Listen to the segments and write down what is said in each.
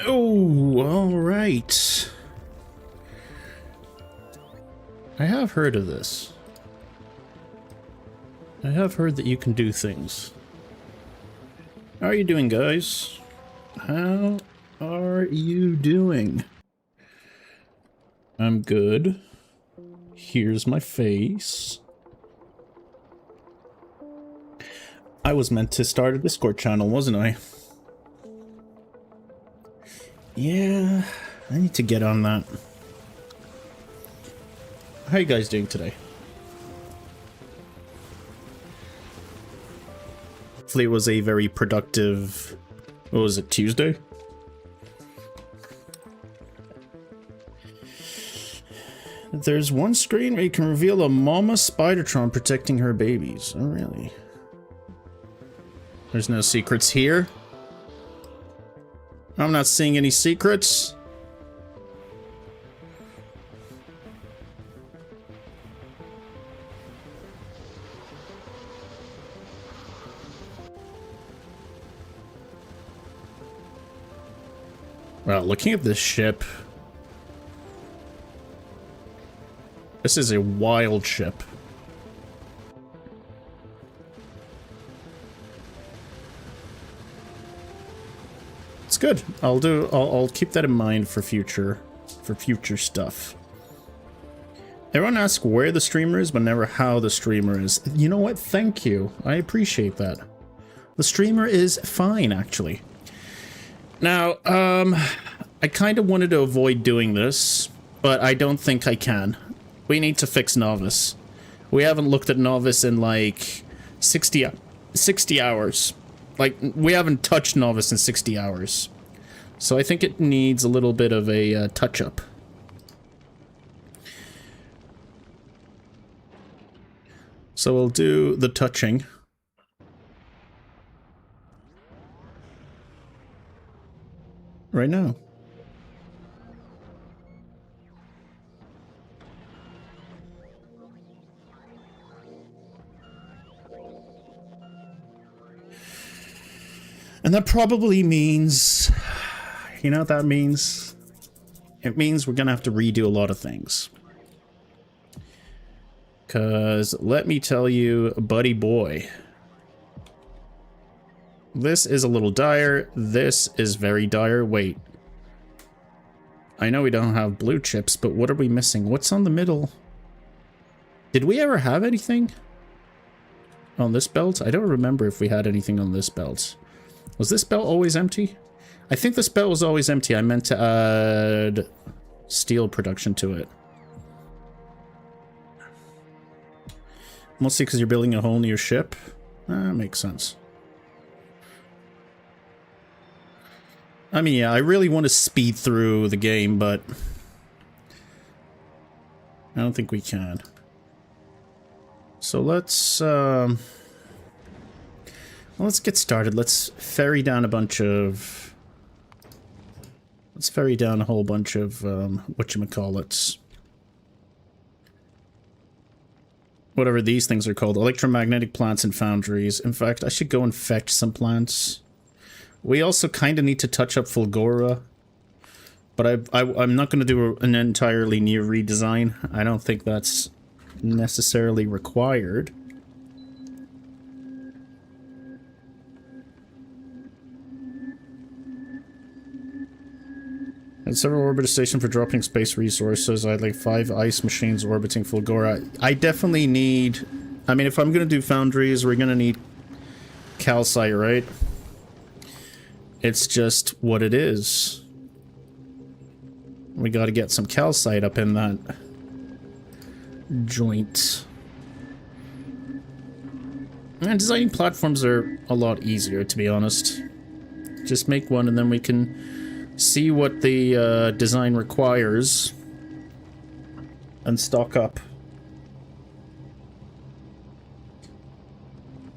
Oh, all right. I have heard of this. I have heard that you can do things. How are you doing, guys? How are you doing? I'm good. Here's my face. I was meant to start a Discord channel, wasn't I? Yeah, I need to get on that. How you guys doing today? Hopefully it was a very productive... What was it, Tuesday? There's one screen where you can reveal a mama Spidertron protecting her babies. Oh, really? There's no secrets here. I'm not seeing any secrets. Well, looking at this ship, this is a wild ship. It's good. I'll keep that in mind for future stuff. Everyone asks where the streamer is, but never how the streamer is. You know what? Thank you. I appreciate that. The streamer is fine, actually. Now, I kind of wanted to avoid doing this, but I don't think I can. We need to fix Nauvis. We haven't looked at Nauvis in like 60 hours. Like, we haven't touched Nauvis in 60 hours. So I think it needs a little bit of a touch-up. So we'll do the touching. Right now. And that probably means, you know what that means? It means we're gonna have to redo a lot of things. Cause let me tell you, buddy boy, this is a little dire. This is very dire. Wait. I know we don't have blue chips, but what are we missing? What's on the middle? Did we ever have anything on this belt? I don't remember if we had anything on this belt. Was this belt always empty? I think this belt was always empty. I meant to add steel production to it. Mostly because you're building a whole new ship. Makes sense. I mean, yeah, I really want to speed through the game, but I don't think we can. So let's get started. Let's ferry down a bunch of... Let's ferry down a whole bunch of, whatchamacallits. Whatever these things are called. Electromagnetic plants and foundries. In fact, I should go and fetch some plants. We also kind of need to touch up Fulgora. But I'm not going to do an entirely new redesign. I don't think that's necessarily required. And several orbiter station for dropping space resources. I had like 5 ice machines orbiting Fulgora. I definitely need... I mean, if I'm going to do foundries, we're going to need calcite, right? It's just what it is. We got to get some calcite up in that joint. And designing platforms are a lot easier, to be honest. Just make one and then we can see what the design requires and stock up.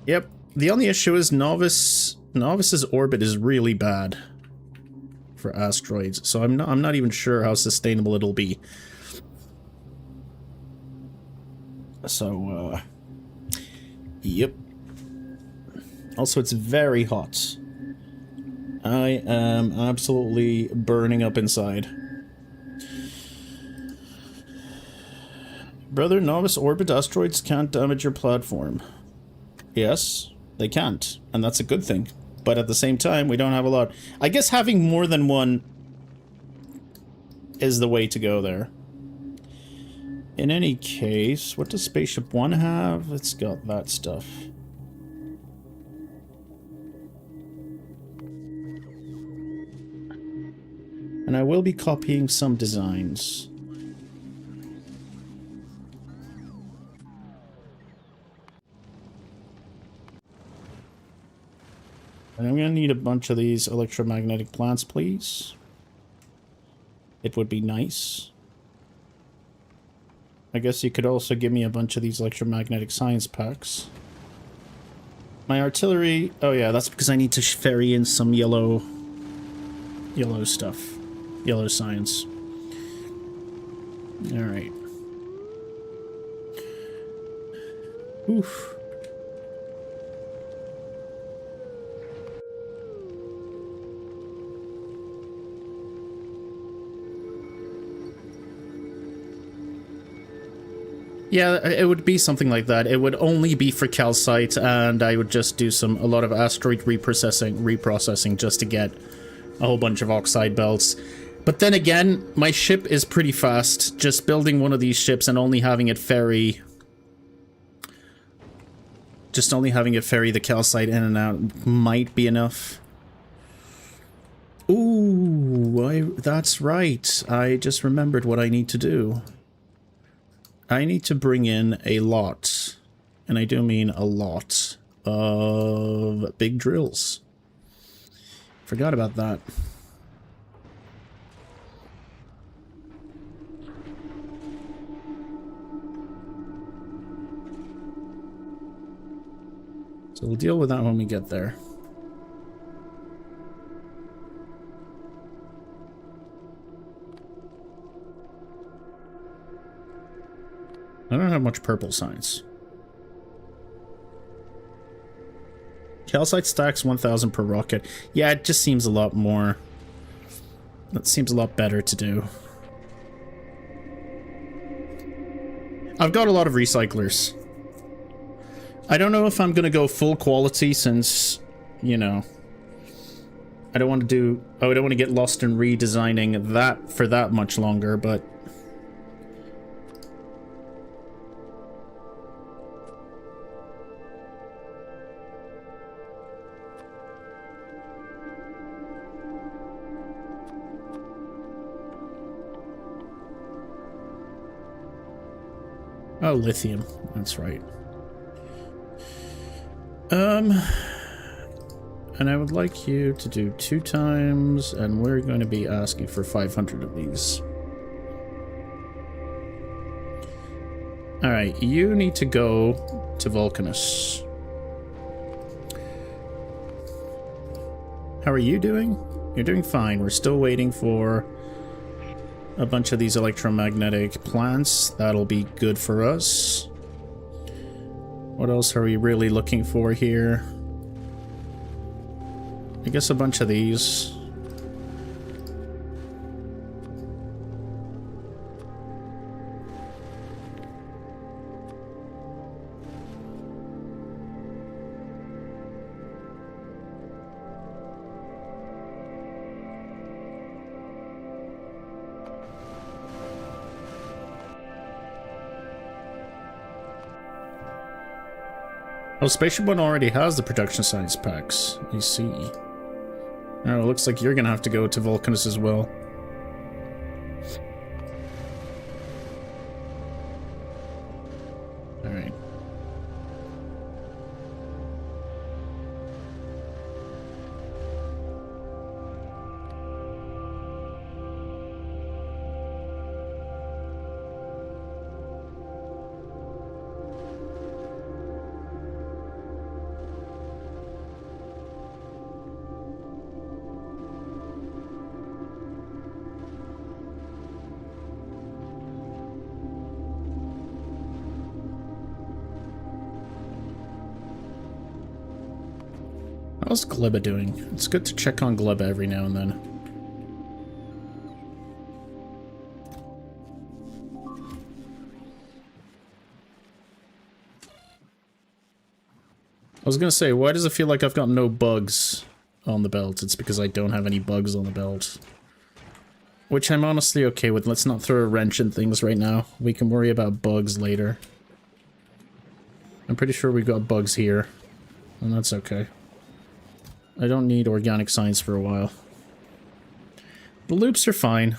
Yep, the only issue is Nauvis's orbit is really bad for asteroids, so I'm not even sure how sustainable it'll be. So, yep. Also, it's very hot. I am absolutely burning up inside. Brother, Nauvis orbit asteroids can't damage your platform. Yes, they can't, and that's a good thing. But at the same time, we don't have a lot. I guess having more than one is the way to go there. In any case, what does Spaceship 1 have? It's got that stuff. And I will be copying some designs. And I'm gonna need a bunch of these electromagnetic plants, please. It would be nice. I guess you could also give me a bunch of these electromagnetic science packs. My artillery... Oh yeah, that's because I need to ferry in some yellow stuff. Yellow science. Alright. Oof. Yeah, it would be something like that. It would only be for calcite, and I would just do a lot of asteroid reprocessing just to get a whole bunch of oxide belts. But then again, my ship is pretty fast. Just building one of these ships and only having it ferry... Just only having it ferry the calcite in and out might be enough. Ooh, that's right. I just remembered what I need to do. I need to bring in a lot, and I do mean a lot, of big drills. Forgot about that. So we'll deal with that when we get there. I don't have much purple science. Calcite stacks 1,000 per rocket. Yeah, it just seems a lot more... That seems a lot better to do. I've got a lot of recyclers. I don't know if I'm gonna go full quality since, you know... I don't want to do... Oh, I don't want to get lost in redesigning that for that much longer, but... Oh, lithium. That's right. And I would like you to do 2 times, and we're going to be asking for 500 of these. Alright, you need to go to Vulcanus. How are you doing? You're doing fine. We're still waiting for a bunch of these electromagnetic plants. That'll be good for us. What else are we really looking for here? I guess a bunch of these. Oh, Spaceship 1 already has the production science packs. I see. Oh, it looks like you're gonna have to go to Vulcanus as well. Alright. How's Gleba doing? It's good to check on Gleba every now and then. I was gonna say, why does it feel like I've got no bugs on the belt? It's because I don't have any bugs on the belt. Which I'm honestly okay with. Let's not throw a wrench in things right now. We can worry about bugs later. I'm pretty sure we've got bugs here. And that's okay. I don't need organic science for a while. The loops are fine.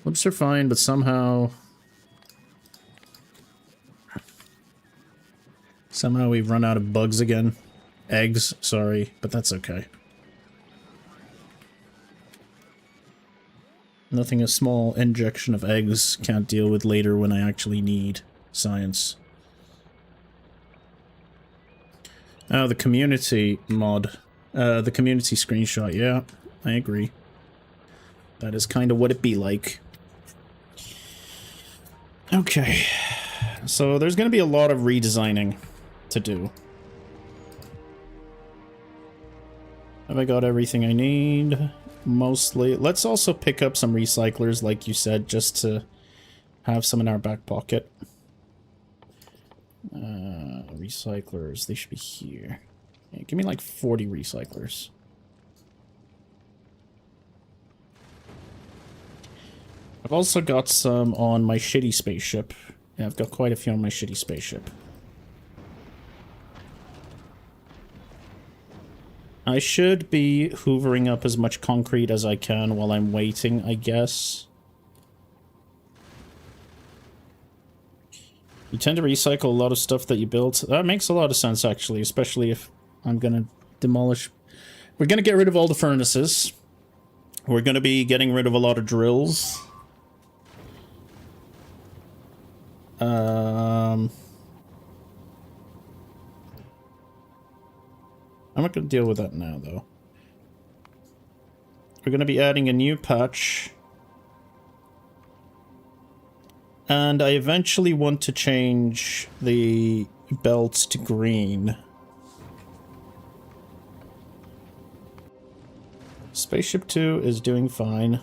Loops are fine, but somehow we've run out of bugs again. Eggs, sorry, but that's okay. Nothing a small injection of eggs can't deal with later when I actually need science. Oh, the community mod. The community screenshot, yeah, I agree. That is kind of what it be like. Okay. So there's going to be a lot of redesigning to do. Have I got everything I need? Mostly. Let's also pick up some recyclers, like you said, just to have some in our back pocket. Recyclers, they should be here. Yeah, give me like 40 recyclers. I've also got some on my shitty spaceship. Yeah, I've got quite a few on my shitty spaceship. I should be hoovering up as much concrete as I can while I'm waiting, I guess. You tend to recycle a lot of stuff that you built. That makes a lot of sense, actually, especially if I'm gonna demolish... We're gonna get rid of all the furnaces. We're gonna be getting rid of a lot of drills. I'm not going to deal with that now, though. We're going to be adding a new patch. And I eventually want to change the belts to green. Spaceship 2 is doing fine.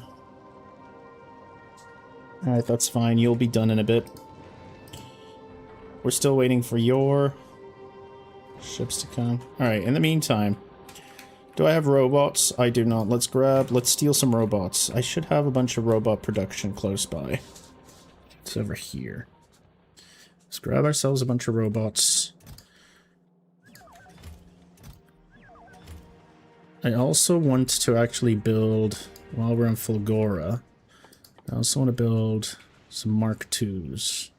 Alright, that's fine. You'll be done in a bit. We're still waiting for your ships to come. Alright, in the meantime, do I have robots? I do not. Let's steal some robots. I should have a bunch of robot production close by. It's over here. Let's grab ourselves a bunch of robots. I also want to actually build, while we're in Fulgora, I also want to build some Mark IIs.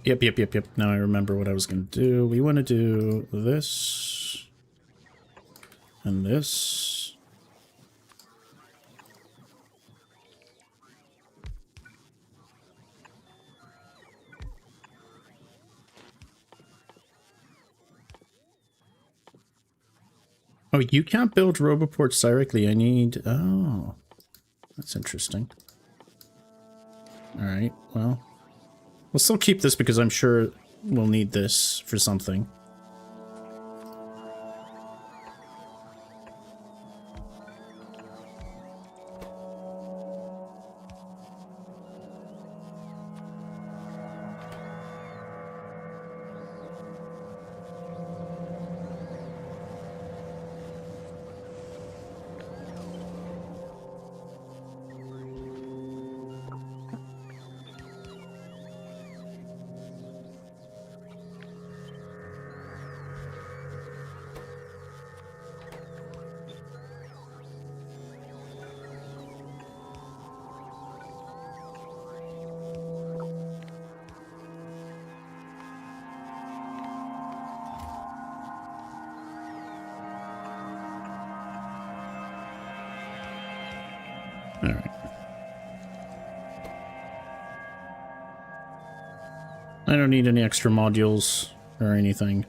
Yep. Now I remember what I was going to do. We want to do this. And this. Oh, you can't build roboports directly. I need... Oh. That's interesting. Alright, well... We'll still keep this because I'm sure we'll need this for something. Alright. I don't need any extra modules or anything.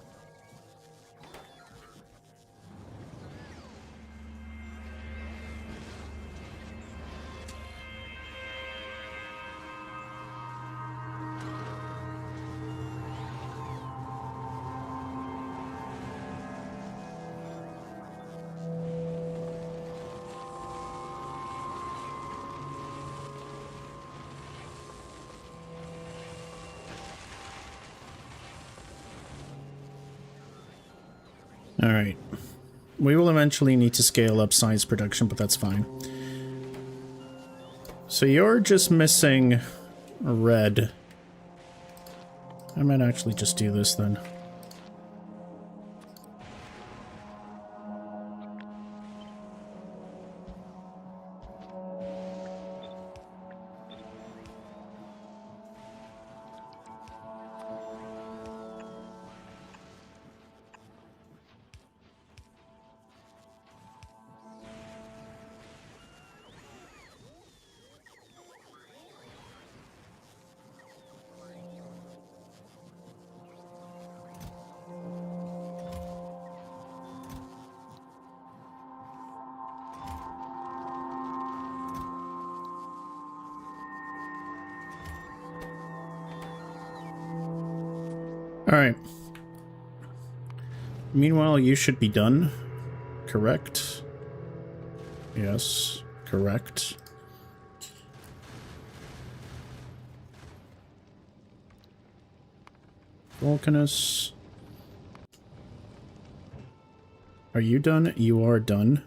Alright. We will eventually need to scale up science production, but that's fine. So you're just missing red. I might actually just do this then. Alright. Meanwhile, you should be done. Correct? Yes, correct. Vulcanus. Are you done? You are done.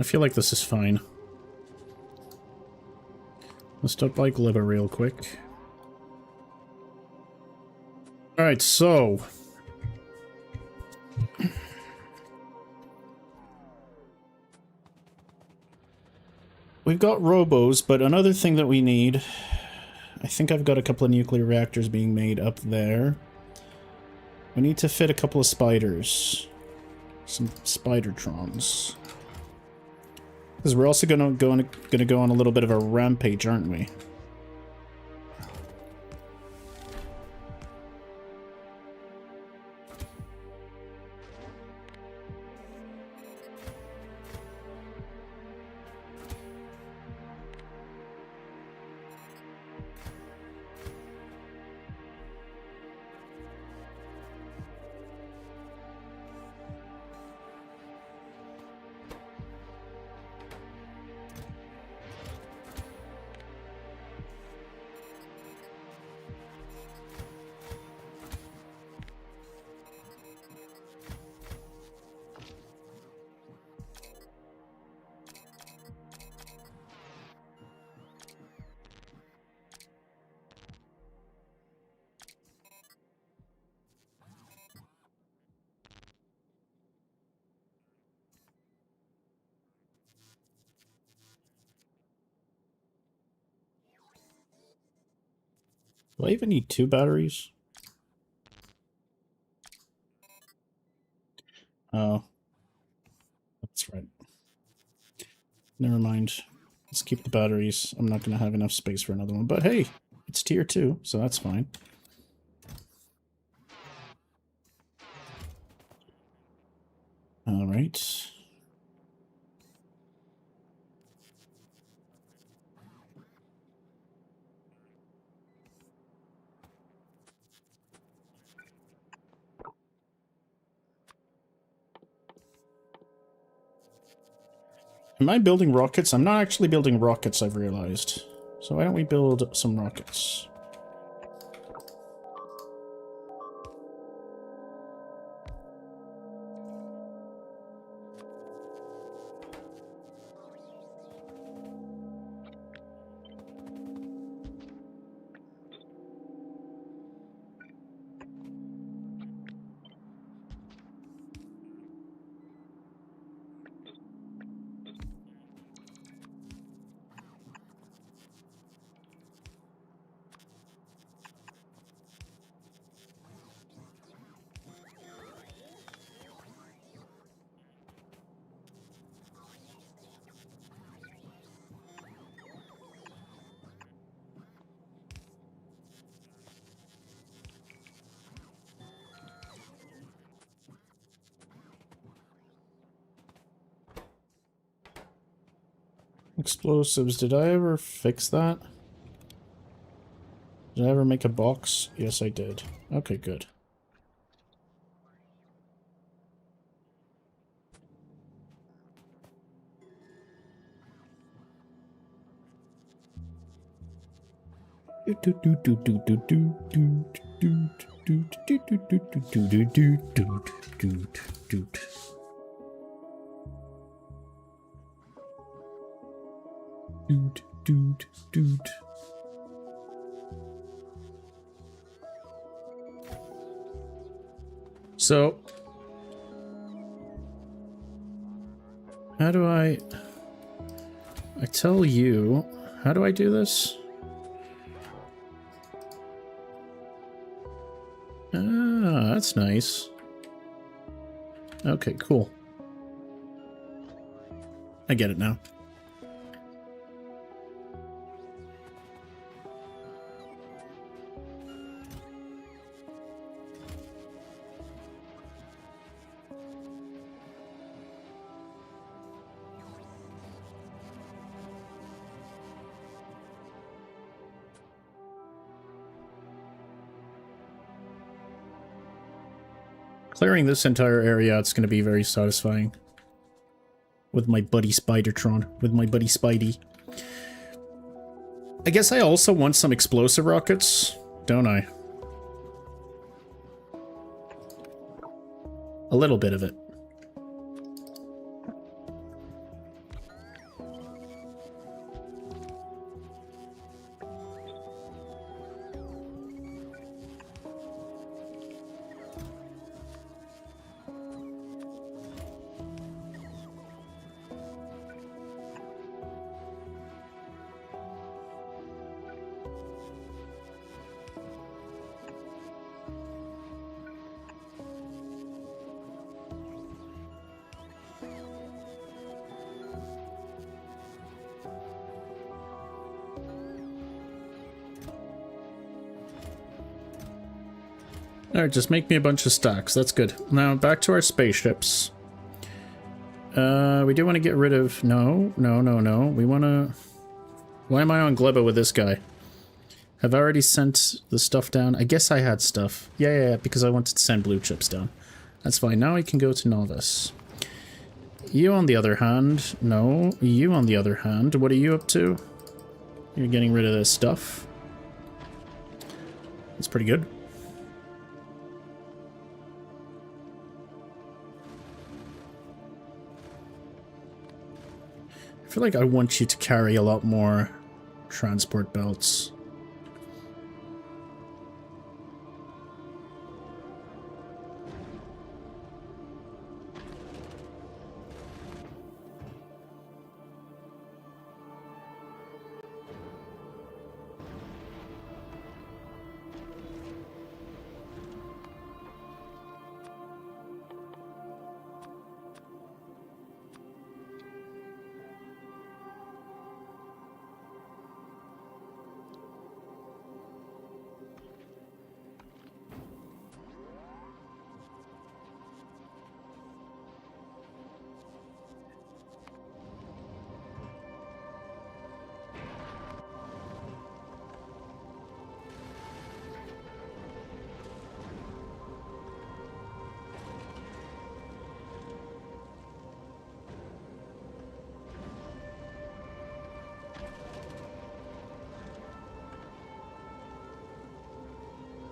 I feel like this is fine. Let's start by Glitter real quick. Alright, so... we've got robos, but another thing that we need... I think I've got a couple of nuclear reactors being made up there. We need to fit a couple of spiders. Some Spidertrons. Because we're also gonna go on a little bit of a rampage, aren't we? Do I even need 2 batteries? Oh. That's right. Never mind. Let's keep the batteries. I'm not going to have enough space for another one. But hey, it's tier 2, so that's fine. Alright. Am I building rockets? I'm not actually building rockets, I've realized. So why don't we build some rockets? Explosives. Did I ever fix that? Did I ever make a box? Yes, I did. Okay, good. So, how do I tell you, how do I do this? Ah, that's nice. Okay, cool. I get it now. Clearing this entire area, it's going to be very satisfying. With my buddy Spidertron. With my buddy Spidey. I guess I also want some explosive rockets, don't I? A little bit of it. Alright, just make me a bunch of stacks. That's good. Now, back to our spaceships. We do want to get rid of... No. We want to... Why am I on Gleba with this guy? Have I already sent the stuff down? I guess I had stuff. Yeah, because I wanted to send blue chips down. That's fine. Now I can go to Nauvis. You, on the other hand... No. You, on the other hand. What are you up to? You're getting rid of this stuff. That's pretty good. I feel like I want you to carry a lot more transport belts.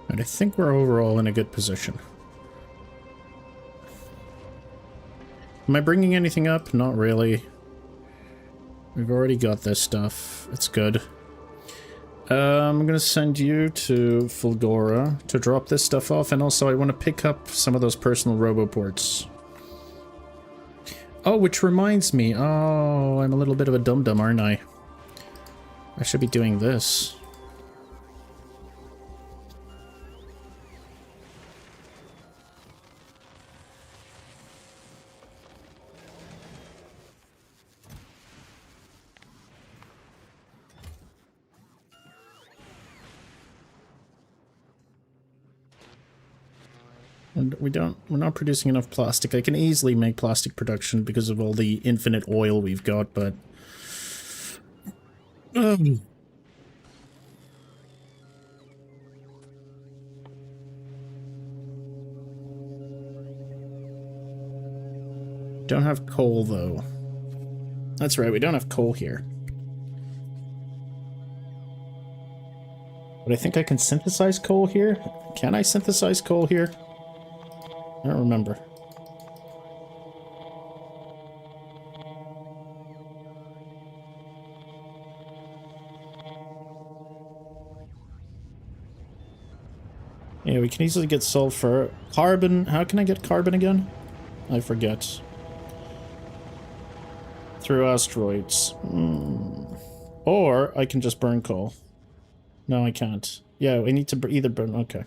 And I think we're overall in a good position. Am I bringing anything up? Not really. We've already got this stuff. It's good. I'm gonna send you to Fulgora to drop this stuff off, and also I want to pick up some of those personal roboports. Oh, which reminds me. Oh, I'm a little bit of a dum-dum, aren't I? I should be doing this. And we're not producing enough plastic. I can easily make plastic production because of all the infinite oil we've got, but Um, don't have coal, though. That's right, we don't have coal here. But I think I can synthesize coal here? Can I synthesize coal here? I don't remember. Yeah, we can easily get sulfur. Carbon. How can I get carbon again? I forget. Through asteroids. Or I can just burn coal. No, I can't. Yeah, we need to either burn... Okay.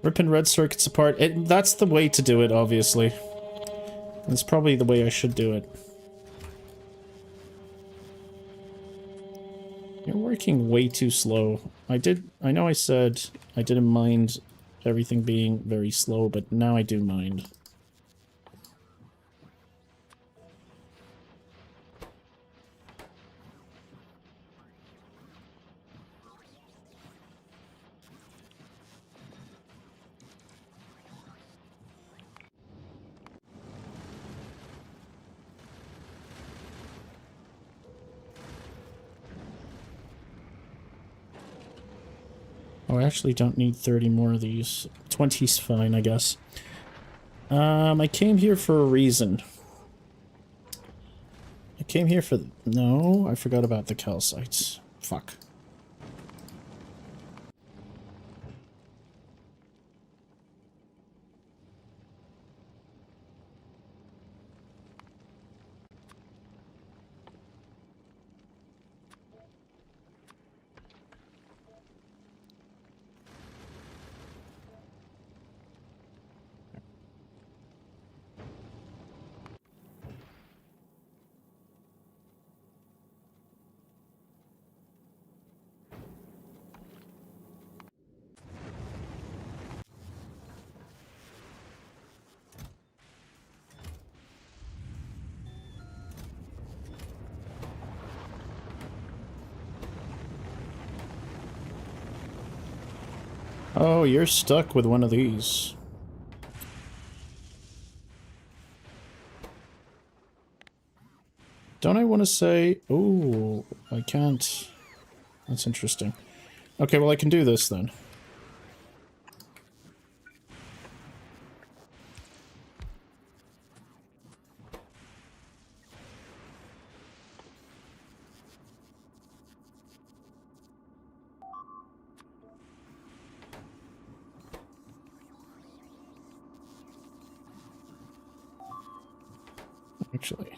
Ripping red circuits apart. That's the way to do it, obviously. That's probably the way I should do it. You're working way too slow. I know I said I didn't mind everything being very slow, but now I do mind. Oh, I actually don't need 30 more of these. 20's fine, I guess. I came here for a reason. I came here for... No, I forgot about the calcites. Fuck. Oh, you're stuck with one of these. Don't I want to say... Oh, I can't... That's interesting. Okay, well I can do this then. Actually...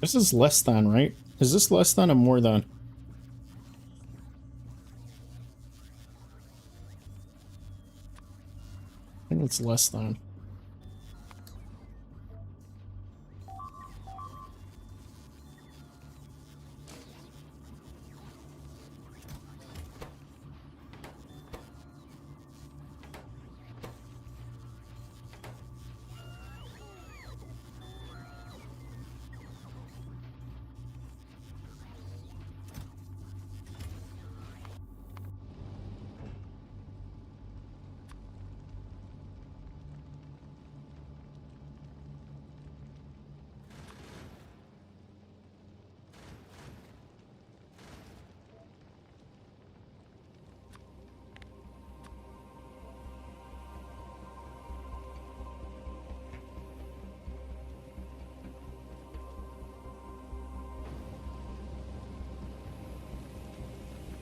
This is less than, right? Is this less than or more than? I think it's less than.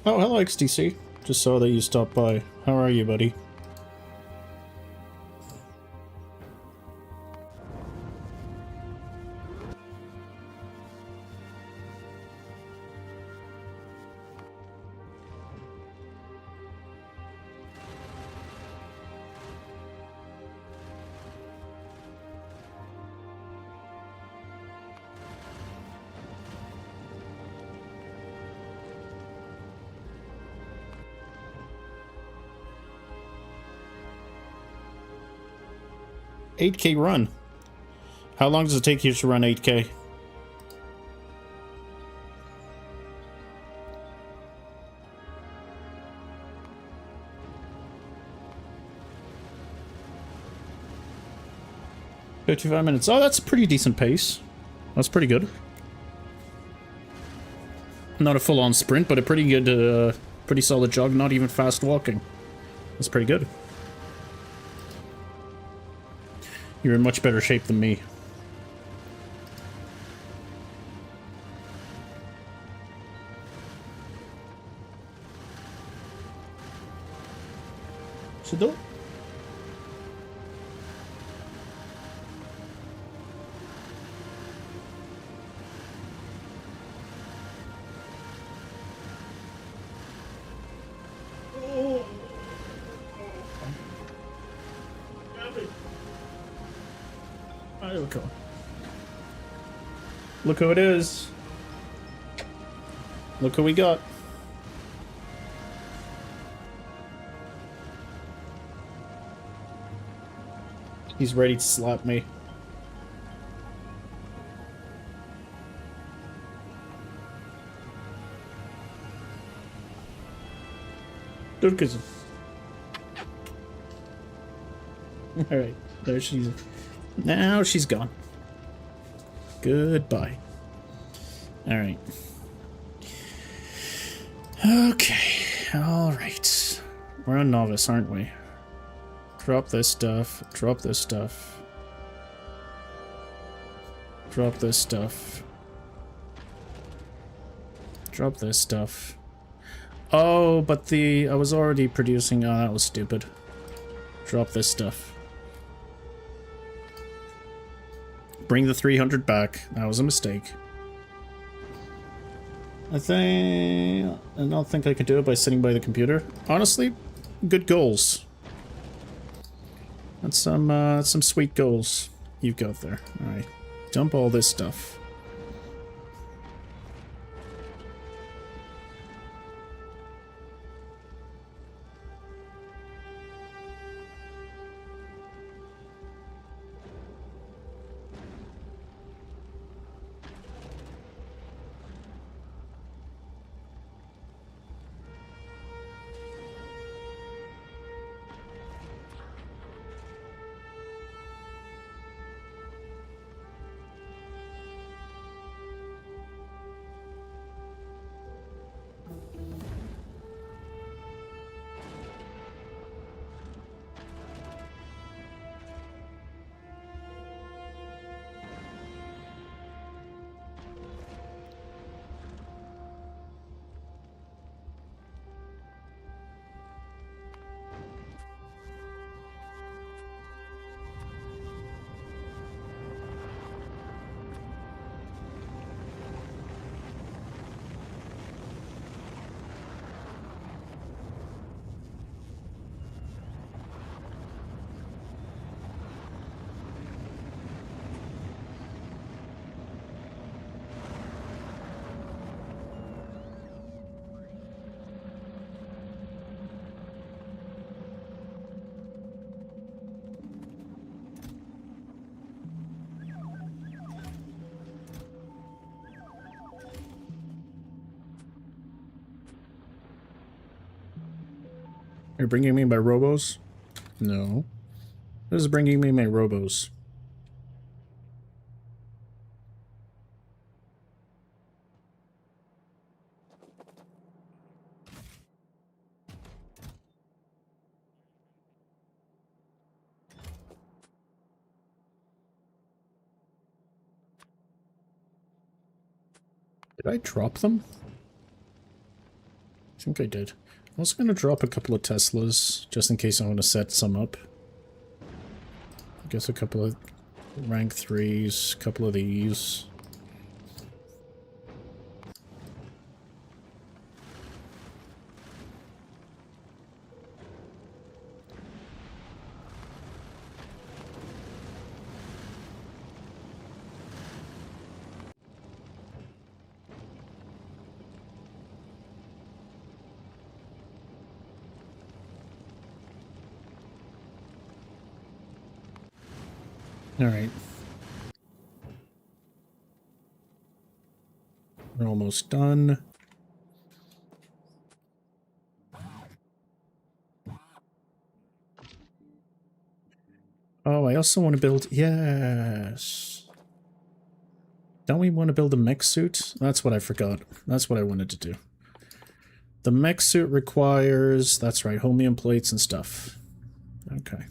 Oh, hello XTC. Just saw that you stopped by. How are you, buddy? 8K run. How long does it take you to run 8K? $55 minutes. Oh, that's a pretty decent pace. That's pretty good. Not a full-on sprint, but a pretty good, pretty solid jog. Not even fast walking. That's pretty good. You're in much better shape than me. So do. There we go. Look who it is. Look who we got. He's ready to slap me. Don't kiss him. Alright, there she is. Now she's gone. Goodbye. Alright. Okay, alright. We're on Nauvis, aren't we? Drop this stuff. Drop this stuff. Drop this stuff. Drop this stuff. Oh, but I was already producing. Oh, that was stupid. Drop this stuff. Bring the 300 back. That was a mistake. I don't think I could do it by sitting by the computer. Honestly, good goals. That's some sweet goals you've got there. Alright. Dump all this stuff. You're bringing me my robos? No. This is bringing me my robos. Did I drop them? I think I did. I was going to drop a couple of Teslas, just in case I want to set some up. I guess a couple of rank 3s, a couple of these. Alright. We're almost done. Oh, I also want to build... Yes. Don't we want to build a mech suit? That's what I forgot. That's what I wanted to do. The mech suit requires... That's right, chromium plates and stuff. Okay.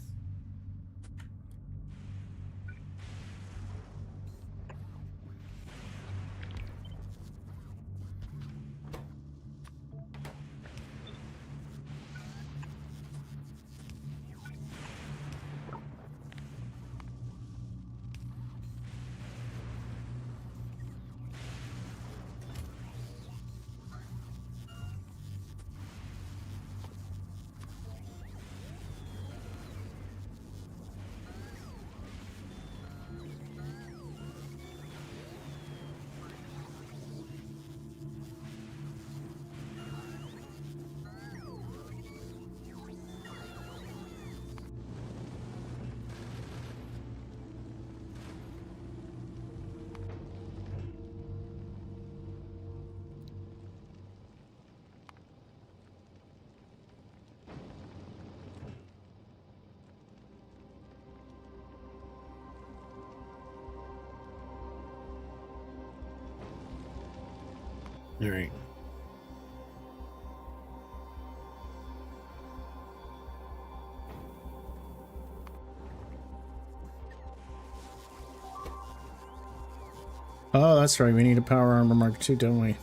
Alright. Oh, that's right. We need a power armor Mark II, don't we?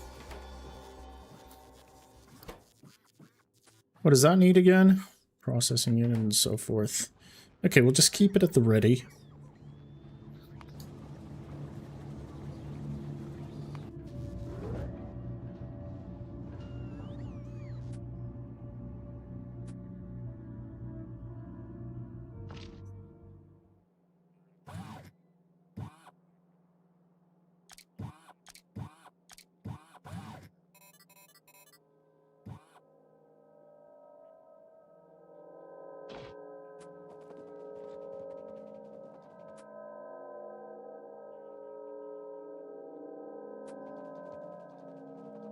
What does that need again? Processing unit and so forth. Okay, we'll just keep it at the ready.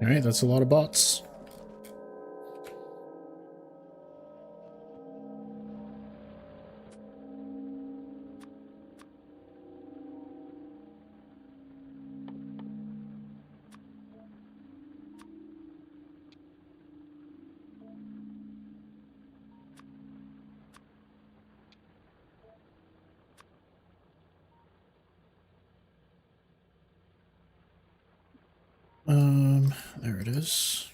Alright, that's a lot of bots. There it is.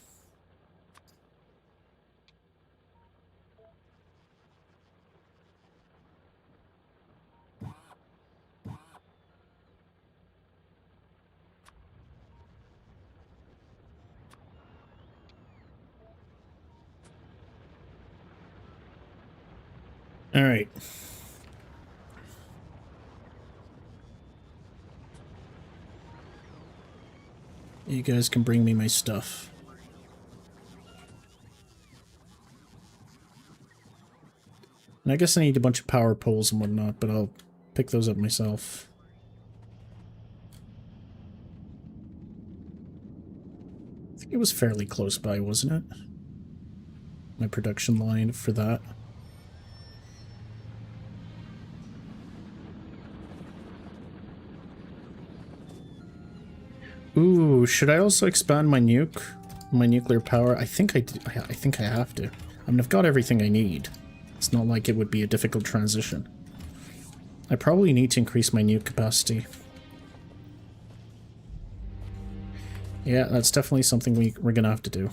Alright. You guys can bring me my stuff. And I guess I need a bunch of power poles and whatnot, but I'll pick those up myself. I think it was fairly close by, wasn't it? My production line for that. Ooh, should I also expand my nuke? My nuclear power? I think I think I have to. I mean, I've got everything I need. It's not like it would be a difficult transition. I probably need to increase my nuke capacity. Yeah, that's definitely something we're gonna have to do.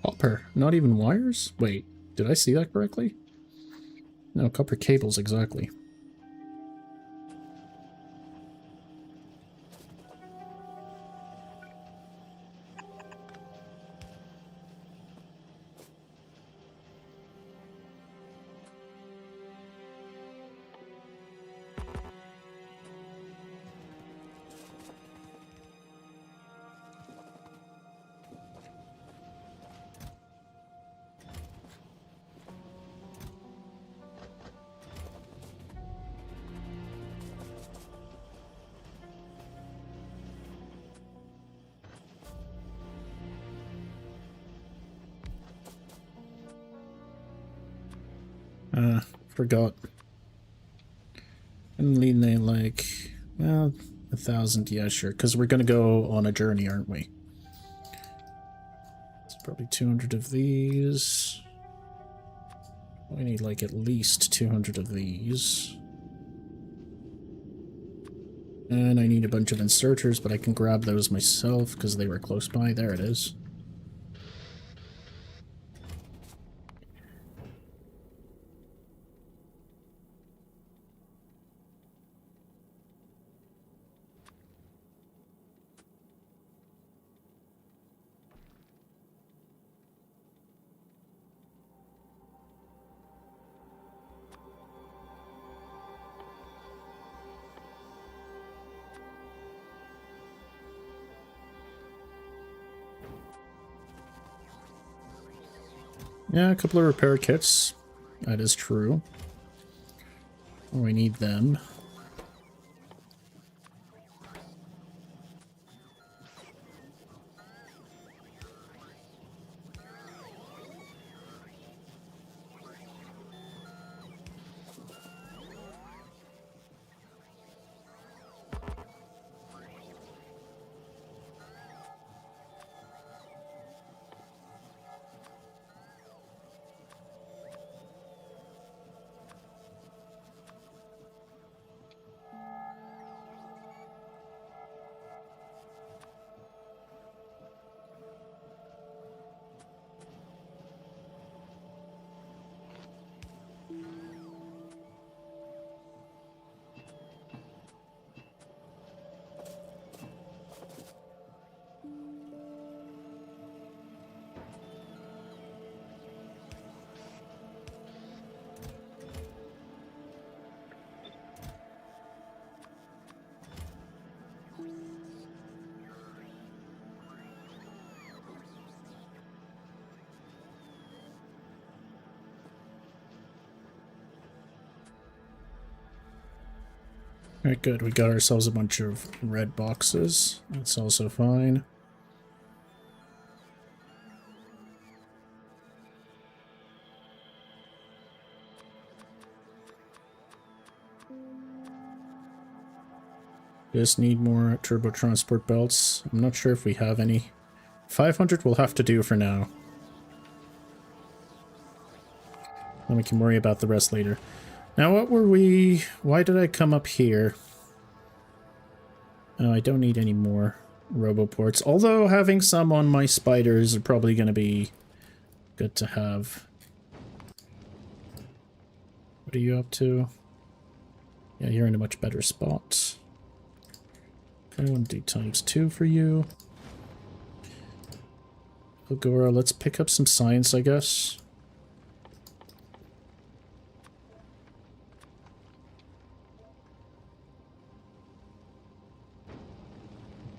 Copper, not even wires? Wait, did I see that correctly? No, copper cables, exactly. Forgot. And lead they like, well, 1,000, yeah, sure, because we're gonna go on a journey, aren't we? It's probably 200 of these. We need like at least 200 of these. And I need a bunch of inserters, but I can grab those myself because they were close by. There it is. Yeah, a couple of repair kits. That is true. Oh, I need them. Alright, good. We got ourselves a bunch of red boxes. That's also fine. Just need more turbo transport belts. I'm not sure if we have any. 500 will have to do for now. Then we can worry about the rest later. Now what were we... Why did I come up here? Oh, I don't need any more roboports. Although having some on my spiders are probably going to be good to have. What are you up to? Yeah, you're in a much better spot. I want to do ×2 for you. Agora, let's pick up some science, I guess.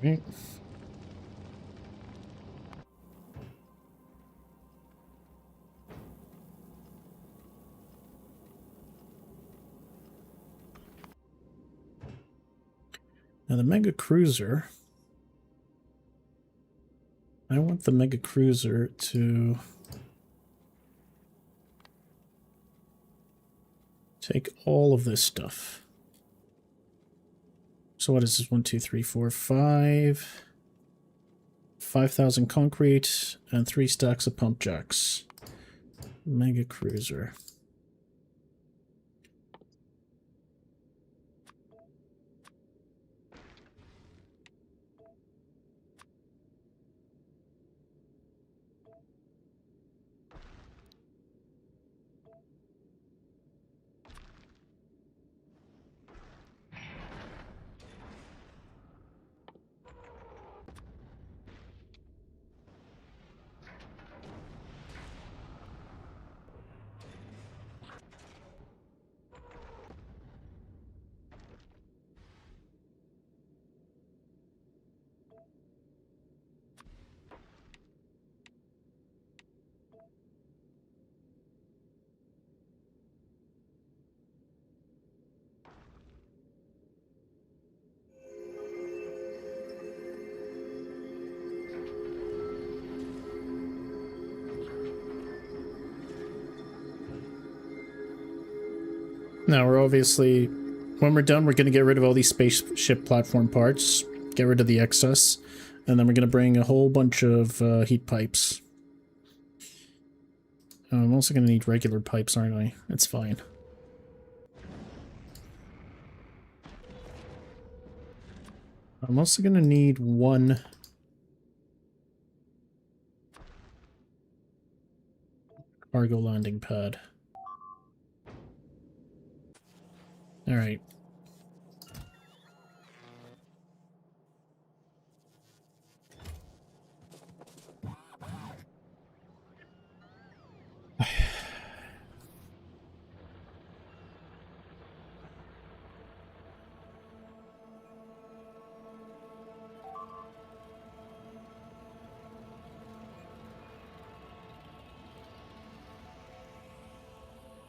Right. Now the Mega Cruiser. I want the Mega Cruiser to take all of this stuff. So what is this? 1, 2, 3, 4, 5. 5,000 concrete and 3 stacks of pump jacks. Mega Cruiser. Now we're obviously, when we're done, we're going to get rid of all these spaceship platform parts, get rid of the excess, and then we're going to bring a whole bunch of heat pipes. I'm also going to need regular pipes, aren't I? It's fine. I'm also going to need one cargo landing pad. Alright.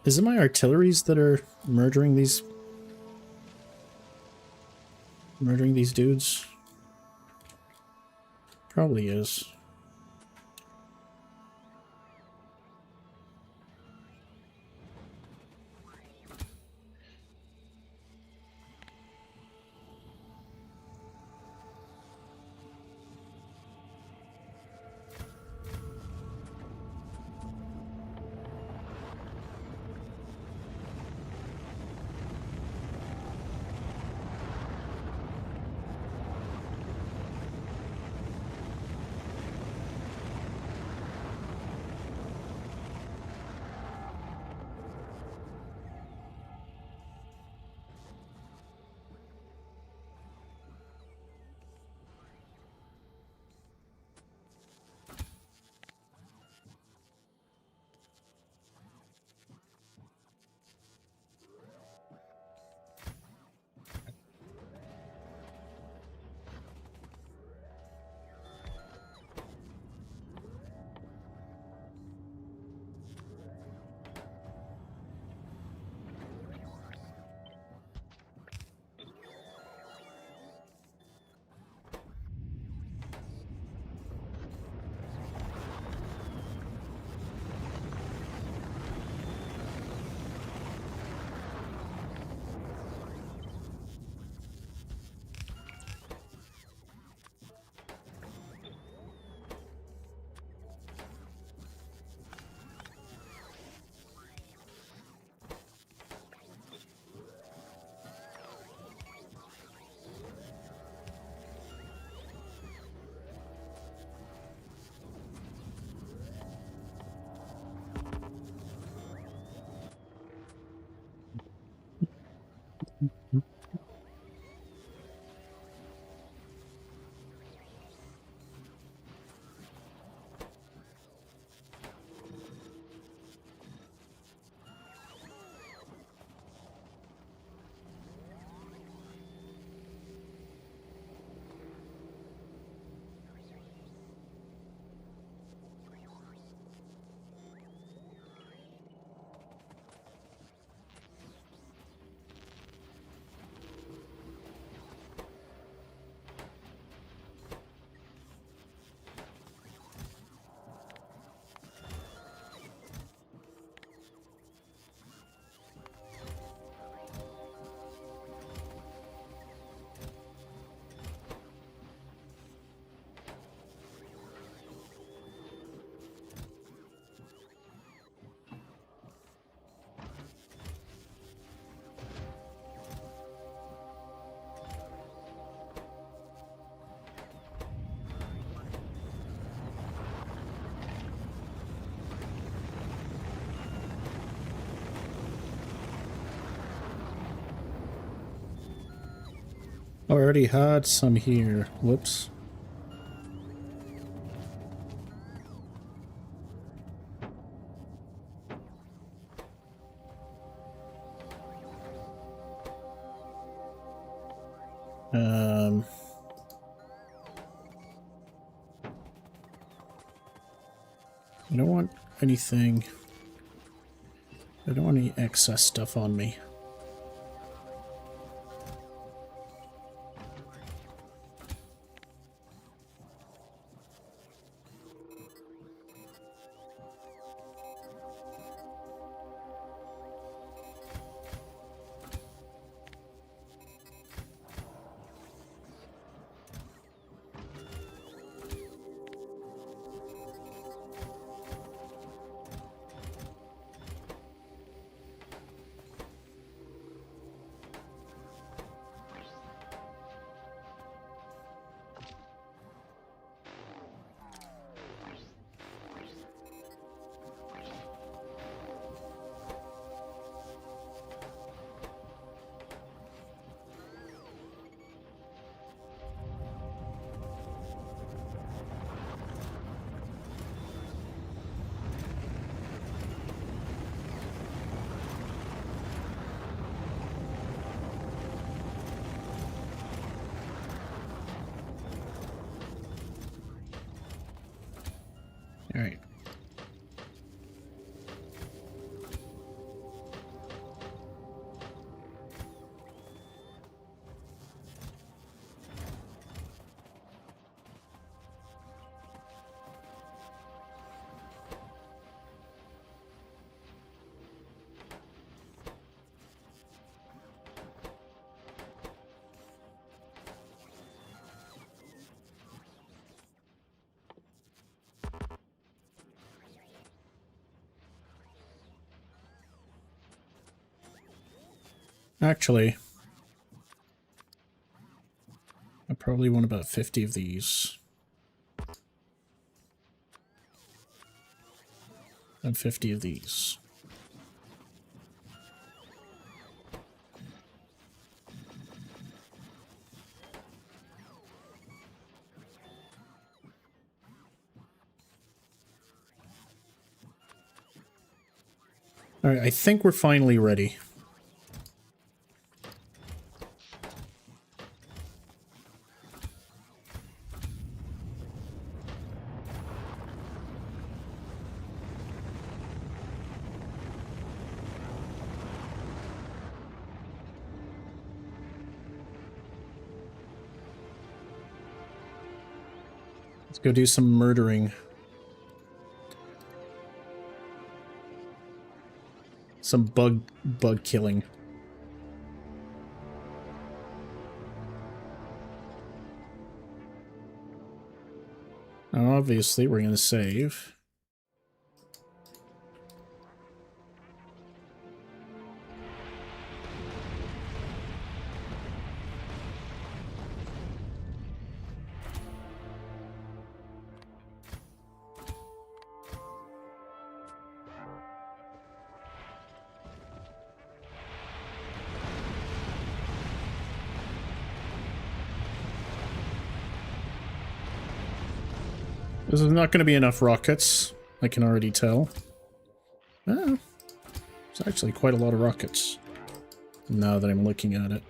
Is it my artilleries that are murdering these dudes? Probably is. Already had some here. Whoops. I don't want anything. I don't want any excess stuff on me. All right. Actually, I probably want about 50 of these. And 50 of these. Alright, I think we're finally ready. Let's go do some murdering. Some bug killing. Now, obviously, we're going to save. This is not going to be enough rockets, I can already tell. Ah, it's actually quite a lot of rockets, now that I'm looking at it.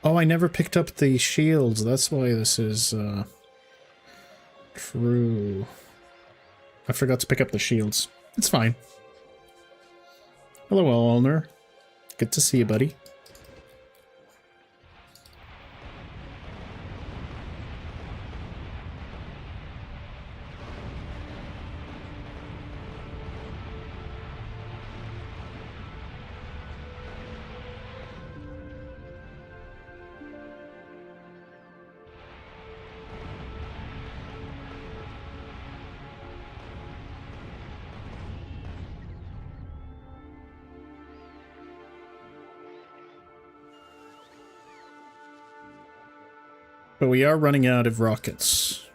Oh, I never picked up the shields. That's why this is, true. I forgot to pick up the shields. It's fine. Hello, owner. Good to see you, buddy. But we are running out of rockets.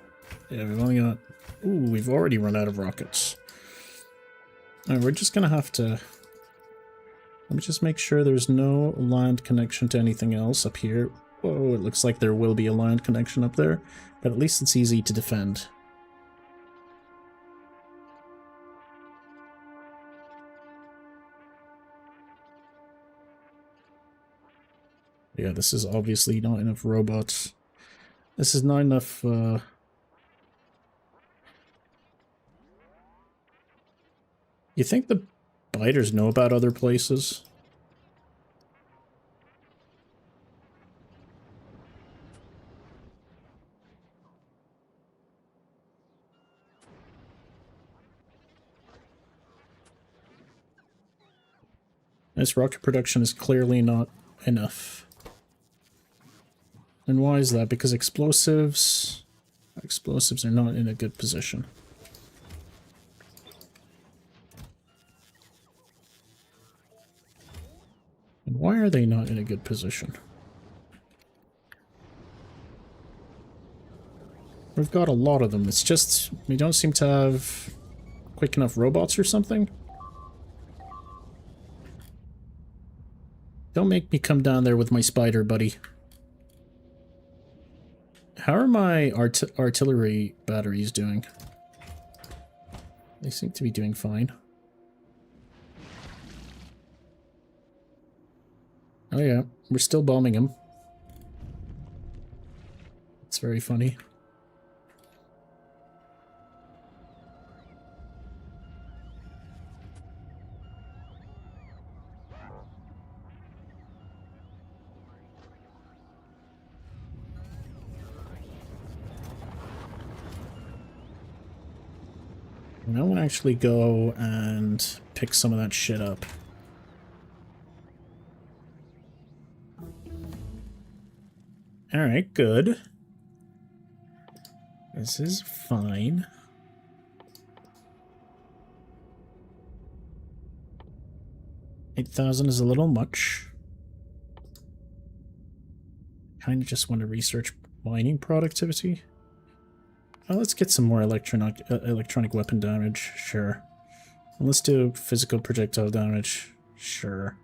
Yeah, we've only got... Ooh, we've already run out of rockets. Alright, we're just gonna have to... Let me just make sure there's no land connection to anything else up here. Whoa, it looks like there will be a land connection up there. But at least it's easy to defend. Yeah, this is obviously not enough robots. This is not enough, You think the biters know about other places? This rocket production is clearly not enough. And why is that? Because explosives are not in a good position. Why are they not in a good position? We've got a lot of them. It's just we don't seem to have quick enough robots or something. Don't make me come down there with my spider, buddy. How are my artillery batteries doing? They seem to be doing fine. Oh yeah, we're still bombing them. It's very funny. I want to actually go and pick some of that shit up. Alright, good. This is fine. $8,000 is a little much. Kind of just want to research mining productivity. Oh, let's get some more electronic weapon damage. Sure. And let's do physical projectile damage. Sure.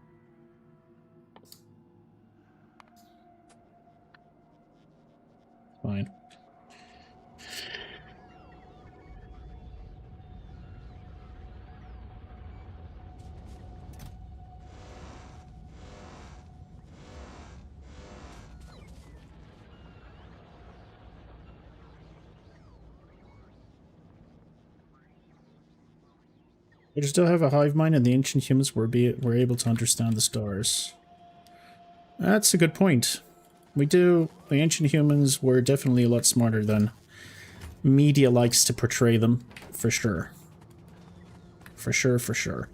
Fine. We still have a hive mind, and the ancient humans were able to understand the stars. That's a good point. We do. The ancient humans were definitely a lot smarter than media likes to portray them, for sure. For sure, for sure.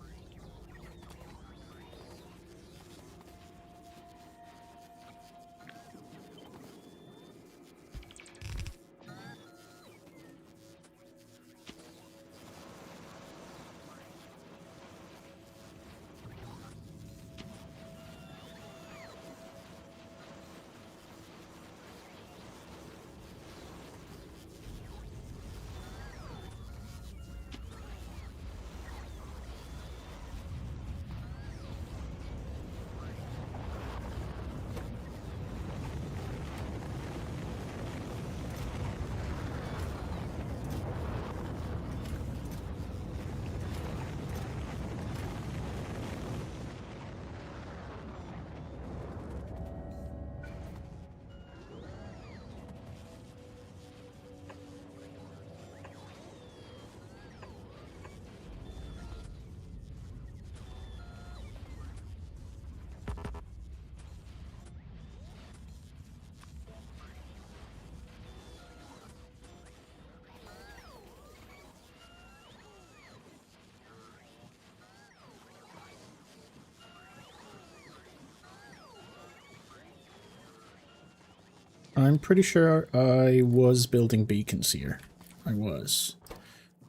I'm pretty sure I was building beacons here. I was.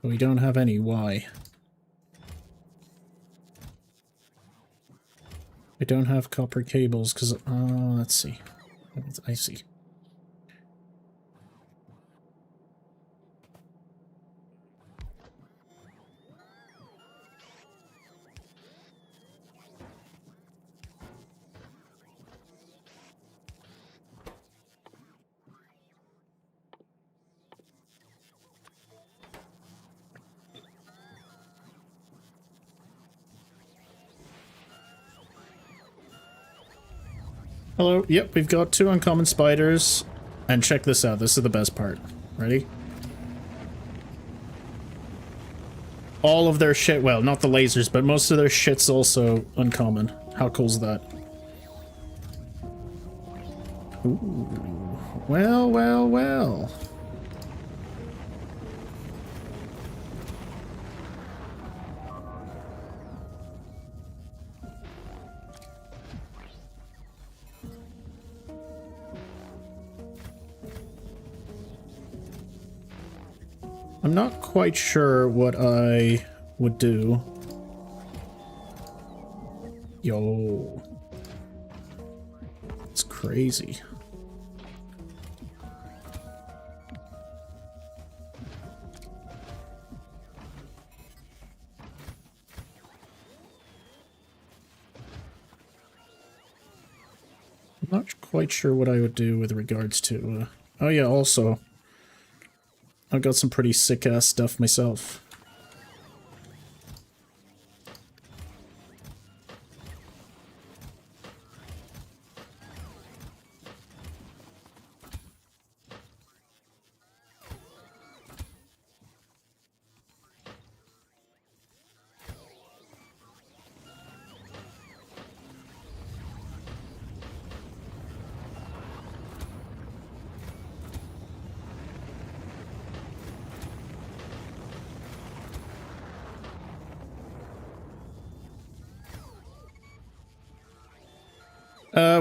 But we don't have any. Why? I don't have copper cables because... let's see. I see. Hello. Yep, we've got 2 uncommon spiders. And check this out. This is the best part. Ready? All of their shit, well, not the lasers, but most of their shit's also uncommon. How cool is that? Ooh. Well, well, well. I'm not quite sure what I would do. Yo. crazy. I'm not quite sure what I would do with regards to... oh yeah, also, I've got some pretty sick-ass stuff myself.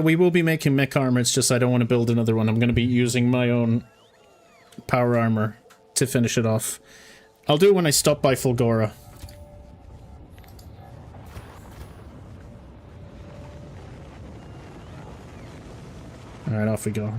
We will be making mech armor, it's just I don't want to build another one. I'm going to be using my own power armor to finish it off. I'll do it when I stop by Fulgora. Alright, off we go.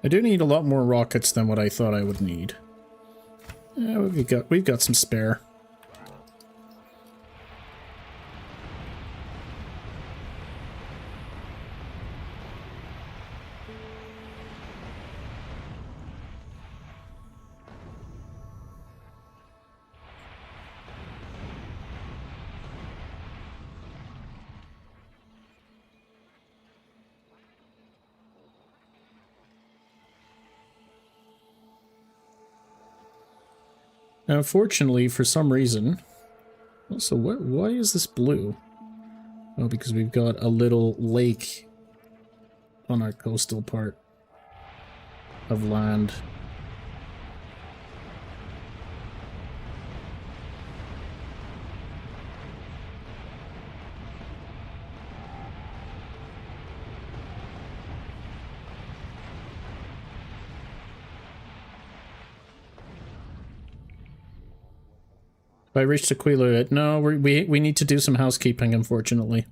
I do need a lot more rockets than what I thought I would need. Yeah, we've got some spare. Now, unfortunately, for some reason... Also, why is this blue? Oh, because we've got a little lake on our coastal part of land. If I reached Aquilo, no, we need to do some housekeeping, unfortunately.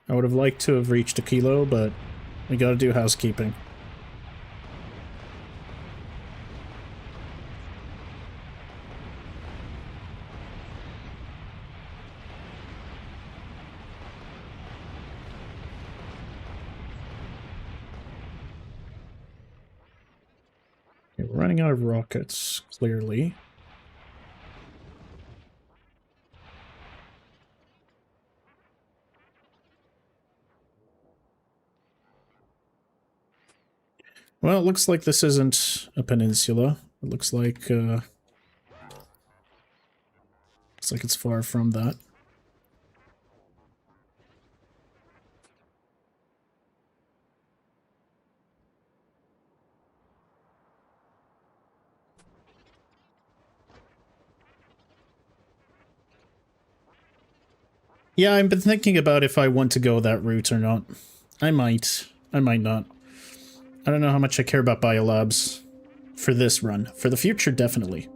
I would have liked to have reached Aquilo, but we gotta do housekeeping. Okay, we're running out of rockets, clearly. Well, it looks like this isn't a peninsula. It looks like it's far from that. Yeah, I've been thinking about if I want to go that route or not. I might not. I don't know how much I care about biolabs for this run. For the future, definitely.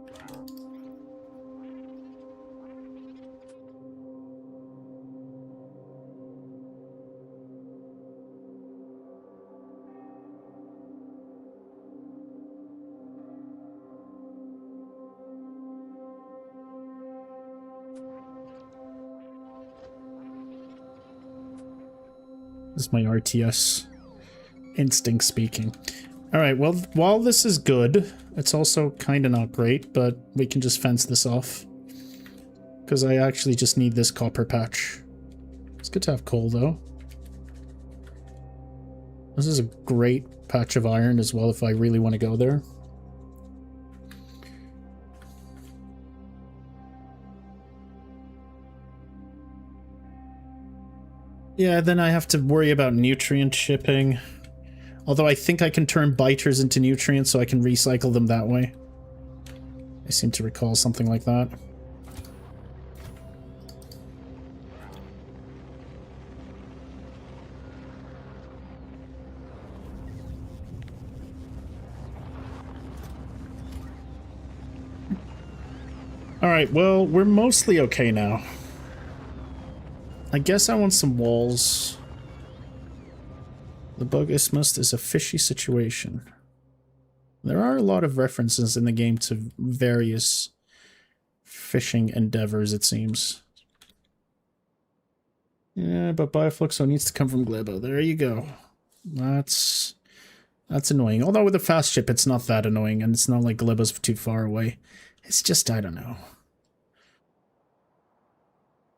This is my RTS instinct speaking. Alright, well, while this is good, it's also kind of not great, but we can just fence this off. Because I actually just need this copper patch. It's good to have coal, though. This is a great patch of iron as well if I really want to go there. Yeah, then I have to worry about nutrient shipping. Although I think I can turn biters into nutrients so I can recycle them that way. I seem to recall something like that. Alright, well, we're mostly okay now. I guess I want some walls. The Bug Isthmus is a fishy situation. There are a lot of references in the game to various fishing endeavors, it seems. Yeah, but Biofluxo needs to come from Glebo. There you go. That's annoying. Although with a fast ship, it's not that annoying, and it's not like Glebo's too far away. It's just, I don't know.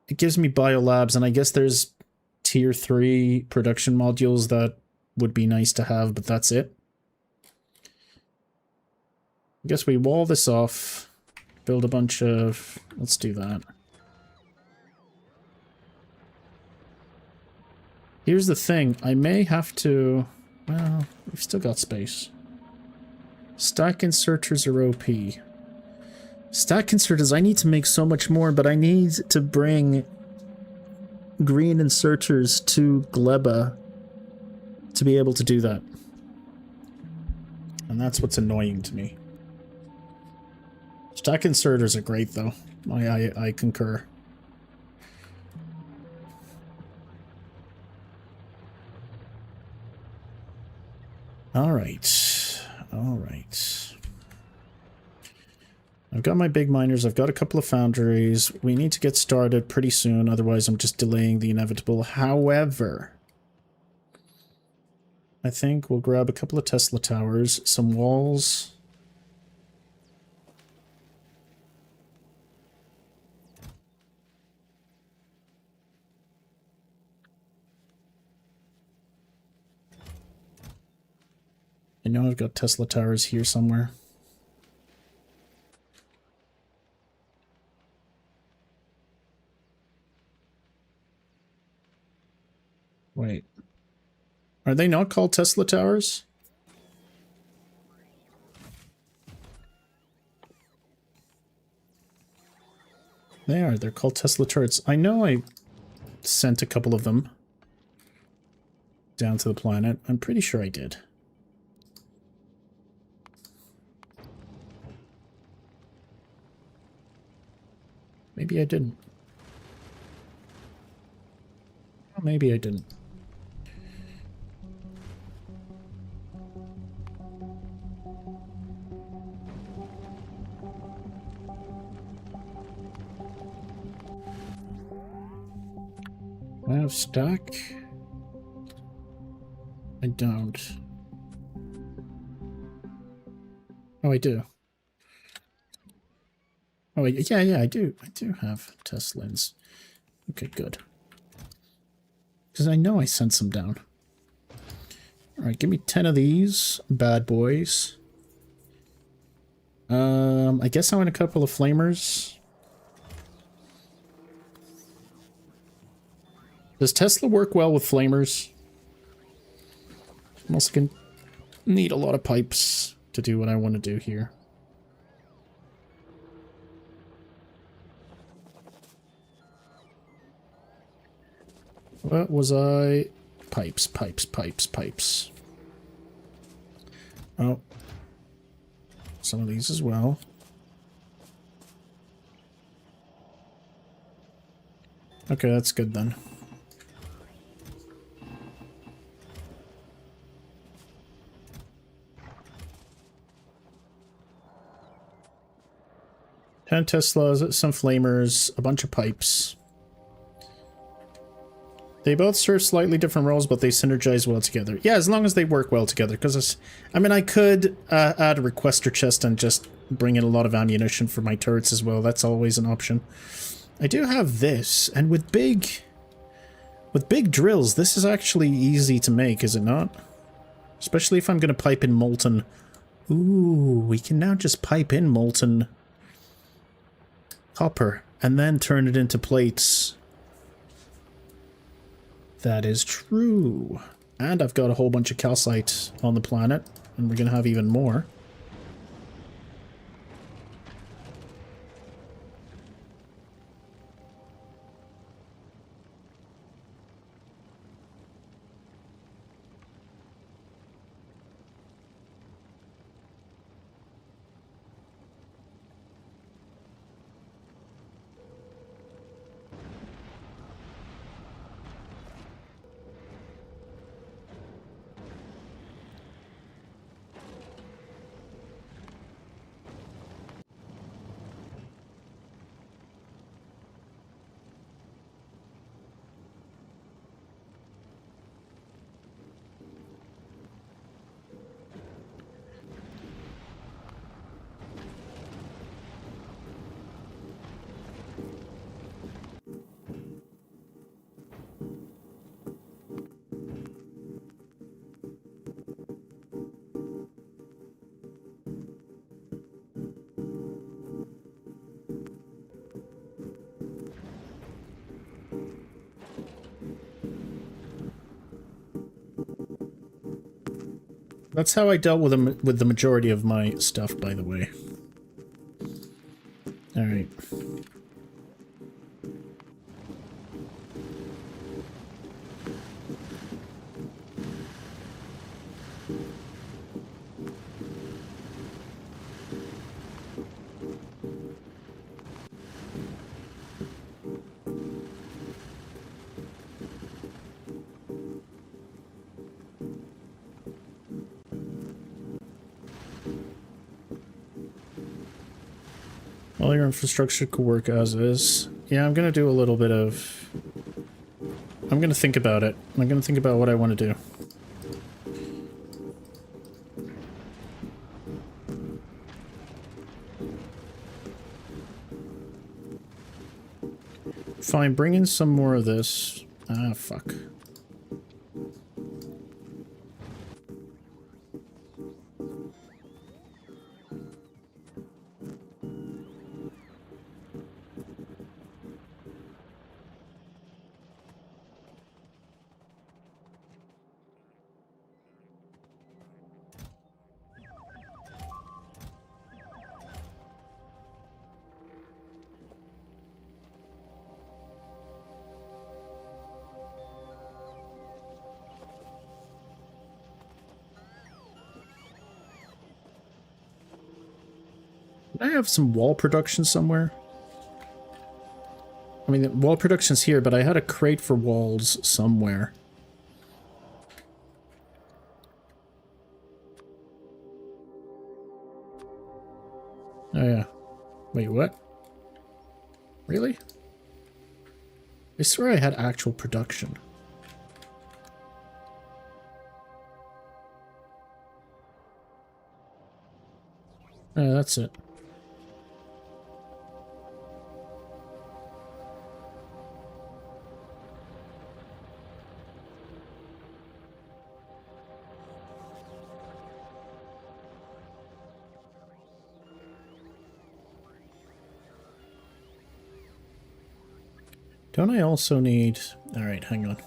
It gives me biolabs, and I guess there's tier 3 production modules that would be nice to have, but that's it. I guess we wall this off, build a bunch of... Let's do that. Here's the thing, I may have to... Well, we've still got space. Stack inserters are OP. Stack inserters, I need to make so much more, but I need to bring green inserters to Gleba to be able to do that. And that's what's annoying to me. Stack inserters are great, though. I concur. Alright. Alright. I've got my big miners, I've got a couple of foundries. We need to get started pretty soon, otherwise I'm just delaying the inevitable. However, I think we'll grab a couple of Tesla towers, some walls. I know I've got Tesla towers here somewhere. Wait. Are they not called Tesla towers? They are. They're called Tesla turrets. I know I sent a couple of them down to the planet. I'm pretty sure I did. Maybe I didn't. Well, maybe I didn't. I have stack. I don't. Oh, I do. Oh, yeah, I do. I do have Teslans. Okay, good. Because I know I sent some down. Alright, give me 10 of these bad boys. I guess I want a couple of flamers. Does Tesla work well with flamers? I'm also gonna need a lot of pipes to do what I want to do here. What was I? Pipes, pipes, pipes, pipes. Oh. Some of these as well. Okay, that's good then. Ten Teslas, some flamers, a bunch of pipes. They both serve slightly different roles, but they synergize well together. Yeah, as long as they work well together. Because, I mean, I could add a requester chest and just bring in a lot of ammunition for my turrets as well. That's always an option. I do have this, and with big drills, this is actually easy to make, is it not? Especially if I'm going to pipe in molten. Ooh, we can now just pipe in molten copper and then turn it into plates. That is true. And I've got a whole bunch of calcite on the planet, and we're going to have even more. That's how I dealt with the majority of my stuff, by the way. Alright. All your infrastructure could work as is. Yeah, I'm gonna do a little bit of... I'm gonna think about it. I'm gonna think about what I want to do. Fine, bring in some more of this. Ah, fuck. I have some wall production somewhere. I mean, the wall production's here, but I had a crate for walls somewhere. Oh yeah. Wait, what? Really? I swear I had actual production. Oh, that's it. Don't I also need... Alright, hang on.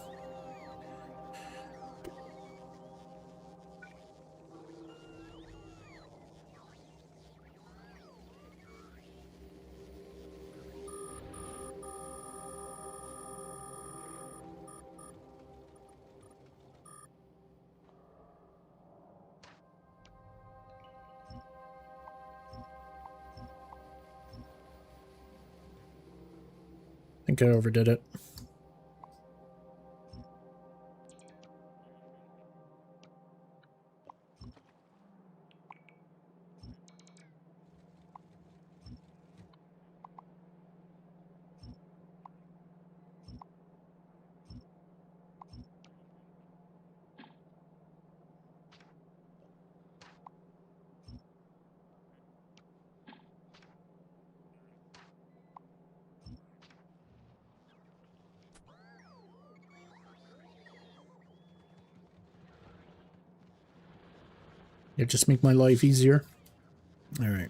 think I overdid it. Yeah, just make my life easier. All right.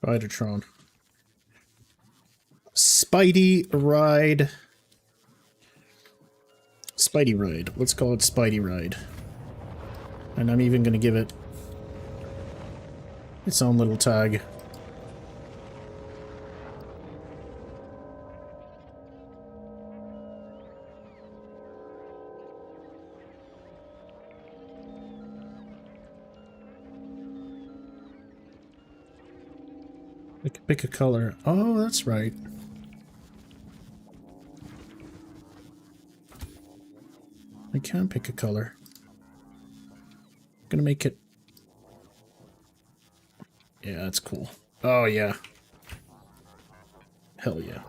Spidertron. Spidey ride. Spidey ride. Let's call it Spidey ride. And I'm even going to give it its own little tag. Pick a color. Oh, that's right. I can pick a color. I'm gonna make it... Yeah, that's cool. Oh, yeah. Hell yeah.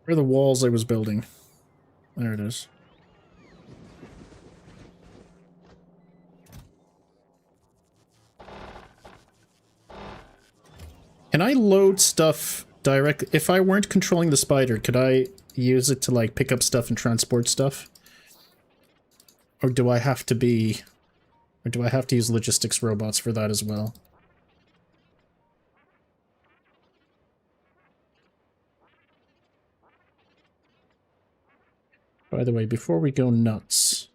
Where are the walls I was building? There it is. Can I load stuff directly? If I weren't controlling the spider, could I use it to, like, pick up stuff and transport stuff? Or do I have to be... Or do I have to use logistics robots for that as well? By the way, before we go nuts...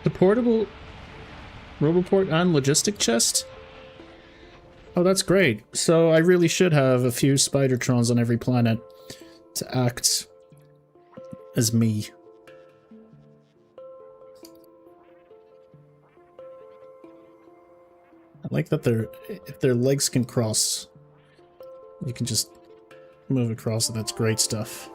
The portable Roboport and logistic chest? Oh, that's great. So I really should have a few Spidertrons on every planet to act as me. I like that if their legs can cross, you can just move across it. That's great stuff.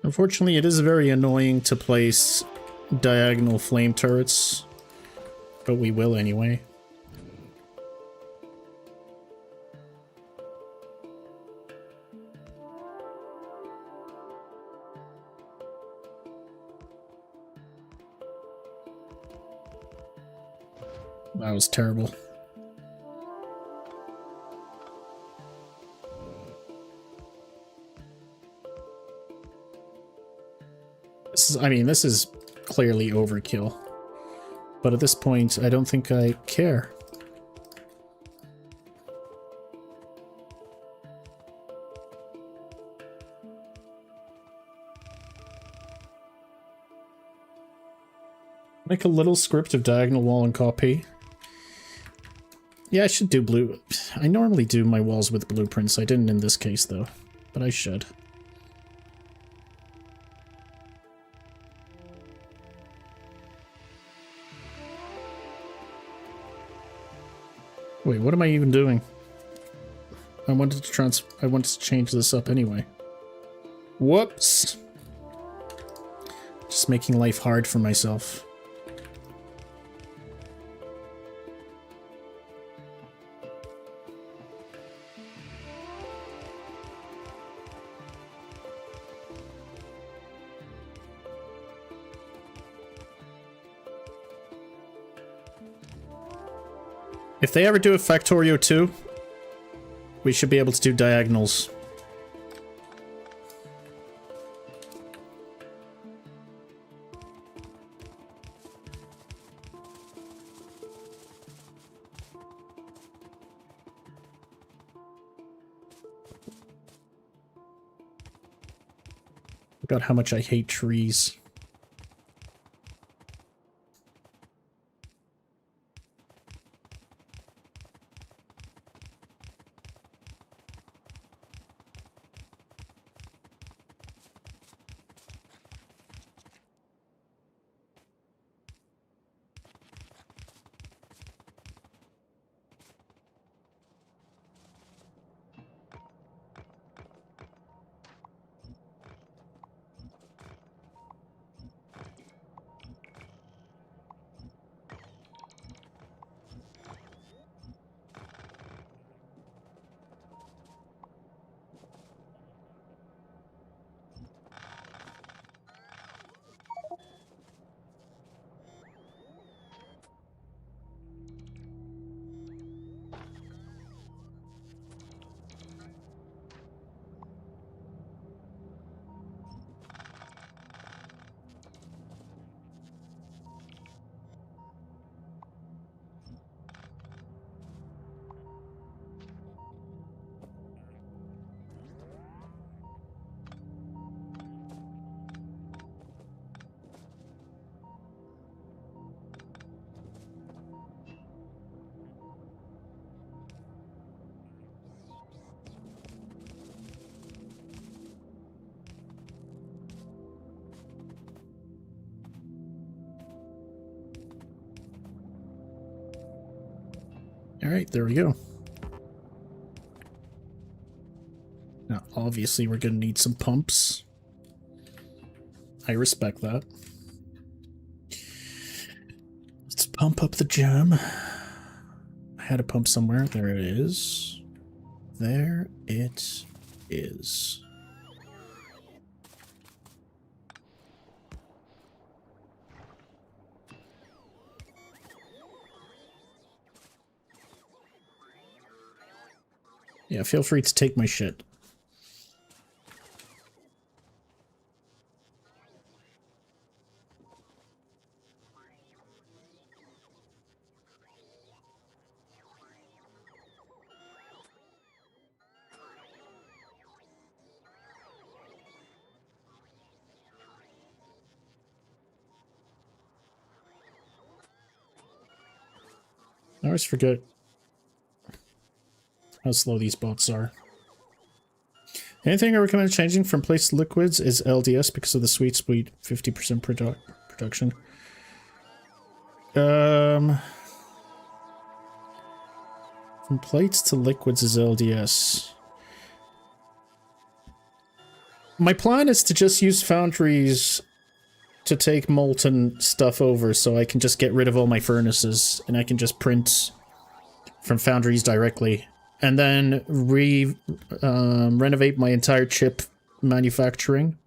Unfortunately, it is very annoying to place diagonal flame turrets, but we will anyway. That was terrible. This is clearly overkill. But at this point, I don't think I care. Make a little script of diagonal wall and copy. Yeah, I should do blue. I normally do my walls with blueprints. I didn't in this case, though. But I should. Wait, what am I even doing? I wanted to change this up anyway. Whoops! Just making life hard for myself. If they ever do a Factorio 2, we should be able to do diagonals. Forgot how much I hate trees. Alright, there we go. Now, obviously, we're going to need some pumps. I respect that. Let's pump up the gem. I had a pump somewhere. There it is. There it is. Yeah, feel free to take my shit. I always forget how slow these boats are. Anything I recommend changing from plates to liquids is LDS because of the sweet 50% production. From plates to liquids is LDS. My plan is to just use foundries to take molten stuff over so I can just get rid of all my furnaces and I can just print from foundries directly. And then renovate my entire chip manufacturing.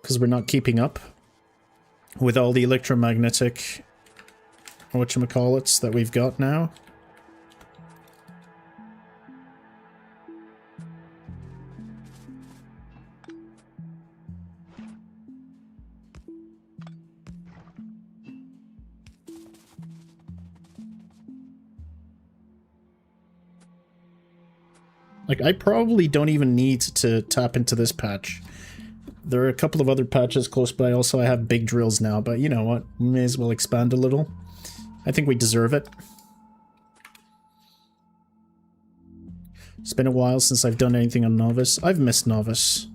Because we're not keeping up with all the electromagnetic whatchamacallits that we've got now. Like, I probably don't even need to tap into this patch. There are a couple of other patches close by. Also, I have big drills now, but you know what? We may as well expand a little. I think we deserve it. It's been a while since I've done anything on Nauvis. I've missed Nauvis.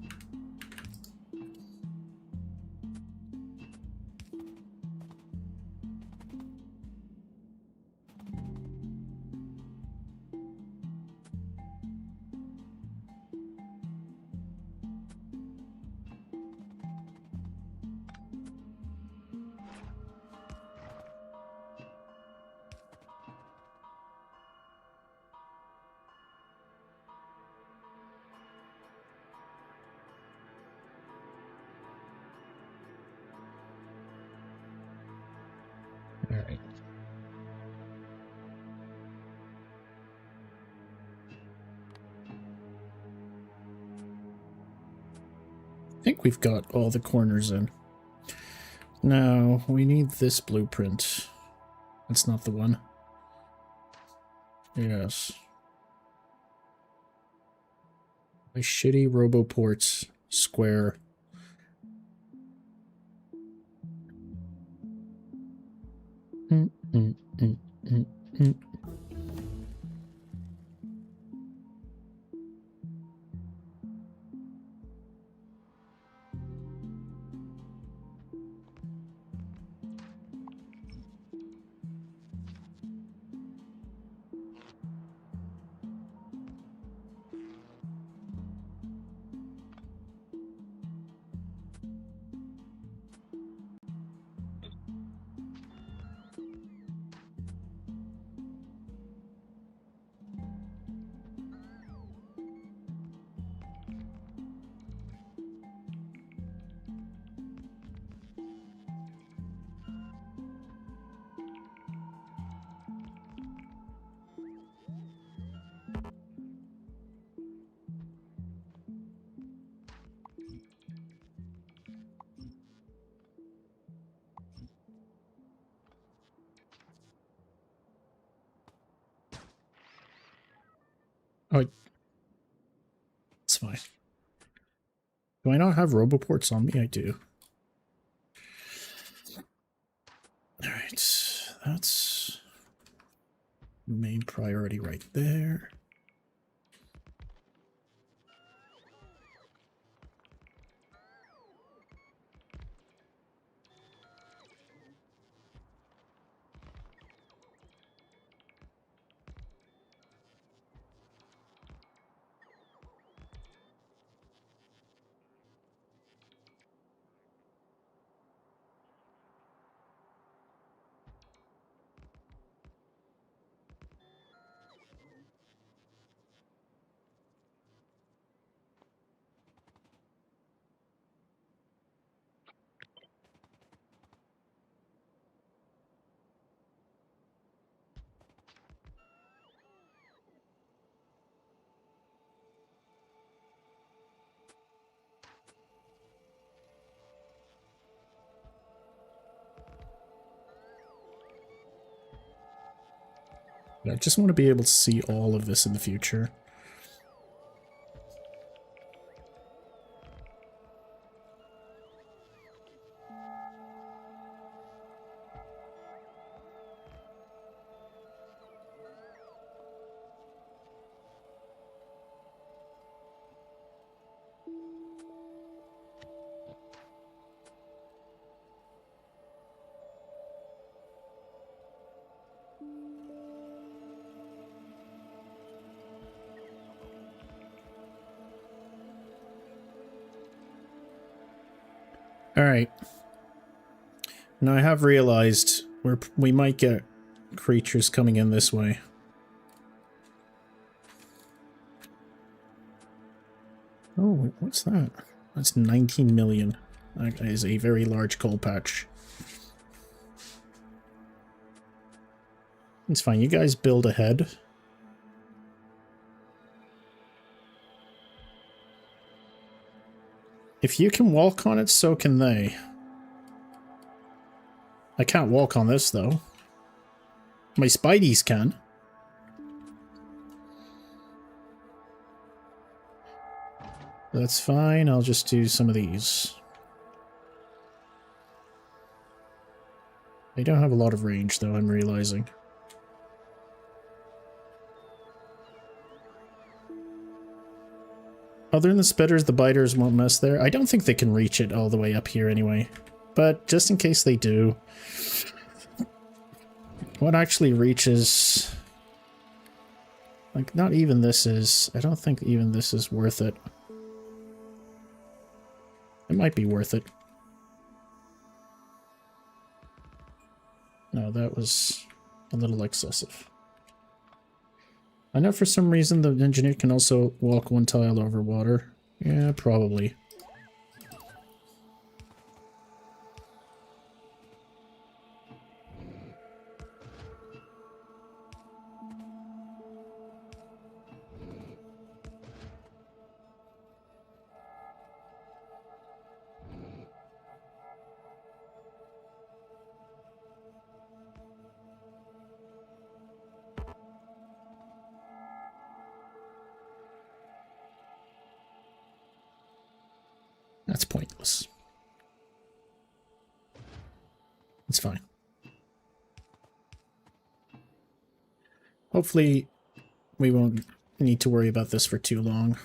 Alright. I think we've got all the corners in. Now, we need this blueprint. That's not the one. Yes. My shitty RoboPorts square. Oh, it's fine. Do I not have RoboPorts on me? I do. Alright, that's main priority right there. I just want to be able to see all of this in the future. Alright. Now I have realized we might get creatures coming in this way. Oh, what's that? That's 19 million. That is a very large coal patch. It's fine. You guys build ahead. If you can walk on it, so can they. I can't walk on this, though. My Spideys can. That's fine. I'll just do some of these. They don't have a lot of range, though, I'm realizing. Other than the spitters, the biters won't mess there. I don't think they can reach it all the way up here anyway. But just in case they do... What actually reaches... Like, not even this is... I don't think even this is worth it. It might be worth it. No, that was a little excessive. I know for some reason the engineer can also walk one tile over water. Yeah, probably. That's pointless. It's fine. Hopefully, we won't need to worry about this for too long.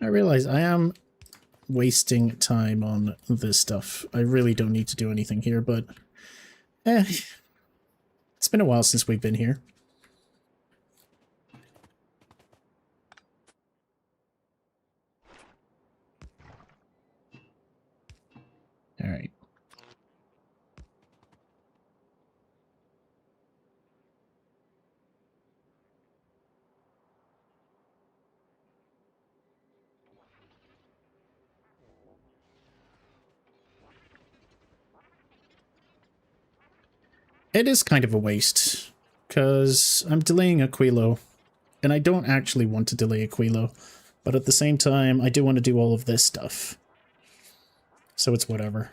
I realize I am wasting time on this stuff. I really don't need to do anything here, but it's been a while since we've been here. All right. It is kind of a waste, because I'm delaying Aquilo, and I don't actually want to delay Aquilo, but at the same time, I do want to do all of this stuff. So it's whatever.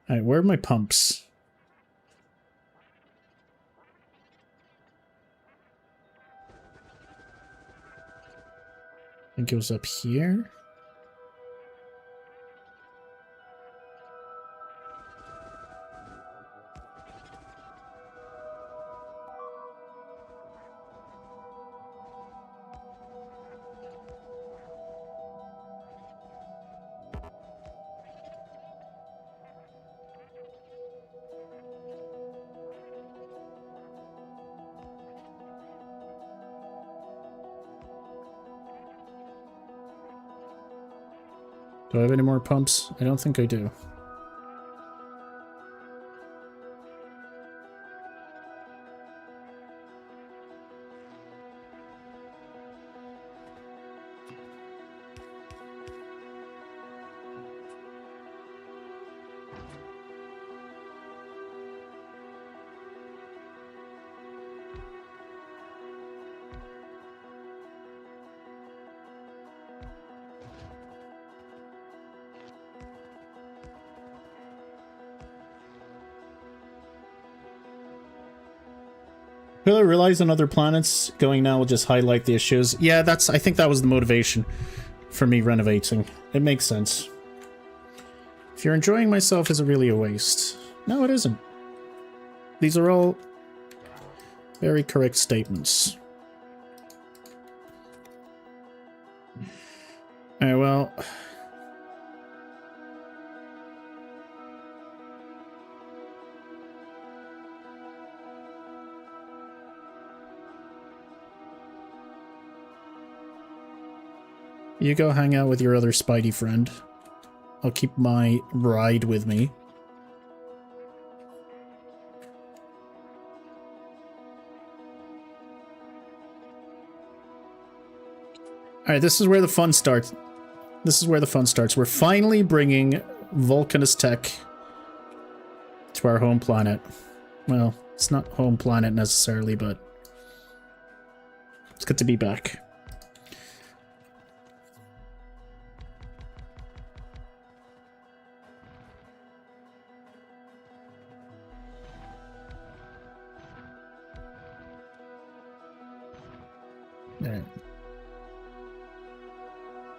Alright, where are my pumps? I think it was up here. Do I have any more pumps? I don't think I do. Will I realize on other planets going now will just highlight the issues? Yeah, I think that was the motivation for me renovating. It makes sense. If you're enjoying myself, is it really a waste? No, it isn't. These are all very correct statements. Alright, well... You go hang out with your other Spidey friend. I'll keep my ride with me. Alright, this is where the fun starts. This is where the fun starts. We're finally bringing Vulcanist tech to our home planet. Well, it's not home planet necessarily, but it's good to be back. Alright.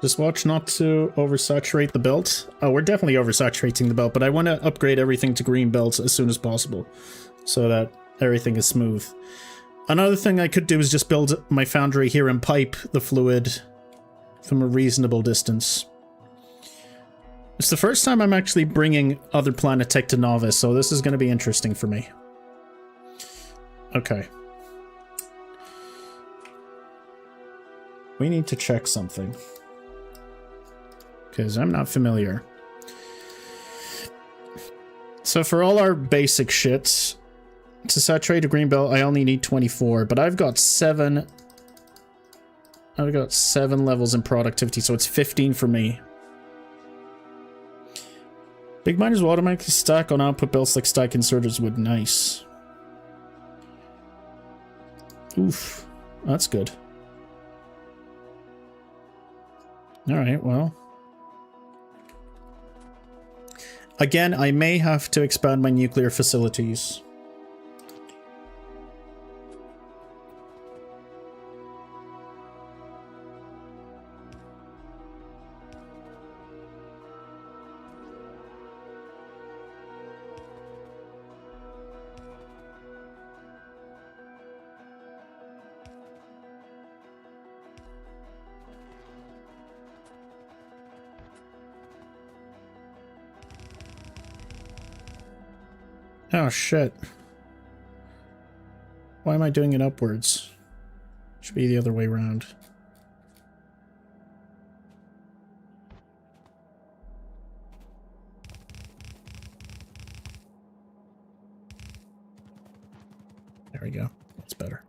Just watch not to oversaturate the belt. Oh, we're definitely oversaturating the belt, but I want to upgrade everything to green belts as soon as possible so that everything is smooth. Another thing I could do is just build my foundry here and pipe the fluid from a reasonable distance. It's the first time I'm actually bringing other planet tech to Nauvis, so this is going to be interesting for me. Okay. We need to check something, because I'm not familiar. So for all our basic shit, to saturate a green belt, I only need 24, but I've got 7 levels in productivity, so it's 15 for me. Big miners will automatically stack on output belts like stack inserters would. Nice. Oof. That's good. Alright, well. Again, I may have to expand my nuclear facilities. Oh, shit. Why am I doing it upwards? Should be the other way around. There we go. That's better.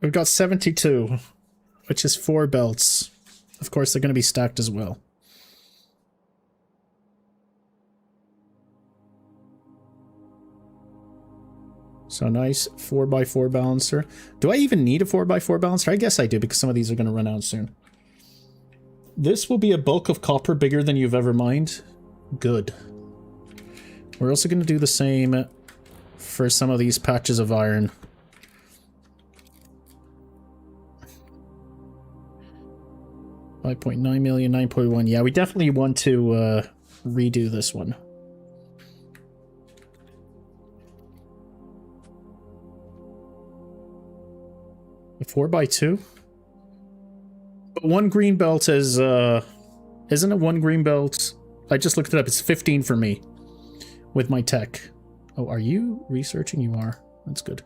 We've got 72, which is 4 belts. Of course, they're going to be stacked as well. So nice 4x4 balancer. Do I even need a 4x4 balancer? I guess I do, because some of these are going to run out soon. This will be a bulk of copper bigger than you've ever mined. Good. We're also going to do the same for some of these patches of iron. $5.9 million, 9.1. Yeah, we definitely want to redo this one. A 4x2? But 1 green belt is, isn't it 1 green belt? I just looked it up. It's 15 for me with my tech. Oh, are you researching? You are. That's good.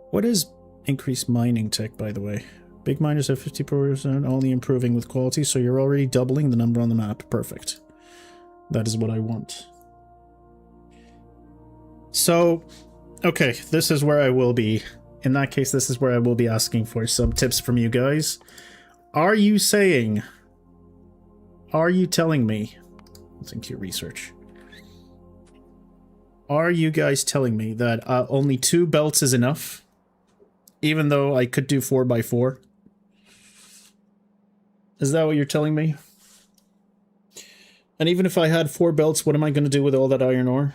What is increased mining tech, by the way? Big miners have 50%, only improving with quality, so you're already doubling the number on the map. Perfect. That is what I want. So, okay, this is where I will be. In that case, this is where I will be asking for some tips from you guys. Are you saying... Are you telling me... Let's think your research. Are you guys telling me that only 2 belts is enough? Even though I could do 4x4? Is that what you're telling me? And even if I had 4 belts, what am I going to do with all that iron ore?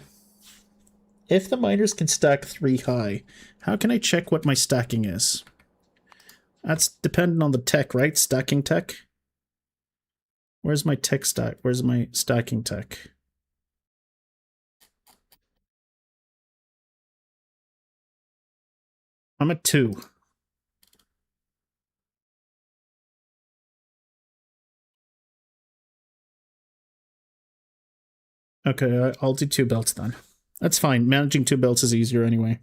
If the miners can stack 3 high, how can I check what my stacking is? That's dependent on the tech, right? Stacking tech? Where's my tech stack? Where's my stacking tech? I'm at 2. Okay, I'll do 2 belts then. That's fine. Managing 2 belts is easier anyway.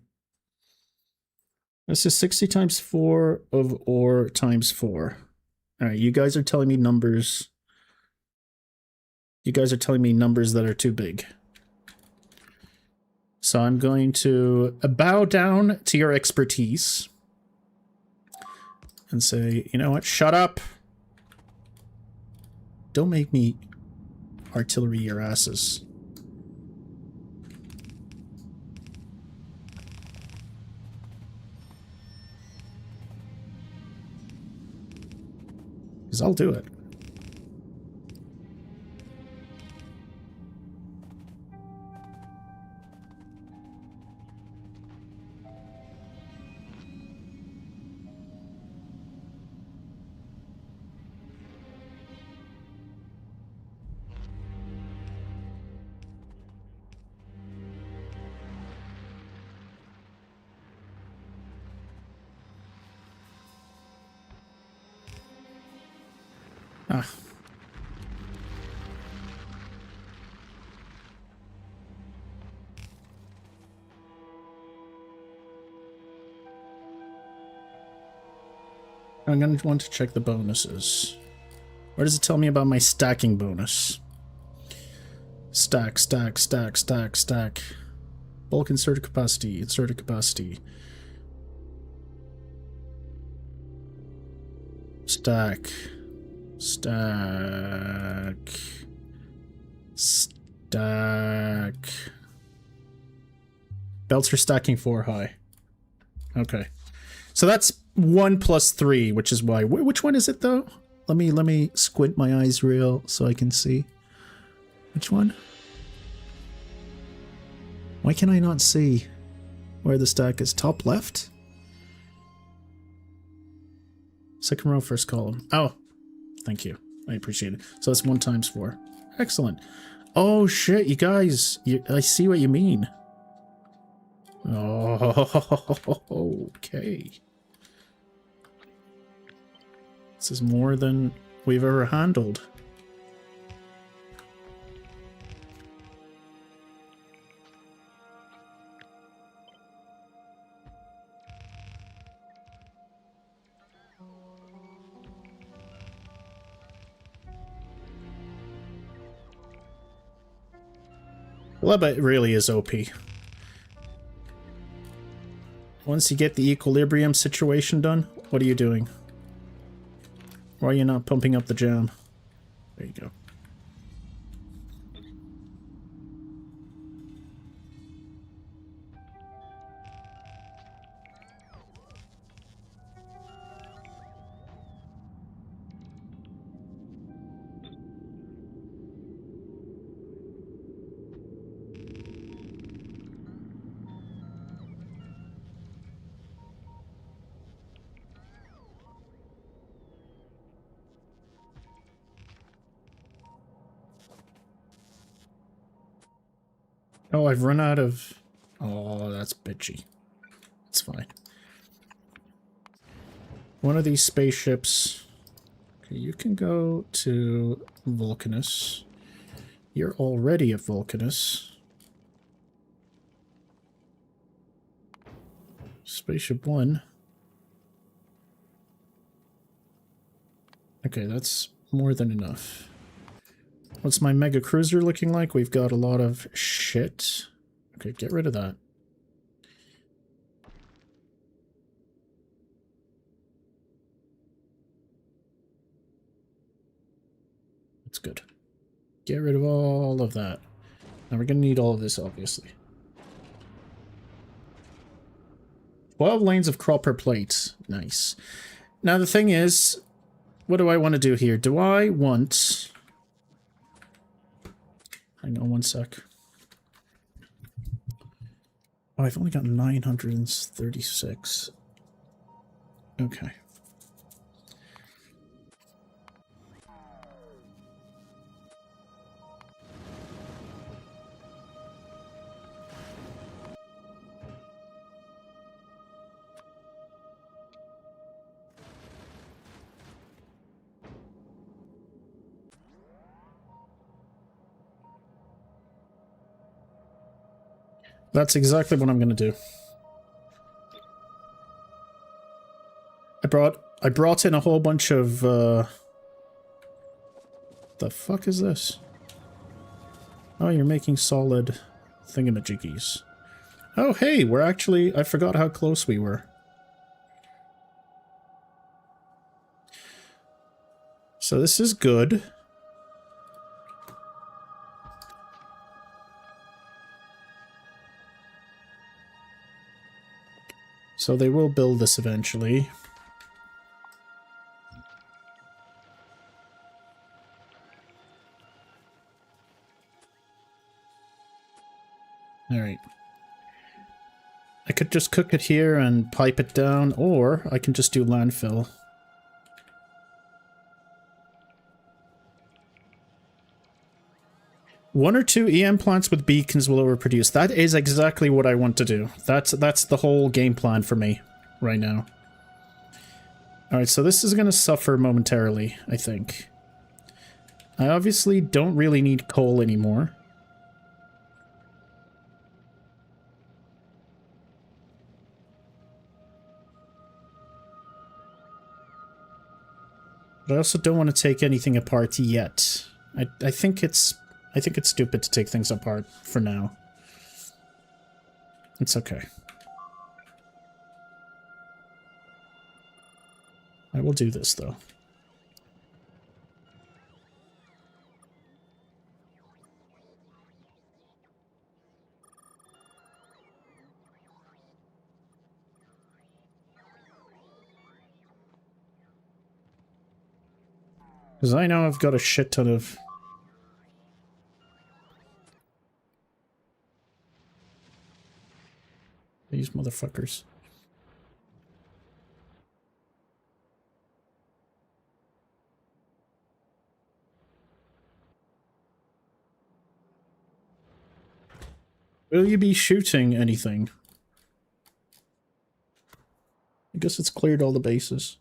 This is 60 times 4 of ore times 4. Alright, you guys are telling me numbers. You guys are telling me numbers that are too big. So I'm going to bow down to your expertise. And say, you know what? Shut up. Don't make me artillery your asses. Because I'll do it. Ah. I'm going to want to check the bonuses. Where does it tell me about my stacking bonus? Stack, stack, stack, stack, stack. Bulk inserted capacity, inserted capacity. Stack. Stack. Stack. Belts are stacking 4 high. Okay. So that's 1 plus 3, which is why. Which one is it though? Let me squint my eyes real so I can see. Which one? Why can I not see where the stack is? Top left? Second row, first column. Oh, thank you. I appreciate it. So that's 1 times 4. Excellent. Oh shit, you guys. I see what you mean. Oh, okay. This is more than we've ever handled. Well, but it really is OP. Once you get the equilibrium situation done, what are you doing? Why are you not pumping up the jam? There you go. Oh, I've run out of... Oh, that's bitchy. It's fine. One of these spaceships... Okay, you can go to Vulcanus. You're already at Vulcanus. Spaceship 1. Okay, that's more than enough. What's my mega cruiser looking like? We've got a lot of shit. Okay, get rid of that. That's good. Get rid of all of that. Now we're gonna need all of this, obviously. 12 lanes of cropper plate. Nice. Now the thing is, what do I want to do here? Do I want... Hang on one sec. Oh, I've only got 936. Okay. That's exactly what I'm gonna do. I brought in a whole bunch of the fuck is this? Oh, you're making solid thingamajiggies. Oh, hey, we're actually... I forgot how close we were. So this is good. So they will build this eventually. Alright. I could just cook it here and pipe it down, or I can just do landfill. One or two EM plants with beacons will overproduce. That is exactly what I want to do. That's the whole game plan for me right now. Alright, so this is going to suffer momentarily, I think. I obviously don't really need coal anymore. But I also don't want to take anything apart yet. I think it's stupid to take things apart for now. It's okay. I will do this though. Because I know I've got a shit ton of... these motherfuckers. Will you be shooting anything? I guess it's cleared all the bases.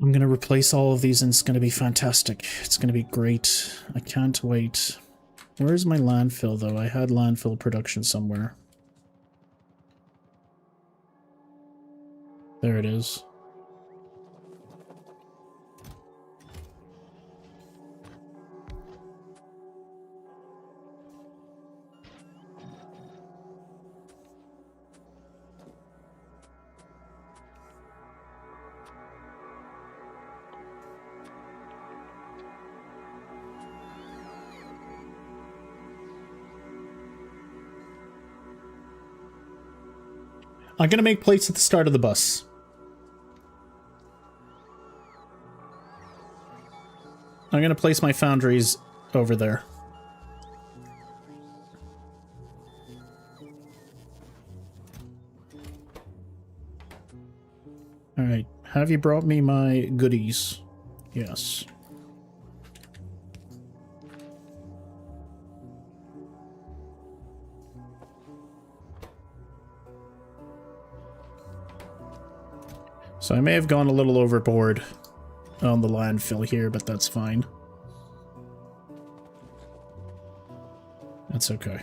I'm gonna replace all of these and it's gonna be fantastic. It's gonna be great. I can't wait. Where's my landfill though? I had landfill production somewhere. There it is. I'm gonna make plates at the start of the bus. I'm gonna place my foundries over there. Alright, have you brought me my goodies? Yes. So I may have gone a little overboard on the landfill here, but that's fine. That's okay.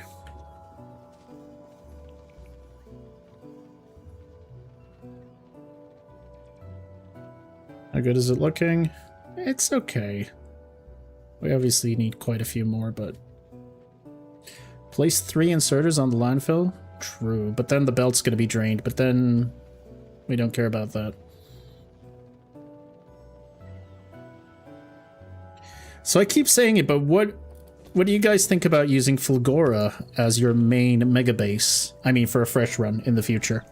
How good is it looking? It's okay. We obviously need quite a few more, but... Place 3 inserters on the landfill? True, but then the belt's gonna be drained, but then... we don't care about that. So I keep saying it, but what do you guys think about using Fulgora as your main mega base? I mean, for a fresh run in the future.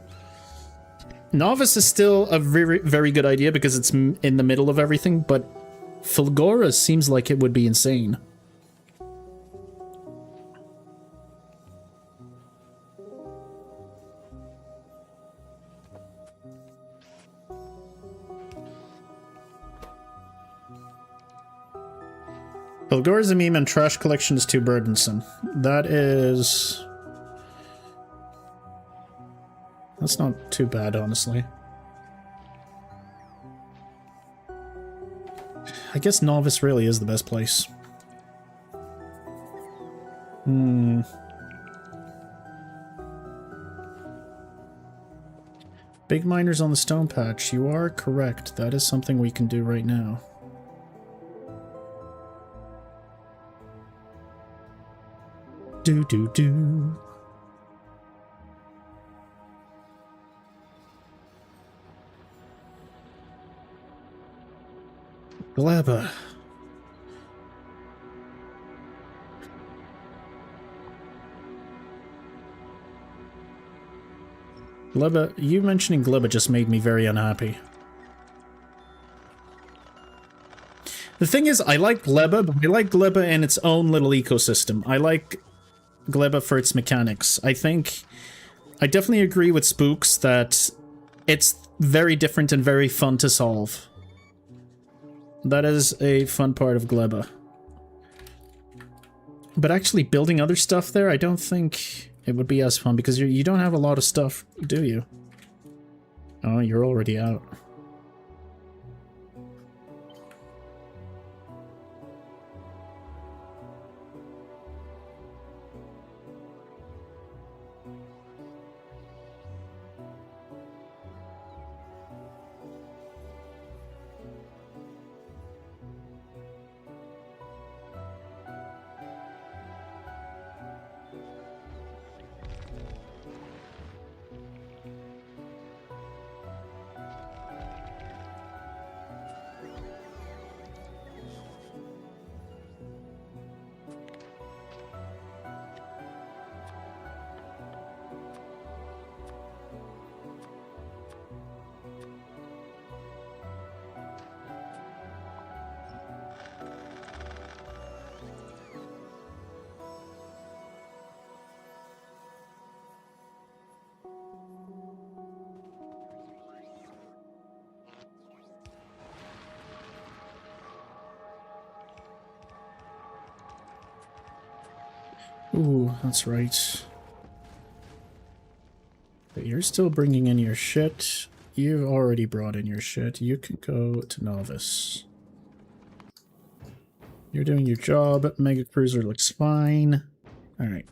Nauvis is still a very, very good idea because it's in the middle of everything, but Fulgora seems like it would be insane. Bulgar is a meme and trash collection is too burdensome. That is... That's not too bad, honestly. I guess Nauvis really is the best place. Big miners on the stone patch. You are correct. That is something we can do right now. Do. Gleba. Gleba, you mentioning Gleba just made me very unhappy. The thing is, I like Gleba, but I like Gleba in its own little ecosystem. I like Gleba for its mechanics. I definitely agree with Spooks that it's very different and very fun to solve. That is a fun part of Gleba. But actually building other stuff there, I don't think it would be as fun because you don't have a lot of stuff, do you? Oh, you're already out. Ooh, that's right. But you're still bringing in your shit. You've already brought in your shit. You can go to Nauvis. You're doing your job. Mega Cruiser looks fine. Alright.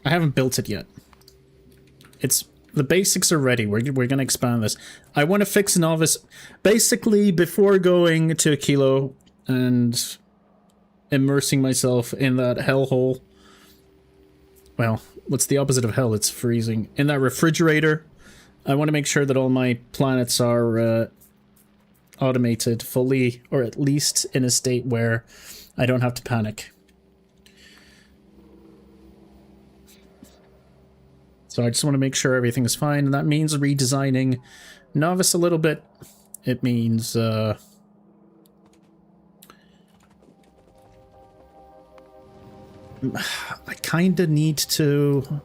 I haven't built it yet. The basics are ready. We're gonna expand this. I want to fix Nauvis basically before going to Aquilo and immersing myself in that hellhole. Well, what's the opposite of hell? It's freezing. In that refrigerator, I want to make sure that all my planets are automated fully, or at least in a state where I don't have to panic. So I just want to make sure everything is fine, and that means redesigning Nauvis a little bit. It means I kind of need to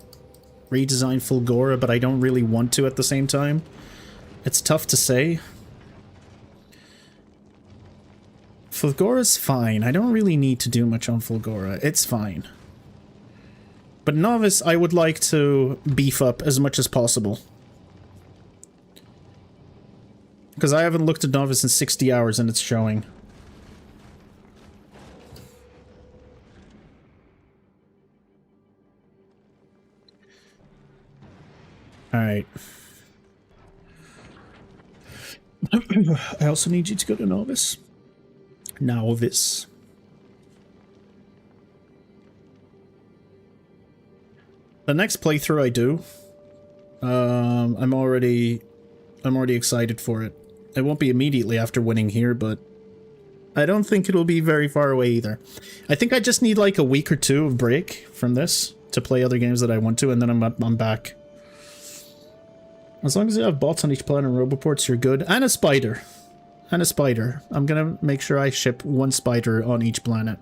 redesign Fulgora, but I don't really want to at the same time. It's tough to say. Fulgora's fine. I don't really need to do much on Fulgora. It's fine. But Nauvis, I would like to beef up as much as possible. Because I haven't looked at Nauvis in 60 hours and it's showing. Alright. I also need you to go to Nauvis. Nauvis. The next playthrough I do, I'm already excited for it. It won't be immediately after winning here, but I don't think it'll be very far away either. I think I just need like a week or two of break from this to play other games that I want to, and then I'm back. As long as you have bots on each planet and roboports, you're good. And a spider. And a spider. I'm gonna make sure I ship one spider on each planet.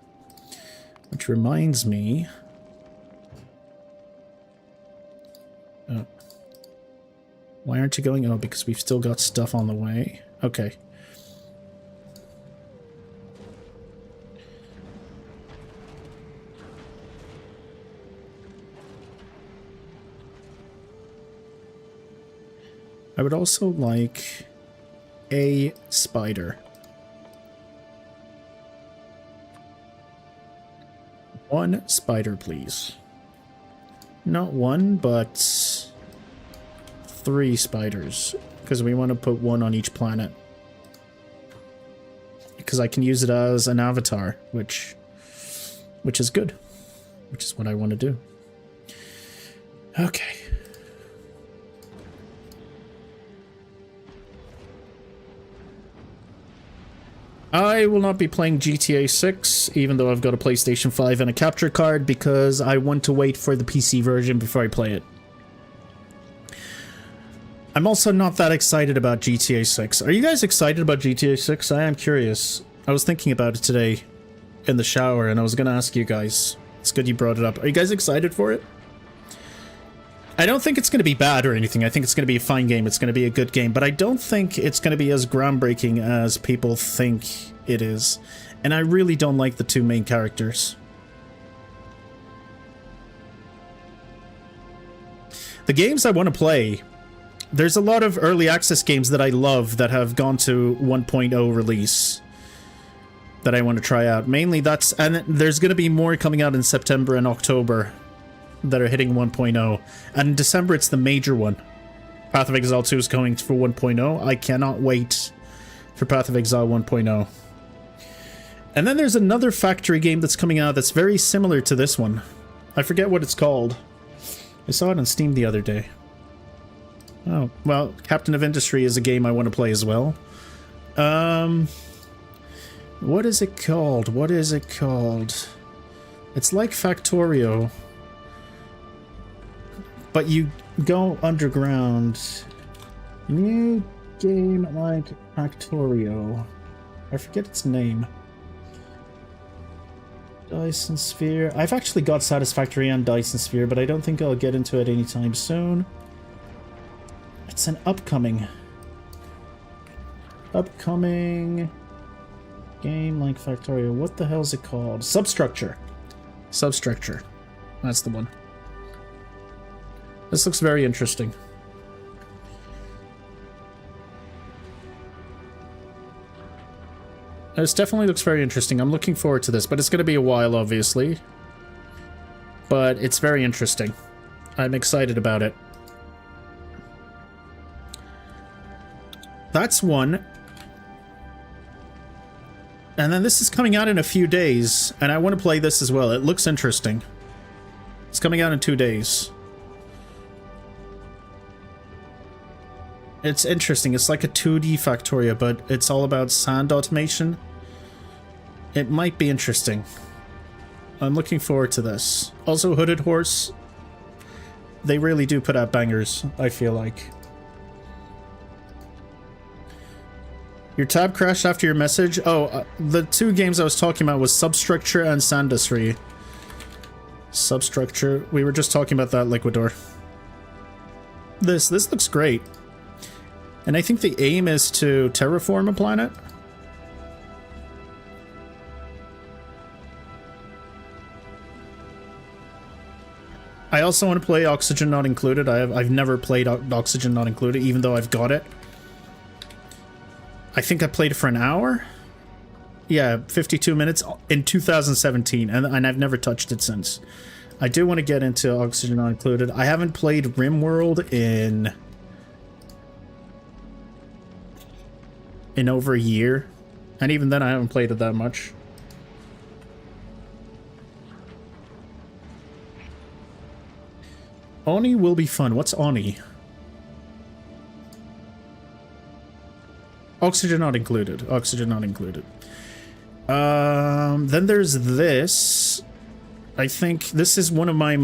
Which reminds me... Oh. Why aren't you going? Oh, because we've still got stuff on the way. Okay. I would also like a spider. One spider, please. Not one, but 3 spiders. Because we want to put one on each planet. Because I can use it as an avatar, which is good. Which is what I want to do. Okay. I will not be playing GTA 6, even though I've got a PlayStation 5 and a capture card, because I want to wait for the PC version before I play it. I'm also not that excited about GTA 6. Are you guys excited about GTA 6? I am curious. I was thinking about it today in the shower, and I was going to ask you guys. It's good you brought it up. Are you guys excited for it? I don't think it's going to be bad or anything. I think it's going to be a fine game. It's going to be a good game. But I don't think it's going to be as groundbreaking as people think it is. And I really don't like the 2 main characters. The games I want to play... There's a lot of early access games that I love that have gone to 1.0 release. That I want to try out. Mainly that's... And there's going to be more coming out in September and October. That are hitting 1.0, and in December it's the major one. Path of Exile 2 is going for 1.0. I cannot wait for Path of Exile 1.0. And then there's another factory game that's coming out that's very similar to this one. I forget what it's called. I saw it on Steam the other day. Oh, well, Captain of Industry is a game I want to play as well. What is it called? What is it called? It's like Factorio. But you go underground. New game like Factorio. I forget its name. Dyson Sphere. I've actually got Satisfactory and Dyson Sphere, but I don't think I'll get into it anytime soon. It's an upcoming game like Factorio. What the hell is it called? Substructure. Substructure. That's the one. This looks very interesting. This definitely looks very interesting. I'm looking forward to this, but it's going to be a while, obviously. But it's very interesting. I'm excited about it. That's one. And then this is coming out in a few days, and I want to play this as well. It looks interesting. It's coming out in 2 days. It's interesting. It's like a 2D Factorio, but it's all about sand automation. It might be interesting. I'm looking forward to this. Also, Hooded Horse. They really do put out bangers, I feel like. Your tab crashed after your message? Oh, the 2 games I was talking about was Substructure and Sandustry. Substructure. We were just talking about that, Liquidor. This looks great. And I think the aim is to terraform a planet. I also want to play Oxygen Not Included. I've never played Oxygen Not Included, even though I've got it. I think I played it for an hour. Yeah, 52 minutes in 2017, and I've never touched it since. I do want to get into Oxygen Not Included. I haven't played RimWorld in over a year, and even then I haven't played it that much. Oni will be fun. What's Oni? Oxygen Not Included. Oxygen Not Included. Then there's this. I think this is one of my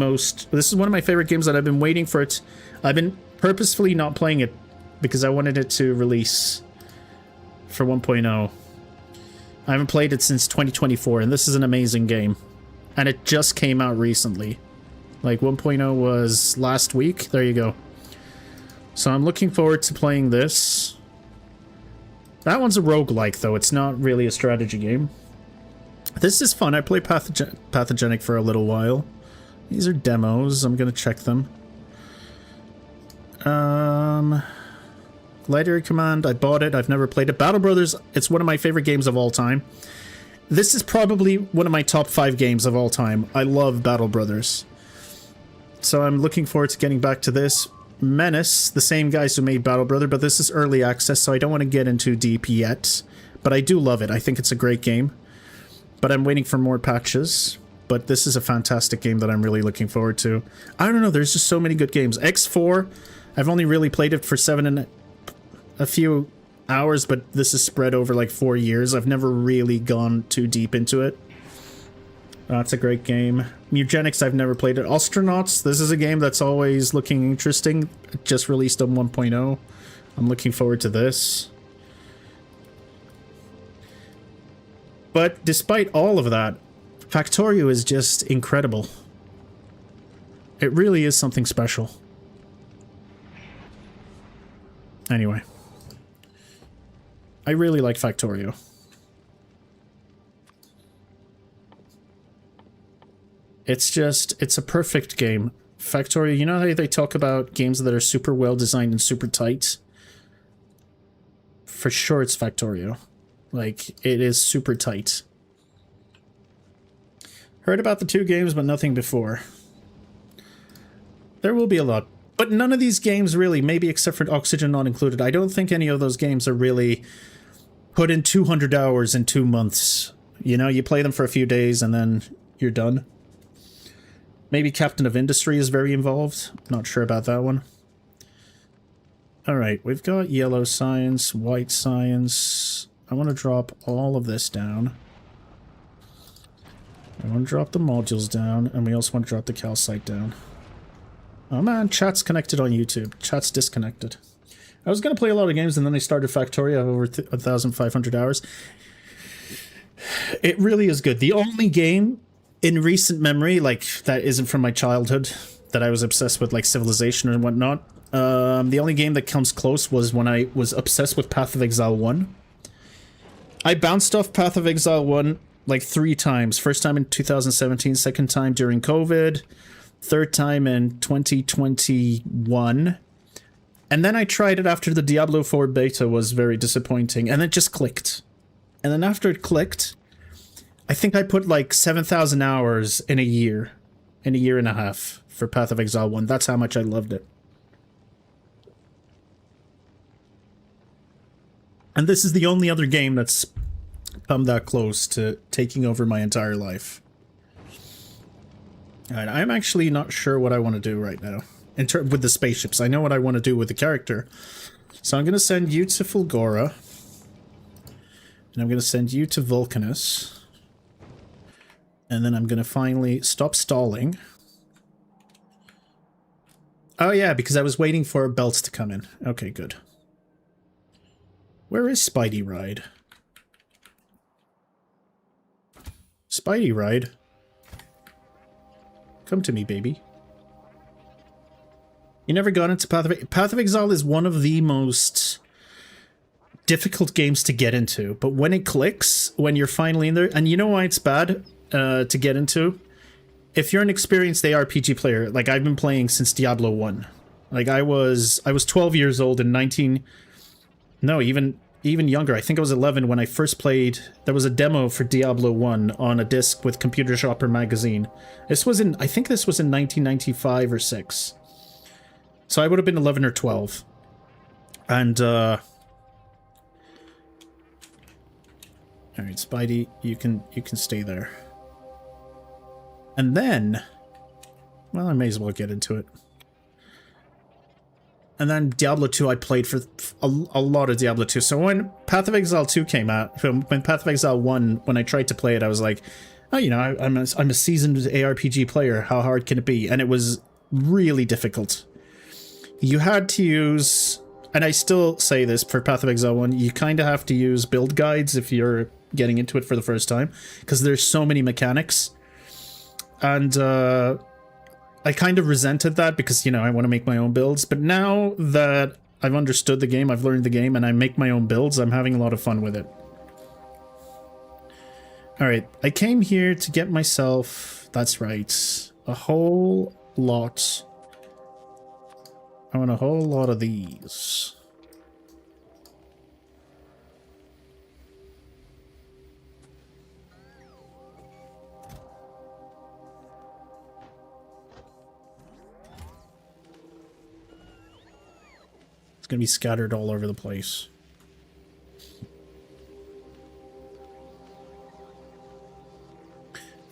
favorite games that I've been waiting for it. I've been purposefully not playing it because I wanted it to release for 1.0. I haven't played it since 2024, and this is an amazing game. And it just came out recently. Like, 1.0 was last week. There you go. So I'm looking forward to playing this. That one's a roguelike, though. It's not really a strategy game. This is fun. I played Pathogenic for a little while. These are demos. I'm going to check them. Gladiator Command. I bought it. I've never played it. Battle Brothers. It's one of my favorite games of all time. This is probably one of my top 5 games of all time. I love Battle Brothers. So I'm looking forward to getting back to this. Menace, the same guys who made Battle Brother, but this is early access, so I don't want to get into deep yet. But I do love it. I think it's a great game. But I'm waiting for more patches. But this is a fantastic game that I'm really looking forward to. I don't know, there's just so many good games. X4, I've only really played it for a few hours, but this is spread over like 4 years. I've never really gone too deep into it. That's a great game. Mugenics, I've never played it. Astronauts, this is a game that's always looking interesting. It just released on 1.0. I'm looking forward to this. But despite all of that, Factorio is just incredible. It really is something special. Anyway. I really like Factorio. It's a perfect game. Factorio, you know how they talk about games that are super well designed and super tight? For sure it's Factorio. Like, it is super tight. Heard about the 2 games, but nothing before. There will be a lot. But none of these games really, maybe except for Oxygen Not Included. I don't think any of those games are really put in 200 hours in 2 months. You know, you play them for a few days and then you're done. Maybe Captain of Industry is very involved. Not sure about that one. Alright, we've got yellow science, white science. I want to drop all of this down. I want to drop the modules down, and we also want to drop the calcite down. Oh man, chat's connected on YouTube. Chat's disconnected. I was going to play a lot of games, and then I started Factorio. I have over 1,500 hours. It really is good. The only game in recent memory, like, that isn't from my childhood, that I was obsessed with, like Civilization and whatnot, the only game that comes close was when I was obsessed with Path of Exile 1. I bounced off Path of Exile 1 like 3 times. First time in 2017, second time during COVID, third time in 2021. And then I tried it after the Diablo 4 beta was very disappointing, and it just clicked. And then after it clicked, I think I put like 7,000 hours in a year and a half for Path of Exile 1. That's how much I loved it. And this is the only other game that's come that close to taking over my entire life. Alright, I'm actually not sure what I want to do right now. With the spaceships. I know what I want to do with the character. So I'm going to send you to Fulgora. And I'm going to send you to Vulcanus. And then I'm going to finally stop stalling. Oh yeah, because I was waiting for belts to come in. Okay, good. Where is Spidey Ride? Spidey Ride? Come to me, baby. You never got into Path of... Path of Exile is one of the most difficult games to get into, but when it clicks, when you're finally in there, and you know why it's bad to get into? If you're an experienced ARPG player, like I've been playing since Diablo 1. Like I was 12 years old in even younger. I think I was 11 when I first played. There was a demo for Diablo 1 on a disc with Computer Shopper magazine. This was in, I think this was in 1995 or 6. So I would have been 11 or 12. And, alright, Spidey, you can stay there. And then, well, I may as well get into it. And then Diablo 2 I played for a lot of Diablo 2. So when Path of Exile 2 came out, when Path of Exile 1, when I tried to play it, I was like, oh, you know, I'm a seasoned ARPG player. How hard can it be? And it was really difficult. you had to use, and I still say this for Path of Exile 1, you kind of have to use build guides if you're getting into it for the first time, because there's so many mechanics. And I kind of resented that because, you know, I want to make my own builds. But now that I've understood the game, I've learned the game, and I make my own builds, I'm having a lot of fun with it. Alright, I came here to get myself, that's right, a whole lot. I want a whole lot of these. It's gonna be scattered all over the place.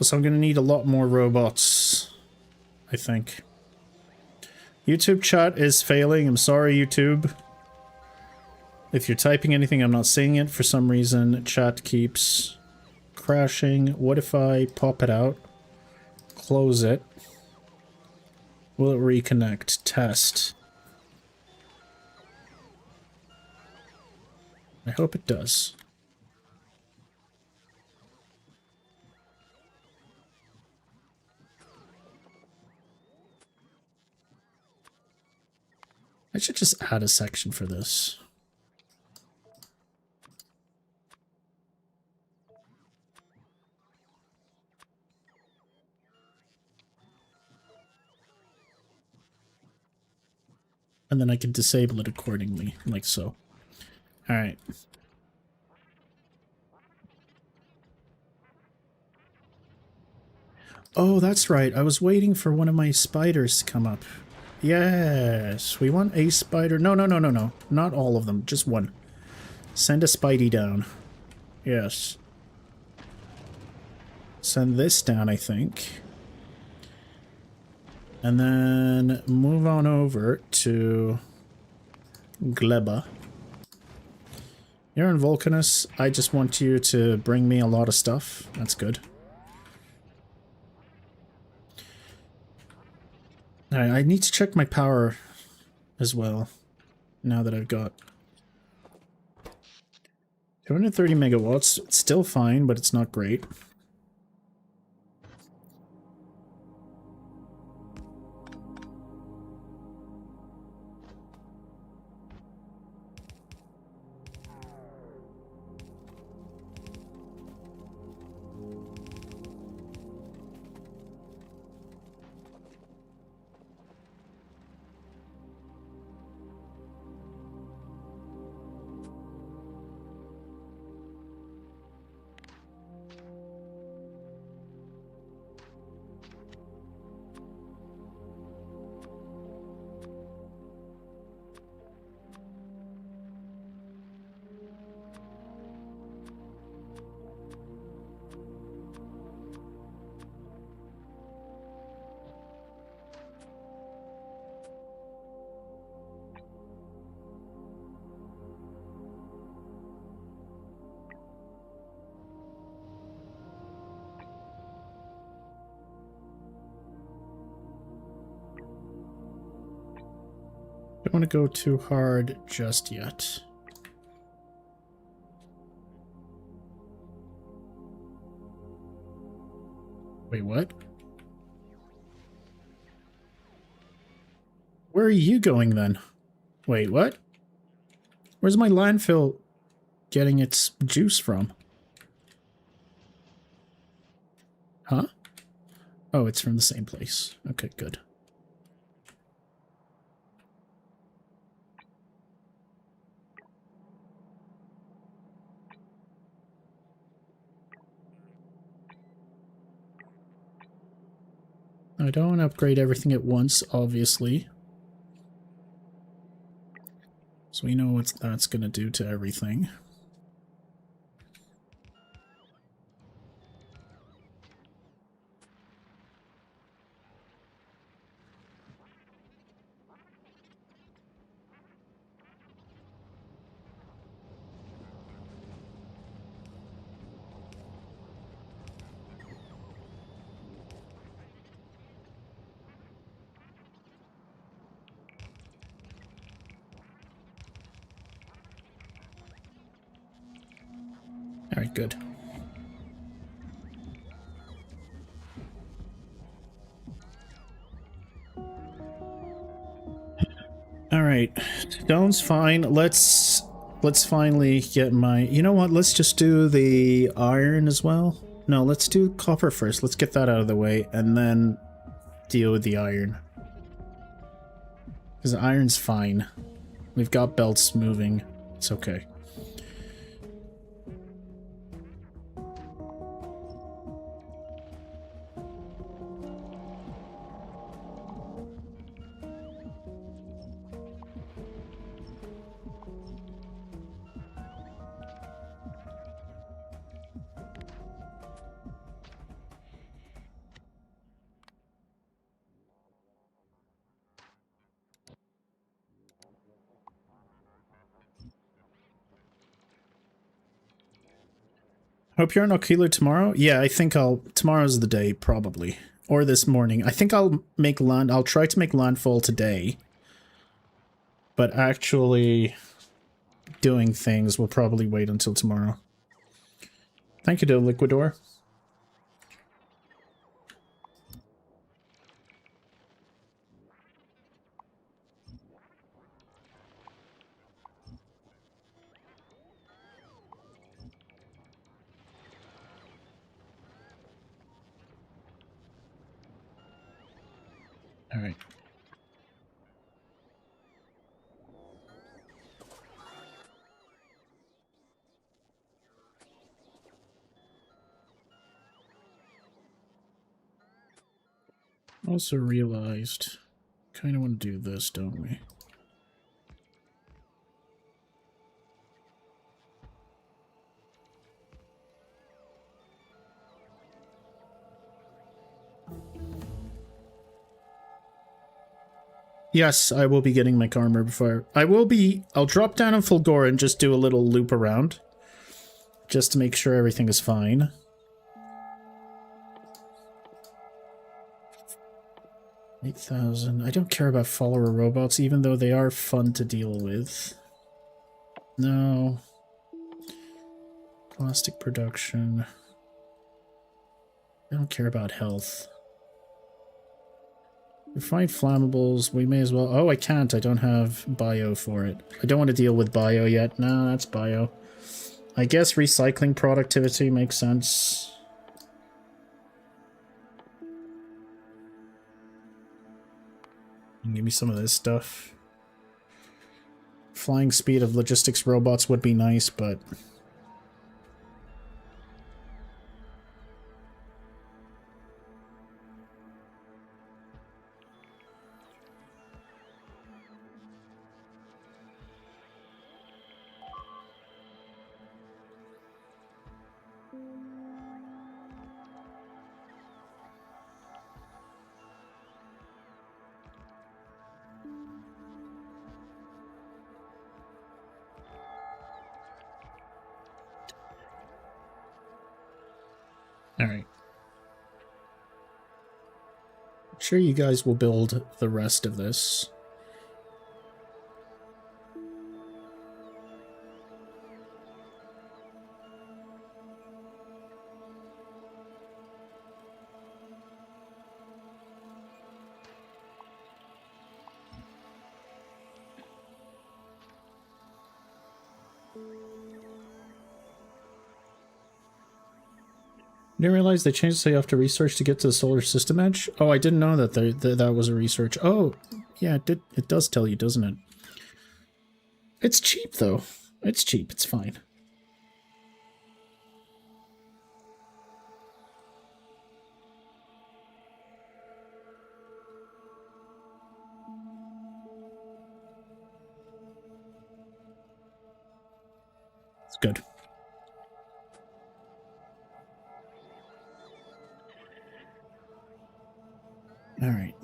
So I'm gonna need a lot more robots, I think. YouTube chat is failing. I'm sorry, YouTube. If you're typing anything, I'm not seeing it. For some reason, chat keeps crashing. What if I pop it out? Close it. Will it reconnect? Test. I hope it does. I should just add a section for this. And then I can disable it accordingly, like so. Alright. Oh, that's right. I was waiting for one of my spiders to come up. Yes, we want a spider. No, no, no, no, no. Not all of them. Just one. Send a Spidey down. Yes. Send this down, I think. And then move on over to Gleba. You're in Vulcanus. I just want you to bring me a lot of stuff. That's good. Alright, I need to check my power as well, now that I've got 230 megawatts. It's still fine, but it's not great. Don't want to go too hard just yet. Wait, what? Where are you going then? Wait, what? Where's my landfill getting its juice from? Huh? Oh, it's from the same place. Okay, good. I don't want to upgrade everything at once, obviously. So we know what that's going to do to everything. Alright, good. Alright. Stone's fine. Let's finally get my... You know what? Let's just do the iron as well. No, let's do copper first. Let's get that out of the way, and then deal with the iron. Because iron's fine. We've got belts moving. It's okay. Hope you're on Aquilo tomorrow. Yeah, I think tomorrow's the day, probably. Or this morning. I think I'll try to make landfall today. But actually doing things will probably wait until tomorrow. Thank you to Liquidor. All right. Also realized, kind of want to do this, don't we? Yes, I will be getting my armor before... I'll drop down on Fulgora and just do a little loop around. Just to make sure everything is fine. $8,000. I don't care about follower robots, even though they are fun to deal with. No. Plastic production. I don't care about health. Refined flammables, we may as well... Oh, I can't. I don't have bio for it. I don't want to deal with bio yet. No, that's bio. I guess recycling productivity makes sense. Give me some of this stuff. Flying speed of logistics robots would be nice, but... Alright. I'm sure you guys will build the rest of this. Didn't realize they changed so you have to research to get to the solar system edge. Oh, I didn't know that that was a research. Oh, yeah, it does tell you, doesn't it? It's cheap though. It's cheap. It's fine. It's good. All right.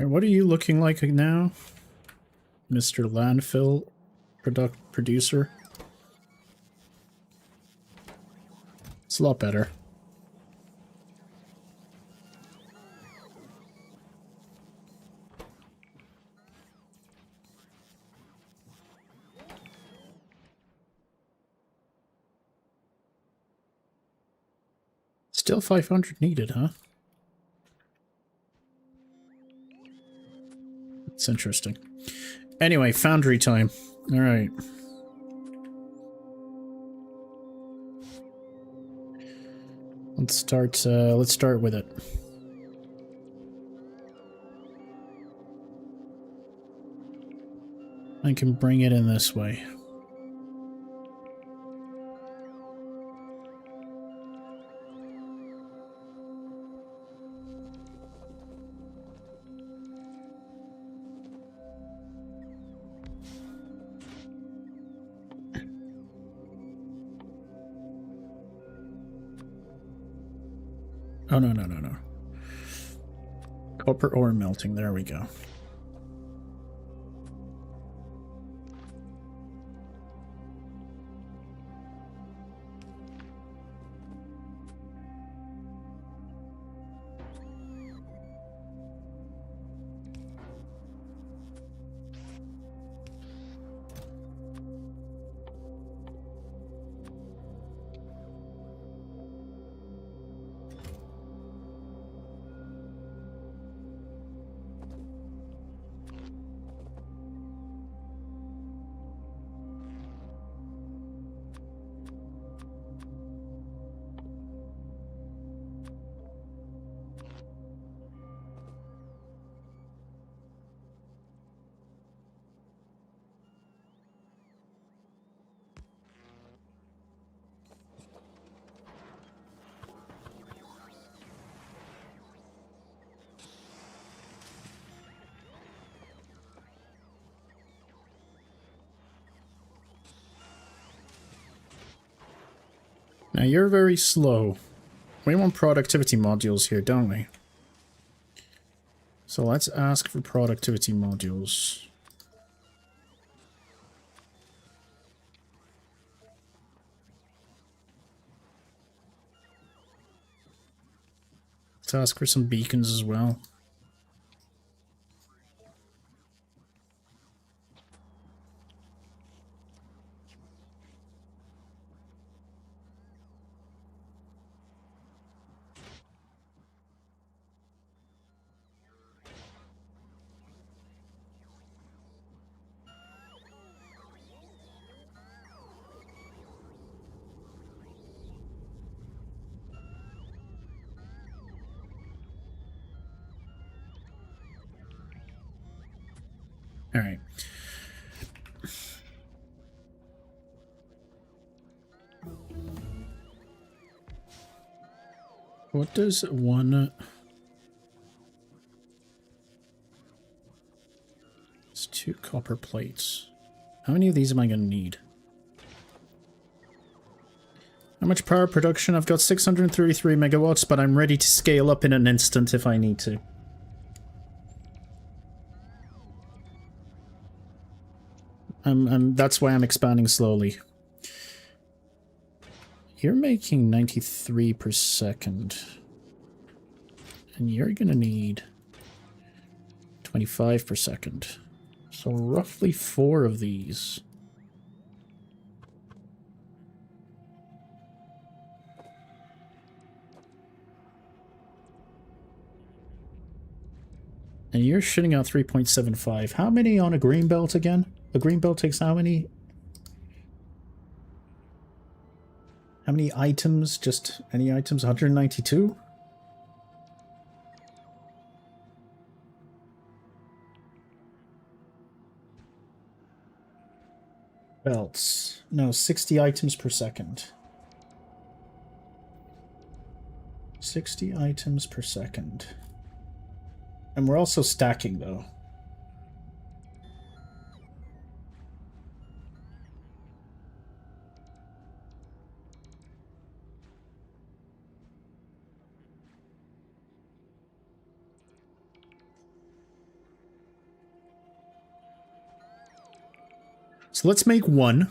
Alright, what are you looking like now, Mr. Landfill producer? It's a lot better. Still 500 needed, huh? It's interesting. Anyway, foundry time. Alright. Let's start with it. I can bring it in this way. Oh, no, no, no, no. Copper ore melting. There we go. Now you're very slow. We want productivity modules here, don't we? So let's ask for productivity modules. Let's ask for some beacons as well. All right. What does one... It's 2 copper plates. How many of these am I going to need? How much power production? I've got 633 megawatts, but I'm ready to scale up in an instant if I need to. That's why I'm expanding slowly. You're making 93 per second. And you're gonna need 25 per second. So roughly 4 of these. And you're shitting out 3.75. How many on a green belt again? A green belt takes how many? How many items? Just any items? 192? Belts. No, 60 items per second. 60 items per second. And we're also stacking, though. So let's make one.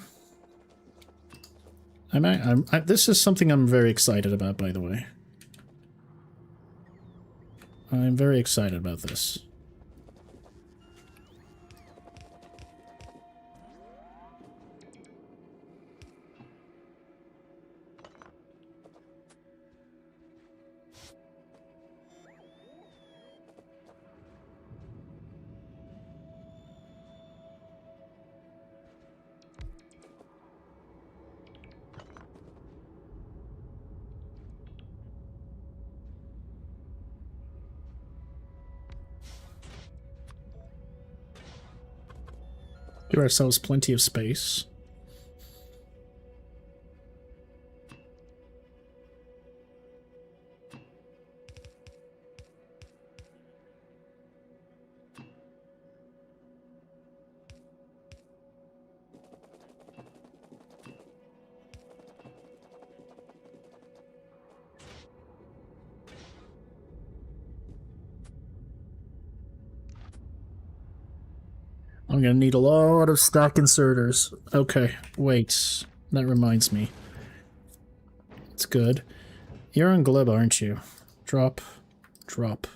This is something I'm very excited about, by the way. I'm very excited about this. Give ourselves plenty of space. I'm gonna need a lot of stack inserters. Okay, wait. That reminds me. It's good. You're on Gleb, aren't you? Drop. Drop.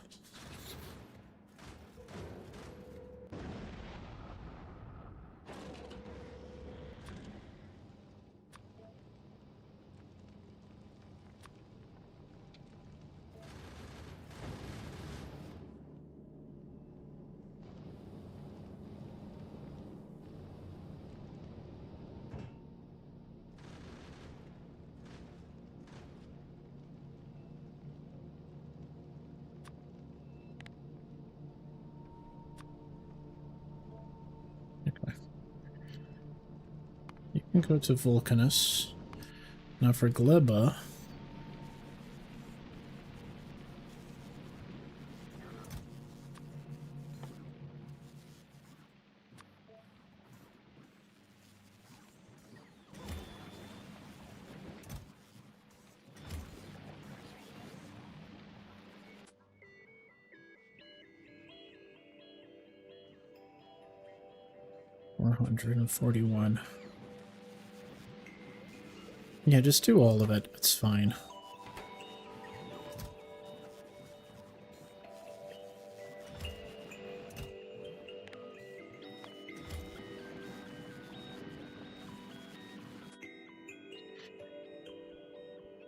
You can go to Vulcanus. Now for Gleba. $441. Yeah, just do all of it. It's fine.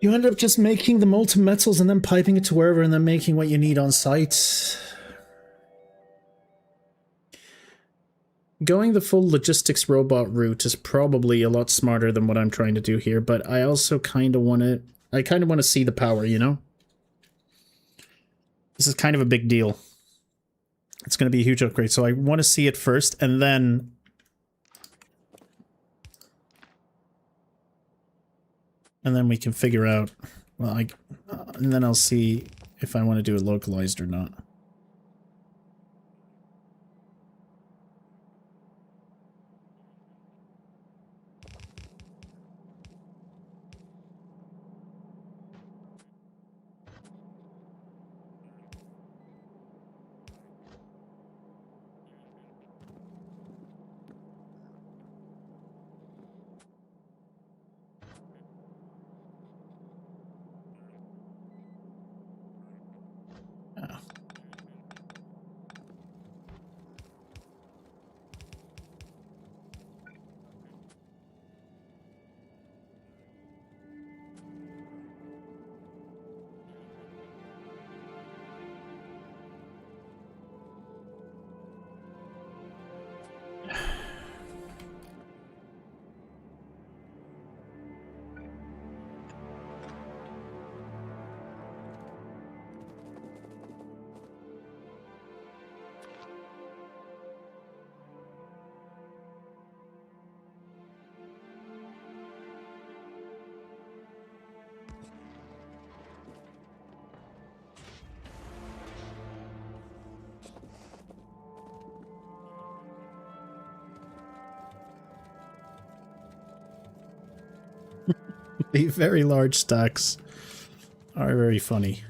You end up just making the molten metals and then piping it to wherever and then making what you need on site. Going the full logistics robot route is probably a lot smarter than what I'm trying to do here, but I also kind of want to see the power, you know? This is kind of a big deal. It's going to be a huge upgrade, so I want to see it first, and then... And then we can figure out... Well, and then I'll see if I want to do it localized or not. The very large stacks are very funny.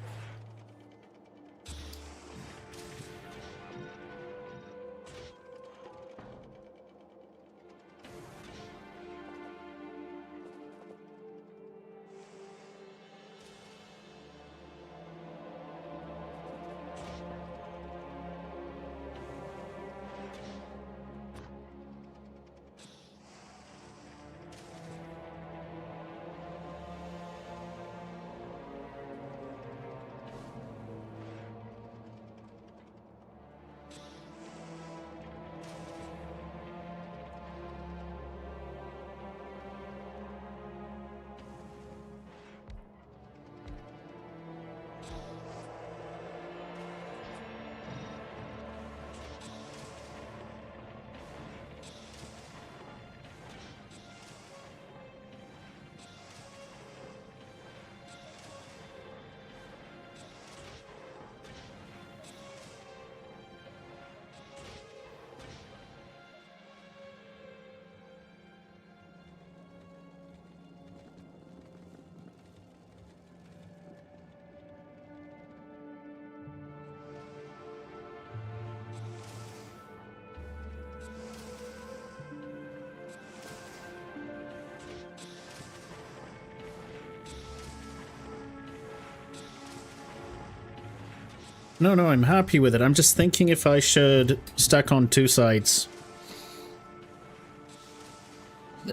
No, no, I'm happy with it. I'm just thinking if I should stack on 2 sides.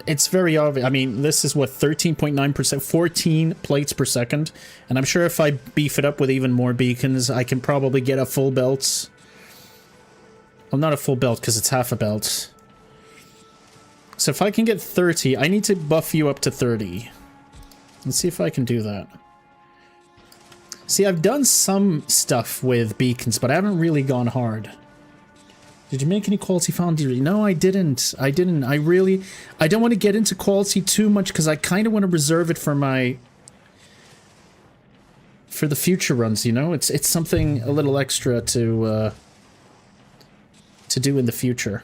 It's very obvious. I mean, this is what, 13.9%, 14 plates per second. And I'm sure if I beef it up with even more beacons, I can probably get a full belt. Well, not a full belt because it's half a belt. So if I can get 30, I need to buff you up to 30. Let's see if I can do that. See, I've done some stuff with beacons, but I haven't really gone hard. Did you make any quality foundry? No, I didn't. I don't want to get into quality too much because I kind of want to reserve it for the future runs, you know? It's something a little extra to do in the future.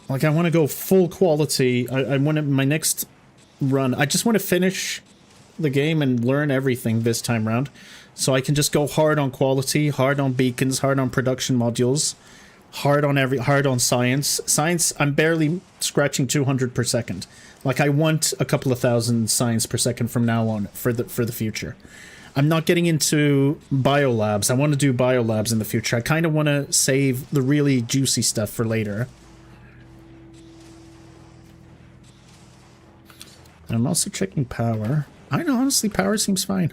Like, I want to go full quality. I want to, my next run, I just want to finish the game and learn everything this time around. So I can just go hard on quality, hard on beacons, hard on production modules, hard on science. Science, I'm barely scratching 200 per second. Like, I want a couple of thousand science per second from now on for the future. I'm not getting into biolabs. I want to do biolabs in the future. I kind of want to save the really juicy stuff for later. And I'm also checking power. I know, honestly, power seems fine.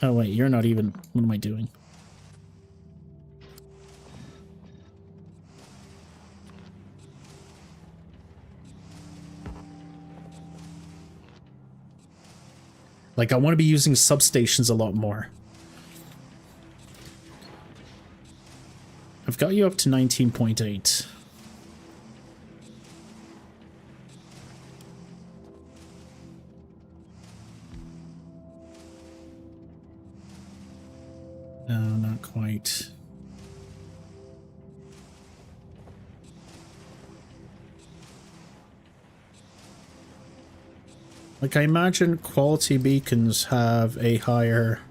Oh wait, you're not even... What am I doing? Like, I want to be using substations a lot more. I've got you up to 19.8. No, not quite. Like, I imagine quality beacons have a higher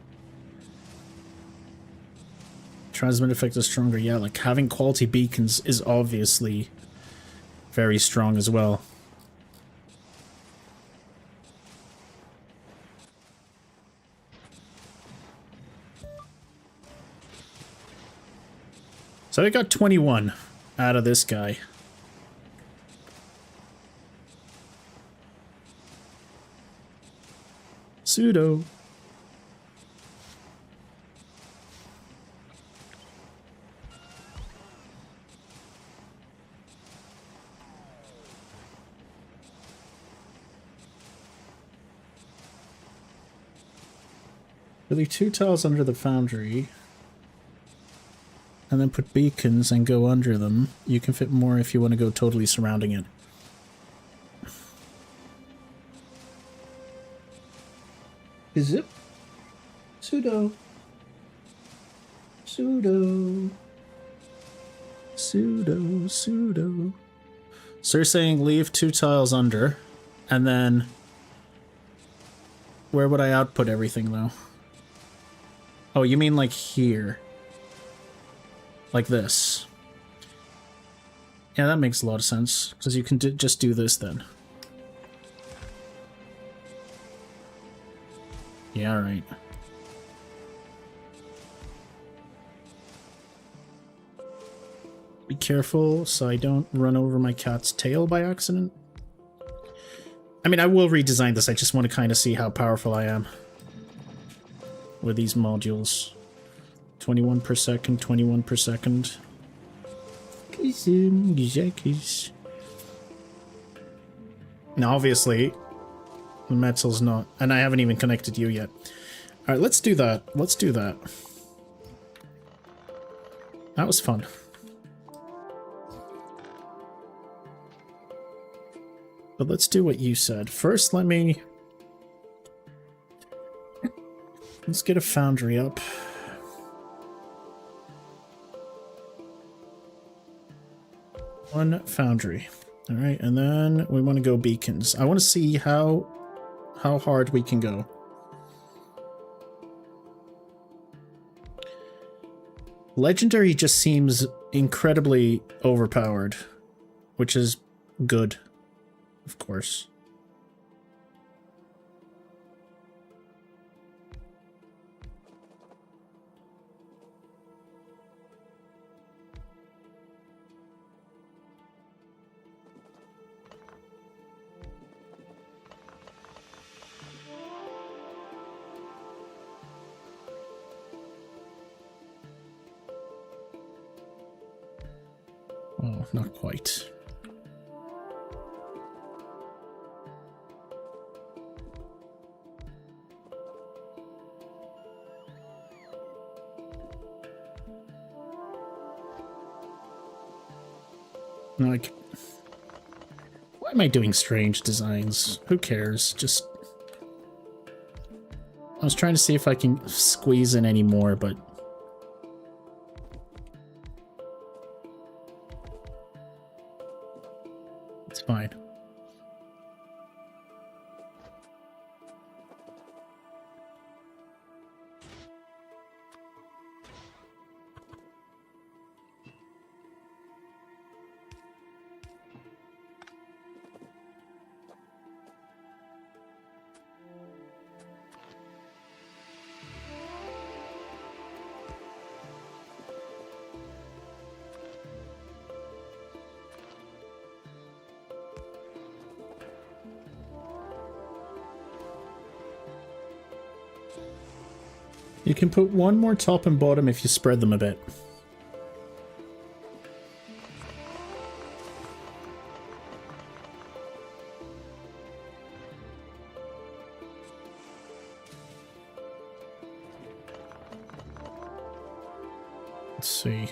transmit effect is stronger. Yeah, like having quality beacons is obviously very strong as well. So I got 21 out of this guy. Pseudo. Leave 2 tiles under the foundry. And then put beacons and go under them. You can fit more if you want to go totally surrounding it. Zip. Pseudo. Pseudo. Pseudo. Pseudo. So you're saying leave 2 tiles under, and then... Where would I output everything, though? Oh, you mean like here. Like this. Yeah, that makes a lot of sense, because you can just do this then. Yeah, alright. Be careful so I don't run over my cat's tail by accident. I mean, I will redesign this, I just want to kind of see how powerful I am with these modules. 21 per second, 21 per second. Now, obviously, the metal's not... And I haven't even connected you yet. Alright, let's do that. Let's do that. That was fun. But let's do what you said. First, let's get a foundry up. One foundry. Alright, and then we want to go beacons. I want to see how hard we can go. Legendary just seems incredibly overpowered, which is good. of course. Oh, not quite. Like, why am I doing strange designs? Who cares? Just... I was trying to see if I can squeeze in any more, but... it's fine. You can put one more top and bottom if you spread them a bit. Let's see.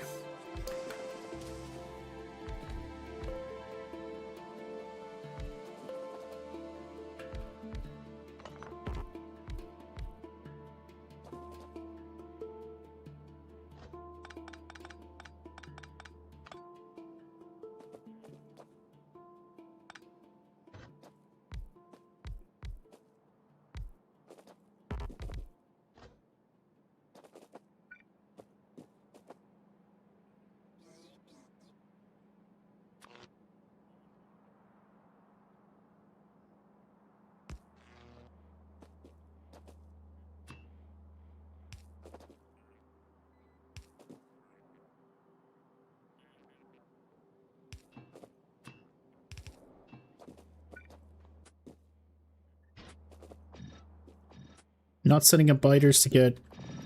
Not setting up biters to get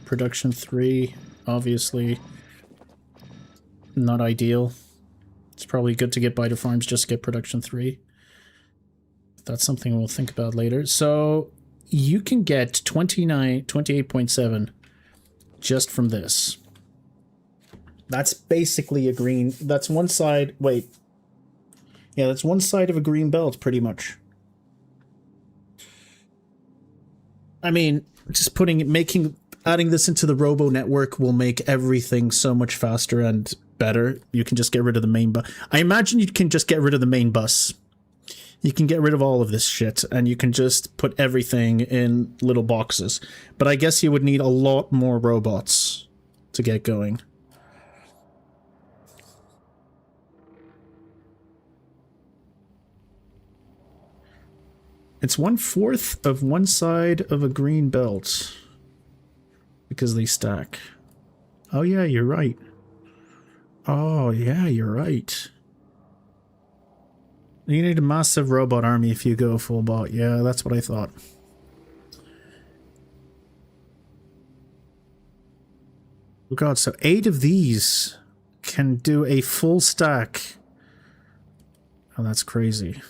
production 3, obviously not ideal. It's probably good to get biter farms just to get production 3. That's something we'll think about later. So you can get 28.7 just from this. That's basically a green... that's one side... wait. Yeah, that's one side of a green belt, pretty much. I mean, just adding this into the robo network will make everything so much faster and better. You can just get rid of the main bus. I imagine you can just get rid of the main bus. You can get rid of all of this shit, and you can just put everything in little boxes. But I guess you would need a lot more robots to get going. It's 1/4 of one side of a green belt. Because they stack. Oh yeah, you're right. Oh yeah, you're right. You need a massive robot army if you go full bot. Yeah, that's what I thought. Oh god, so 8 of these can do a full stack. Oh, that's crazy.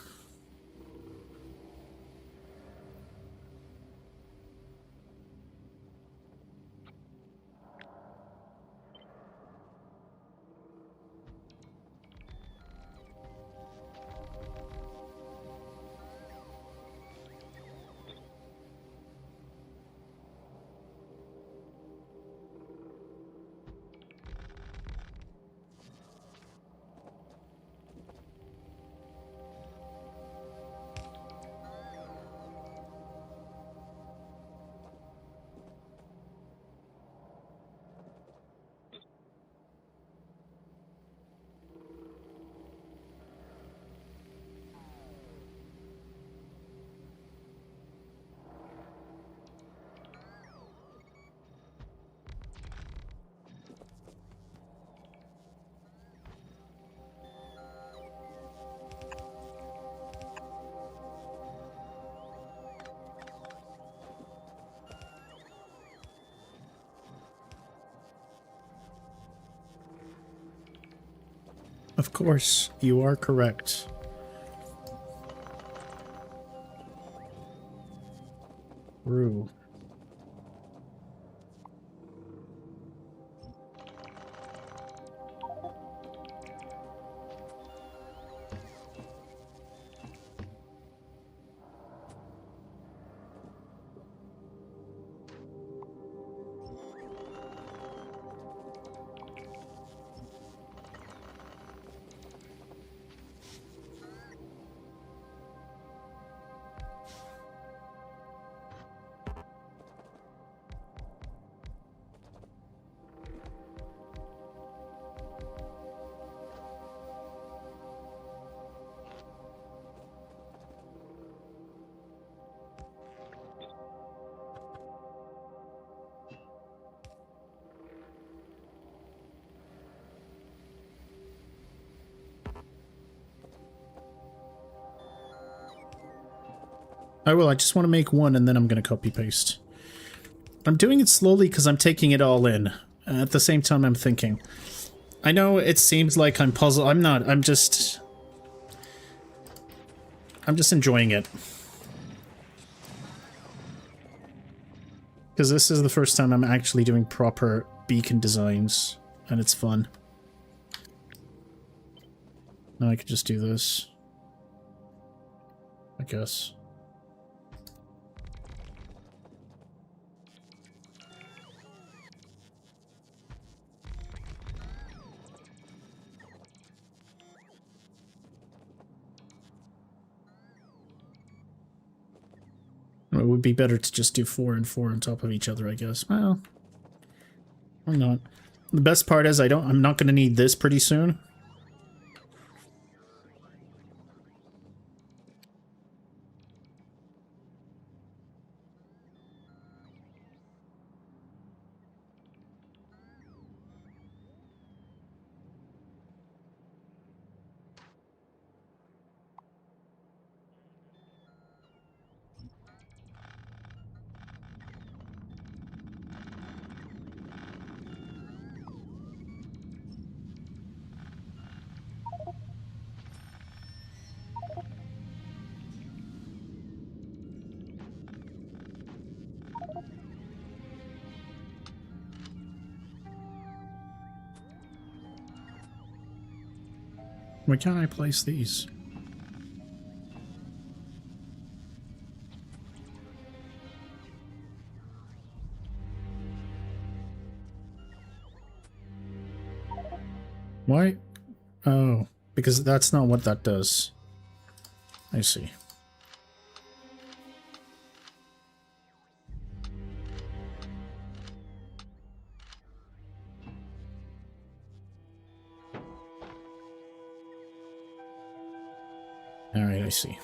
Of course, you are correct. Rue. I will, I just want to make one and then I'm going to copy paste. I'm doing it slowly because I'm taking it all in. At the same time I'm thinking. I know it seems like I'm puzzled. I'm not. I'm just enjoying it. Because this is the first time I'm actually doing proper beacon designs. And it's fun. Now I could just do this. I guess. It would be better to just do 4 and 4 on top of each other, I guess. Well, or not. The best part is I'm not going to need this pretty soon. Where can I place these? Why? Oh, because that's not what that does. I see. Alright, I see.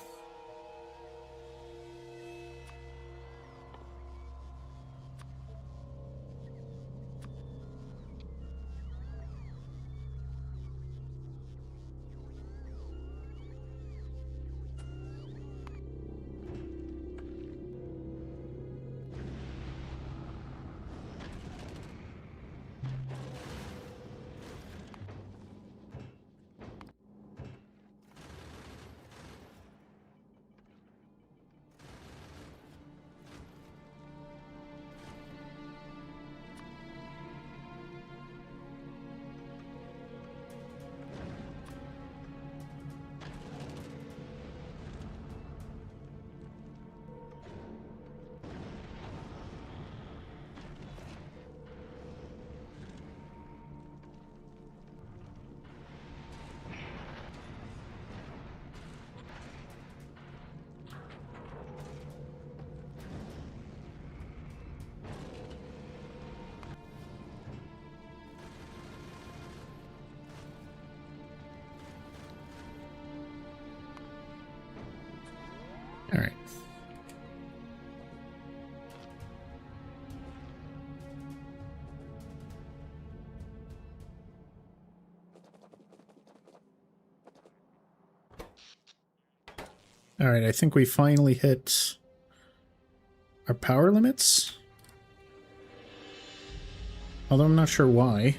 Alright. Alright, I think we finally hit our power limits. Although I'm not sure why.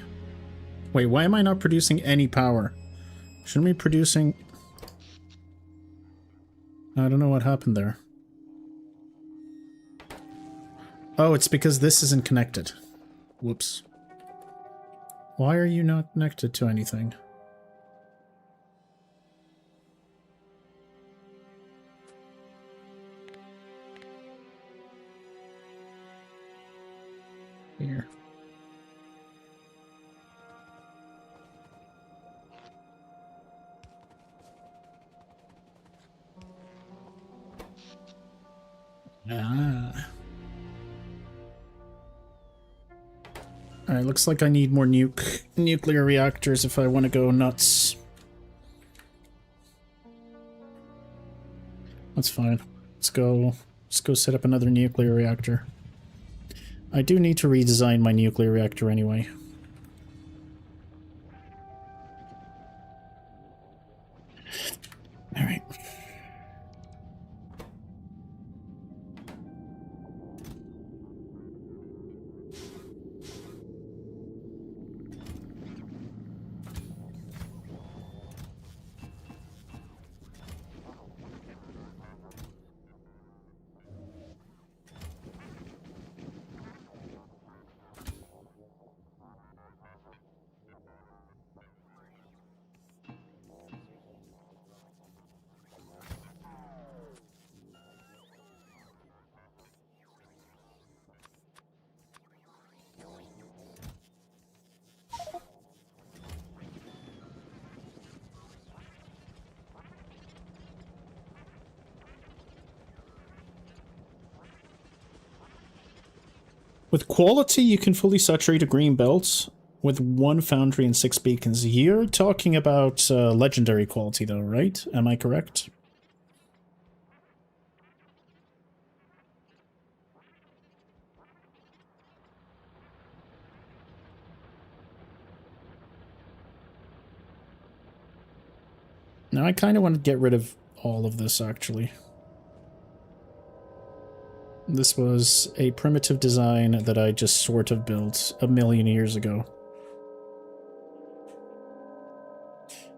Wait, why am I not producing any power? Shouldn't be producing... I don't know what happened there. Oh, it's because this isn't connected. Whoops. Why are you not connected to anything? Here. Ah. Alright, looks like I need more nuclear reactors if I want to go nuts. That's fine. Let's go set up another nuclear reactor. I do need to redesign my nuclear reactor anyway. Alright. With quality, you can fully saturate a green belt with 1 foundry and 6 beacons. You're talking about legendary quality though, right? Am I correct? Now I kind of want to get rid of all of this, actually. This was a primitive design that I just sort of built a million years ago.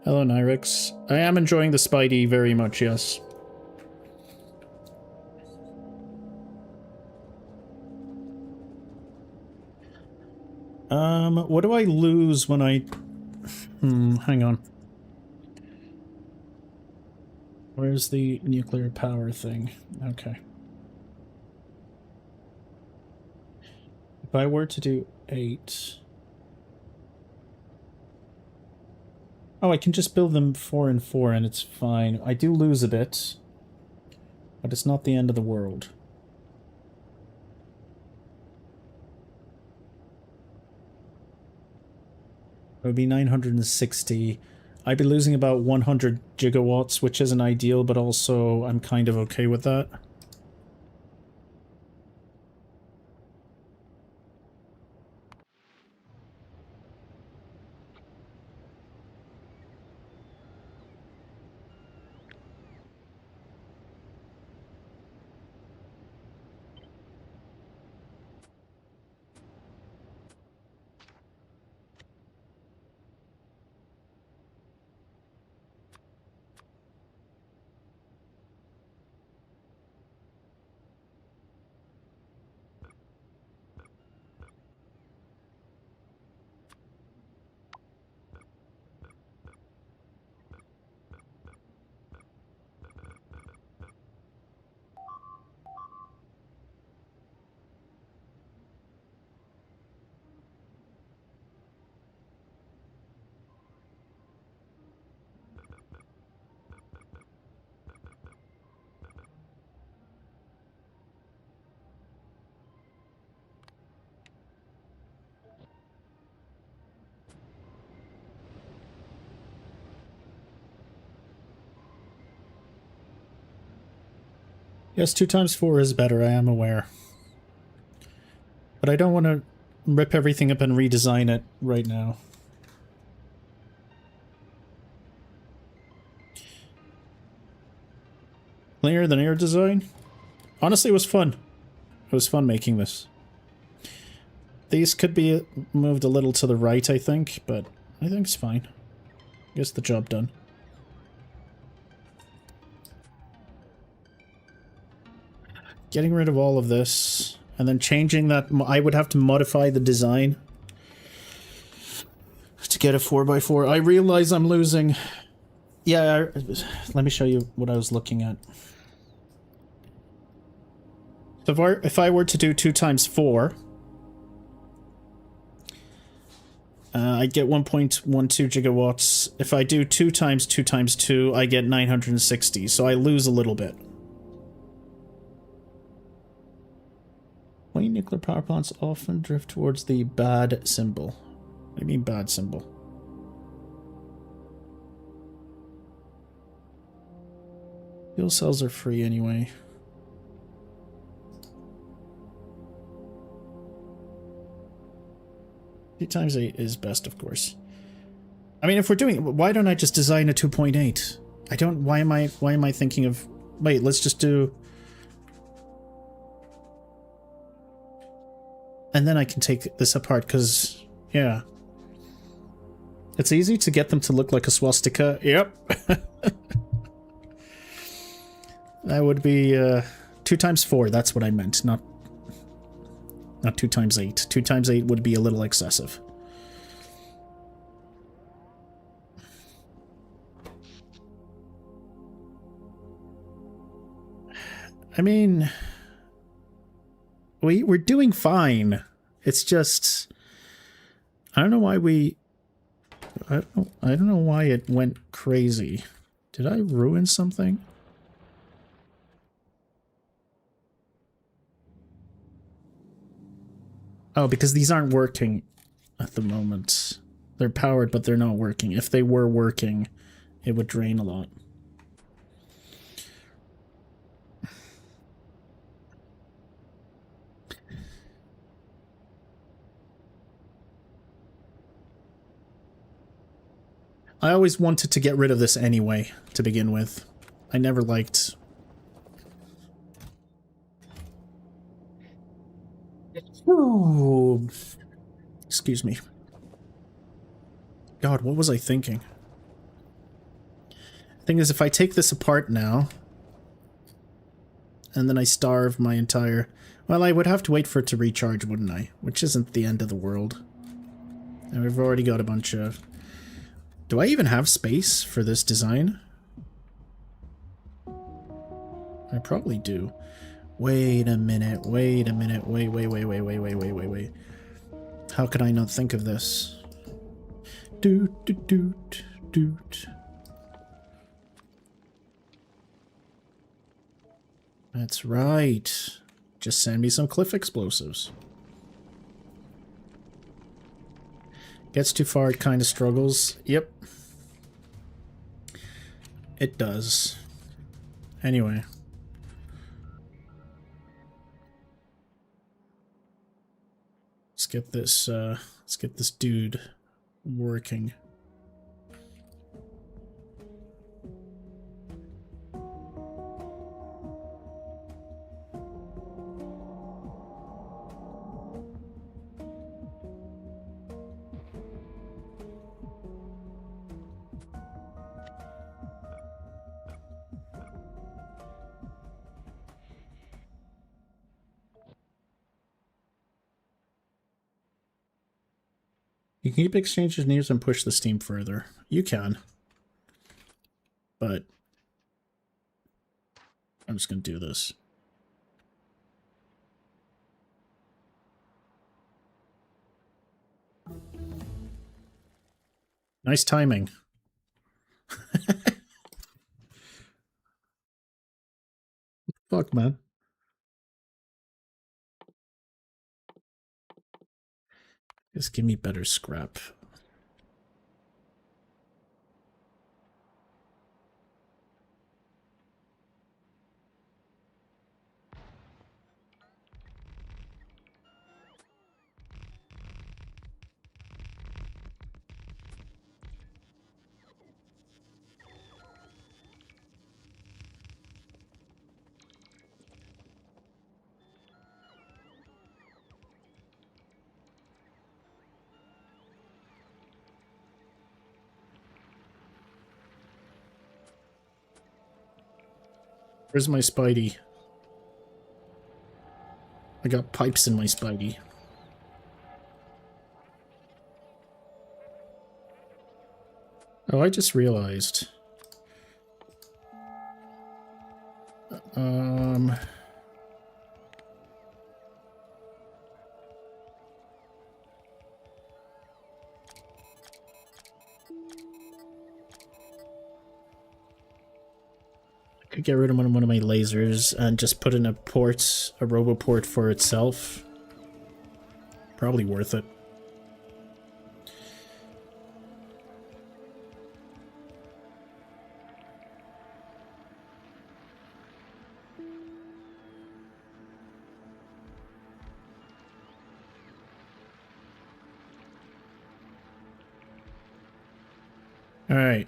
Hello, Nyrix. I am enjoying the Spidey very much, yes. What do I lose when I... hang on. Where's the nuclear power thing? Okay. If I were to do 8... Oh, I can just build them 4 and 4 and it's fine. I do lose a bit, but it's not the end of the world. It would be 960. I'd be losing about 100 gigawatts, which isn't ideal, but also I'm kind of okay with that. Yes, 2 times 4 is better, I am aware. But I don't want to rip everything up and redesign it right now. Cleaner than air design? Honestly, it was fun. It was fun making this. These could be moved a little to the right, I think, but I think it's fine. Gets the job done. Getting rid of all of this, and then changing that. I would have to modify the design to get a 4x4. I realize I'm losing. Yeah, let me show you what I was looking at. So if I were to do 2 times 4, I'd get 1.12 gigawatts. If I do 2 times 2 times 2, I get 960, so I lose a little bit. Why nuclear power plants often drift towards the bad symbol? What do you mean bad symbol? Fuel cells are free anyway. Two times 8 is best, of course. I mean, if we're doing, why don't I just design a 2.8? I don't. Why am I thinking of? Wait, let's just do. And then I can take this apart because, yeah, it's easy to get them to look like a swastika. Yep. That would be 2 times 4. That's what I meant, not 2 times 8. 2 times 8 would be a little excessive. I mean, we're doing fine. It's just, I don't know why I don't know why it went crazy. Did I ruin something? Oh, because these aren't working at the moment. They're powered, but they're not working. If they were working, it would drain a lot. I always wanted to get rid of this anyway, to begin with. I never liked... Ooh. Excuse me. God, what was I thinking? The thing is, if I take this apart now, and then I starve my entire... Well, I would have to wait for it to recharge, wouldn't I? Which isn't the end of the world. And we've already got a bunch of... Do I even have space for this design? I probably do. Wait a minute, wait a minute, wait. How could I not think of this? Doot, doot, doot, doot. That's right. Just send me some cliff explosives. Gets too far, it kind of struggles. Yep. It does. Anyway. Let's get this dude working. You can keep exchanges news and push the steam further. You can. But I'm just going to do this. Nice timing. Fuck, man. Just give me better scrap. Where's my Spidey? I got pipes in my Spidey. Oh, I just realized. Could get rid of one of my lasers and just put in a port, a roboport for itself. Probably worth it. All right.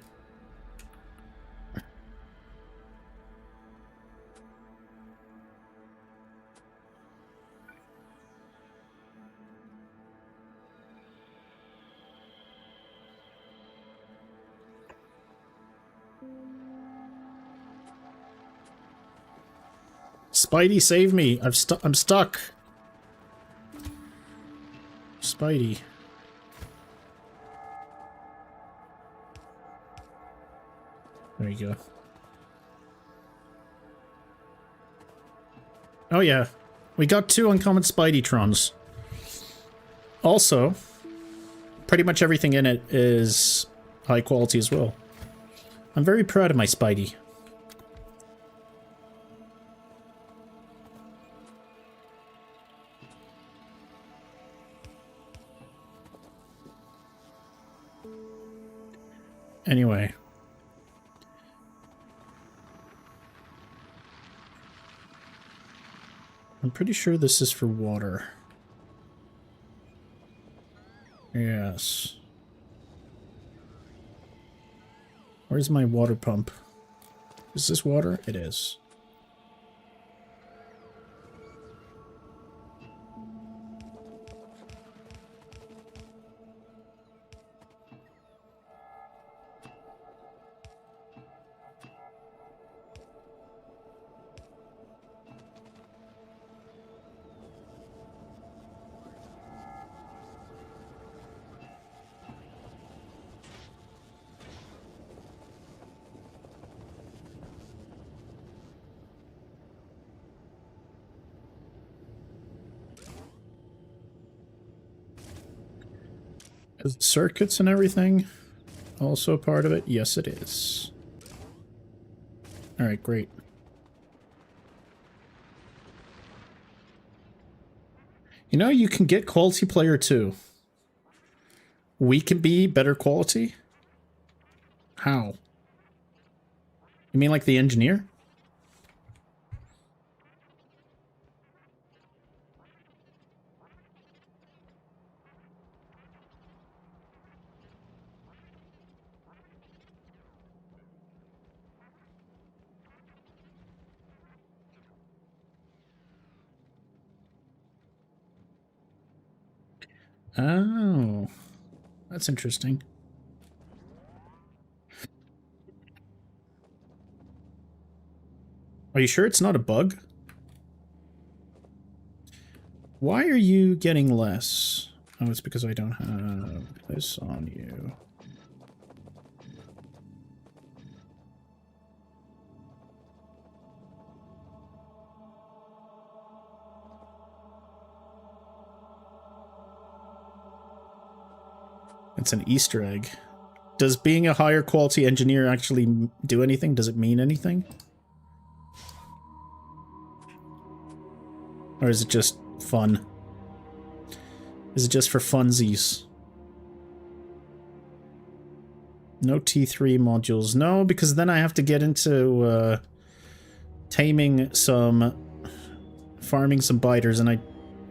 Spidey, save me! I'm stuck. Spidey. There you go. Oh yeah, we got 2 uncommon Spideytrons. Also, pretty much everything in it is high quality as well. I'm very proud of my Spidey. Anyway. I'm pretty sure this is for water. Yes. Where's my water pump? Is this water? It is. Is circuits and everything also part of it? Yes, it is. Alright, great. You know, you can get quality player too. We can be better quality? How? You mean like the engineer? Oh, that's interesting. Are you sure it's not a bug? Why are you getting less? Oh, it's because I don't have this on you. It's an Easter egg. Does being a higher quality engineer actually do anything? Does it mean anything? Or is it just fun? Is it just for funsies? No T3 modules. No, because then I have to get into taming some... farming some biters, and I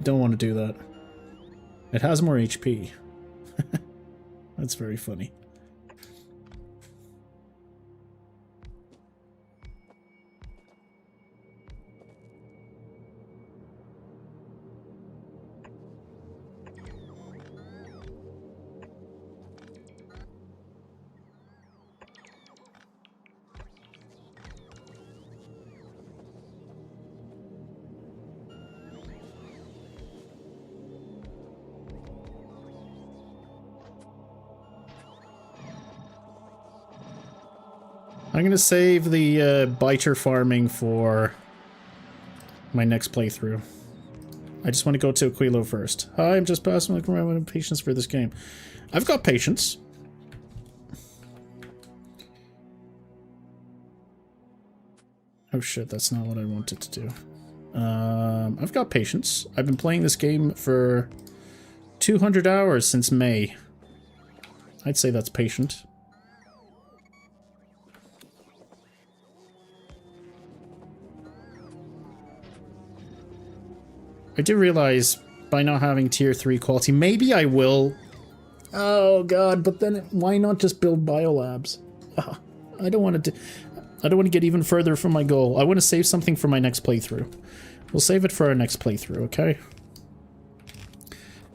don't want to do that. It has more HP. That's very funny. I'm gonna save the biter farming for my next playthrough. I just want to go to Aquilo first. Hi, I'm just passing my patience for this game. I've got patience. Oh shit, that's not what I wanted to do. I've got patience. I've been playing this game for 200 hours since May. I'd say that's patient. I do realize by not having tier 3 quality, maybe I will. Oh god, but then why not just build biolabs? I don't want to get even further from my goal. I want to save something for my next playthrough. We'll save it for our next playthrough, okay?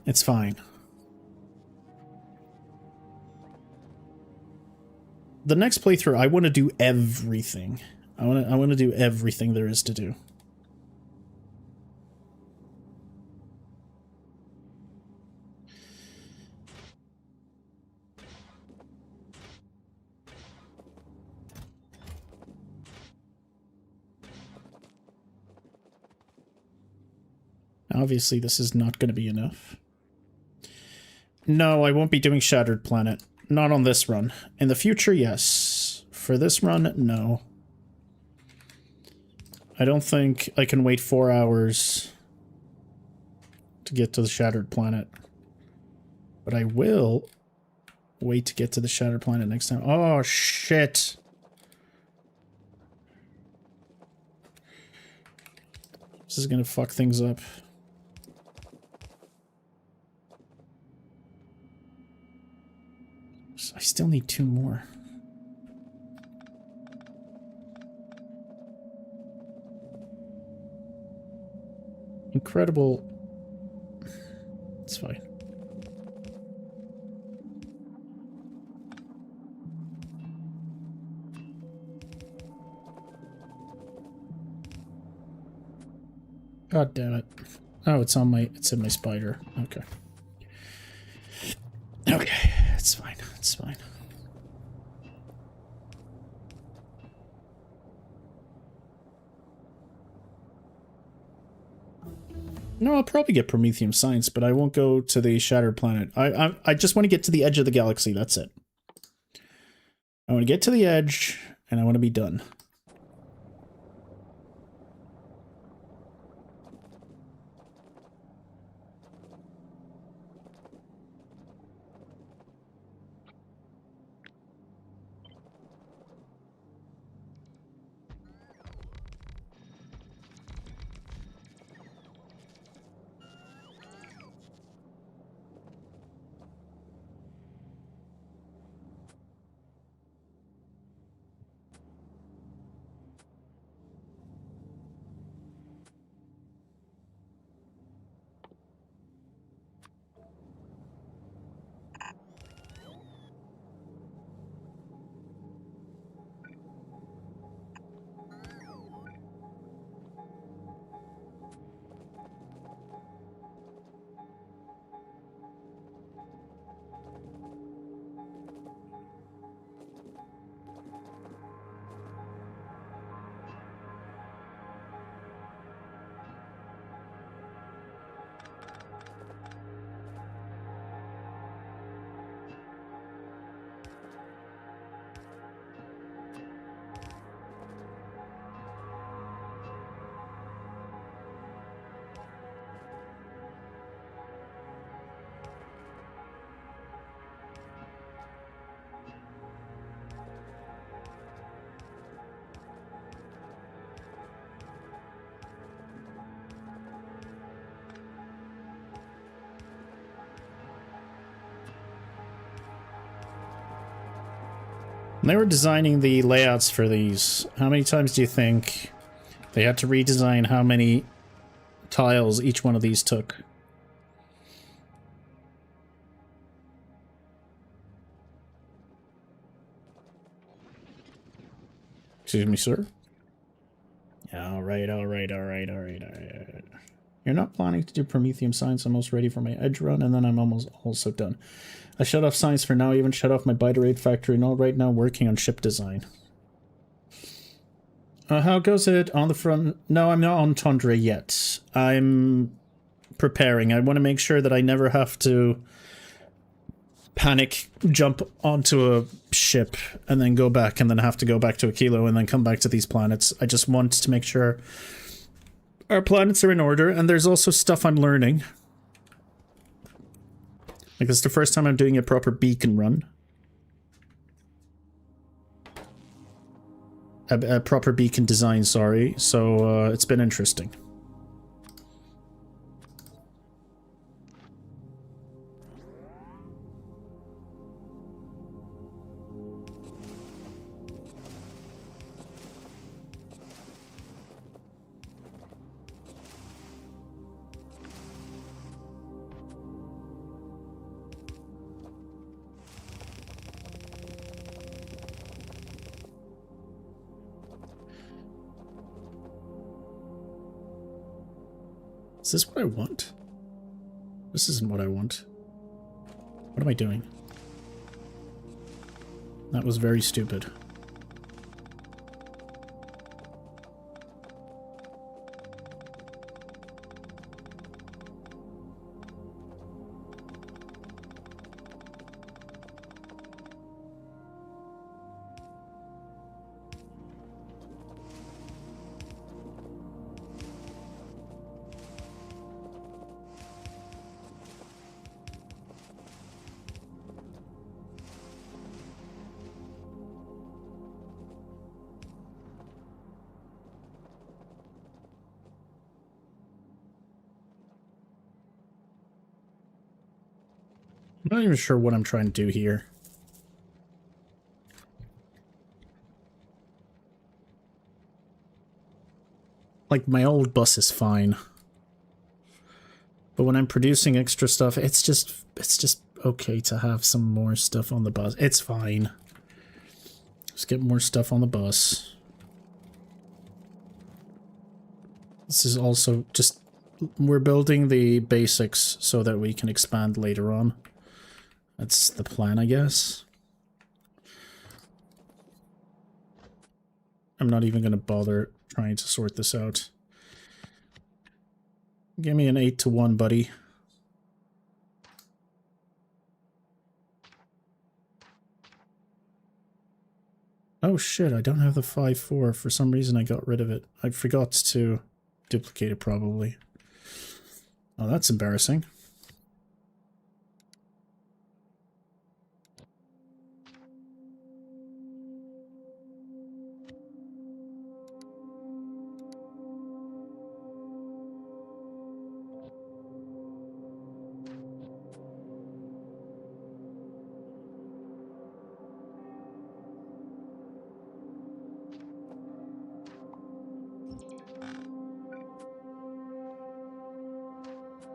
It's fine. The next playthrough, I want to do everything. I want to do everything there is to do. Obviously, this is not going to be enough. No, I won't be doing Shattered Planet. Not on this run. In the future, yes. For this run, no. I don't think I can wait 4 hours to get to the Shattered Planet. But I will wait to get to the Shattered Planet next time. Oh, shit. This is going to fuck things up. I still need 2 more. Incredible. It's fine. God damn it. Oh, it's in my spider. Okay. Okay, it's fine. It's fine. No, I'll probably get Prometheum Science, but I won't go to the Shattered Planet. I just want to get to the edge of the galaxy, that's it. I want to get to the edge, and I want to be done. When they were designing the layouts for these, how many times do you think they had to redesign how many tiles each one of these took? Excuse me, sir? Alright. You're not planning to do Prometheum Science. I'm almost ready for my edge run, and then I'm almost also done. I shut off science for now, even shut off my biter rate factory, and all right now working on ship design. How goes it on the front? No, I'm not on Tundra yet. I'm preparing. I want to make sure that I never have to panic, jump onto a ship, and then go back, and then have to go back to Aquilo, and then come back to these planets. I just want to make sure our planets are in order, and there's also stuff I'm learning. Like, this is the first time I'm doing a proper beacon run. A proper beacon design, sorry. So, it's been interesting. Is this what I want? This isn't what I want. What am I doing? That was very stupid. I'm not even sure what I'm trying to do here. Like, my old bus is fine. But when I'm producing extra stuff, it's just okay to have some more stuff on the bus. It's fine. Let's get more stuff on the bus. This is also just... We're building the basics so that we can expand later on. That's the plan, I guess. I'm not even going to bother trying to sort this out. Give me an 8-to-1, buddy. Oh shit, I don't have the 5-4. For some reason I got rid of it. I forgot to duplicate it, probably. Oh, that's embarrassing.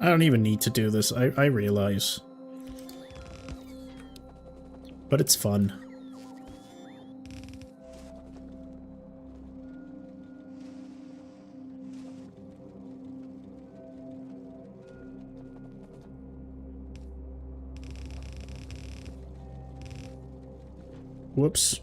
I don't even need to do this, I realize. But it's fun. Whoops.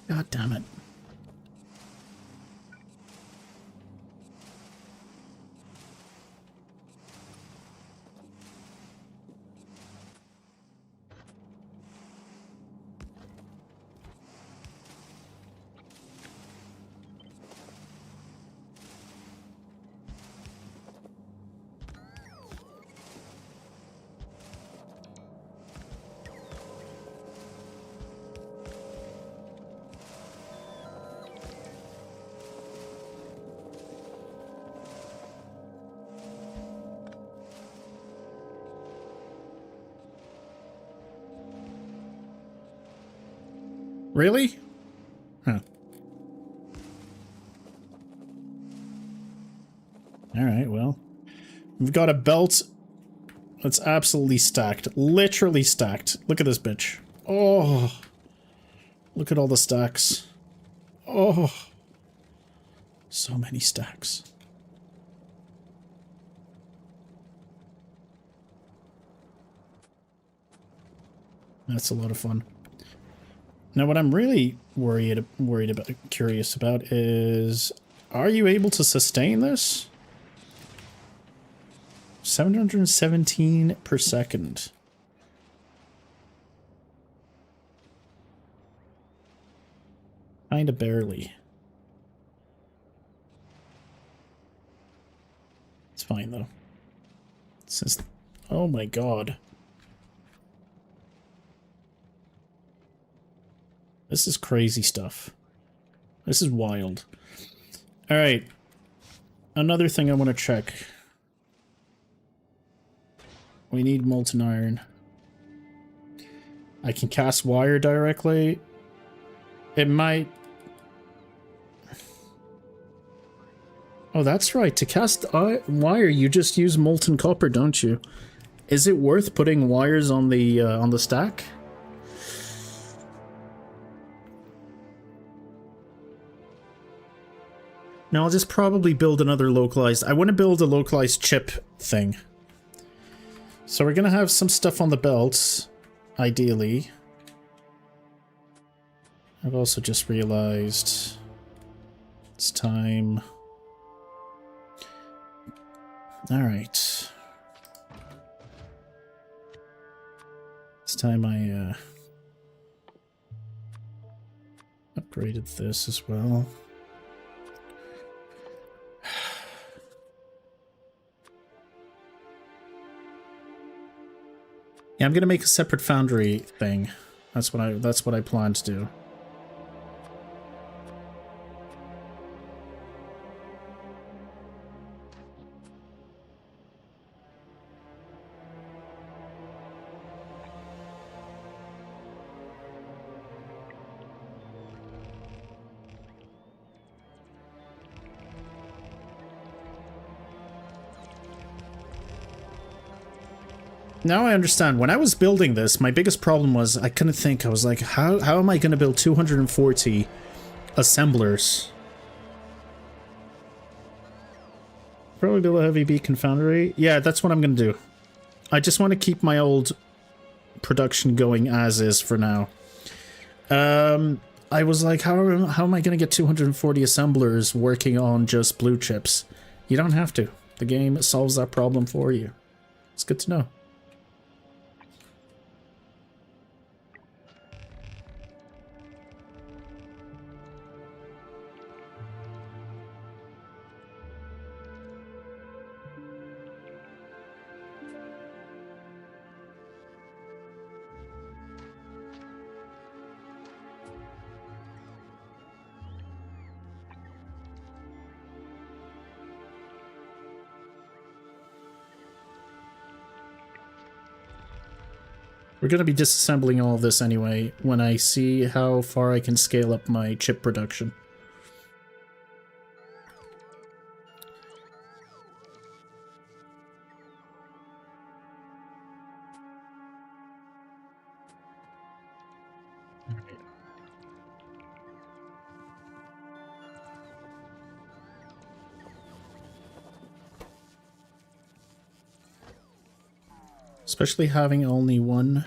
God damn it. Really? Huh. Alright, well. We've got a belt that's absolutely stacked. Literally stacked. Look at this bitch. Oh. Look at all the stacks. Oh. So many stacks. That's a lot of fun. Now, what I'm really curious about is, are you able to sustain this? 717 per second. Kinda barely. It's fine though. Since, oh my god. This is crazy stuff. This is wild. Alright. Another thing I want to check. We need molten iron. I can cast wire directly. It might... Oh, that's right. To cast wire, you just use molten copper, don't you? Is it worth putting wires on the stack? No, I'll just probably build another localized... I want to build a localized chip thing. So we're going to have some stuff on the belts, ideally. I've also just realized it's time. Alright. It's time I upgraded this as well. Yeah, I'm gonna make a separate foundry thing. That's what I plan to do. Now I understand. When I was building this, my biggest problem was I couldn't think. I was like, how am I going to build 240 assemblers? Probably build a heavy beacon foundry. Yeah, that's what I'm going to do. I just want to keep my old production going as is for now. I was like, how am I going to get 240 assemblers working on just blue chips? You don't have to. The game solves that problem for you. It's good to know. We're going to be disassembling all of this anyway when I see how far I can scale up my chip production. Especially having only one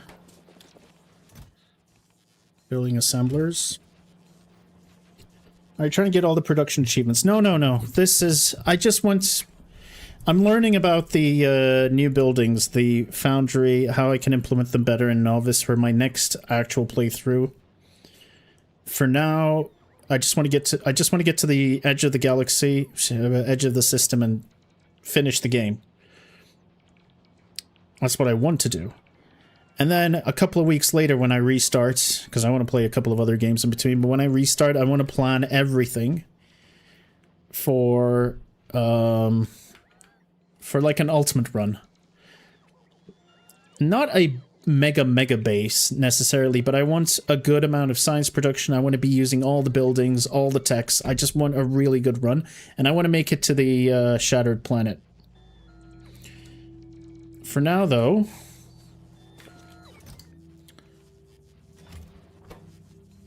building assemblers. Alright, trying to get all the production achievements. No. This is... I'm learning about the new buildings, the foundry, how I can implement them better in Nauvis for my next actual playthrough. For now, I just want to get to the edge of the galaxy, edge of the system, and finish the game. That's what I want to do. And then a couple of weeks later when I restart, because I want to play a couple of other games in between, but when I restart, I want to plan everything for like an ultimate run. Not a mega base necessarily, but I want a good amount of science production. I want to be using all the buildings, all the techs. I just want a really good run, and I want to make it to the shattered planet. For now, though,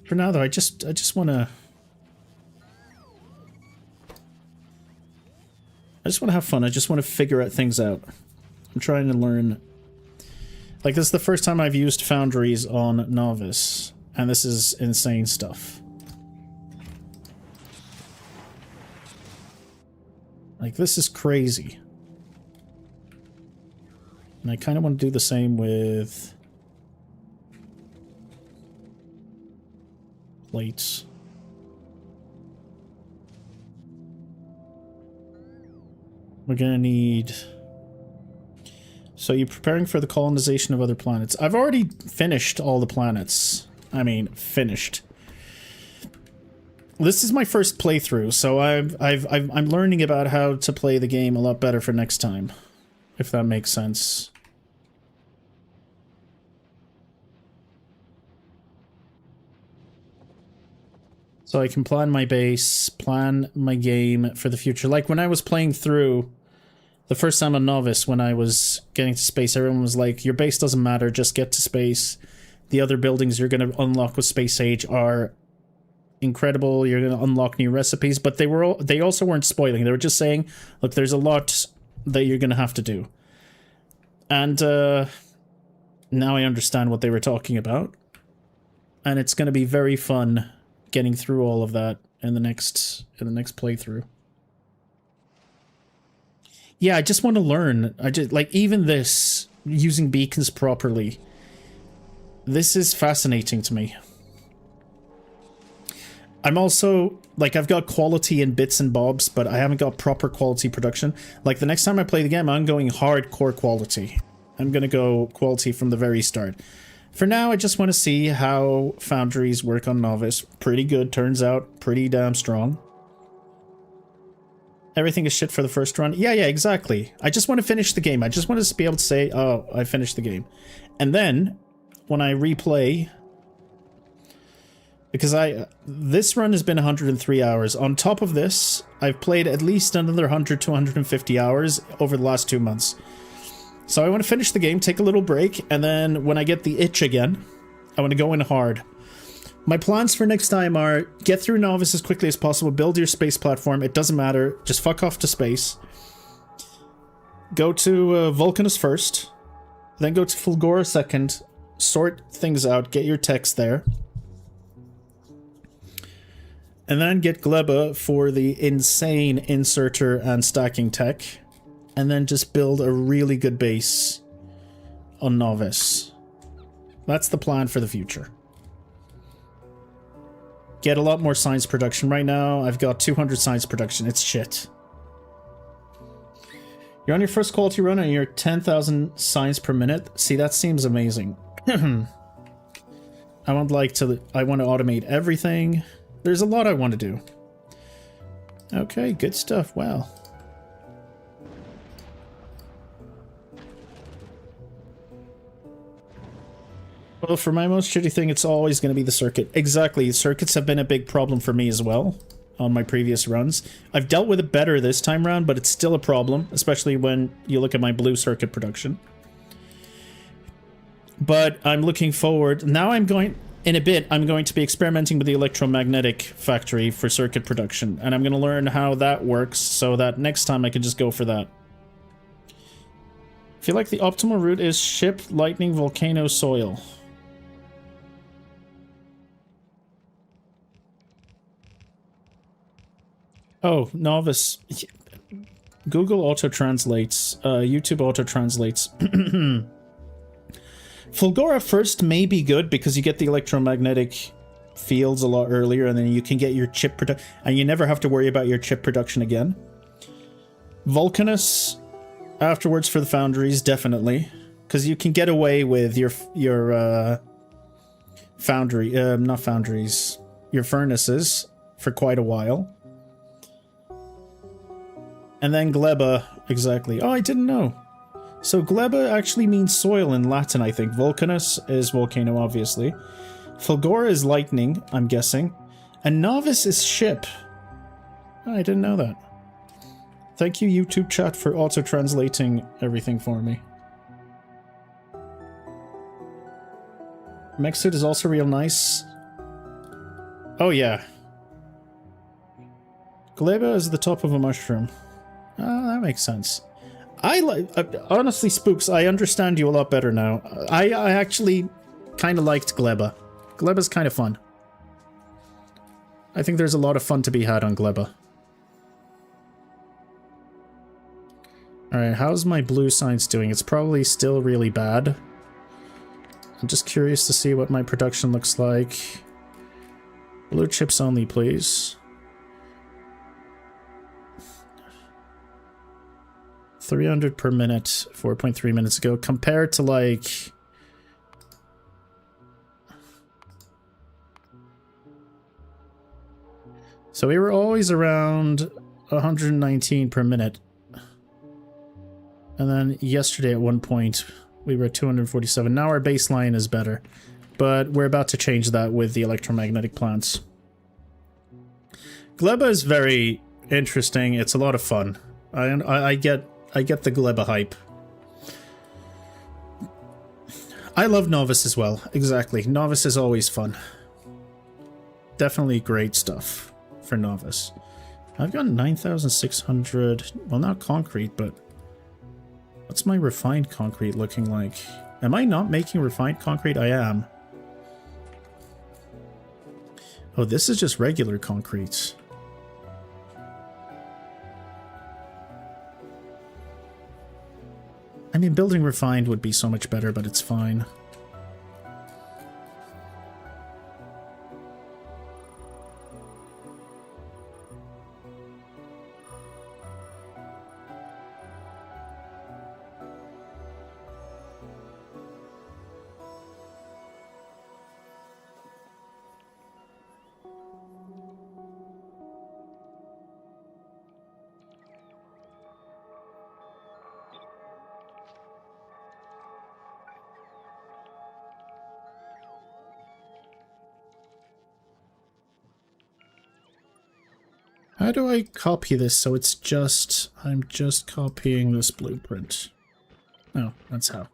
I just want to have fun. I just want to figure things out. I'm trying to learn. Like, this is the first time I've used foundries on Nauvis, and this is insane stuff. Like, this is crazy. And I kind of want to do the same with plates. We're gonna need... So you're preparing for the colonization of other planets. I've already finished all the planets. I mean, finished. This is my first playthrough, so I'm learning about how to play the game a lot better for next time, if that makes sense. So I can plan my base, plan my game for the future. Like when I was playing through the first time on Nauvis, when I was getting to space, everyone was like, your base doesn't matter, just get to space. The other buildings you're going to unlock with Space Age are incredible. You're going to unlock new recipes, but they also weren't spoiling. They were just saying, look, there's a lot that you're going to have to do. And now I understand what they were talking about. And it's going to be very fun getting through all of that in the next playthrough. Yeah, I just want to learn. I just like even this using beacons properly. This is fascinating to me. I'm also like I've got quality in bits and bobs, but I haven't got proper quality production. Like the next time I play the game, I'm going hardcore quality. I'm going to go quality from the very start. For now, I just want to see how foundries work on Nauvis. Pretty good, turns out. Pretty damn strong. Everything is shit for the first run. Yeah, exactly. I just want to finish the game. I just want to be able to say, oh, I finished the game. And then, when I replay... Because this run has been 103 hours. On top of this, I've played at least another 100 to 150 hours over the last 2 months. So I want to finish the game, take a little break, and then when I get the itch again, I want to go in hard. My plans for next time are get through Nauvis as quickly as possible, build your space platform, it doesn't matter, just fuck off to space. Go to Vulcanus first, then go to Fulgora second, sort things out, get your techs there. And then get Gleba for the insane inserter and stacking tech. And then just build a really good base on Nauvis. That's the plan for the future. Get a lot more science production. Right now, I've got 200 science production. It's shit. You're on your first quality run and you're 10,000 science per minute. See, that seems amazing. I want to automate everything. There's a lot I want to do. Okay, good stuff. Wow. Well, for my most shitty thing, it's always going to be the circuit. Exactly. Circuits have been a big problem for me as well on my previous runs. I've dealt with it better this time around, but it's still a problem, especially when you look at my blue circuit production. But I'm looking forward. Now I'm going to be experimenting with the electromagnetic factory for circuit production, and I'm going to learn how that works so that next time I can just go for that. I feel like the optimal route is ship, lightning, volcano, soil. Oh, Nauvis. Google auto-translates. YouTube auto-translates. Fulgora first may be good because you get the electromagnetic fields a lot earlier, and then you can get your chip production, and you never have to worry about your chip production again. Vulcanus afterwards for the foundries, definitely, because you can get away with your foundry, not foundries, your furnaces for quite a while. And then Gleba, exactly. Oh, I didn't know. So gleba actually means soil in Latin, I think. Vulcanus is volcano, obviously. Fulgora is lightning, I'm guessing. And Nauvis is ship. Oh, I didn't know that. Thank you, YouTube chat, for auto-translating everything for me. Mexit is also real nice. Oh, yeah. Gleba is the top of a mushroom. Oh, that makes sense. Honestly, Spooks, I understand you a lot better now. I actually kind of liked Gleba. Gleba's kind of fun. I think there's a lot of fun to be had on Gleba. Alright, how's my blue science doing? It's probably still really bad. I'm just curious to see what my production looks like. Blue chips only, please. 300 per minute 4.3 minutes ago, compared to like... So we were always around 119 per minute. And then yesterday at one point we were at 247. Now our baseline is better. But we're about to change that with the electromagnetic plants. Gleba is very interesting. It's a lot of fun. I get the Gleba hype. I love Nauvis as well. Exactly. Nauvis is always fun. Definitely great stuff for Nauvis. I've got 9,600... Well, not concrete, but... What's my refined concrete looking like? Am I not making refined concrete? I am. Oh, this is just regular concrete. I mean, building refined would be so much better, but it's fine. How do I copy this so it's just... I'm just copying this blueprint. Oh, that's how.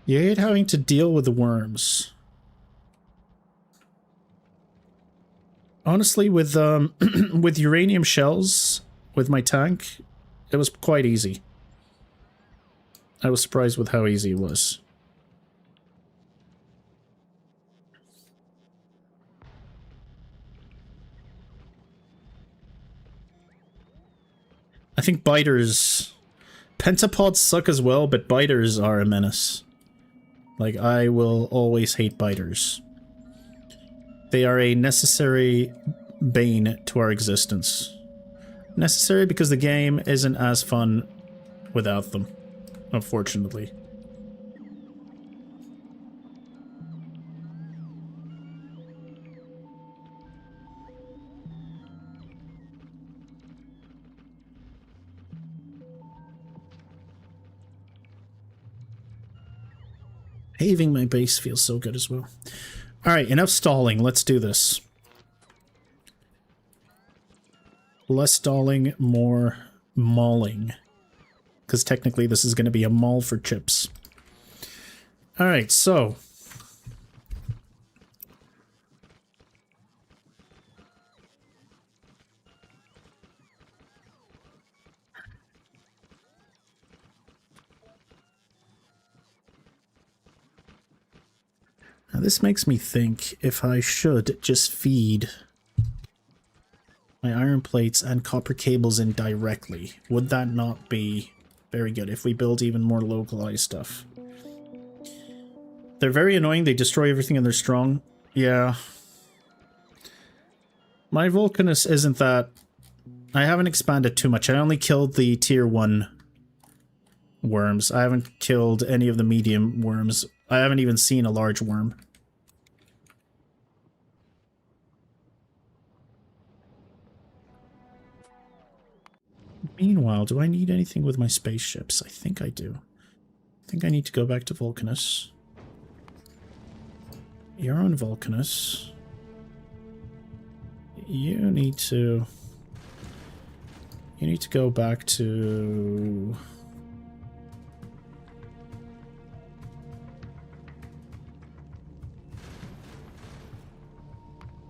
You hate having to deal with the worms. Honestly, with with uranium shells, with my tank, it was quite easy. I was surprised with how easy it was. I think biters... Pentapods suck as well, but biters are a menace. Like, I will always hate biters. They are a necessary bane to our existence. Necessary because the game isn't as fun without them, unfortunately. Paving my base feels so good as well. Alright, enough stalling. Let's do this. Less stalling, more mauling. Because technically this is going to be a maul for chips. Alright, so... Now this makes me think if I should just feed my iron plates and copper cables in directly. Would that not be very good if we build even more localized stuff? They're very annoying. They destroy everything and they're strong. Yeah. My Vulcanus isn't that... I haven't expanded too much. I only killed the tier 1 worms. I haven't killed any of the medium worms. I haven't even seen a large worm. Meanwhile, do I need anything with my spaceships? I think I do. I think I need to go back to Vulcanus. You're on Vulcanus. You need to go back to...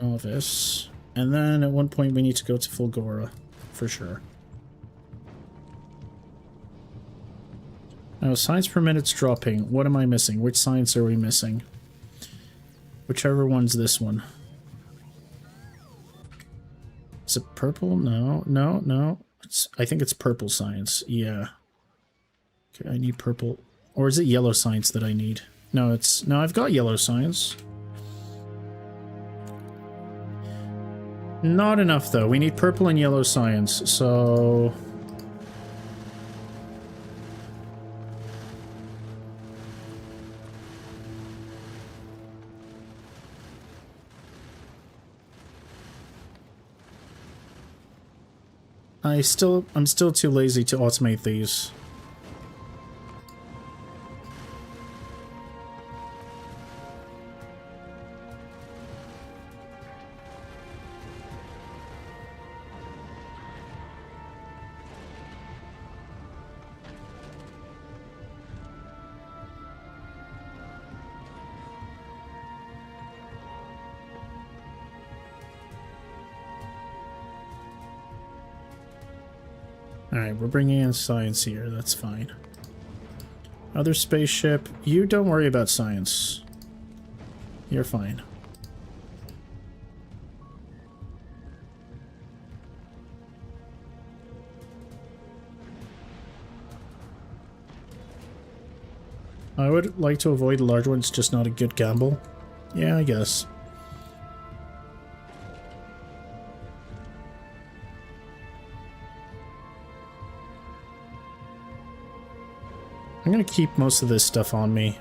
Nauvis. And then at one point we need to go to Fulgora, for sure. Now, science per minute's dropping. What am I missing? Which science are we missing? Whichever one's this one. Is it purple? No, no, no. I think it's purple science. Yeah. Okay, I need purple. Or is it yellow science that I need? No, it's... No, I've got yellow science. Not enough, though. We need purple and yellow science, so... I'm still too lazy to automate these. Alright, we're bringing in science here, that's fine. Other spaceship, you don't worry about science. You're fine. I would like to avoid large ones, just not a good gamble. Yeah, I guess. I'm gonna keep most of this stuff on me.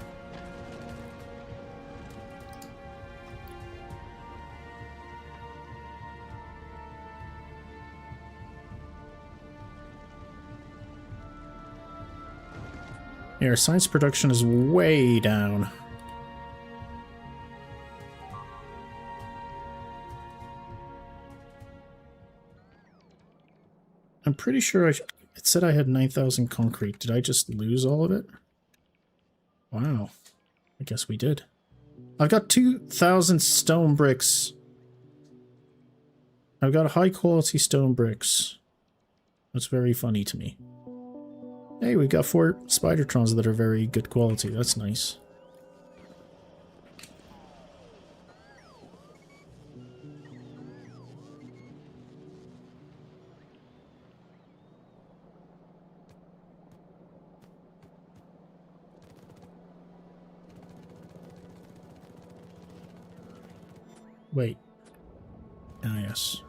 Here, science production is way down. I'm pretty sure it said I had 9,000 concrete. Did I just lose all of it? Wow. I guess we did. I've got 2,000 stone bricks. I've got high quality stone bricks. That's very funny to me. Hey, we got 4 Spidertrons that are very good quality. That's nice. Wait. Ah, yes.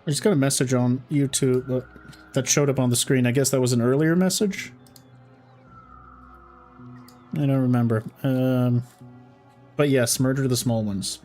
I just got a message on YouTube that showed up on the screen. I guess that was an earlier message? I don't remember. But yes, murder the small ones.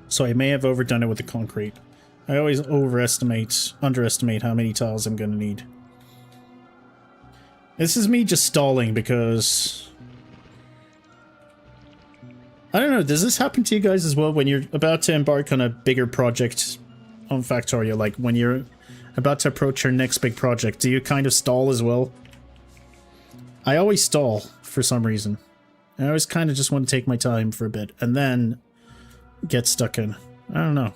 So I may have overdone it with the concrete. I always underestimate how many tiles I'm gonna need. This is me just stalling because... I don't know, does this happen to you guys as well when you're about to embark on a bigger project on Factorio? Like, when you're about to approach your next big project, do you kind of stall as well? I always stall, for some reason. I always kind of just want to take my time for a bit, and then get stuck in. I don't know.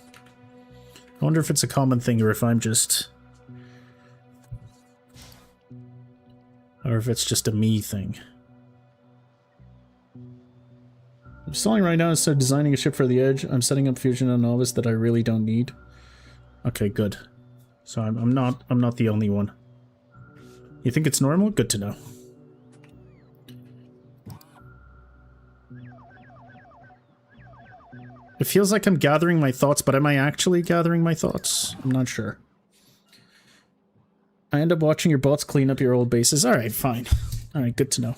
I wonder if it's a common thing, or if I'm just... or if it's just a me thing. I'm stalling right now instead of designing a ship for the Edge. I'm setting up fusion on Nauvis that I really don't need. Okay, good. So I'm not the only one. You think it's normal? Good to know. It feels like I'm gathering my thoughts, but am I actually gathering my thoughts? I'm not sure. I end up watching your bots clean up your old bases. Alright, fine. Alright, good to know.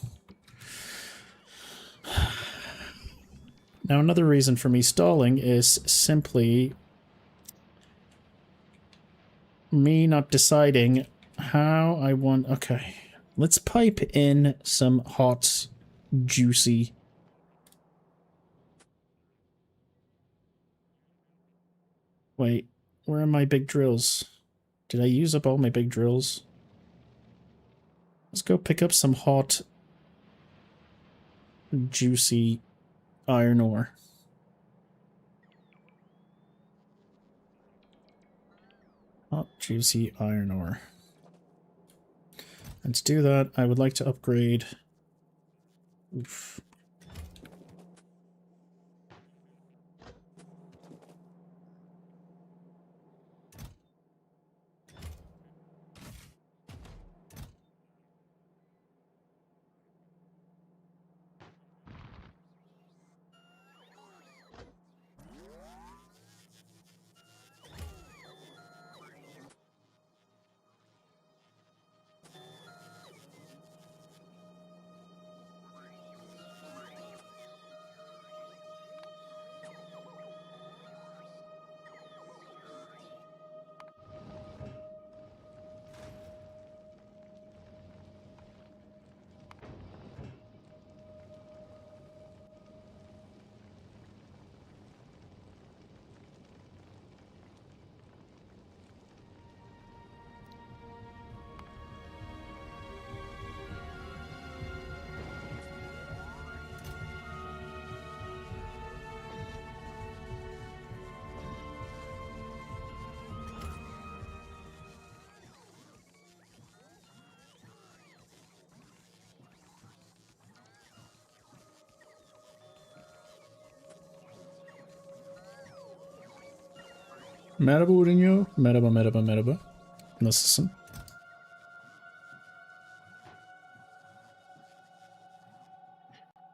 Now, another reason for me stalling is simply me not deciding how I want... Okay, let's pipe in some hot, juicy... Wait, where are my big drills? Did I use up all my big drills? Let's go pick up some hot, juicy iron ore. Hot, juicy iron ore. And to do that, I would like to upgrade... Oof. Merhaba Uriño. Merhaba, merhaba, merhaba. Nasılsın?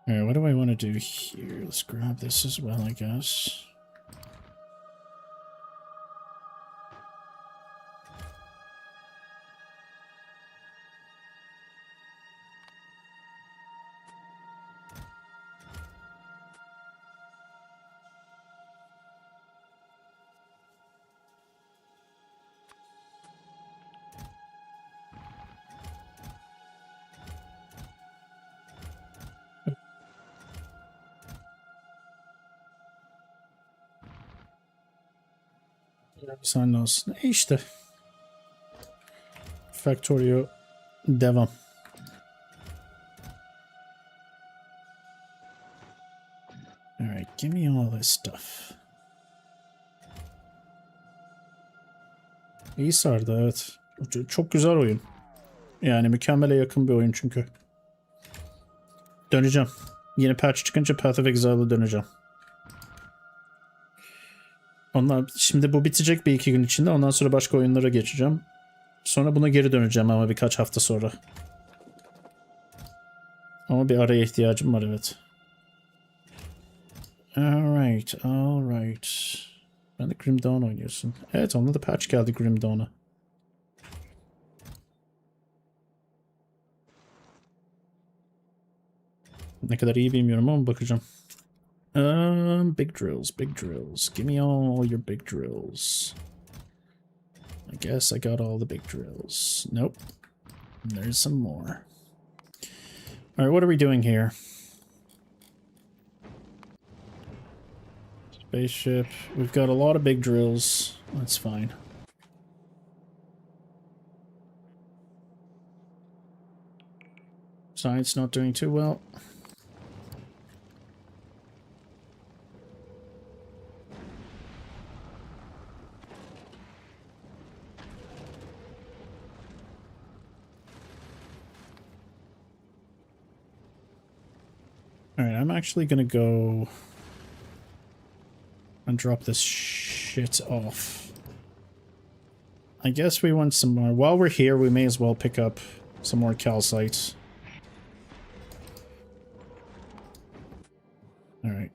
Alright, what do I want to do here? Let's grab this as well, I guess. Sen olsun. İşte. Factorio devam. Alright, give me all this stuff. İyi sardı, evet. Çok güzel oyun. Yani mükemmele yakın bir oyun çünkü. Döneceğim. Yeni patch çıkınca Path of Exile'a döneceğim. Şimdi bu bitecek bir iki gün içinde. Ondan sonra başka oyunlara geçeceğim. Sonra buna geri döneceğim ama birkaç hafta sonra. Ama bir araya ihtiyacım var, evet. Alright, alright. Ben de Grim Dawn oynuyorsun. Evet, onda da patch geldi Grim Dawn'a. Ne kadar iyi bilmiyorum ama bakacağım. Big drills, big drills. Give me all your big drills. I guess I got all the big drills. Nope. There's some more. Alright, what are we doing here? Spaceship. We've got a lot of big drills. That's fine. Science not doing too well. Alright, I'm actually gonna go and drop this shit off. I guess we want some more. While we're here, we may as well pick up some more calcite. Alright.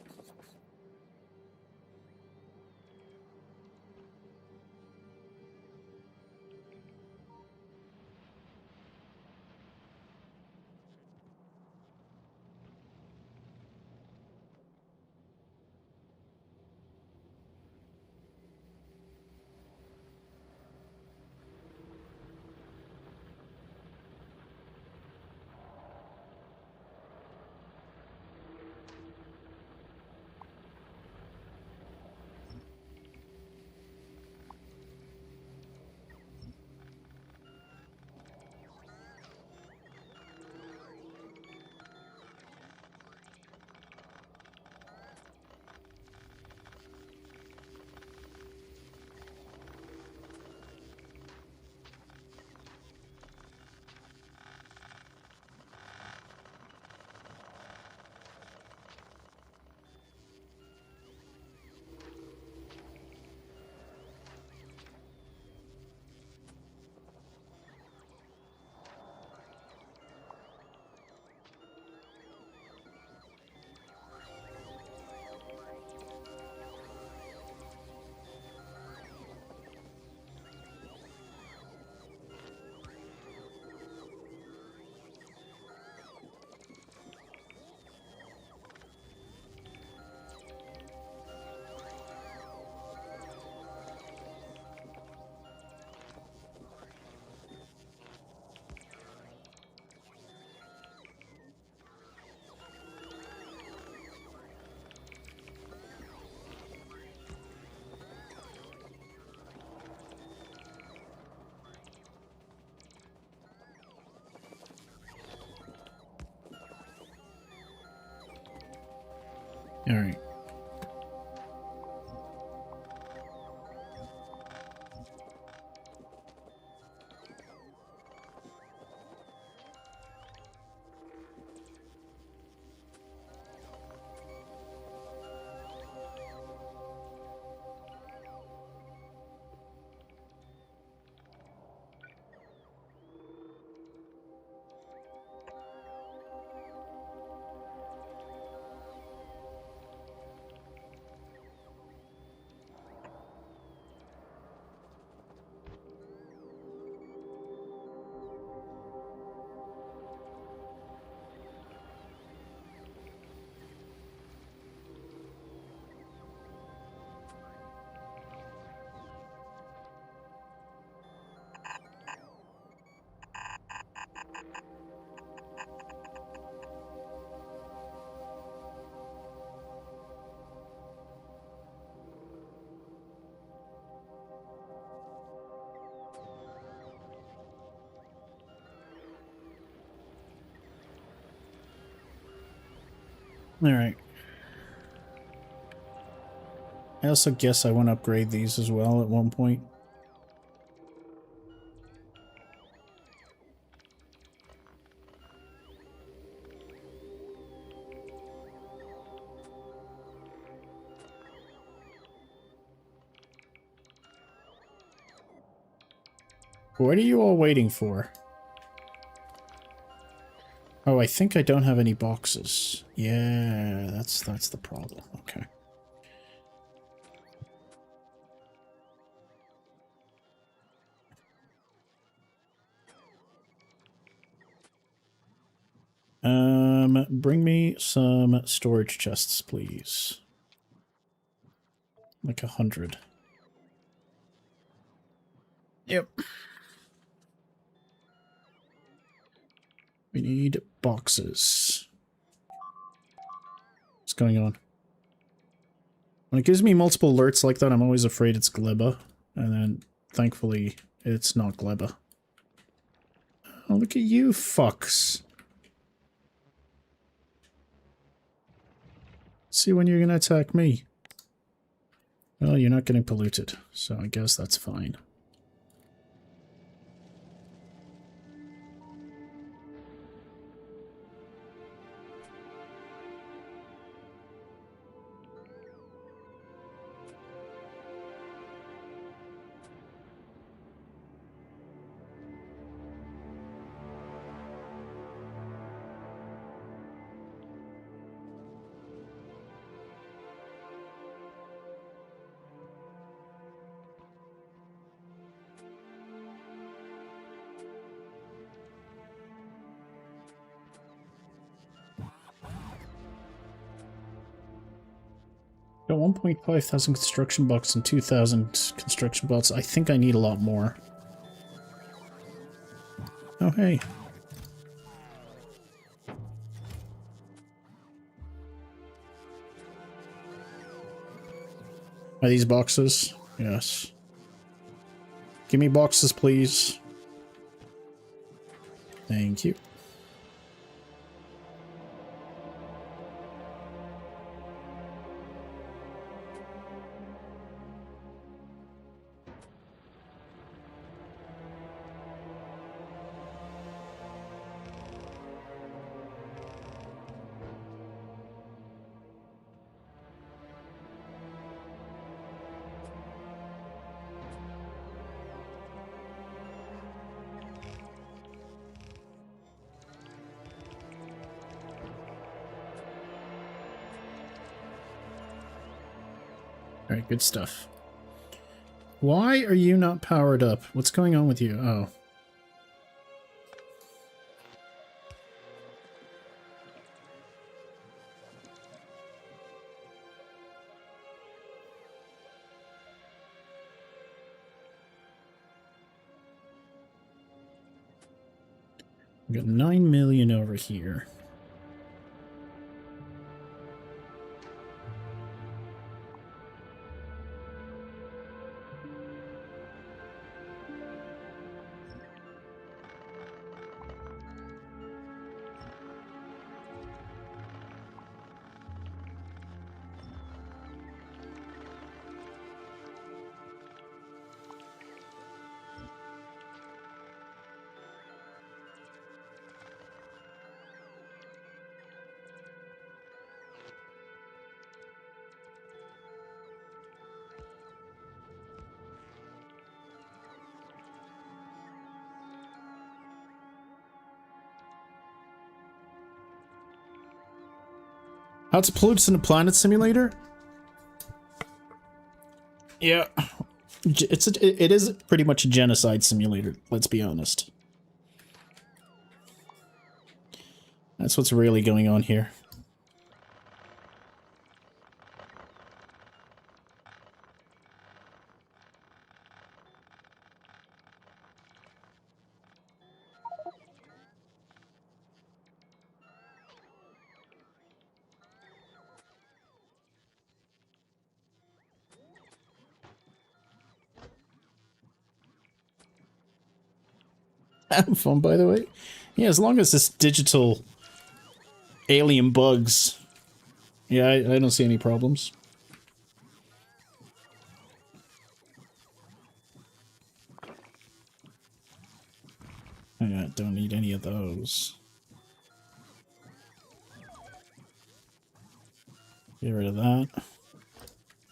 Alright. Alright. I also guess I want to upgrade these as well at one point. What are you all waiting for? Oh, I think I don't have any boxes. Yeah, that's the problem. Okay. Bring me some storage chests, please. Like 100. Yep. We need boxes. What's going on? When it gives me multiple alerts like that, I'm always afraid it's Gleba. And then, thankfully, it's not Gleba. Oh, look at you fucks. See when you're gonna attack me. Well, you're not getting polluted, so I guess that's fine. Got 1.5 thousand construction bots and 2,000 construction bots. I think I need a lot more. Oh, hey. Are these boxes? Yes. Give me boxes, please. Thank you. Alright, good stuff. Why are you not powered up? What's going on with you? Oh. We got 9 million over here. How to pollute in a planet simulator? Yeah. It is pretty much a genocide simulator, let's be honest. That's what's really going on here. Have fun, by the way. Yeah, as long as this digital alien bugs Yeah, I don't see any problems. Yeah, don't need any of those. Get rid of that.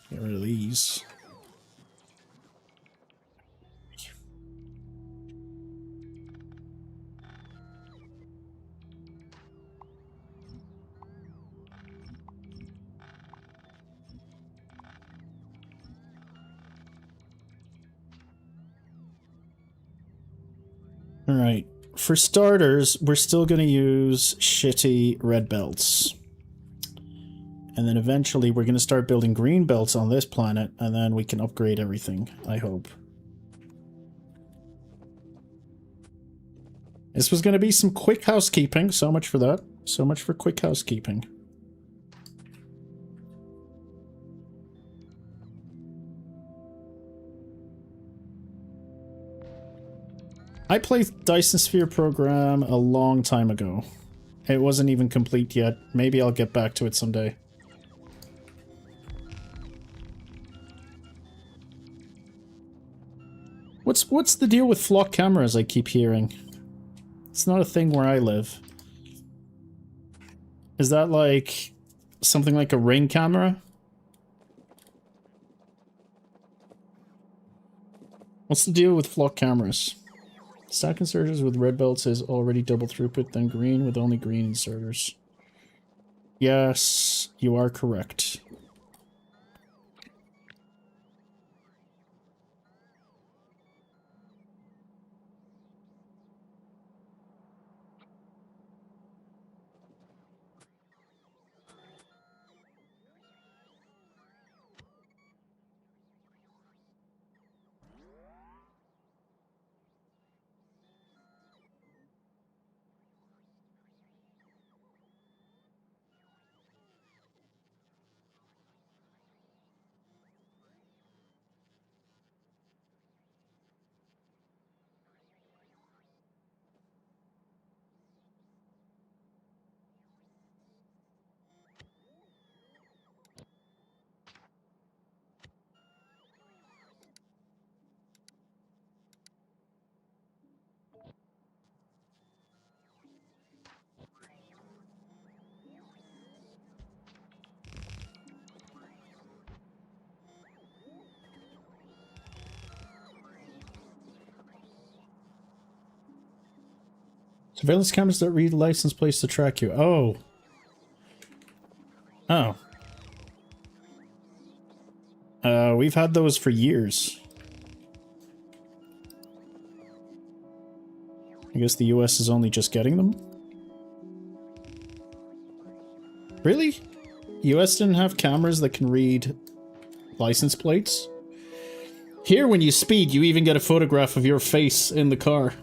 Get rid of these. Alright, for starters, we're still going to use shitty red belts. And then eventually we're going to start building green belts on this planet, and then we can upgrade everything, I hope. This was going to be some quick housekeeping, so much for that. So much for quick housekeeping. I played Dyson Sphere program a long time ago. It wasn't even complete yet. Maybe I'll get back to it someday. What's the deal with flock cameras I keep hearing? It's not a thing where I live. Is that like something like a Ring camera? What's the deal with flock cameras? Stack inserters with red belts is already double throughput, then green with only green inserters. Yes, you are correct. Surveillance cameras that read license plates to track you. Oh. Oh. We've had those for years. I guess the US is only just getting them. Really? US didn't have cameras that can read license plates? Here, when you speed, you even get a photograph of your face in the car.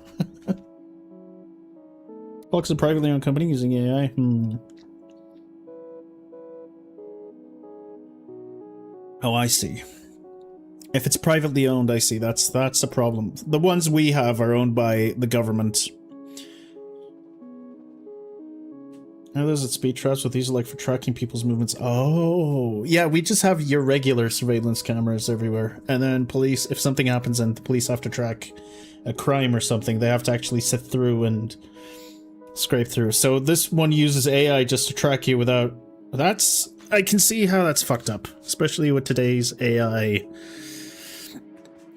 Fox is a privately owned company using AI. Oh, I see. If it's privately owned, I see. That's a problem. The ones we have are owned by the government. Now there's speed traps, what these are like for tracking people's movements. Oh, yeah, we just have your regular surveillance cameras everywhere. And then police, if something happens and the police have to track a crime or something, they have to actually sit through and scrape through. So this one uses AI just to track you without... I can see how that's fucked up, especially with today's AI.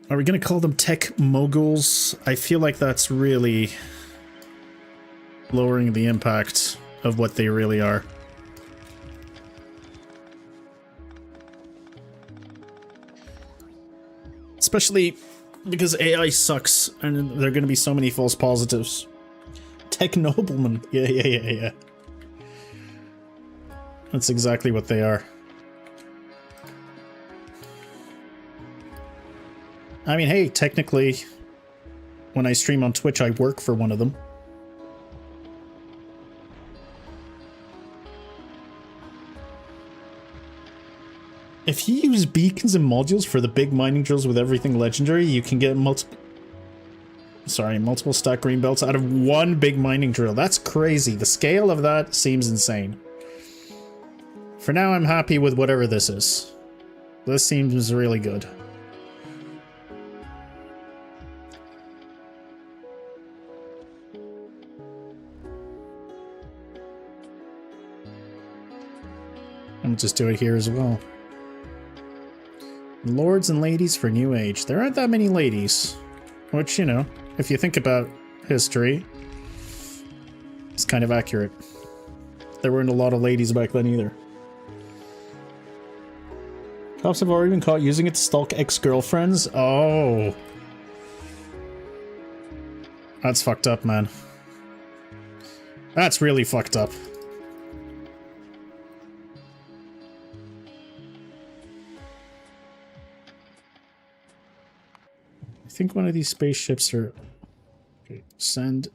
Are we gonna call them tech moguls? I feel like that's really lowering the impact of what they really are. Especially because AI sucks and there are gonna be so many false positives. Tech noblemen. Yeah. That's exactly what they are. I mean, hey, technically, when I stream on Twitch, I work for one of them. If you use beacons and modules for the big mining drills with everything legendary, you can get multiple stack green belts out of one big mining drill. That's crazy. The scale of that seems insane. For now, I'm happy with whatever this is. This seems really good. I'm just do it here as well. Lords and ladies for new age. There aren't that many ladies. Which, you know, if you think about history, it's kind of accurate. There weren't a lot of ladies back then either. Cops have already been caught using it to stalk ex-girlfriends? Oh. That's fucked up, man. That's really fucked up. I think one of these spaceships are... Okay, send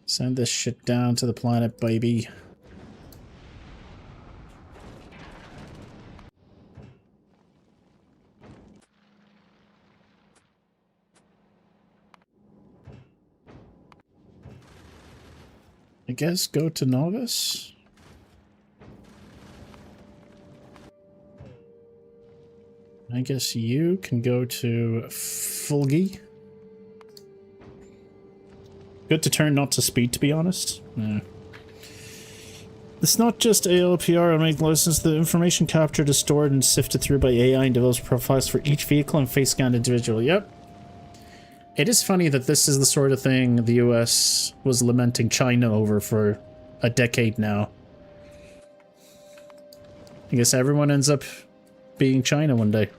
this shit down to the planet, baby. I guess go to Nauvis? I guess you can go to Fulgi. Good to turn, not to speed, to be honest. Yeah. It's not just ALPR on make license. The information captured is stored and sifted through by AI and develops profiles for each vehicle and face scanned individually. Yep. It is funny that this is the sort of thing the US was lamenting China over for a decade now. I guess everyone ends up being China one day.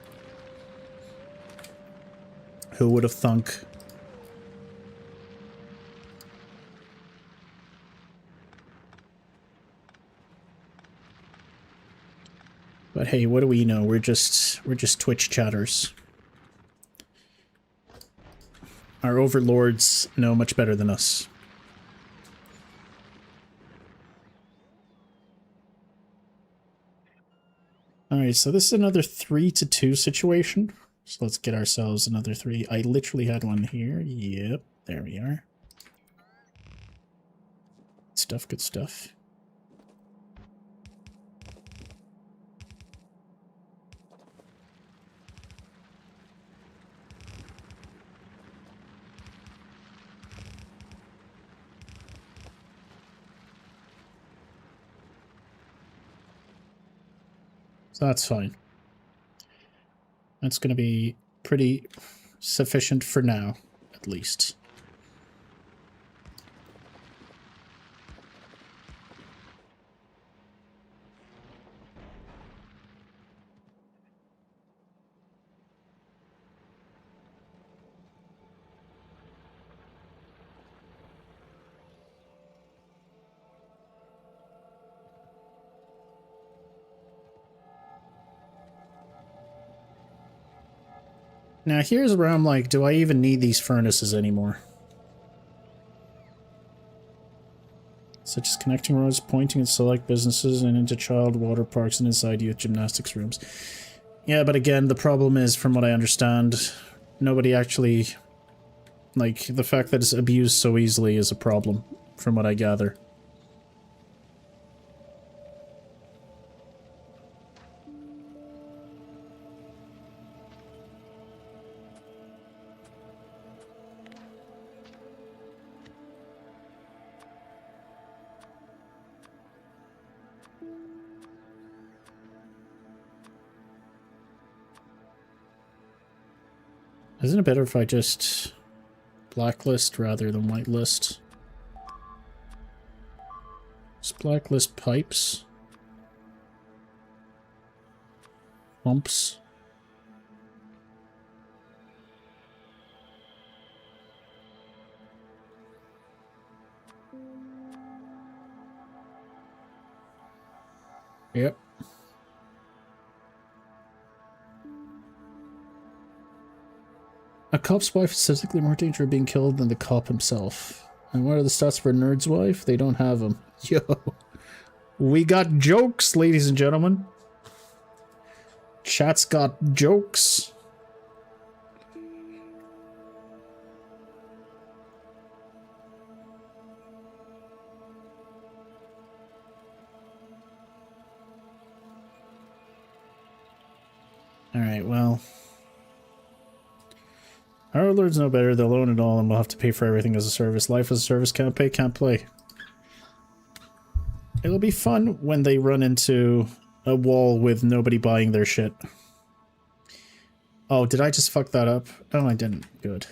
Who would have thunk? But hey, what do we know? We're just Twitch chatters. Our overlords know much better than us. Alright, so this is another 3-2 situation. So let's get ourselves another 3. I literally had one here. Yep, there we are. Good stuff, good stuff. So that's fine. That's going to be pretty sufficient for now, at least. Now here's where I'm like, do I even need these furnaces anymore? Such as connecting roads, pointing at select businesses, and into child water parks and inside youth gymnastics rooms. Yeah, but again, the problem is, from what I understand, nobody actually... Like, the fact that it's abused so easily is a problem, from what I gather. Isn't it better if I just blacklist rather than whitelist? Just blacklist pipes. Pumps. Yep. A cop's wife is physically more danger of being killed than the cop himself. And what are the stats for a nerd's wife? They don't have them. Yo. We got jokes, ladies and gentlemen. Chat's got jokes. Alright, well. Our lords know better. They'll own it all and we'll have to pay for everything as a service. Life as a service, can't pay, can't play. It'll be fun when they run into a wall with nobody buying their shit. Oh, did I just fuck that up? No, I didn't. Good.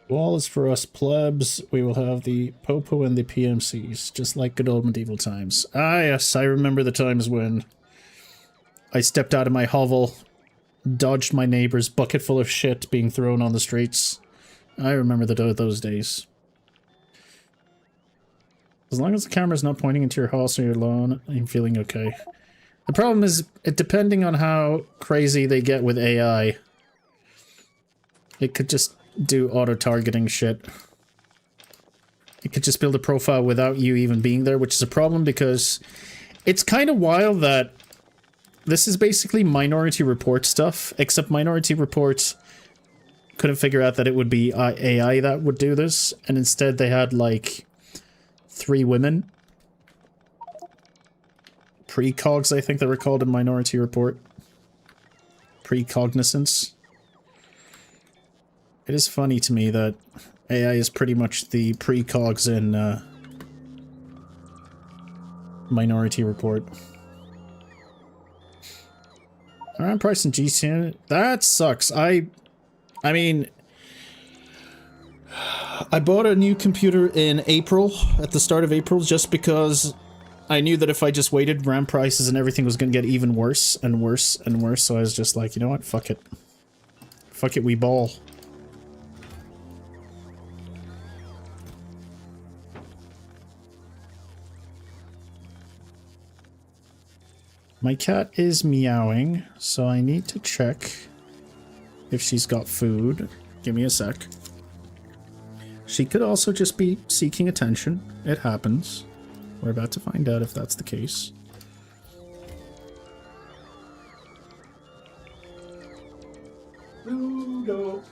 Wall is for us plebs. We will have the Popo and the PMCs, just like good old medieval times. Ah, yes, I remember the times when I stepped out of my hovel, dodged my neighbor's bucket full of shit being thrown on the streets. I remember those days. As long as the camera's not pointing into your house or your lawn, I'm feeling okay. The problem is, depending on how crazy they get with AI, it could just do auto-targeting shit. It could just build a profile without you even being there, which is a problem because it's kind of wild that this is basically Minority Report stuff, except Minority Report couldn't figure out that it would be AI that would do this, and instead they had, like, 3 women. Precogs, I think they were called in Minority Report. Precognizance. It is funny to me that AI is pretty much the precogs in Minority Report. Around price in GC, that sucks. I mean, I bought a new computer in April, at the start of April, just because I knew that if I just waited, RAM prices and everything was going to get even worse and worse and worse, so I was just like, you know what, fuck it. Fuck it, we ball. My cat is meowing, so I need to check if she's got food. Give me a sec. She could also just be seeking attention. It happens. We're about to find out if that's the case. Ludo.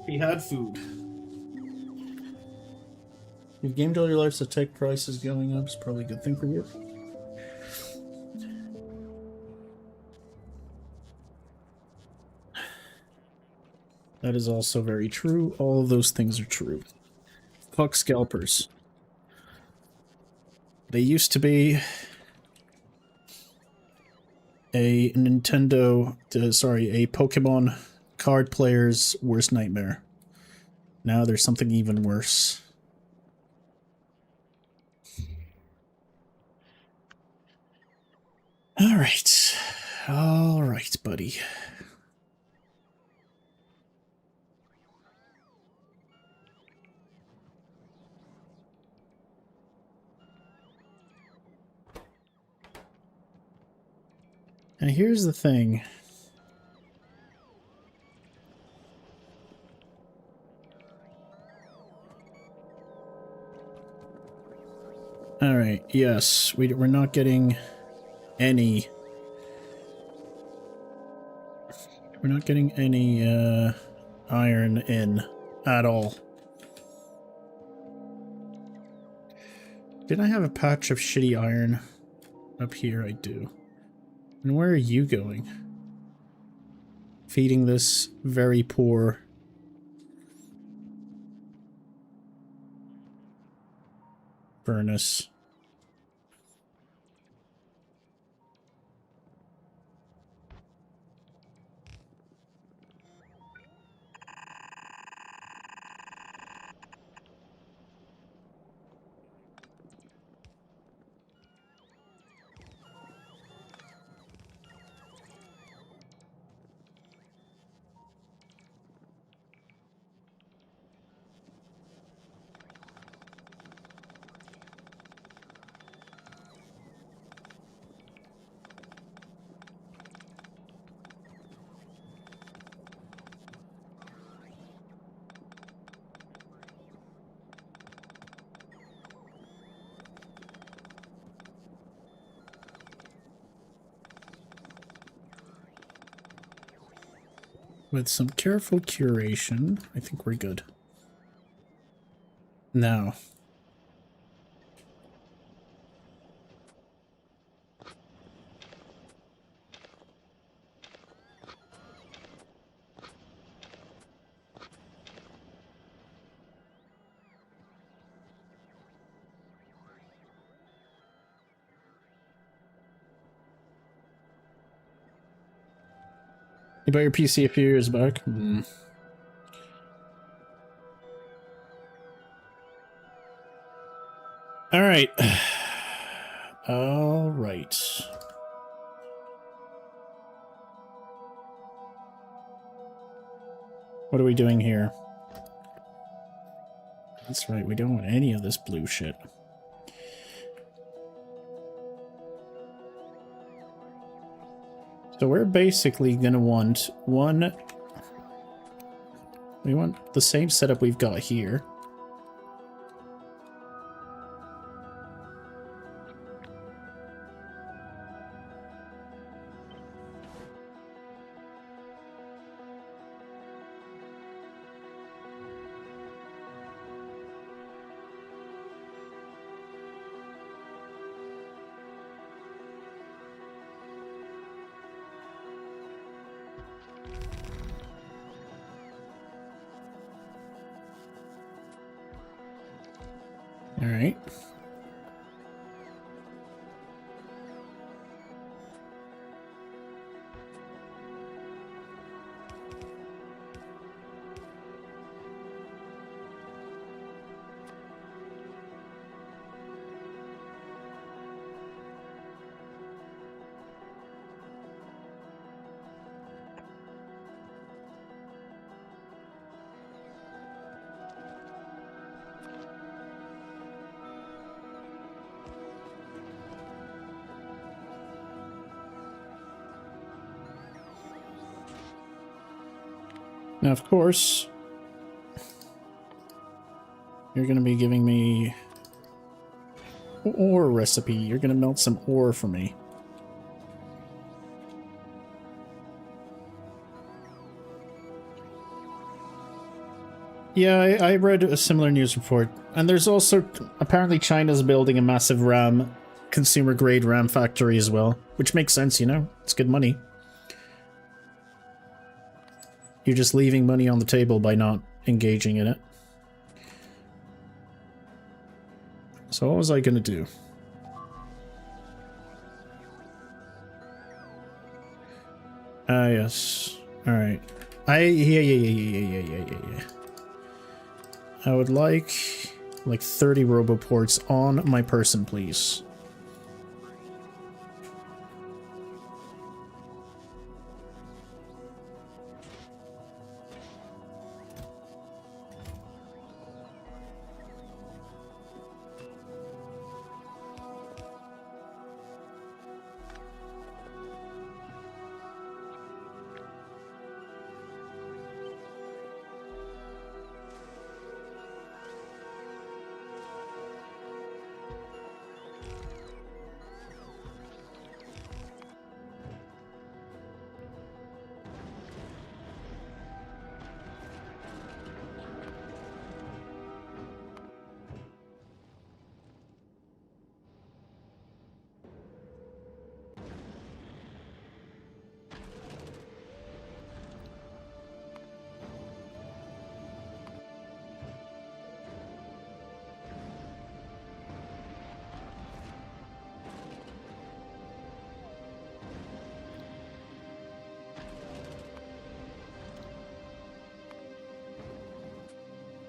He had food. You've gamed all your life, so tech prices going up is probably a good thing for you. That is also very true. All of those things are true. Fuck scalpers. They used to be a Pokemon card player's worst nightmare. Now there's something even worse. Alright. Alright, buddy. And here's the thing. Alright, yes, we're not getting any... We're not getting any, iron in at all. Didn't I have a patch of shitty iron? Up here I do. And where are you going? Feeding this very poor... furnace. With some careful curation, I think we're good. Now. You bought your PC a few years back? Alright. Alright. What are we doing here? That's right, we don't want any of this blue shit. So we're basically gonna want one... We want the same setup we've got here. All right. Now, of course, you're going to be giving me ore recipe. You're going to melt some ore for me. Yeah, I read a similar news report. And there's also, apparently China's building a massive RAM, consumer-grade RAM factory as well. Which makes sense, you know? It's good money. You're just leaving money on the table by not engaging in it. So what was I gonna do? Ah, yes. Alright. Yeah. I would like 30 roboports on my person, please.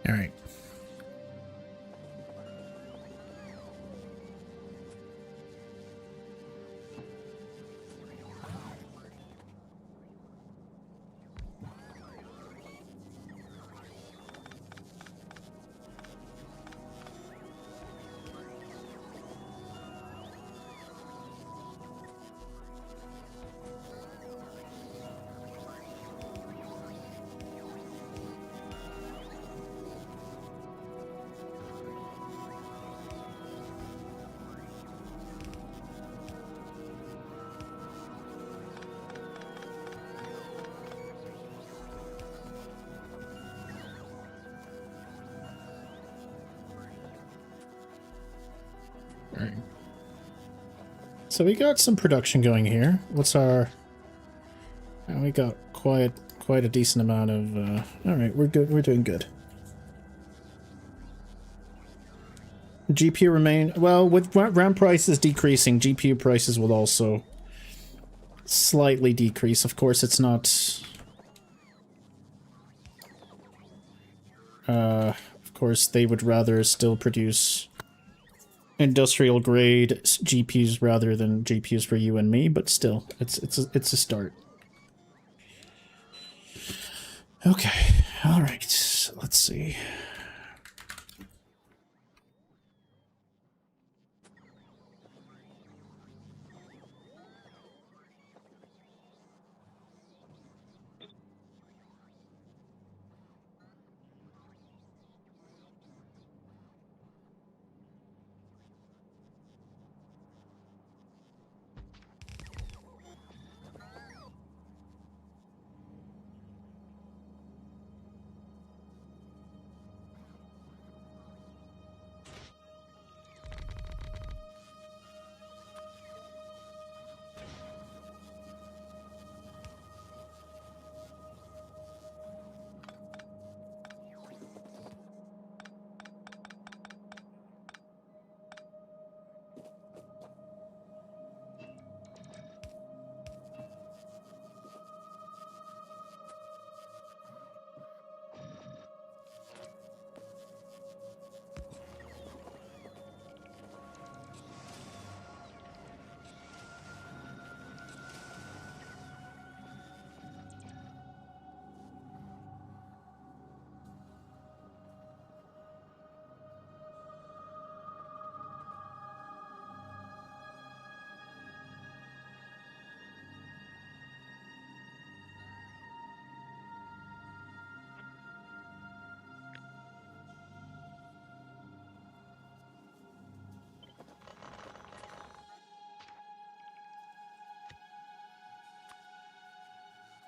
All right. Alright. So we got some production going here. What's our... we got quite a decent amount of... Alright, we're good. We're doing good. GPU remain... Well, with RAM prices decreasing, GPU prices will also slightly decrease. Of course, it's not... of course, they would rather still produce industrial grade GPUs rather than GPUs for you and me, but still, it's a start. Okay, all right. Let's see.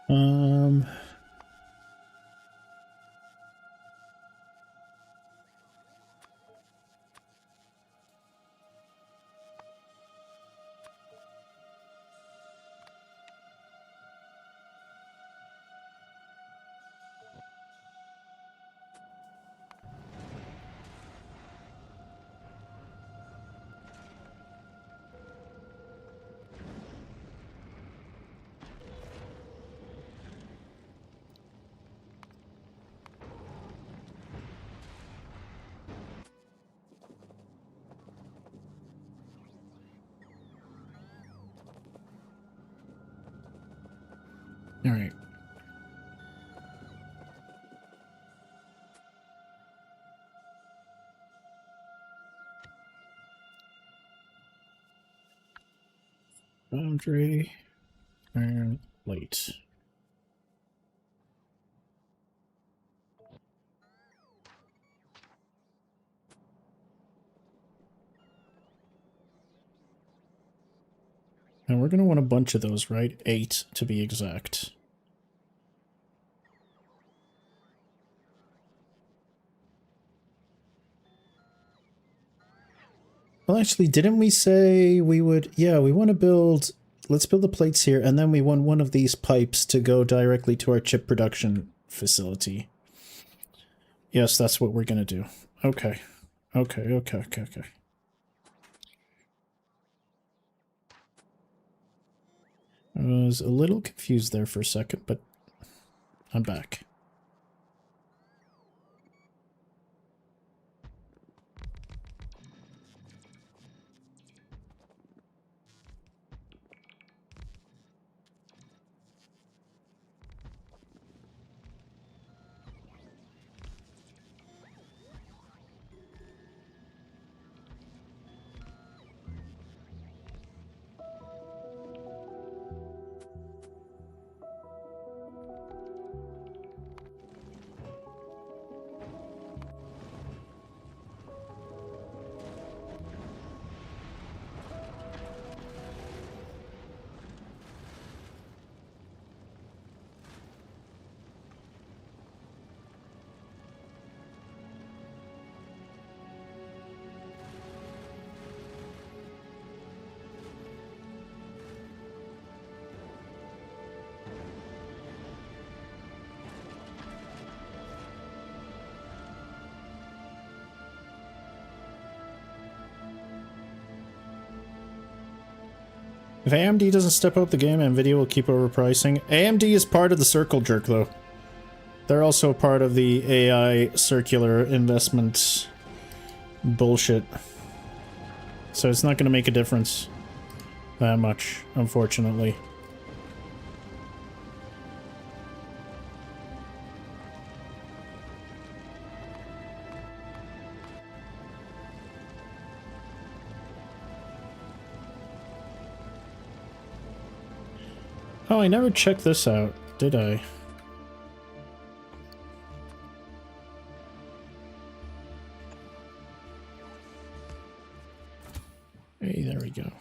Um... All right. Boundary and light. And we're going to want a bunch of those, right? 8 to be exact. Well, actually, didn't we say we would... Yeah, we want to build... Let's build the plates here, and then we want one of these pipes to go directly to our chip production facility. Yes, that's what we're going to do. Okay. Okay. I was a little confused there for a second, but I'm back. If AMD doesn't step up the game, NVIDIA will keep overpricing. AMD is part of the circle jerk, though. They're also part of the AI circular investment bullshit. So it's not going to make a difference that much, unfortunately. Oh, I never checked this out, did I? Hey, there we go.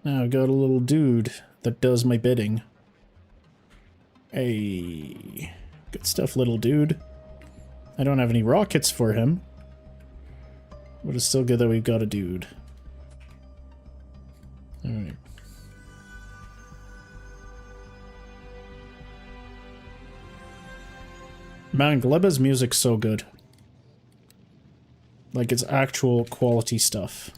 Now I've got a little dude that does my bidding. Hey, good stuff, little dude. I don't have any rockets for him, but it's still good that we've got a dude. Alright. Man, Gleba's music's so good. Like, it's actual quality stuff.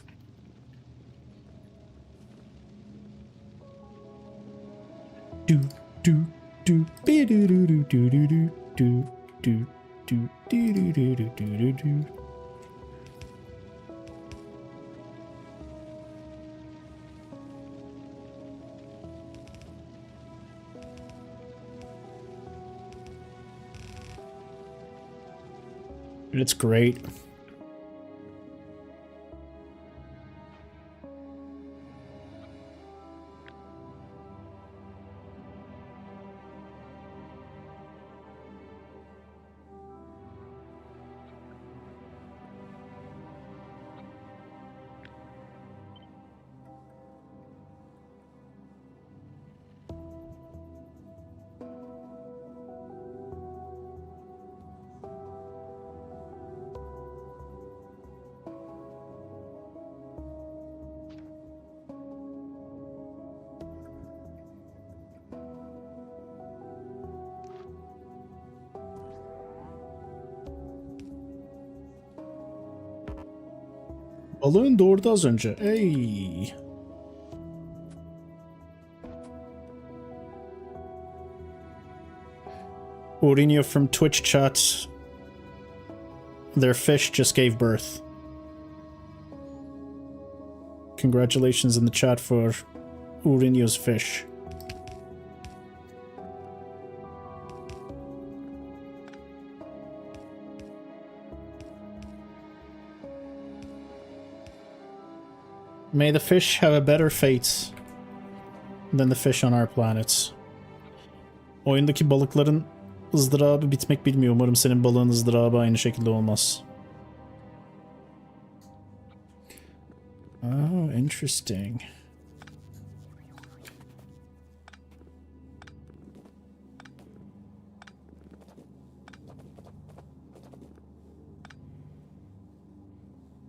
Do do do be do do do do do do do do do do do do do do. It's great. Balığın doğurdu az önce. Hey. Ourinho from Twitch chat. Their fish just gave birth. Congratulations in the chat for Ourinho's fish. May the fish have a better fate than the fish on our planets. Oyundaki balıkların ızdırabı bitmek bilmiyor. Umarım senin balığın ızdırabı aynı şekilde olmaz. Oh, interesting.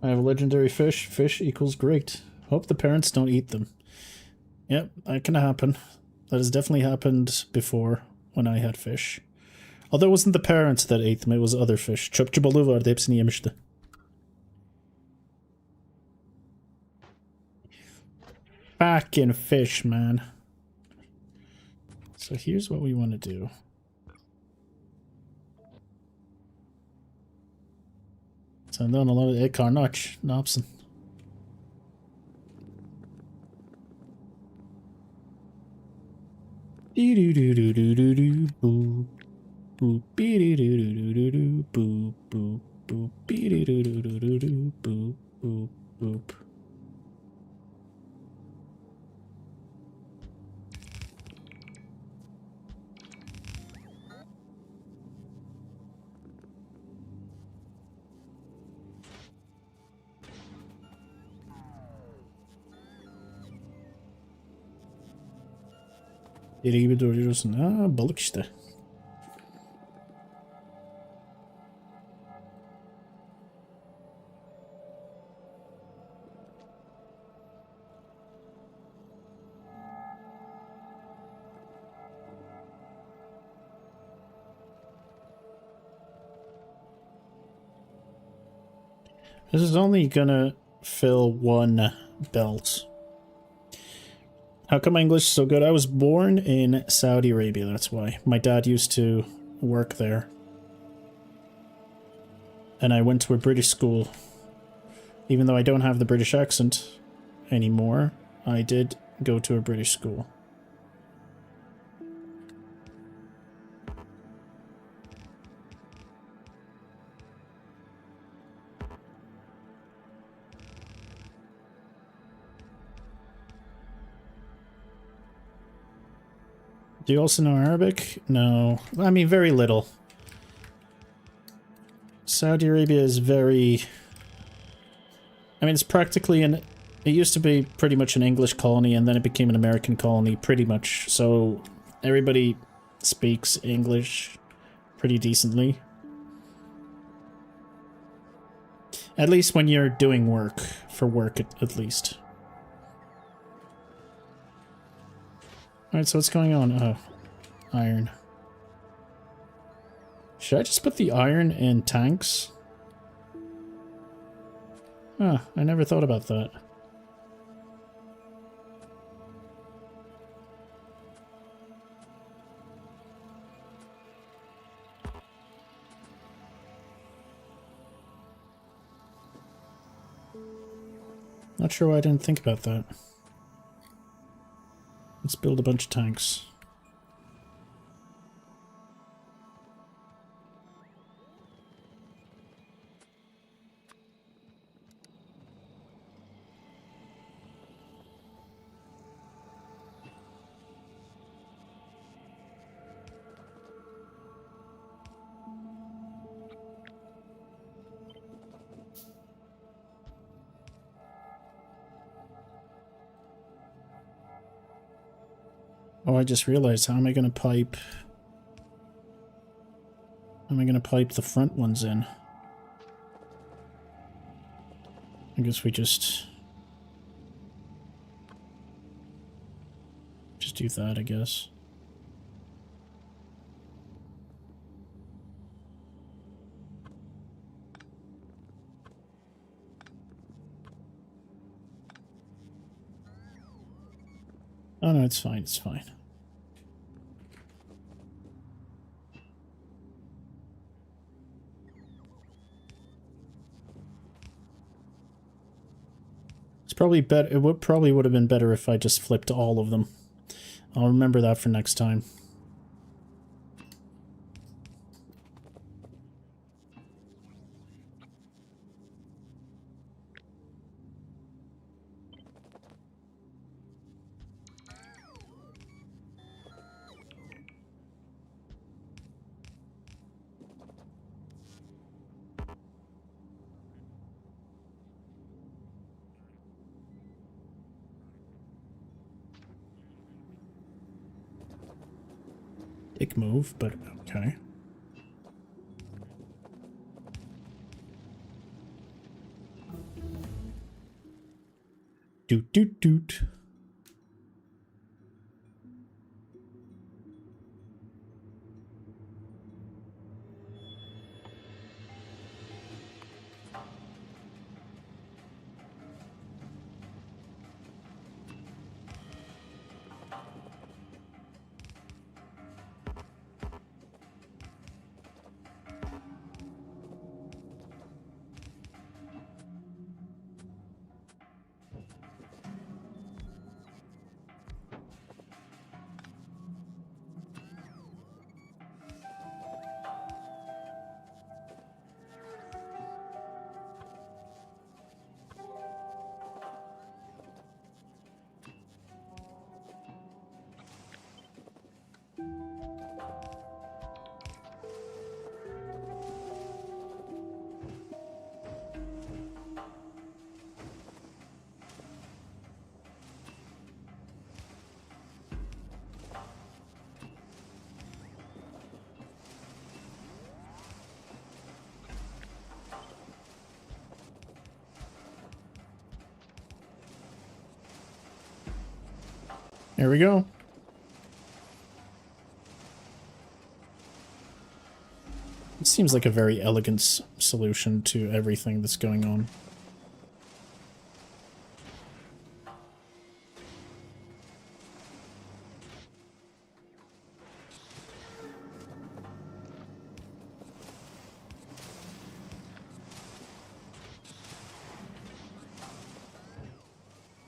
I have a legendary fish. Fish equals great. Hope the parents don't eat them. Yep, that can happen. That has definitely happened before when I had fish. Although it wasn't the parents that ate them, it was other fish. Çöpçü balığı vardı, hepsini yemişti. Fucking fish, man. So here's what we want to do. Senden onları karnı aç. Ne yapsın? Deli gibi duruyorsun. Ha, balık işte. This is only gonna fill one belt. How come my English is so good? I was born in Saudi Arabia, that's why. My dad used to work there. And I went to a British school. Even though I don't have the British accent anymore, I did go to a British school. Do you also know Arabic? No. I mean, very little. Saudi Arabia is very... I mean, it's practically an... It used to be pretty much an English colony, and then it became an American colony, pretty much. So, everybody speaks English pretty decently. At least when you're doing work. For work, at least. Alright, so what's going on? Oh, iron. Should I just put the iron in tanks? Huh, I never thought about that. Not sure why I didn't think about that. Let's build a bunch of tanks. Oh, I just realized, how am I going to pipe... How am I going to pipe the front ones in? I guess we just do that, I guess. Oh no, it's fine, it's fine. It's probably better. It probably would have been better if I just flipped all of them. I'll remember that for next time. Big move, but okay. Doot doot doot. There we go. It seems like a very elegant solution to everything that's going on.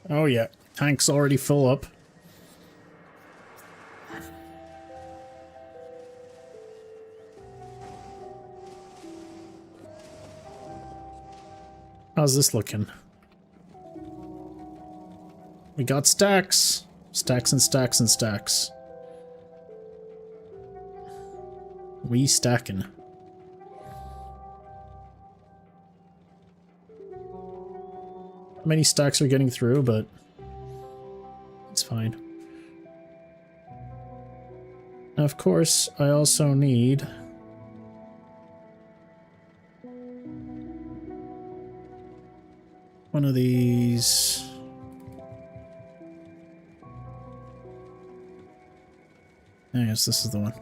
Oh yeah, tank's already full up. How's this looking? We got stacks. Stacks and stacks and stacks. We stacking. How many stacks are getting through, but it's fine. Now, of course, I also need one of these. I guess this is the one.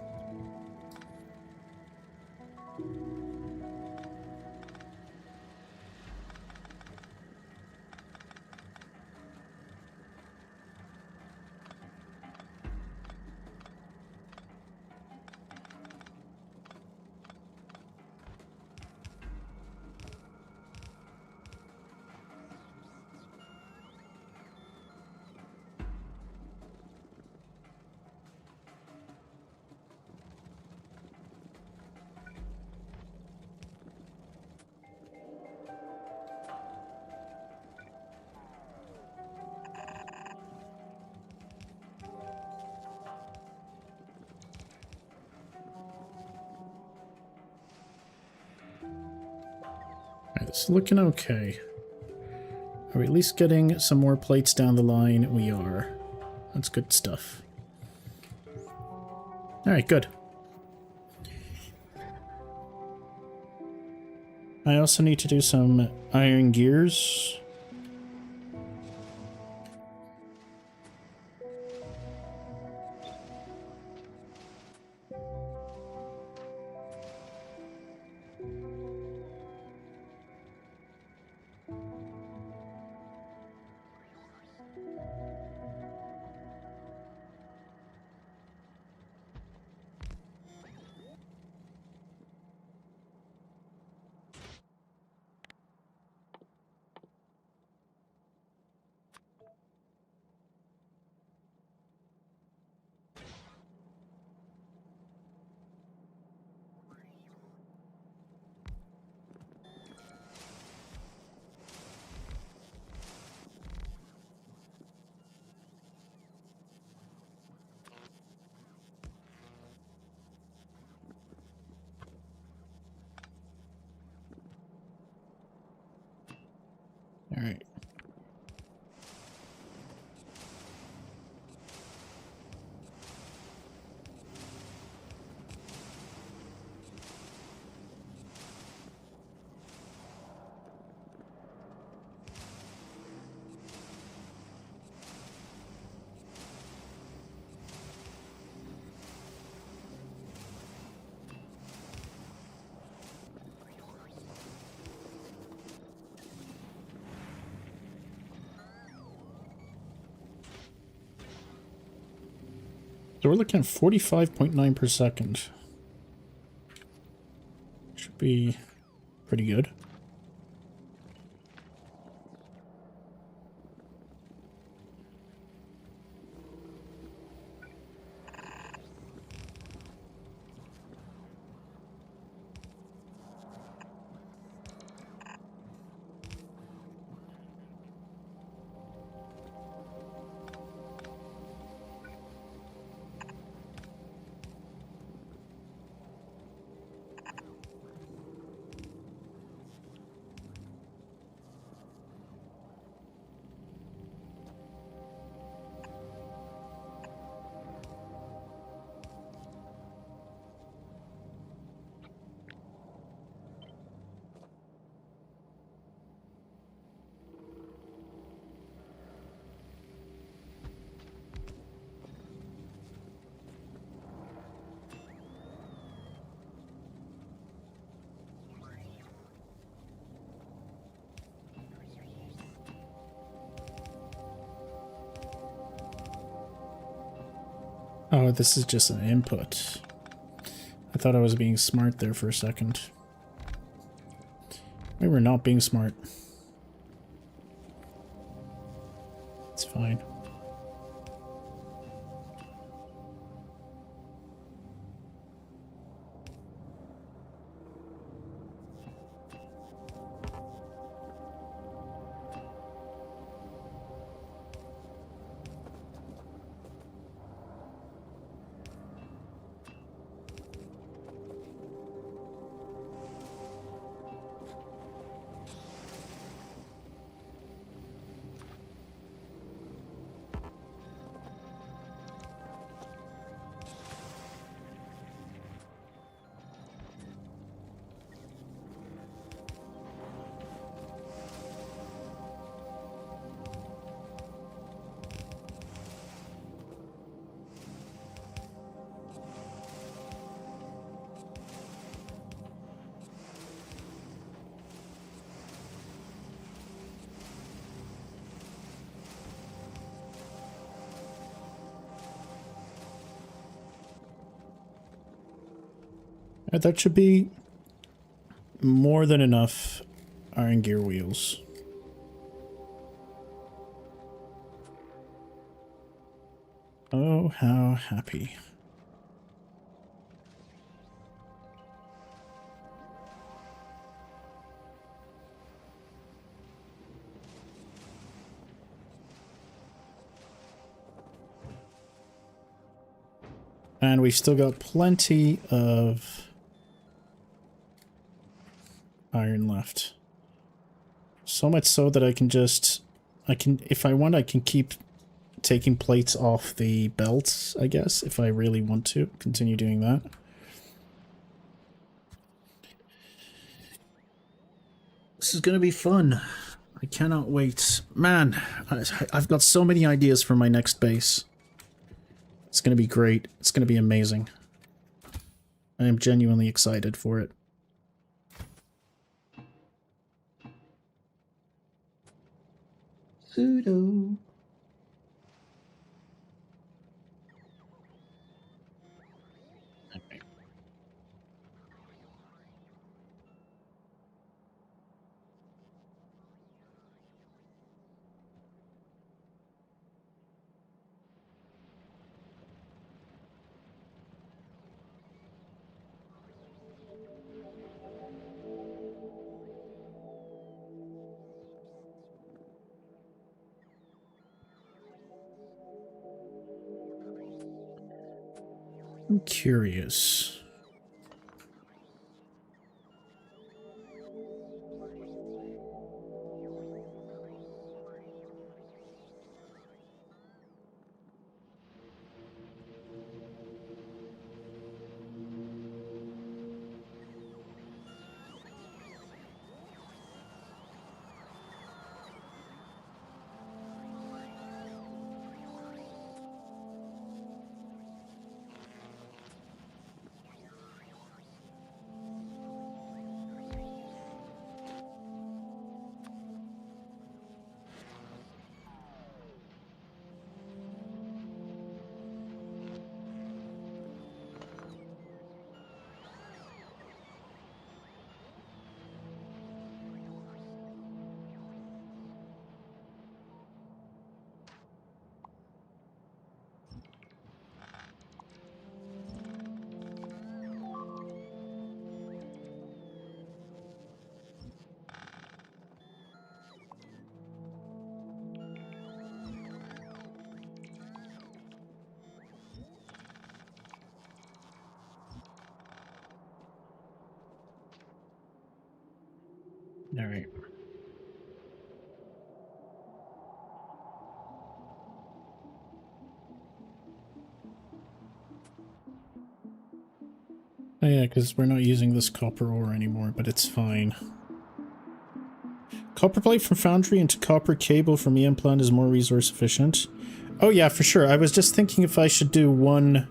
Alright, this is looking okay. Are we at least getting some more plates down the line? We are. That's good stuff. Alright, good. I also need to do some iron gears. Alright. So we're looking at 45.9 per second. Should be pretty good. Oh, this is just an input. I thought I was being smart there for a second. We were not being smart. It's fine. That should be more than enough iron gear wheels. Oh, how happy. And we've still got plenty of iron left. So much so that I can if I want, I can keep taking plates off the belts, I guess, if I really want to continue doing that. This is going to be fun. I cannot wait. Man, I've got so many ideas for my next base. It's going to be great. It's going to be amazing. I am genuinely excited for it. Pseudo. I'm curious. All right. Oh yeah, because we're not using this copper ore anymore, but it's fine. Copper plate from foundry into copper cable from EM plant is more resource efficient. Oh yeah, for sure. I was just thinking if I should do one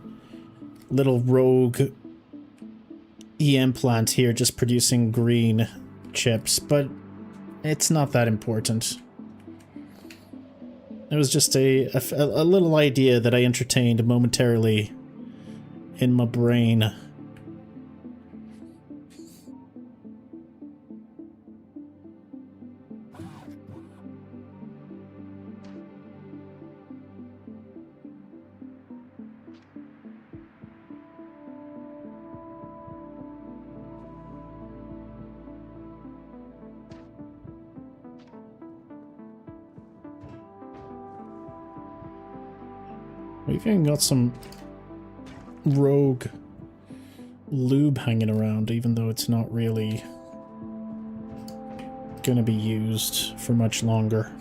little rogue EM plant here just producing green chips, but it's not that important. It was just a little idea that I entertained momentarily in my brain. We've even got some rogue lube hanging around, even though it's not really gonna be used for much longer.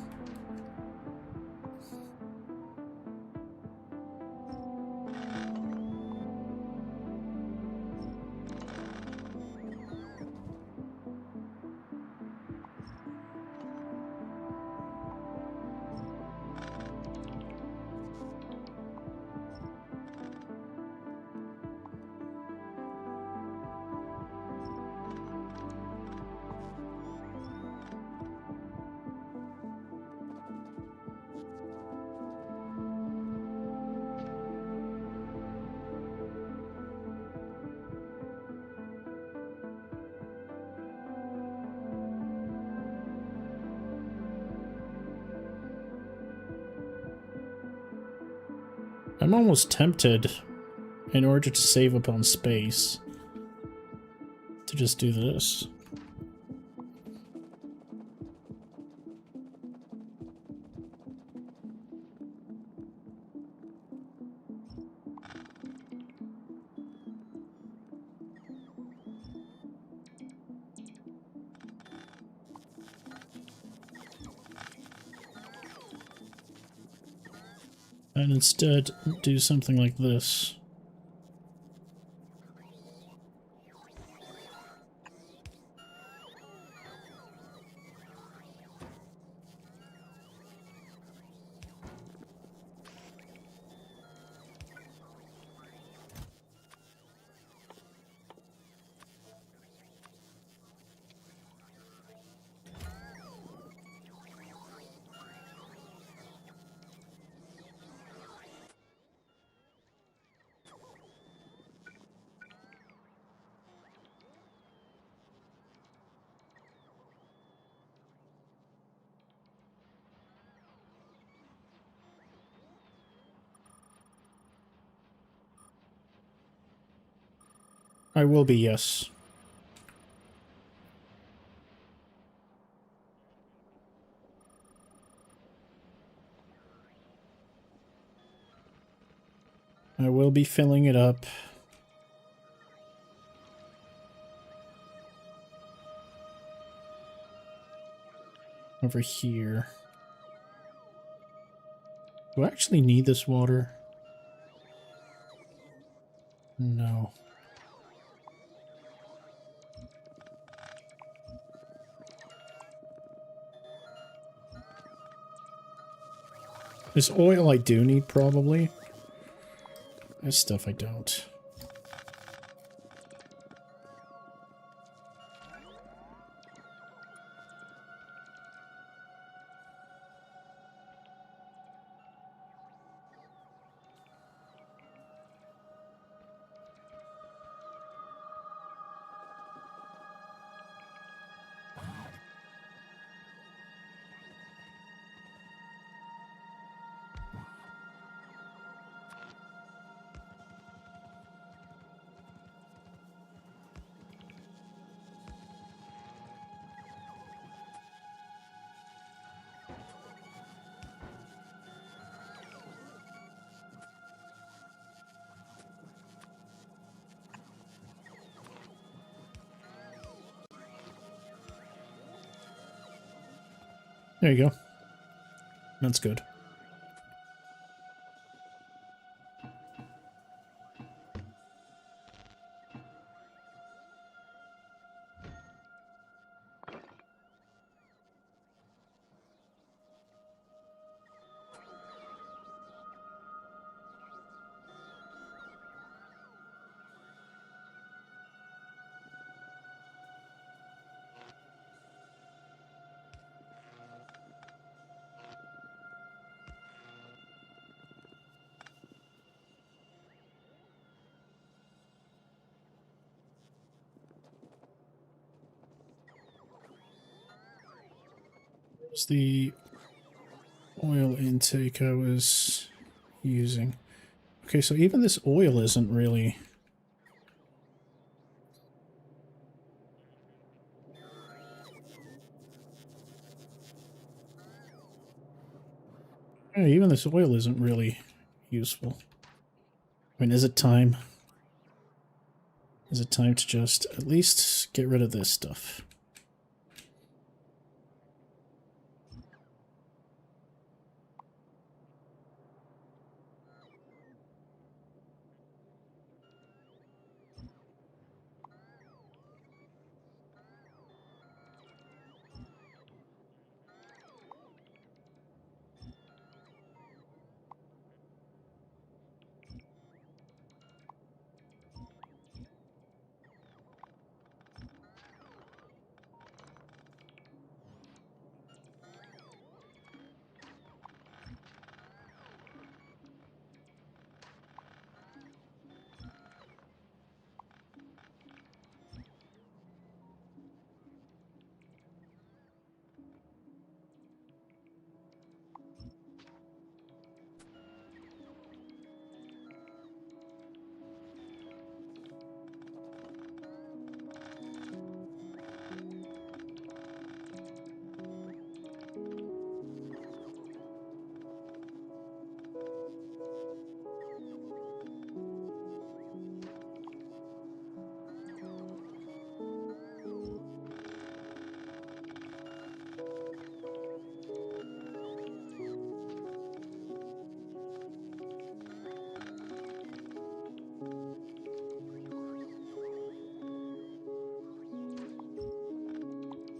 I'm almost tempted, in order to save up on space, to just do this. And instead do something like this. I will be, yes. I will be filling it up. Over here. Do I actually need this water? No. This oil I do need, probably. This stuff I don't. There you go. That's good. What's the oil intake I was using? Okay, so even this oil isn't really... Yeah, even this oil isn't really useful. I mean, is it time? Is it time to just at least get rid of this stuff?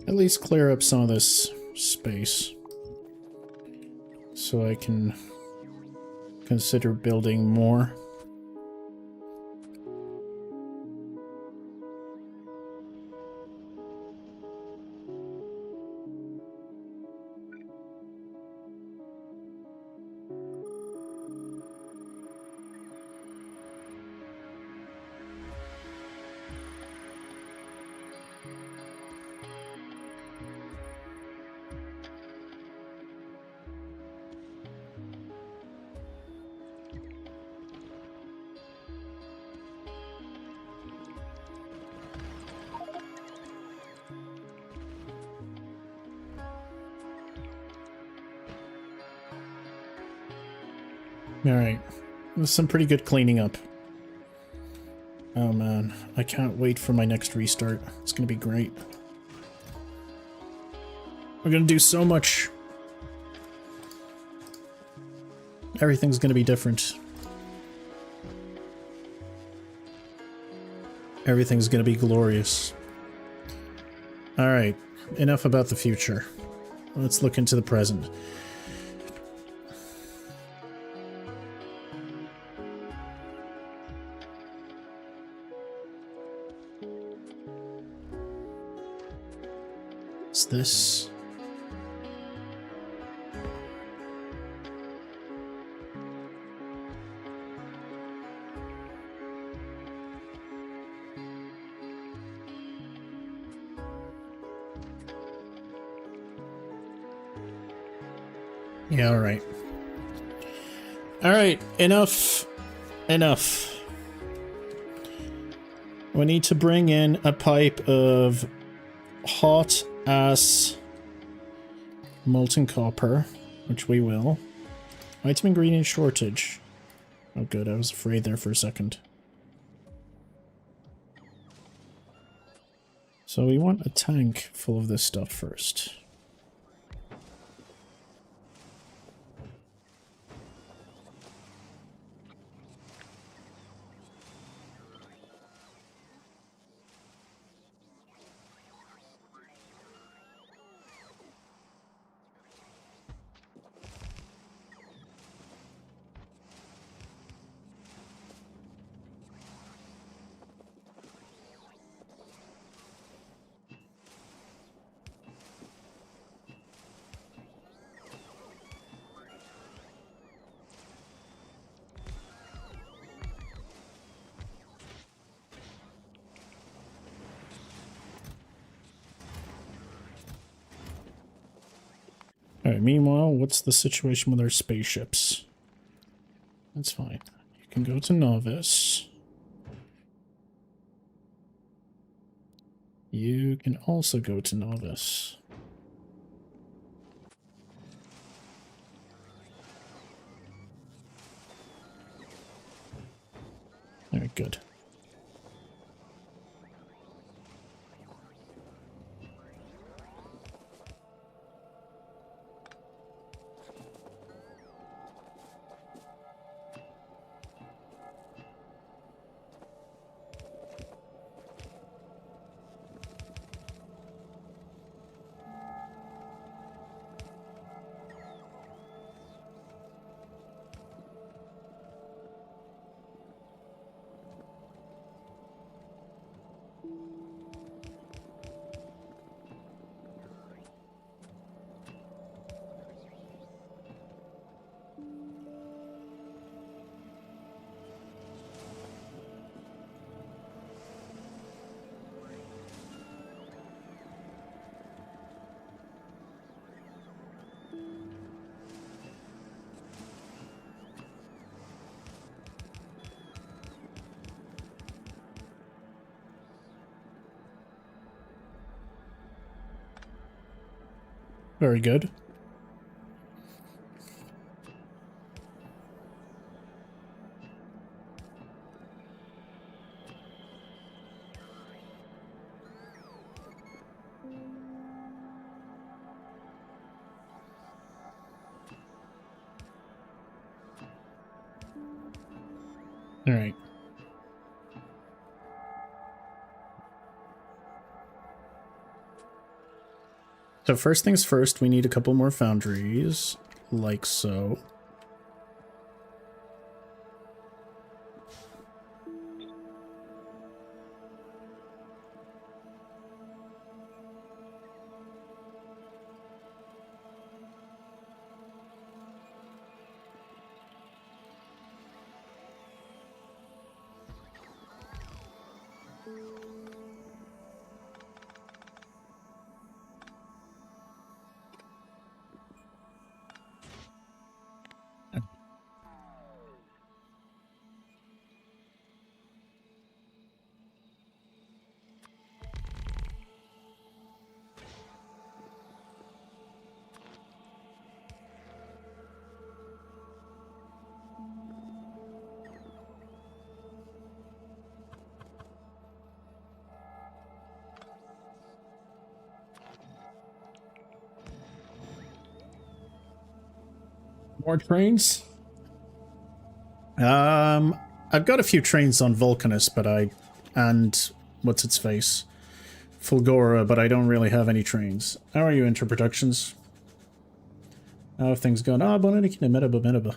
At least clear up some of this space so I can consider building more. Alright, there's some pretty good cleaning up. Oh man, I can't wait for my next restart. It's gonna be great. We're gonna do so much. Everything's gonna be different. Everything's gonna be glorious. Alright, enough about the future. Let's look into the present. What's this? Yeah, alright. Alright, enough. Enough. We need to bring in a pipe of hot ass molten copper, which we will. Item ingredient shortage. Oh good, I was afraid there for a second. So we want a tank full of this stuff first. Alright, meanwhile, what's the situation with our spaceships? That's fine. You can go to Nauvis. You can also go to Nauvis. Alright, good. Very good. All right. So first things first, we need a couple more foundries, like so. More trains? I've got a few trains on Vulcanus, but and what's its face? Fulgora, but I don't really have any trains. How are you, Interproductions? How have things gone? Ah, bonanikin merhaba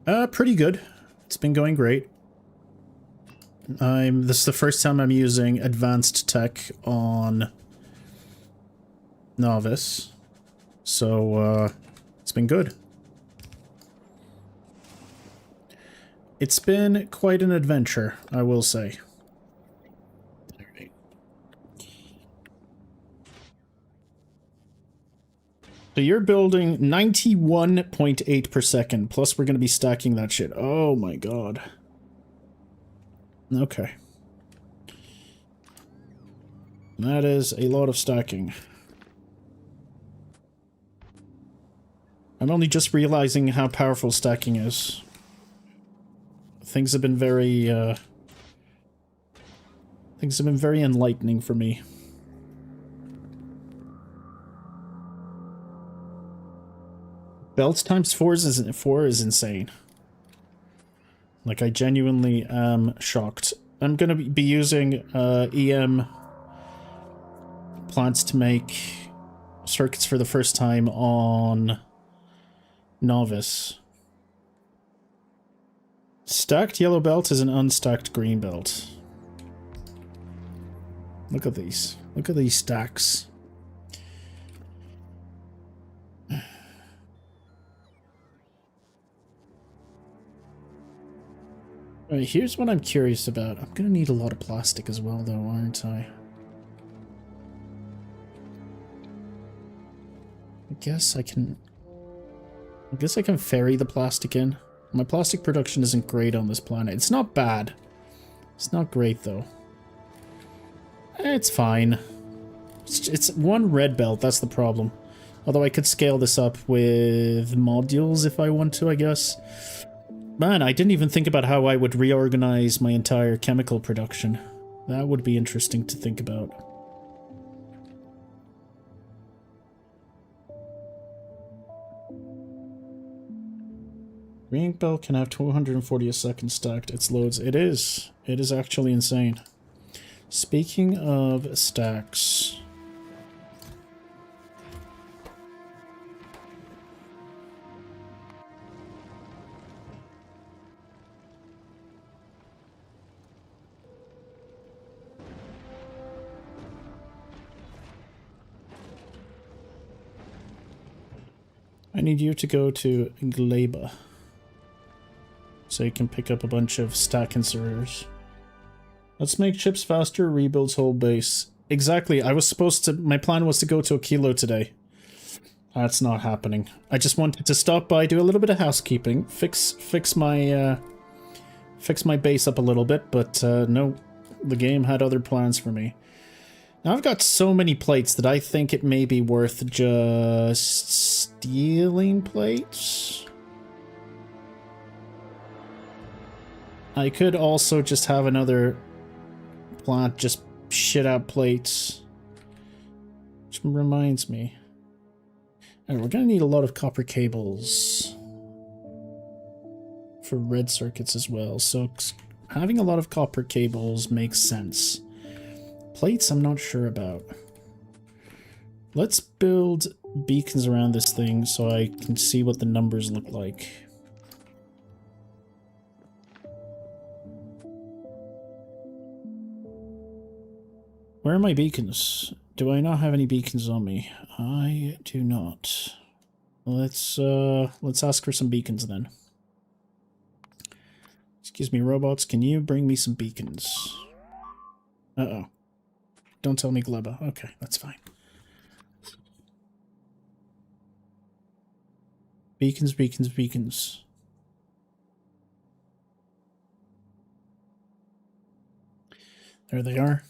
merhaba. Pretty good. It's been going great. This is the first time I'm using advanced tech on Nauvis. So, it's been good. It's been quite an adventure, I will say. Alright. So you're building 91.8 per second, plus we're going to be stacking that shit. Oh my god. Okay. That is a lot of stacking. I'm only just realizing how powerful stacking is. Things have been very enlightening for me. Belts times 4 is insane. Like, I genuinely am shocked. I'm gonna be using EM plants to make circuits for the first time on Nauvis. Stacked yellow belt is an unstacked green belt. Look at these. Look at these stacks. Alright, here's what I'm curious about. I'm gonna need a lot of plastic as well, though, aren't I? I guess I can ferry the plastic in. My plastic production isn't great on this planet. It's not bad. It's not great, though. It's fine. It's one red belt, that's the problem. Although I could scale this up with modules if I want to, I guess. Man, I didn't even think about how I would reorganize my entire chemical production. That would be interesting to think about. Green belt can have 240 a second stacked. It's loads. It is. It is actually insane. Speaking of stacks... I need you to go to Gleba. So you can pick up a bunch of stack inserters. Let's make chips faster, rebuilds whole base. Exactly, I was supposed to... My plan was to go to Aquilo today. That's not happening. I just wanted to stop by, do a little bit of housekeeping, fix my base up a little bit, but no, the game had other plans for me. Now I've got so many plates that I think it may be worth just stealing plates. I could also just have another plant just shit out plates. Which reminds me. Alright, we're gonna need a lot of copper cables for red circuits as well, so having a lot of copper cables makes sense. Plates, I'm not sure about. Let's build beacons around this thing so I can see what the numbers look like. Where are my beacons? Do I not have any beacons on me? I do not. Let's ask for some beacons then. Excuse me, robots, can you bring me some beacons? Uh-oh. Don't tell me Gleba. Okay, that's fine. Beacons, beacons, beacons. There they are.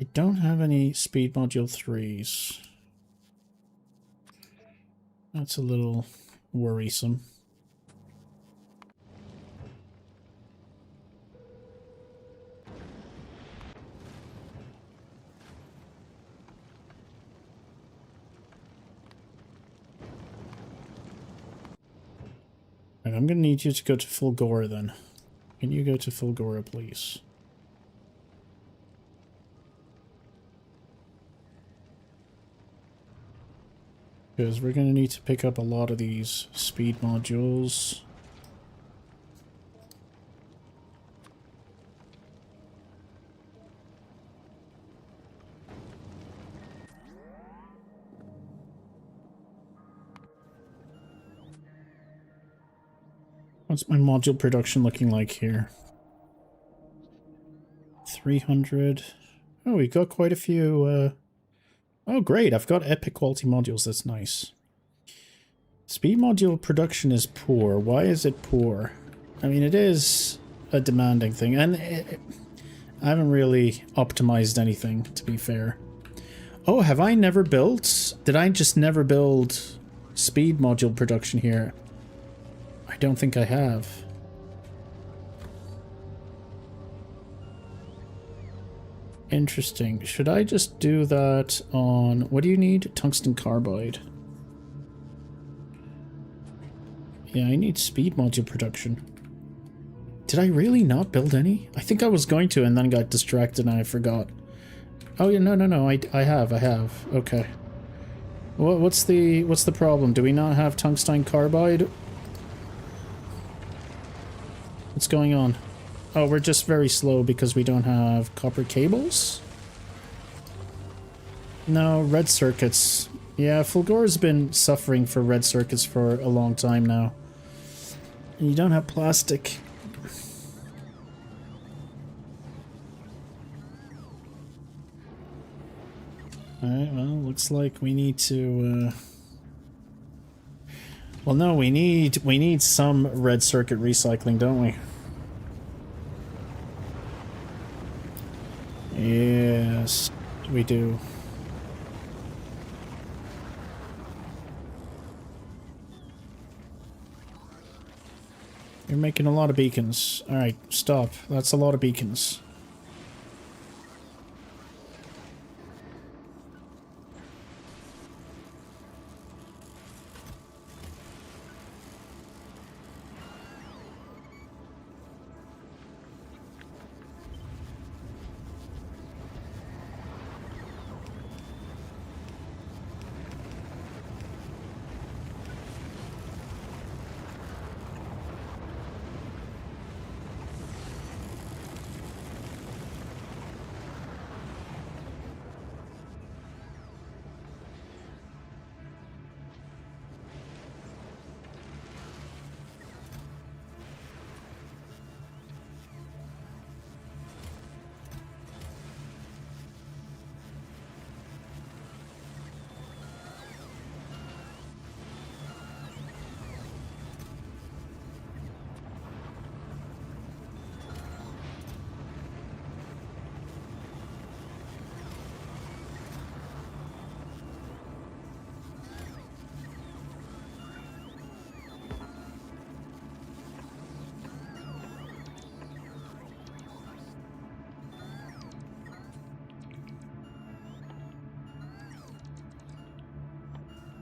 I don't have any speed module 3s. That's a little worrisome. Right, I'm gonna need you to go to Fulgora then. Can you go to Fulgora, please? Because we're going to need to pick up a lot of these speed modules. What's my module production looking like here? 300. Oh, we got quite a few... Oh, great. I've got epic quality modules. That's nice. Speed module production is poor. Why is it poor? I mean, it is a demanding thing. And I haven't really optimized anything, to be fair. Oh, have I never built? Did I just never build speed module production here? I don't think I have. Interesting. Should I just do that on... What do you need? Tungsten carbide. Yeah, I need speed module production. Did I really not build any? I think I was going to and then got distracted and I forgot. Oh yeah, no, I have. Okay. What's the problem? Do we not have tungsten carbide? What's going on? Oh, we're just very slow because we don't have copper cables? No, red circuits. Yeah, Fulgora's been suffering for red circuits for a long time now. And you don't have plastic. Alright, well, looks like we need to, well, no, we need some red circuit recycling, don't we? Yes, we do. You're making a lot of beacons. Alright, stop. That's a lot of beacons.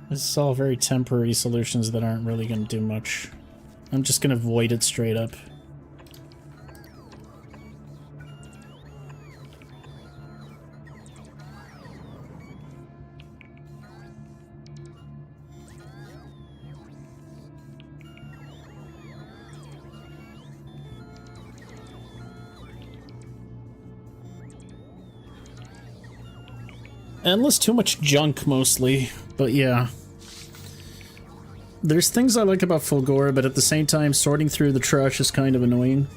This is all very temporary solutions that aren't really going to do much. I'm just going to void it straight up. Endless too much junk, mostly, but yeah. There's things I like about Fulgora, but at the same time, sorting through the trash is kind of annoying.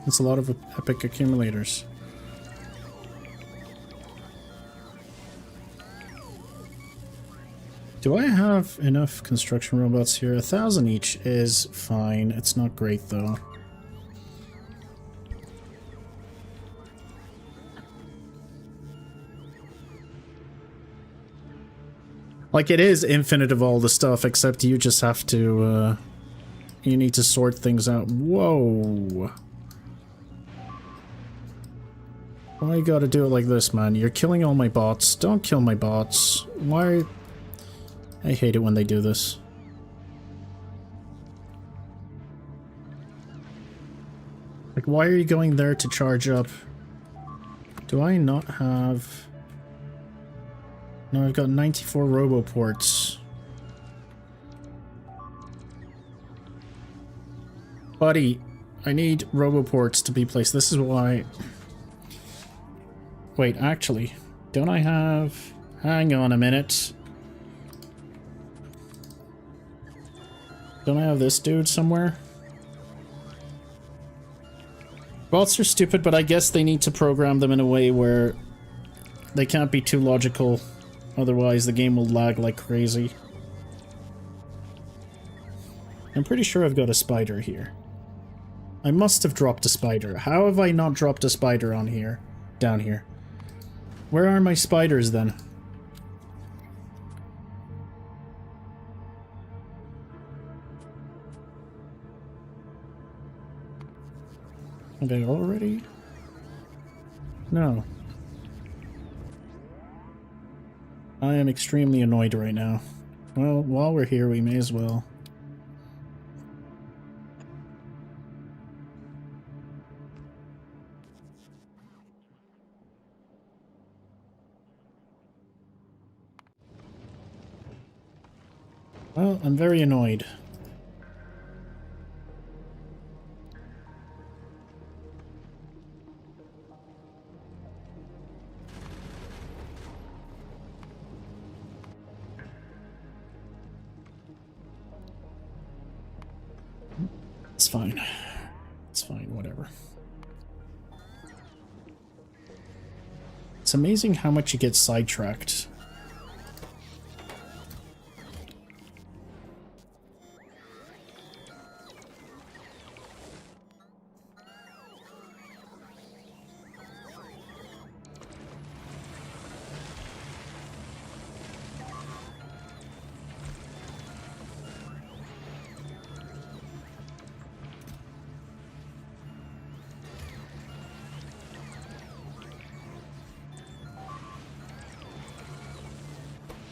It's a lot of epic accumulators. Do I have enough construction robots here? 1,000 each is fine. It's not great though. Like, it is infinite of all the stuff, except you just have to, you need to sort things out. Whoa. Why you gotta do it like this, man? You're killing all my bots. Don't kill my bots. Why? I hate it when they do this. Like, why are you going there to charge up? Do I not have... No, I've got 94 roboports. Buddy, I need roboports to be placed. This is why... Wait, actually, don't I have... Hang on a minute. Don't I have this dude somewhere? Bots are stupid, but I guess they need to program them in a way where they can't be too logical. Otherwise, the game will lag like crazy. I'm pretty sure I've got a spider here. I must have dropped a spider. How have I not dropped a spider on here? Down here. Where are my spiders then? Are they already? No. I am extremely annoyed right now. Well, while we're here, we may as well. Well, I'm very annoyed. It's fine. It's fine, whatever. It's amazing how much you get sidetracked.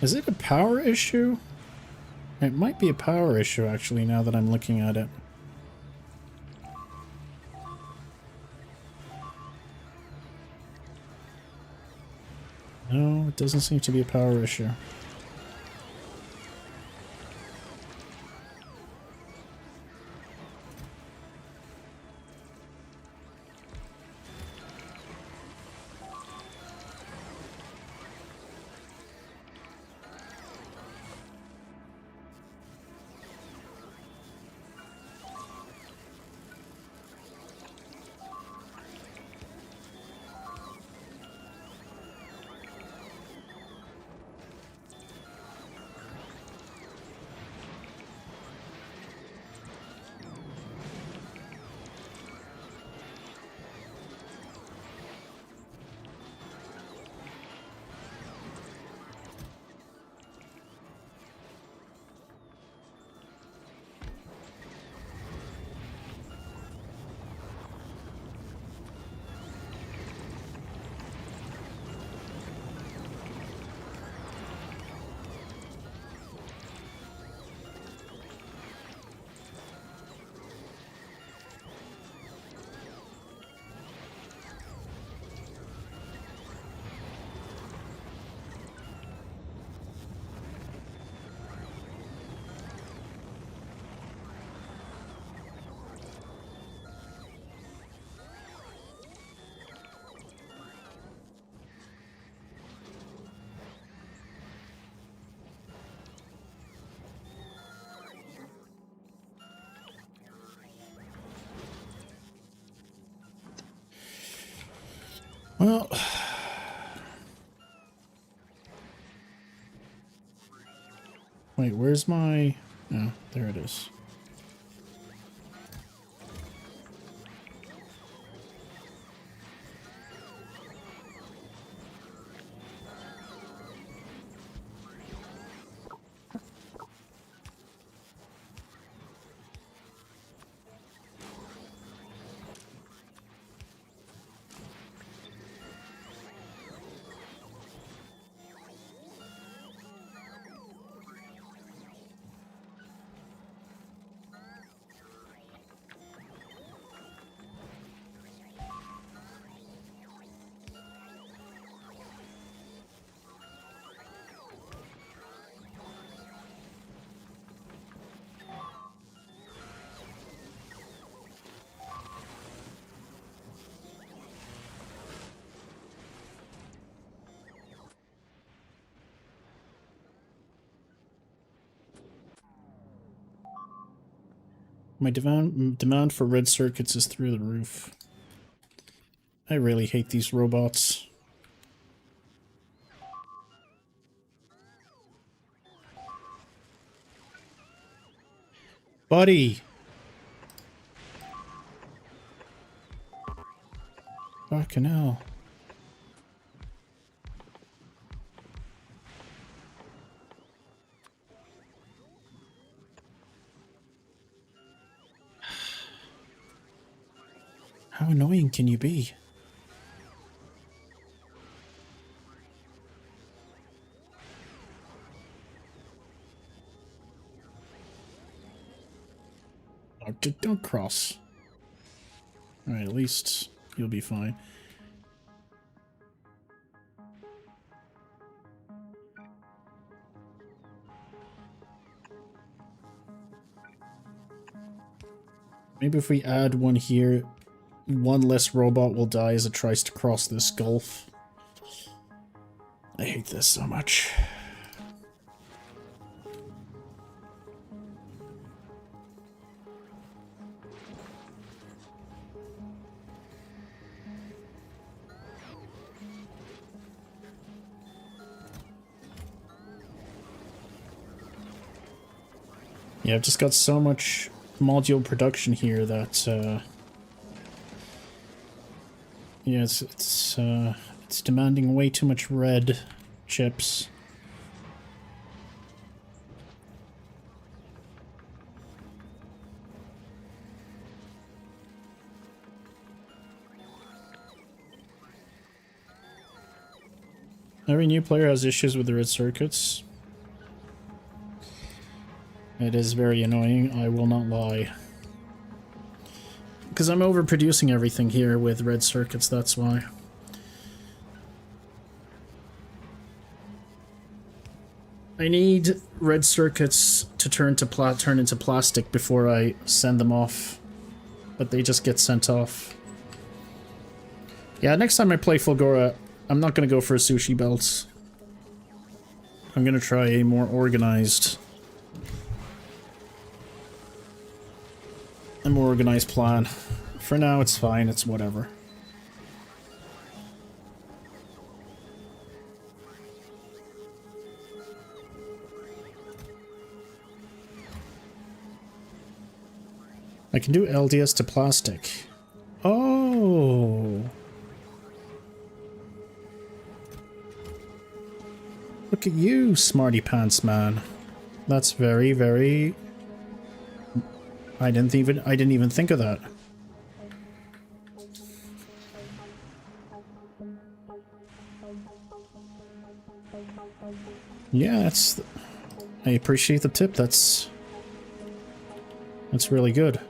Is it a power issue? It might be a power issue, actually, now that I'm looking at it. No, it doesn't seem to be a power issue. Well... Wait, where's my... Oh, there it is. My demand for red circuits is through the roof. I really hate these robots. Buddy! Fucking hell. How annoying can you be? Oh, don't cross. Alright, at least you'll be fine. Maybe if we add one here, one less robot will die as it tries to cross this gulf. I hate this so much. Yeah, I've just got so much module production here that, yeah, it's demanding way too much red chips. Every new player has issues with the red circuits. It is very annoying, I will not lie. Because I'm overproducing everything here with red circuits, that's why. I need red circuits to turn into plastic before I send them off. But they just get sent off. Yeah, next time I play Fulgora, I'm not going to go for a sushi belt. I'm going to try a more organized... a more organized plan. For now, it's fine, it's whatever. I can do LDS to plastic. Oh! Look at you, smarty pants man. That's very, very... I didn't even think of that. Yeah, that's... I appreciate the tip, that's really good.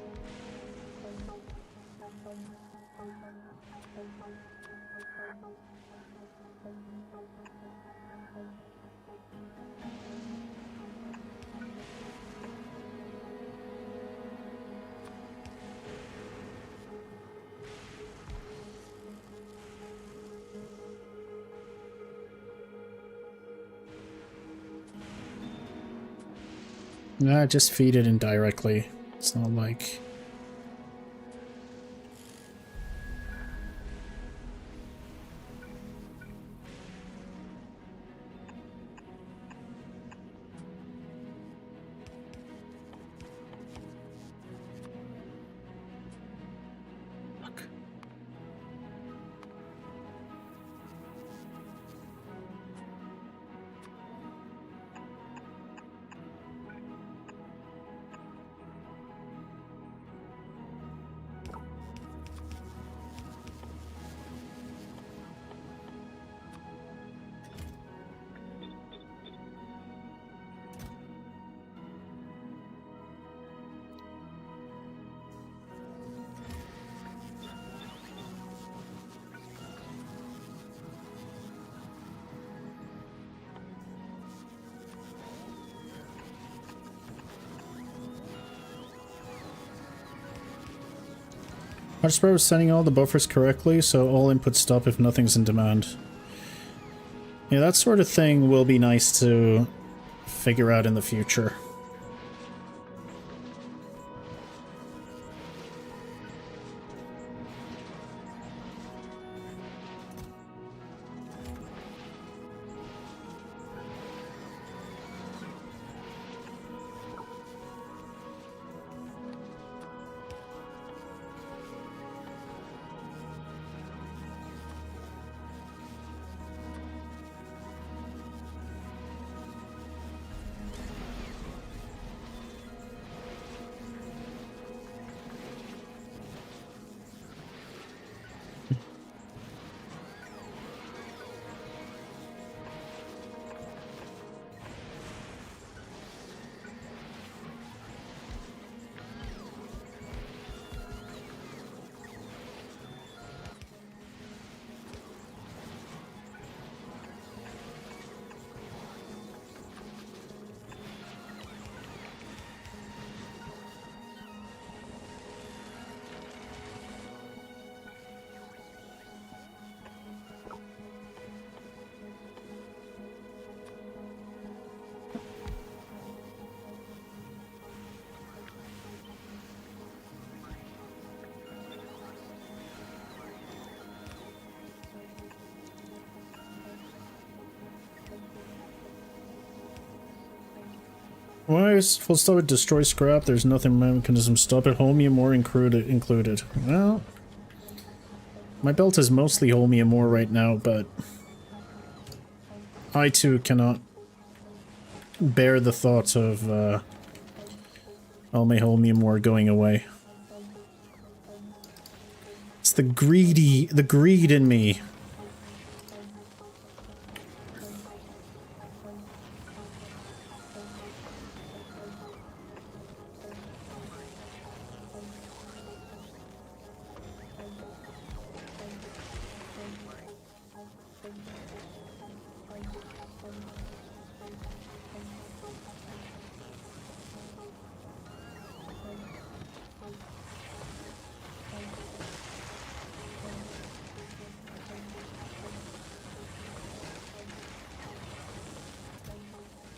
Nah, just feed it indirectly. It's not like... Fuck. I just was setting all the buffers correctly, so all inputs stop if nothing's in demand. Yeah, that sort of thing will be nice to figure out in the future. Why is full stop with destroy scrap? There's nothing mechanism stop it. Holmium ore included. Well, my belt is mostly holmium ore right now, but I too cannot bear the thought of all my holmium ore going away. It's the greed in me.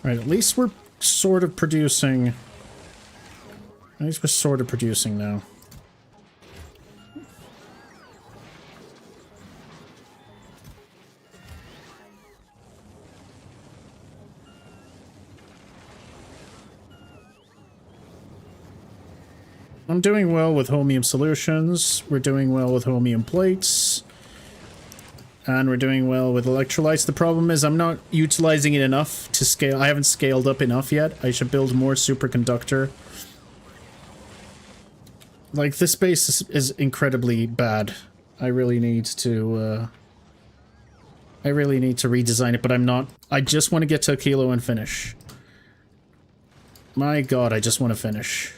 Right, at least we're sort of producing. At least we're sort of producing now. I'm doing well with holmium solutions. We're doing well with holmium plates. And we're doing well with electrolytes. The problem is I'm not utilizing it enough to scale. I haven't scaled up enough yet. I should build more superconductor. Like, this base is incredibly bad. I really need to redesign it, but I'm not. I just want to get to Aquilo and finish. My god, I just want to finish.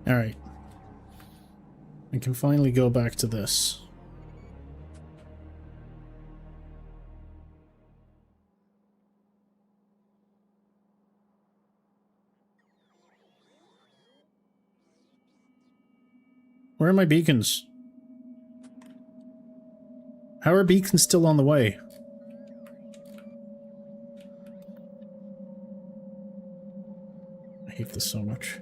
Alright. I can finally go back to this. Where are my beacons? How are beacons still on the way? I hate this so much.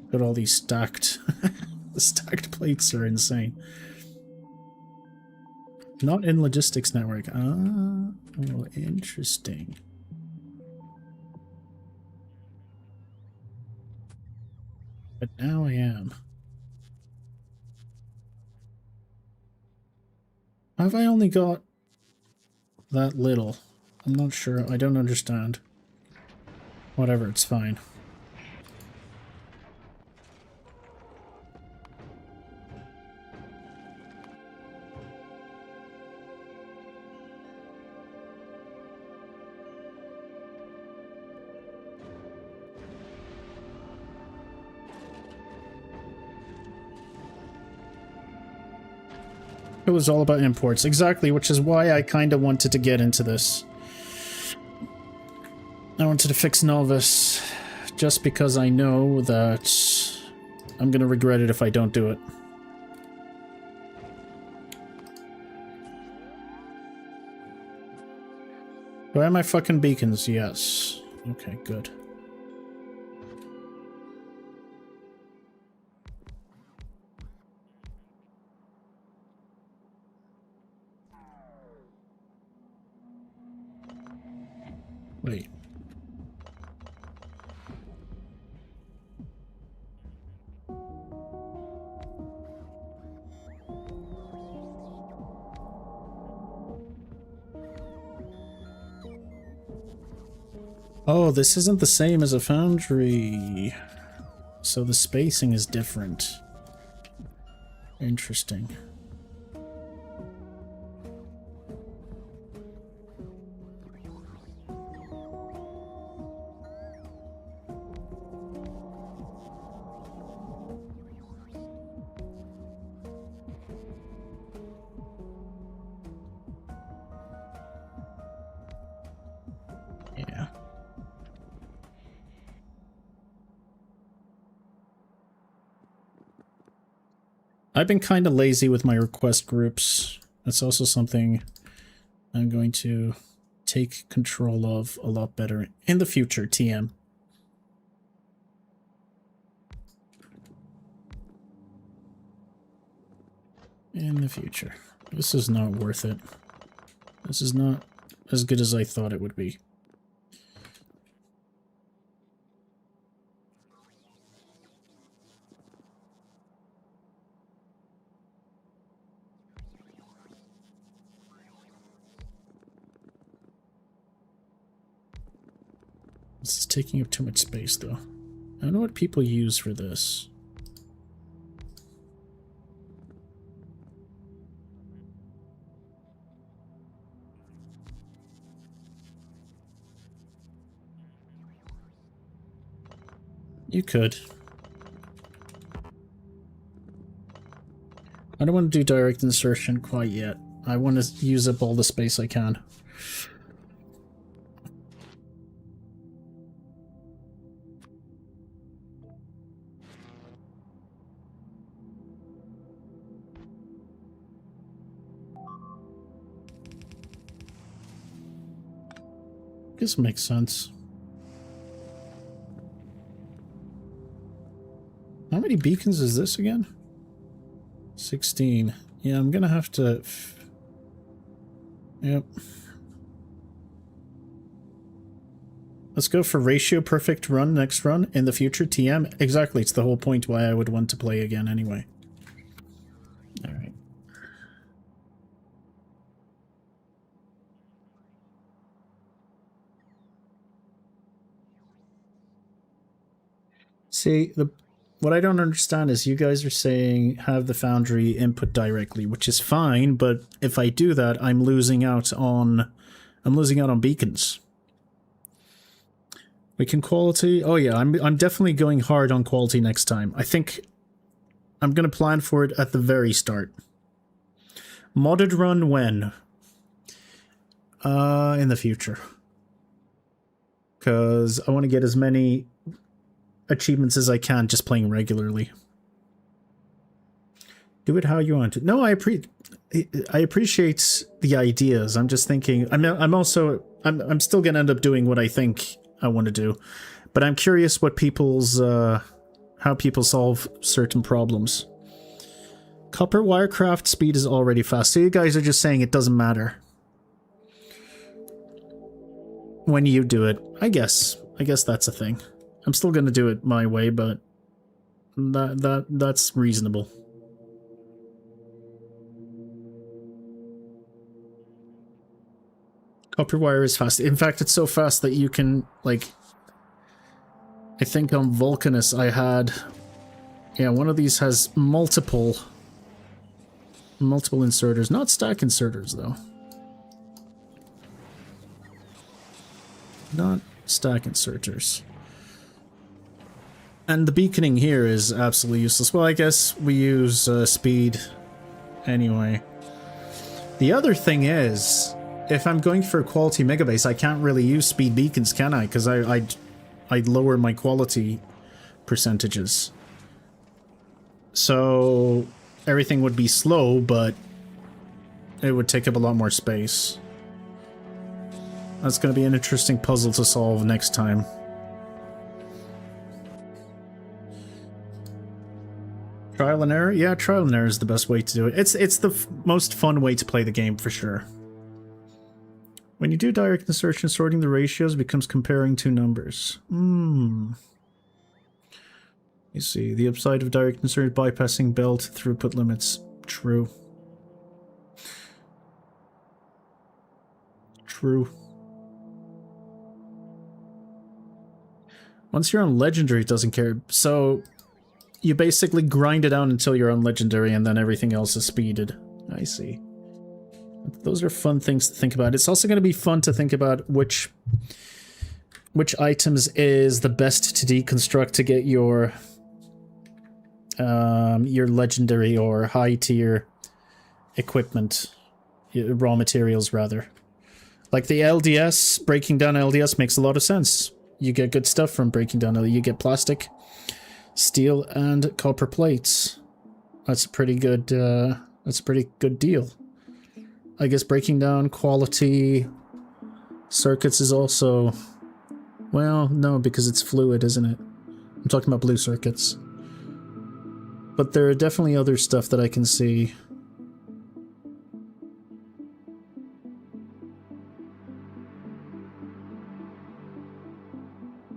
Got all these stacked. The stacked plates are insane. Not in logistics network. Ah, oh, interesting. But now I am. Have I only got that little? I'm not sure. I don't understand. Whatever, it's fine. It was all about imports. Exactly, which is why I kind of wanted to get into this. I wanted to fix Nauvis, just because I know that I'm gonna regret it if I don't do it. Do I have my fucking beacons? Yes. Okay, good. Wait. Oh, this isn't the same as a foundry. So the spacing is different. Interesting. I've been kind of lazy with my request groups. That's also something I'm going to take control of a lot better in the future, TM. In the future. This is not worth it. This is not as good as I thought it would be. This is taking up too much space, though. I don't know what people use for this. You could. I don't want to do direct insertion quite yet. I want to use up all the space I can. This makes sense. How many beacons is this again? 16. Yeah, I'm gonna have to... Yep. Let's go for ratio perfect run next run in the future. TM. Exactly, it's the whole point why I would want to play again anyway. Alright. See, what I don't understand is you guys are saying have the Foundry input directly, which is fine, but if I do that, I'm losing out on beacons. We can quality. Oh yeah, I'm definitely going hard on quality next time. I think I'm gonna plan for it at the very start. Modded run when? In the future. Because I want to get as many achievements as I can just playing regularly. Do it how you want to. No, I appreciate the ideas. I'm just thinking. I'm still gonna end up doing what I think I want to do, but I'm curious what people's how people solve certain problems. Copper wirecraft speed is already fast, so you guys are just saying it doesn't matter when you do it. I guess that's a thing. I'm still gonna do it my way, but that's reasonable. Copper wire is fast. In fact, it's so fast that you can, like, I think on Vulcanus I had, yeah, one of these has multiple inserters, not stack inserters though. Not stack inserters. And the beaconing here is absolutely useless. Well, I guess we use speed anyway. The other thing is, if I'm going for a quality megabase, I can't really use speed beacons, can I? Because I'd lower my quality percentages. So everything would be slow, but it would take up a lot more space. That's going to be an interesting puzzle to solve next time. Trial and error? Yeah, trial and error is the best way to do it. It's the most fun way to play the game, for sure. When you do direct insertion, sorting the ratios becomes comparing two numbers. You see, the upside of direct insert bypassing belt throughput limits. True. True. Once you're on legendary, it doesn't care. So you basically grind it out until you're on legendary and then everything else is speeded. I see. Those are fun things to think about. It's also going to be fun to think about which items is the best to deconstruct to get your legendary or high tier equipment, raw materials rather. Like the LDS, breaking down LDS makes a lot of sense. You get good stuff from breaking down LDS. You get plastic, steel, and copper plates. That's a pretty good, that's a pretty good deal. I guess breaking down quality circuits is also... Well, no, because it's fluid, isn't it? I'm talking about blue circuits. But there are definitely other stuff that I can see.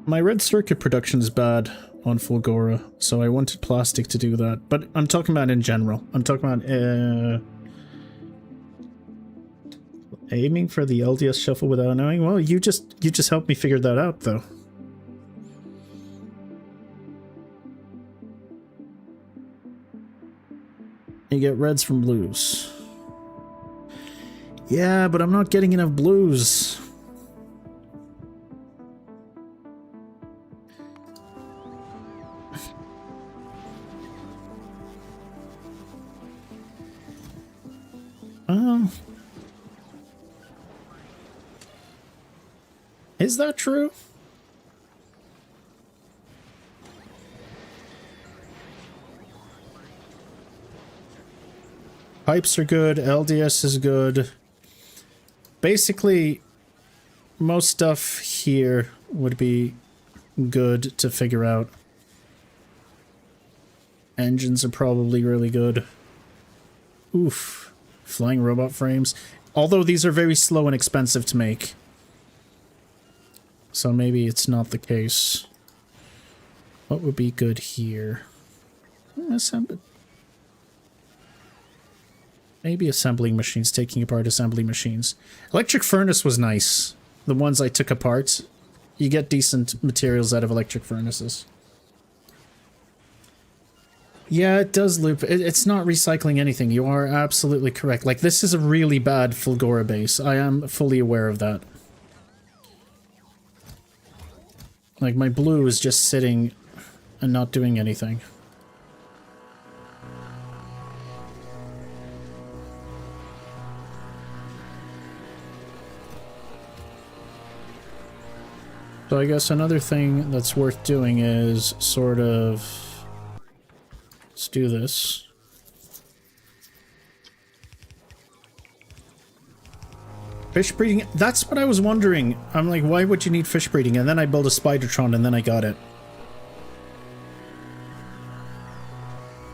My red circuit production is bad on Fulgora, so I wanted plastic to do that. But I'm talking about in general. I'm talking about aiming for the LDS shuffle without knowing. Well, you just helped me figure that out, though. You get reds from blues. Yeah, but I'm not getting enough blues. Is that true? Pipes are good, LDS is good. Basically, most stuff here would be good to figure out. Engines are probably really good. Oof. Flying robot frames. Although these are very slow and expensive to make. So maybe it's not the case. What would be good here? Maybe assembling machines, taking apart assembly machines. Electric furnace was nice. The ones I took apart. You get decent materials out of electric furnaces. Yeah, it does loop. It's not recycling anything. You are absolutely correct. Like, this is a really bad Fulgora base. I am fully aware of that. Like, my blue is just sitting and not doing anything. So I guess another thing that's worth doing is sort of... Let's do this. Fish breeding, that's what I was wondering. I'm like, why would you need fish breeding? And then I built a Spidertron and then I got it.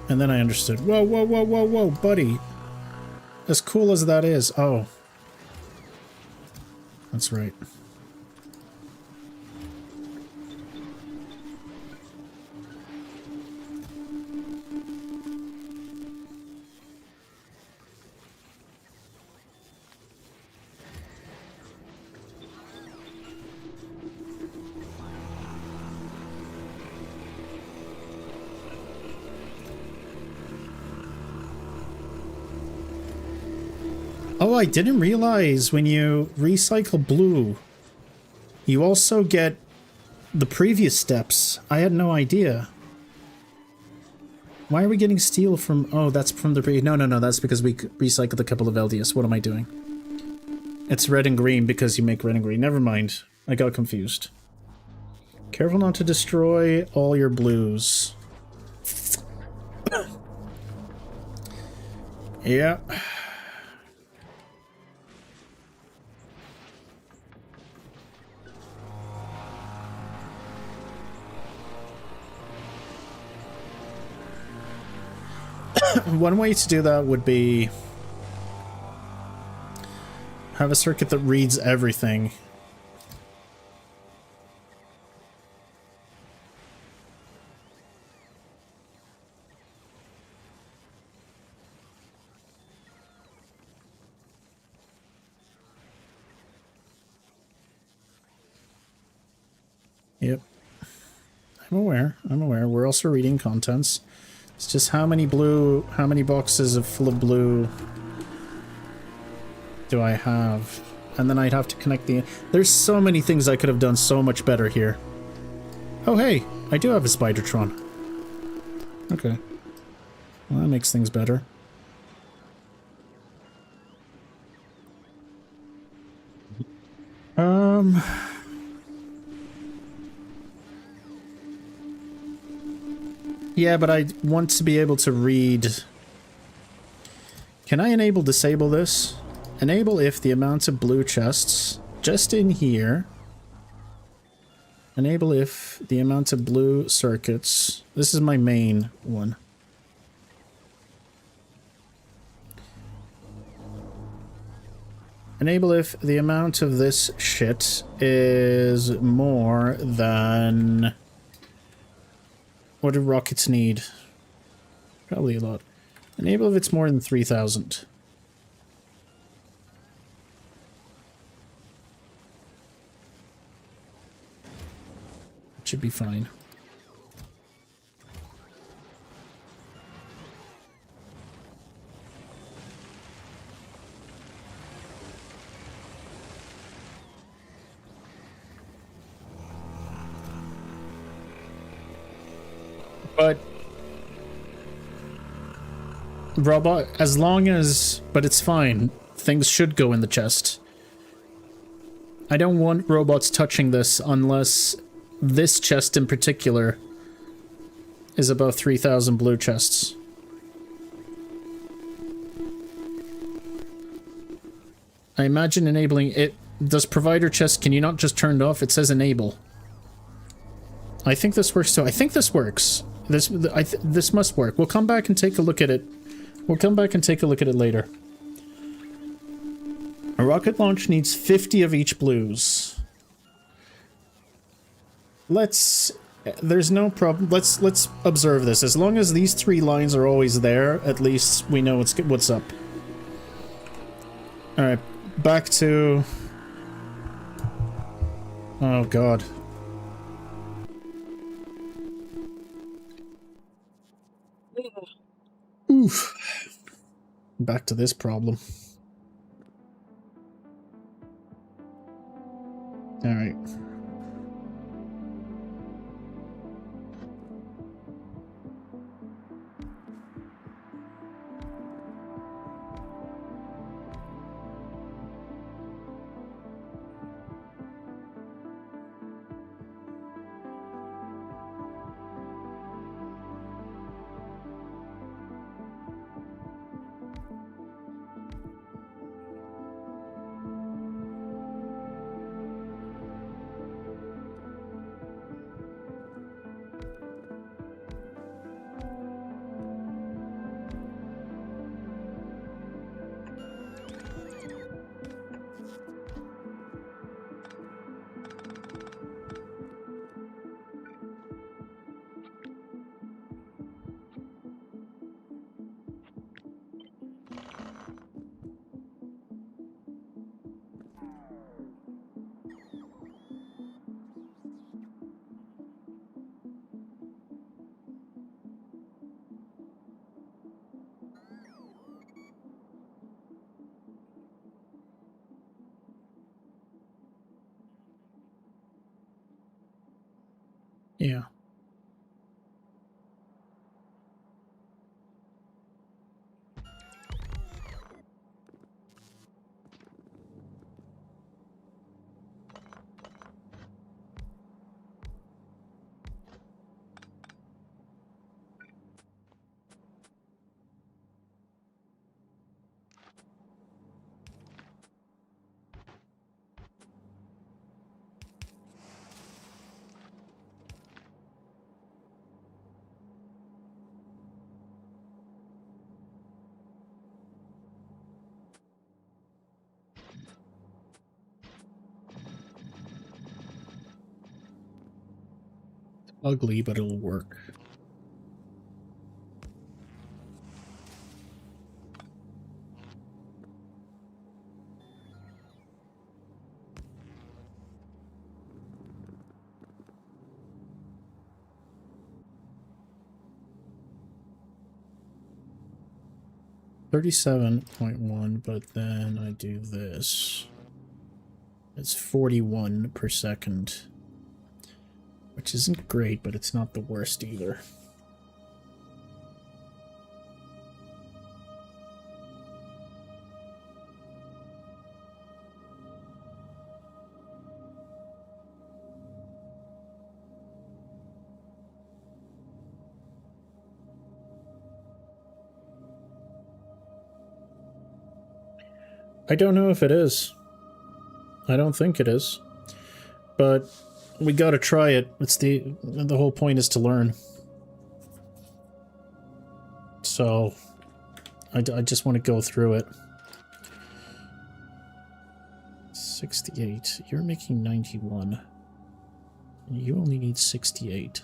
And then I understood. Whoa, whoa, whoa, whoa, whoa, buddy. As cool as that is. Oh. That's right. Oh, I didn't realize when you recycle blue, you also get the previous steps. I had no idea. Why are we getting steel from... Oh, that's from the... No, that's because we recycled a couple of LDS. What am I doing? It's red and green because you make red and green. Never mind. I got confused. Careful not to destroy all your blues. Yeah. One way to do that would be have a circuit that reads everything. Yep. I'm aware. We're also reading contents. It's just how many boxes full of blue do I have? And then I'd have to connect the... There's so many things I could have done so much better here. Oh, hey, I do have a Spidertron. Okay. Well, that makes things better. Yeah, but I want to be able to read... Can I disable this? Enable if the amount of blue chests just in here. Enable if the amount of blue circuits. This is my main one. Enable if the amount of this shit is more than... What do rockets need? Probably a lot. Enable if it's more than 3,000. It should be fine. But... Robot, as long as... But it's fine. Things should go in the chest. I don't want robots touching this unless this chest in particular is above 3,000 blue chests. I imagine enabling it... Does provider chest... Can you not just turn it off? It says enable. I think this works too. I think this works. This must work. We'll come back and take a look at it. We'll come back and take a look at it later. A rocket launch needs 50 of each blues. There's no problem. Let's observe this. As long as these 3 lines are always there, at least we know what's up. All right, back to... Oh god. Oof. Back to this problem. All right. Yeah. Ugly, but it'll work. $37.1, but then I do this. It's 41 per second. Which isn't great, but it's not the worst either. I don't know if it is. I don't think it is. But we gotta try it. It's the whole point is to learn. So I just want to go through it. 68. You're making 91. You only need 68.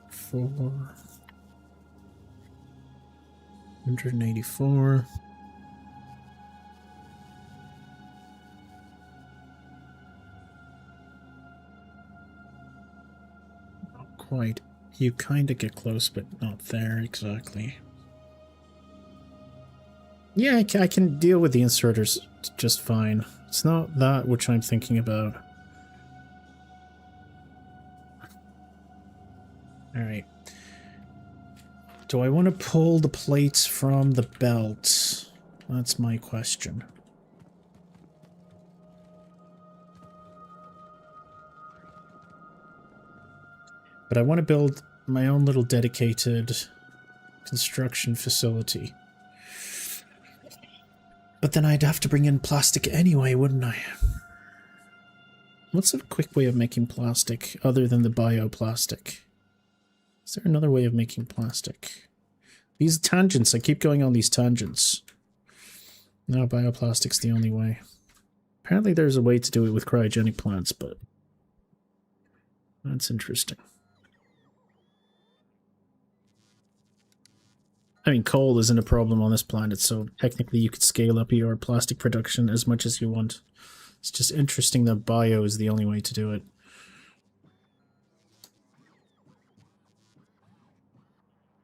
Four. 184. Not quite. You kind of get close, but not there exactly. Yeah, I can deal with the inserters just fine. It's not that which I'm thinking about. Alright. Do I want to pull the plates from the belt? That's my question. But I want to build my own little dedicated construction facility. But then I'd have to bring in plastic anyway, wouldn't I? What's a quick way of making plastic other than the bioplastic? Is there another way of making plastic? These tangents, I keep going on these tangents. No, bioplastic's the only way. Apparently there's a way to do it with cryogenic plants, but that's interesting. I mean, coal isn't a problem on this planet, so technically you could scale up your plastic production as much as you want. It's just interesting that bio is the only way to do it.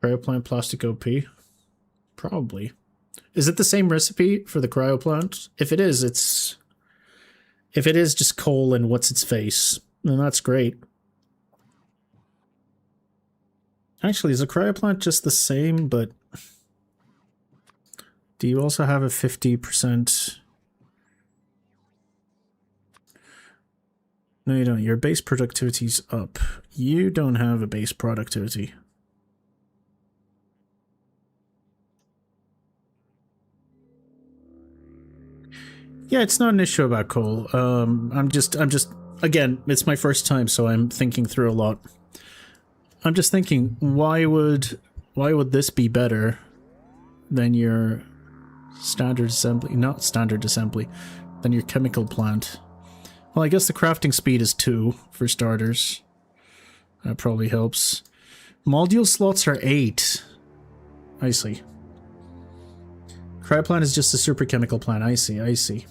Cryoplant plastic OP? Probably. Is it the same recipe for the cryoplant? If it is, it's... If it is just coal and what's its face, then that's great. Actually, is a cryoplant just the same, but... Do you also have a 50%... No, you don't. Your base productivity's up. You don't have a base productivity. Yeah, it's not an issue about coal. I'm just, again, it's my first time, so I'm thinking through a lot. I'm just thinking, why would this be better than your standard assembly? Not standard assembly, than your chemical plant. Well, I guess the crafting speed is 2, for starters. That probably helps. Module slots are 8. I see. Cryoplant is just a super chemical plant. I see, I see.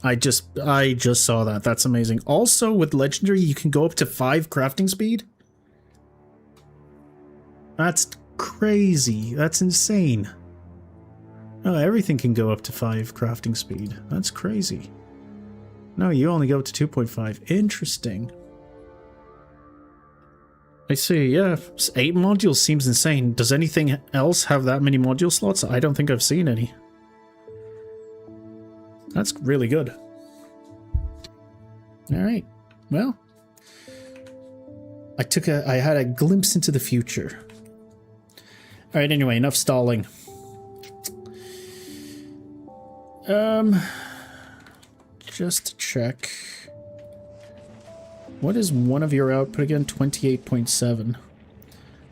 I just saw that. That's amazing. Also, with Legendary, you can go up to 5 crafting speed? That's crazy. That's insane. Oh, everything can go up to 5 crafting speed. That's crazy. No, you only go up to 2.5. Interesting. I see, yeah. 8 modules seems insane. Does anything else have that many module slots? I don't think I've seen any. That's really good. Alright. Well. I had a glimpse into the future. Alright, anyway, enough stalling. Just to check. What is one of your output again? 28.7.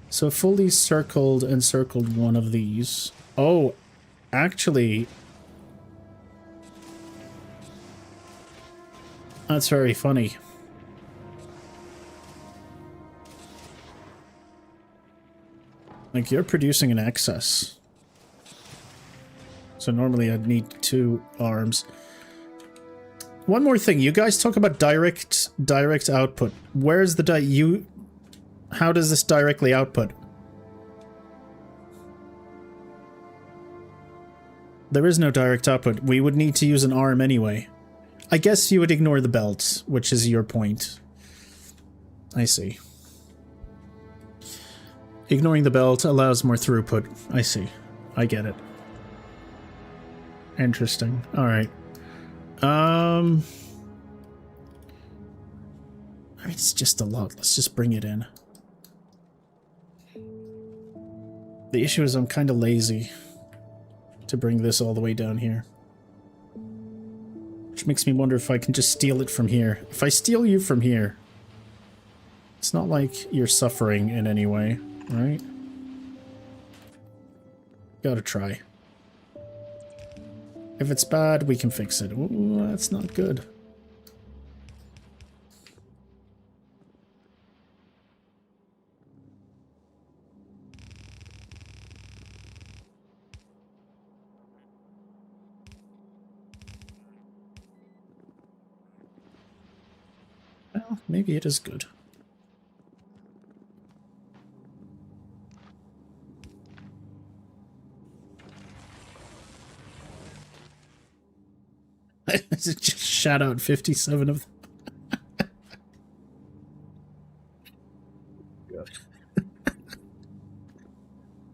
So fully circled and circled one of these. Oh, actually... That's very funny. Like, you're producing an excess. So normally I'd need 2 arms. One more thing, you guys talk about direct output. Where's the how does this directly output? There is no direct output. We would need to use an arm anyway. I guess you would ignore the belt, which is your point. I see. Ignoring the belt allows more throughput. I see. I get it. Interesting. All right. It's just a lot. Let's just bring it in. The issue is I'm kind of lazy to bring this all the way down here. Which makes me wonder if I can just steal it from here. If I steal you from here, it's not like you're suffering in any way, right? Gotta try. If it's bad, we can fix it. Ooh, that's not good. Well, maybe it is good. Just shout out 57 of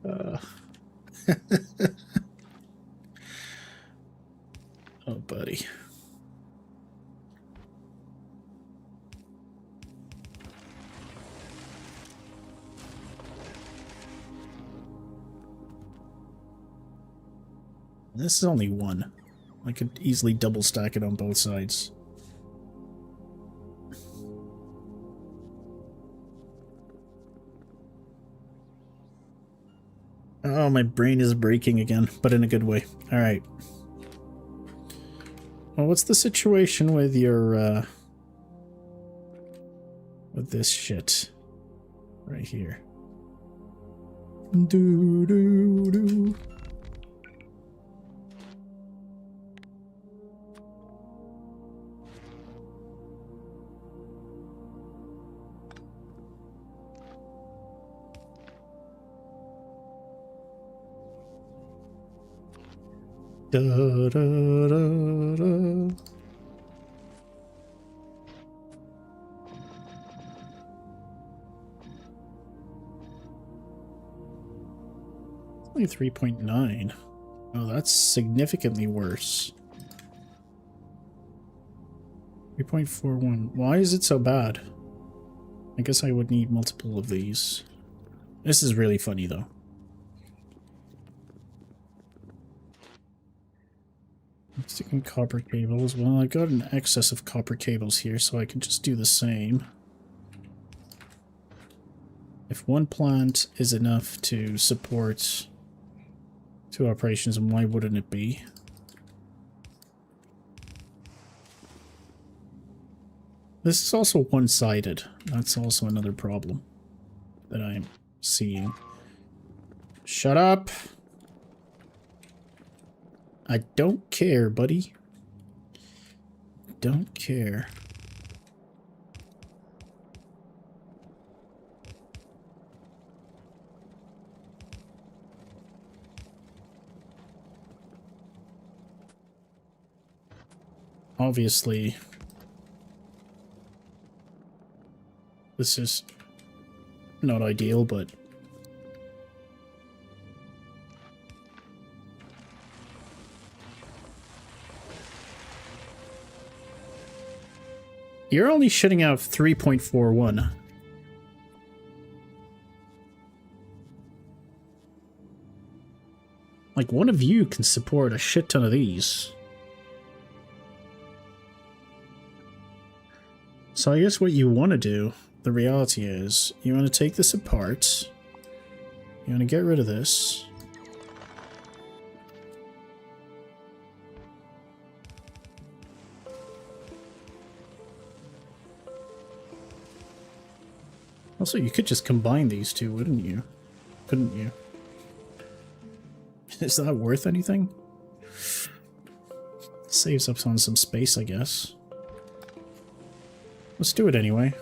them. Oh, buddy. This is only one. I could easily double stack it on both sides. Oh, my brain is breaking again, but in a good way. Alright. Well, what's the situation with your, with this shit? Right here. Do-do-do. Da, da, da, da. Only 3.9. Oh, that's significantly worse. 3.41. Why is it so bad? I guess I would need multiple of these. This is really funny, though. I'm sticking copper cables. Well, I've got an excess of copper cables here, so I can just do the same. If one plant is enough to support 2 operations, and why wouldn't it be? This is also one-sided. That's also another problem that I'm seeing. Shut up! I don't care, buddy. Don't care. Obviously, this is not ideal, but you're only shitting out 3.41. Like, one of you can support a shit ton of these. So I guess what you want to do, the reality is, you want to take this apart. You want to get rid of this. Also, you could just combine these two, wouldn't you? Couldn't you? Is that worth anything? Saves up on some space, I guess. Let's do it anyway.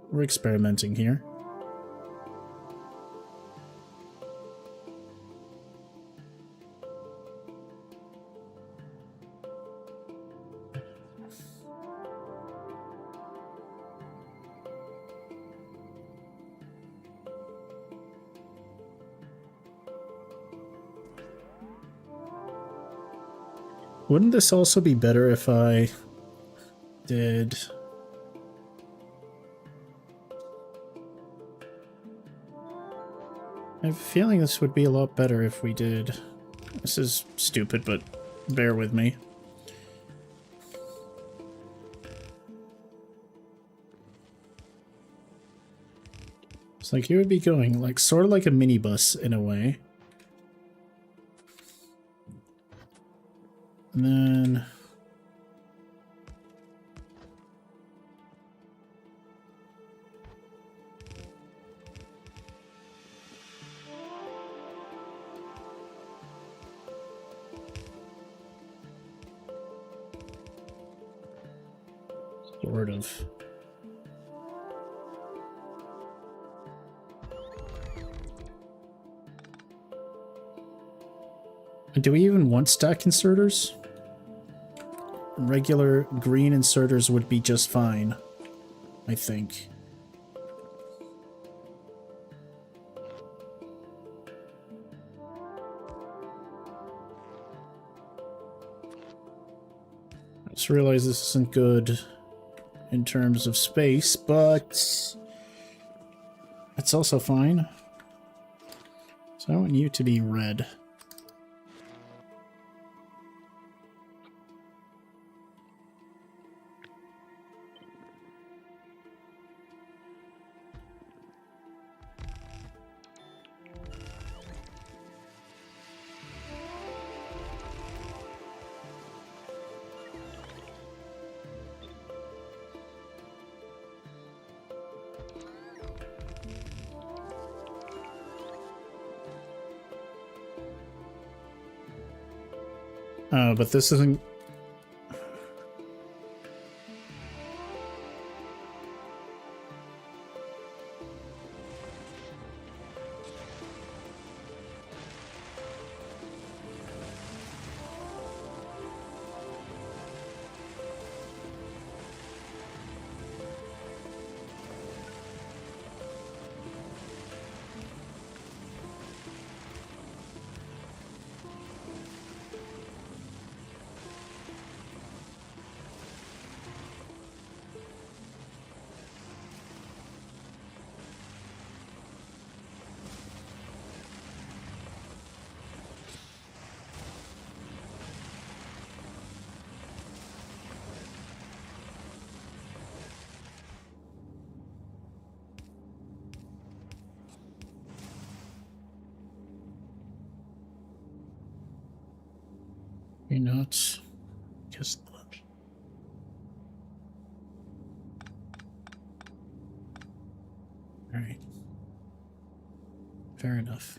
We're experimenting here. Wouldn't this also be better if I did... I have a feeling this would be a lot better if we did... This is stupid, but bear with me. It's like you would be going, like, sort of like a minibus in a way. And then... Sort of. Do we even want stack inserters? Regular green inserters would be just fine, I think. I just realized this isn't good in terms of space, but it's also fine. So I want you to be red. Oh, but this isn't... You're not... Guess not. Alright. Fair enough.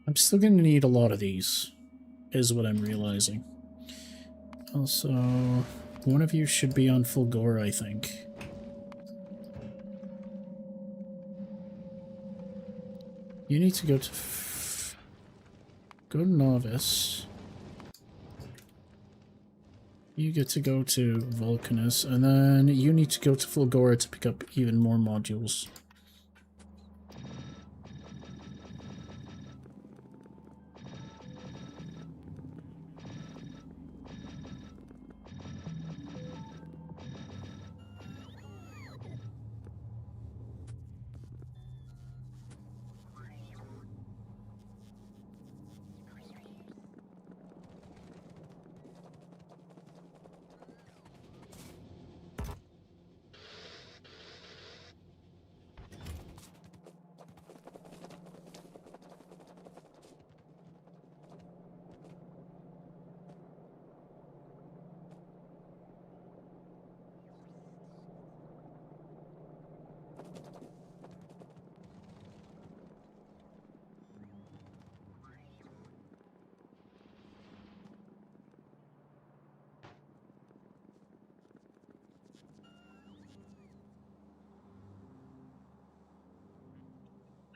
I'm still going to need a lot of these, is what I'm realizing. Also, one of you should be on Fulgore, I think. You need to go to... Go to Nauvis. You get to go to Vulcanus, and then you need to go to Fulgore to pick up even more modules.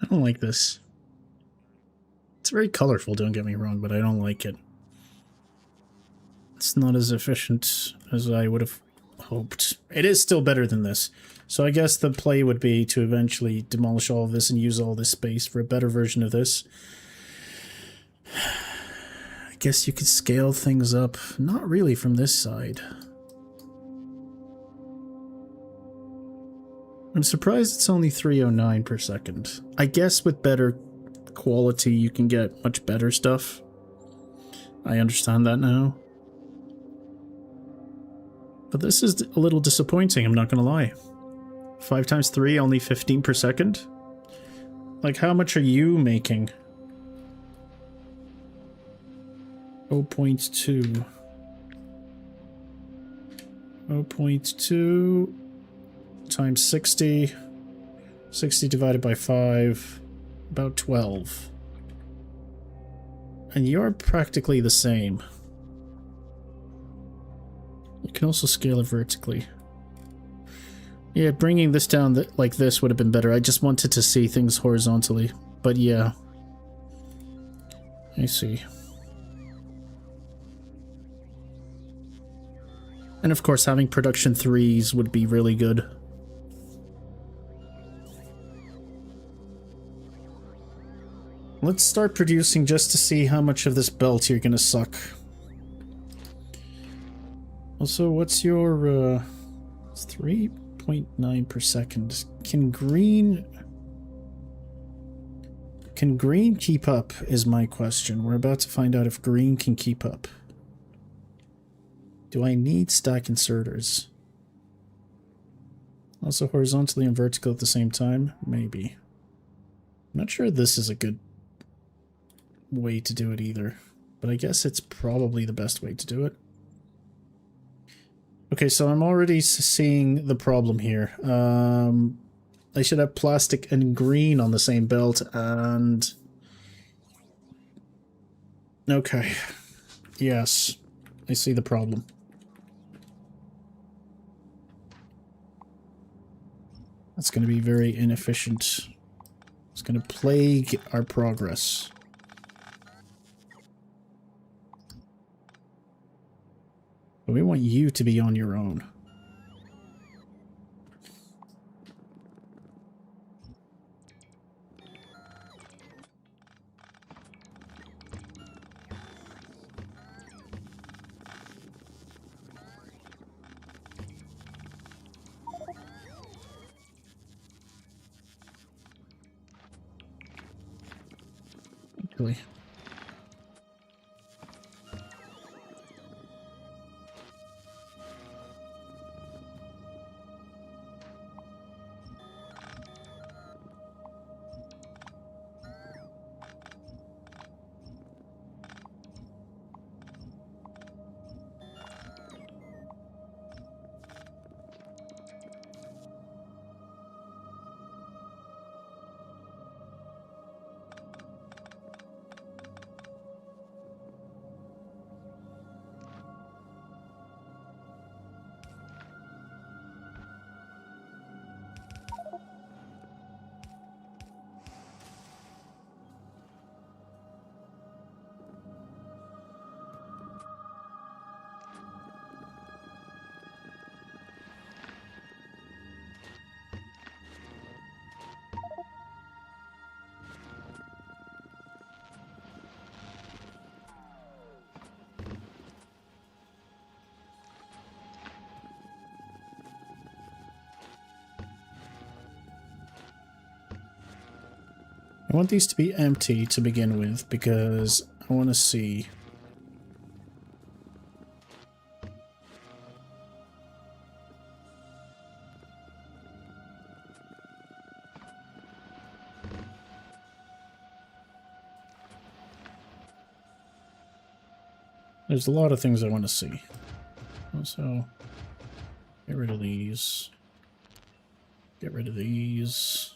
don't like this. It's very colorful, don't get me wrong, but I don't like it. It's not as efficient as I would have hoped. It is still better than this. So I guess the play would be to eventually demolish all of this and use all this space for a better version of this. I guess you could scale things up. Not really from this side. I'm surprised it's only 309 per second. I guess with better quality you can get much better stuff. I understand that now. But this is a little disappointing, I'm not gonna lie. 5 times 3, only 15 per second? Like, how much are you making? 0.2. 0.2 times 60. 60 divided by 5. About 12. And you're practically the same. You can also scale it vertically. Yeah, bringing this down like this would have been better. I just wanted to see things horizontally. But yeah. I see. And of course, having production 3s would be really good. Let's start producing just to see how much of this belt you're gonna suck. Also, what's your, it's 3.9 per second. Can green keep up, is my question. We're about to find out if green can keep up. Do I need stack inserters? Also horizontally and vertical at the same time? Maybe. I'm not sure this is a good way to do it either, but I guess it's probably the best way to do it. Okay, so I'm already seeing the problem here. I should have plastic and green on the same belt, and... Okay. Yes, I see the problem. That's going to be very inefficient. It's going to plague our progress. But we want you to be on your own. Really. I want these to be empty to begin with, because I want to see. There's a lot of things I want to see. Also, get rid of these. Get rid of these.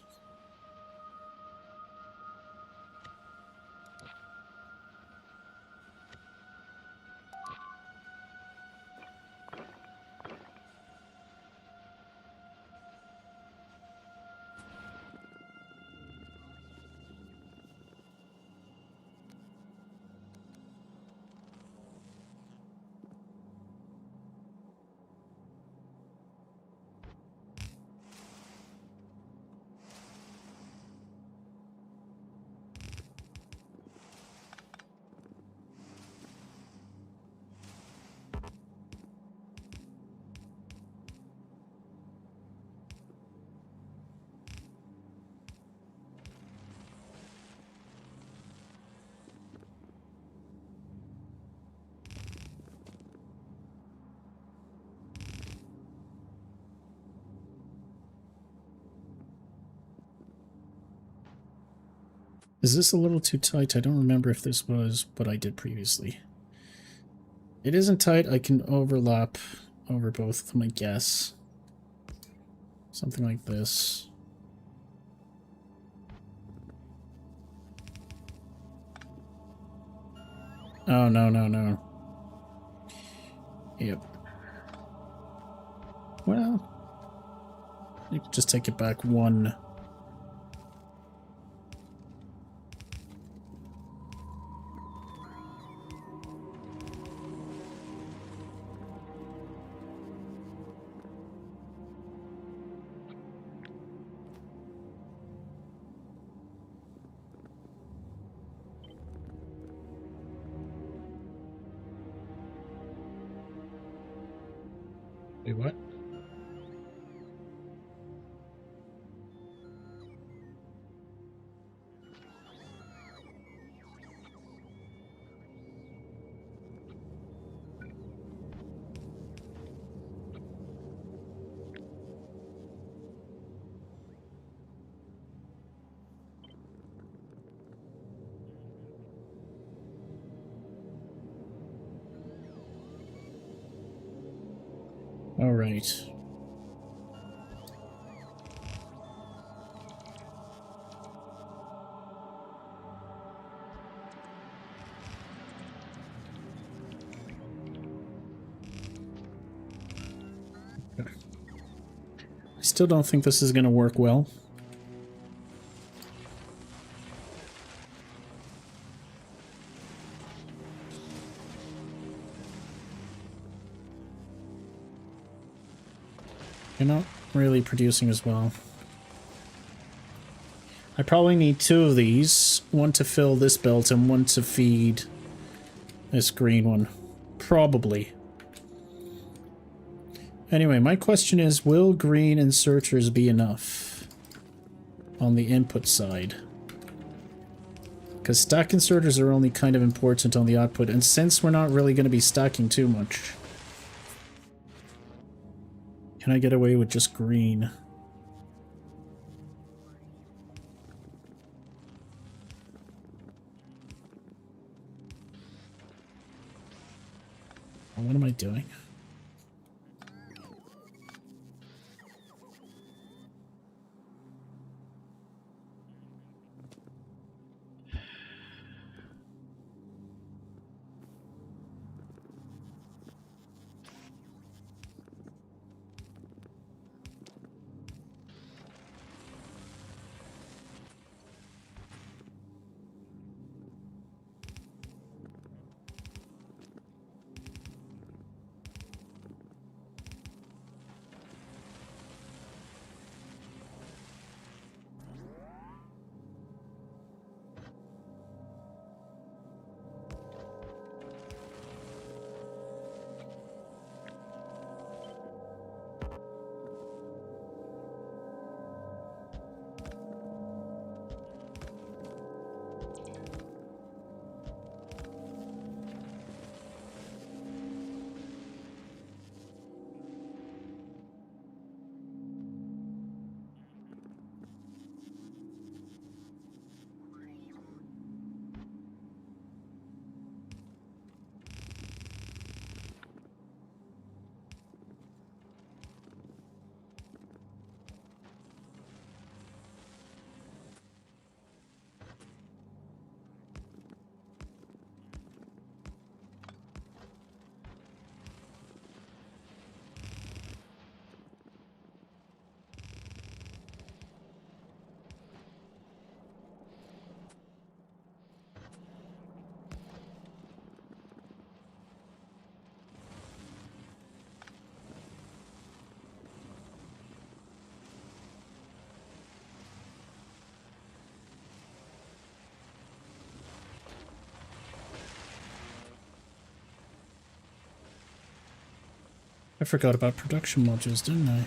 Is this a little too tight? I don't remember if this was what I did previously. It isn't tight. I can overlap over both of them, I guess. Something like this. Oh, no, no, no. Yep. Well, you can just take it back one. Wait, what? All right. I still don't think this is going to work well. You're not really producing as well. I probably need two of these. One to fill this belt and one to feed this green one. Probably. Anyway, my question is, will green inserters be enough on the input side? Because stack inserters are only kind of important on the output, and since we're not really going to be stacking too much, can I get away with just green? What am I doing? I forgot about production modules, didn't I?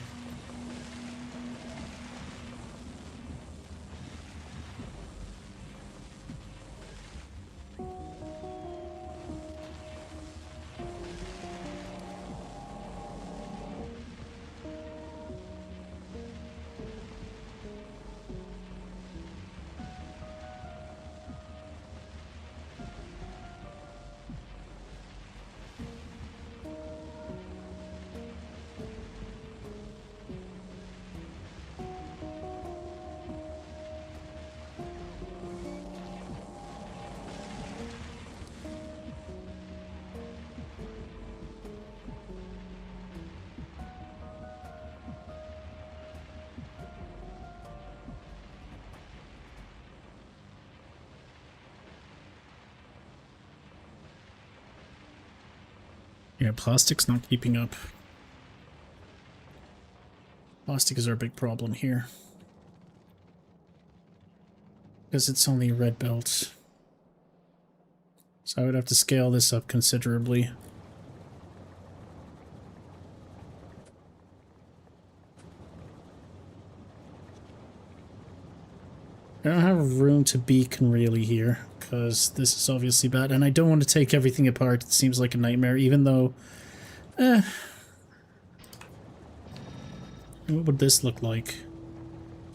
Yeah, plastic's not keeping up. Plastic is our big problem here. Because it's only a red belt. So I would have to scale this up considerably. I don't have room to beacon really here, because this is obviously bad, and I don't want to take everything apart. It seems like a nightmare, even though... What would this look like?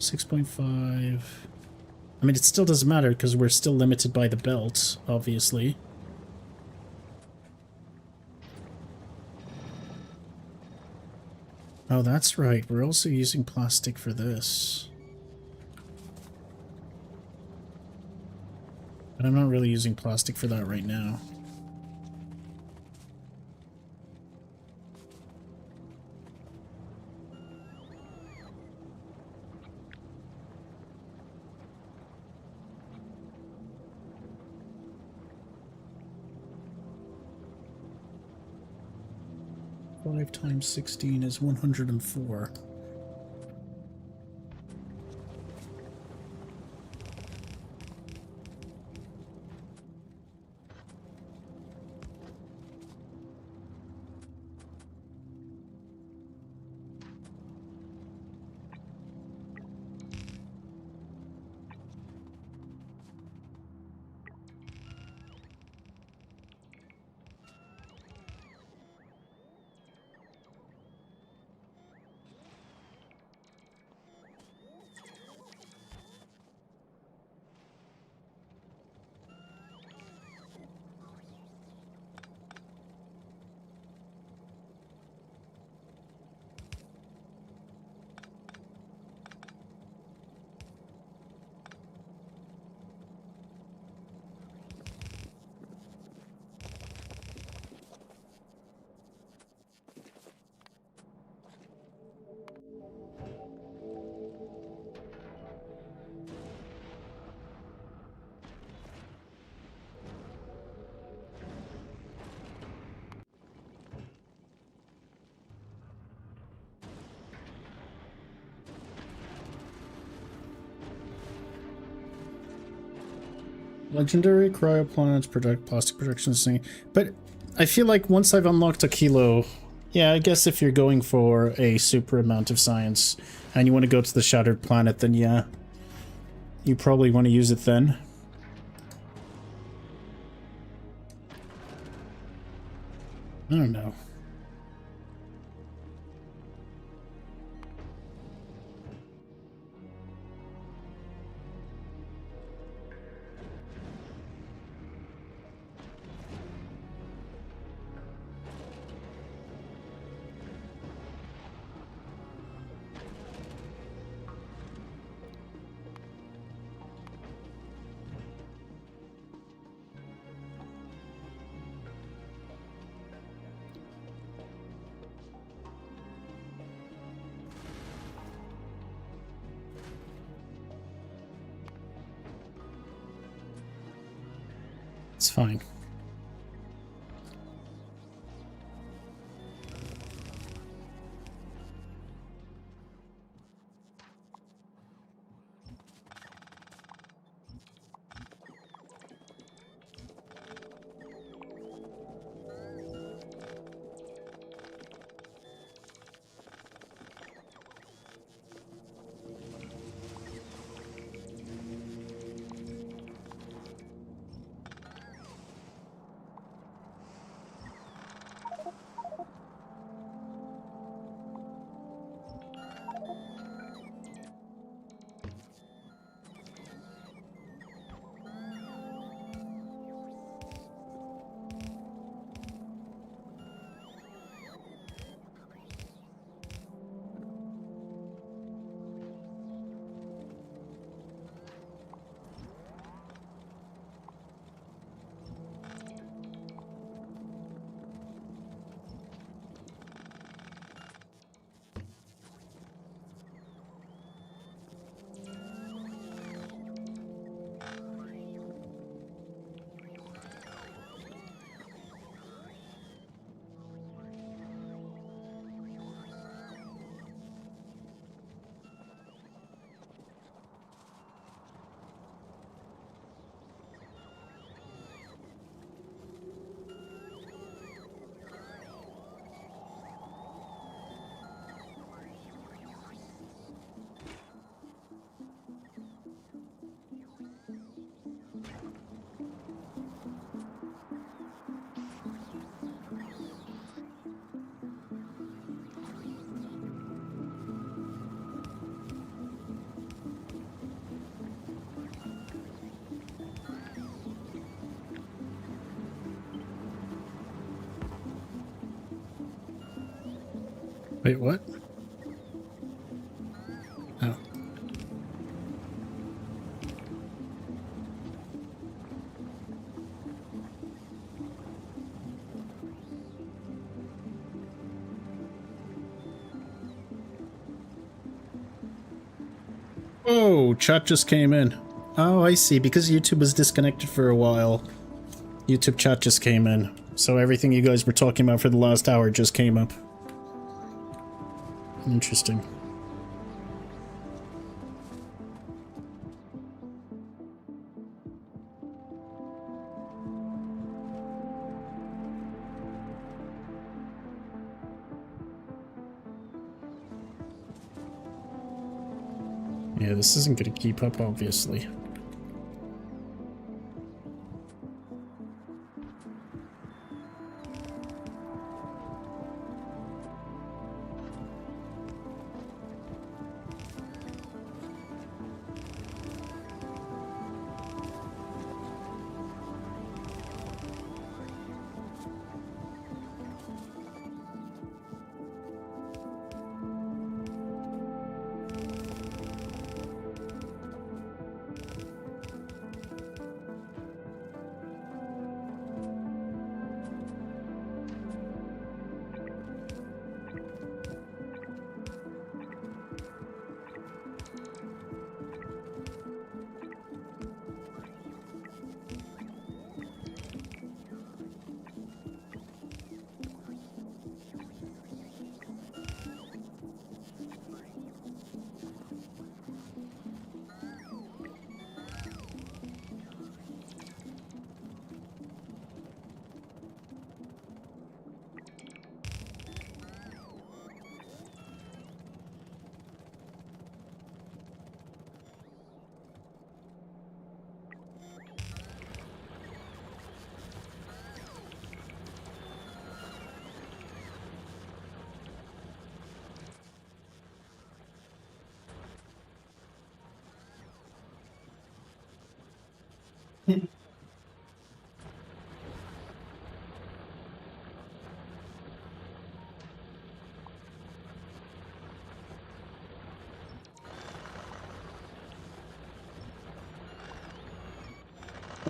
6.5... I mean, it still doesn't matter, because we're still limited by the belt, obviously. Oh, that's right. We're also using plastic for this. But I'm not really using plastic for that right now. Five times 16 is 104. Legendary cryoplants, project plastic projections thing. But I feel like once I've unlocked Aquilo, yeah, I guess if you're going for a super amount of science and you want to go to the Shattered Planet, then yeah, you probably want to use it then. I don't know. It's fine. Wait, what? Oh. Oh, chat just came in. Oh, I see. Because YouTube was disconnected for a while, YouTube chat just came in. So everything you guys were talking about for the last hour just came up. Interesting. Yeah, this isn't going to keep up, obviously.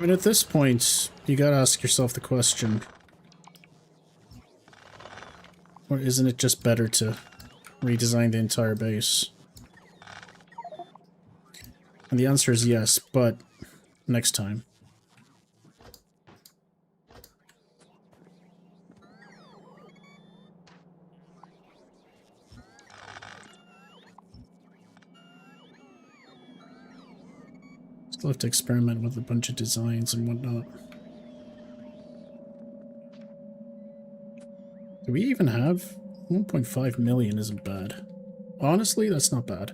I mean, at this point, you gotta ask yourself the question, or isn't it just better to redesign the entire base? And the answer is yes, but next time. Still have to experiment with a bunch of designs and whatnot. Do we even have 1.5 million? Isn't bad. Honestly, that's not bad.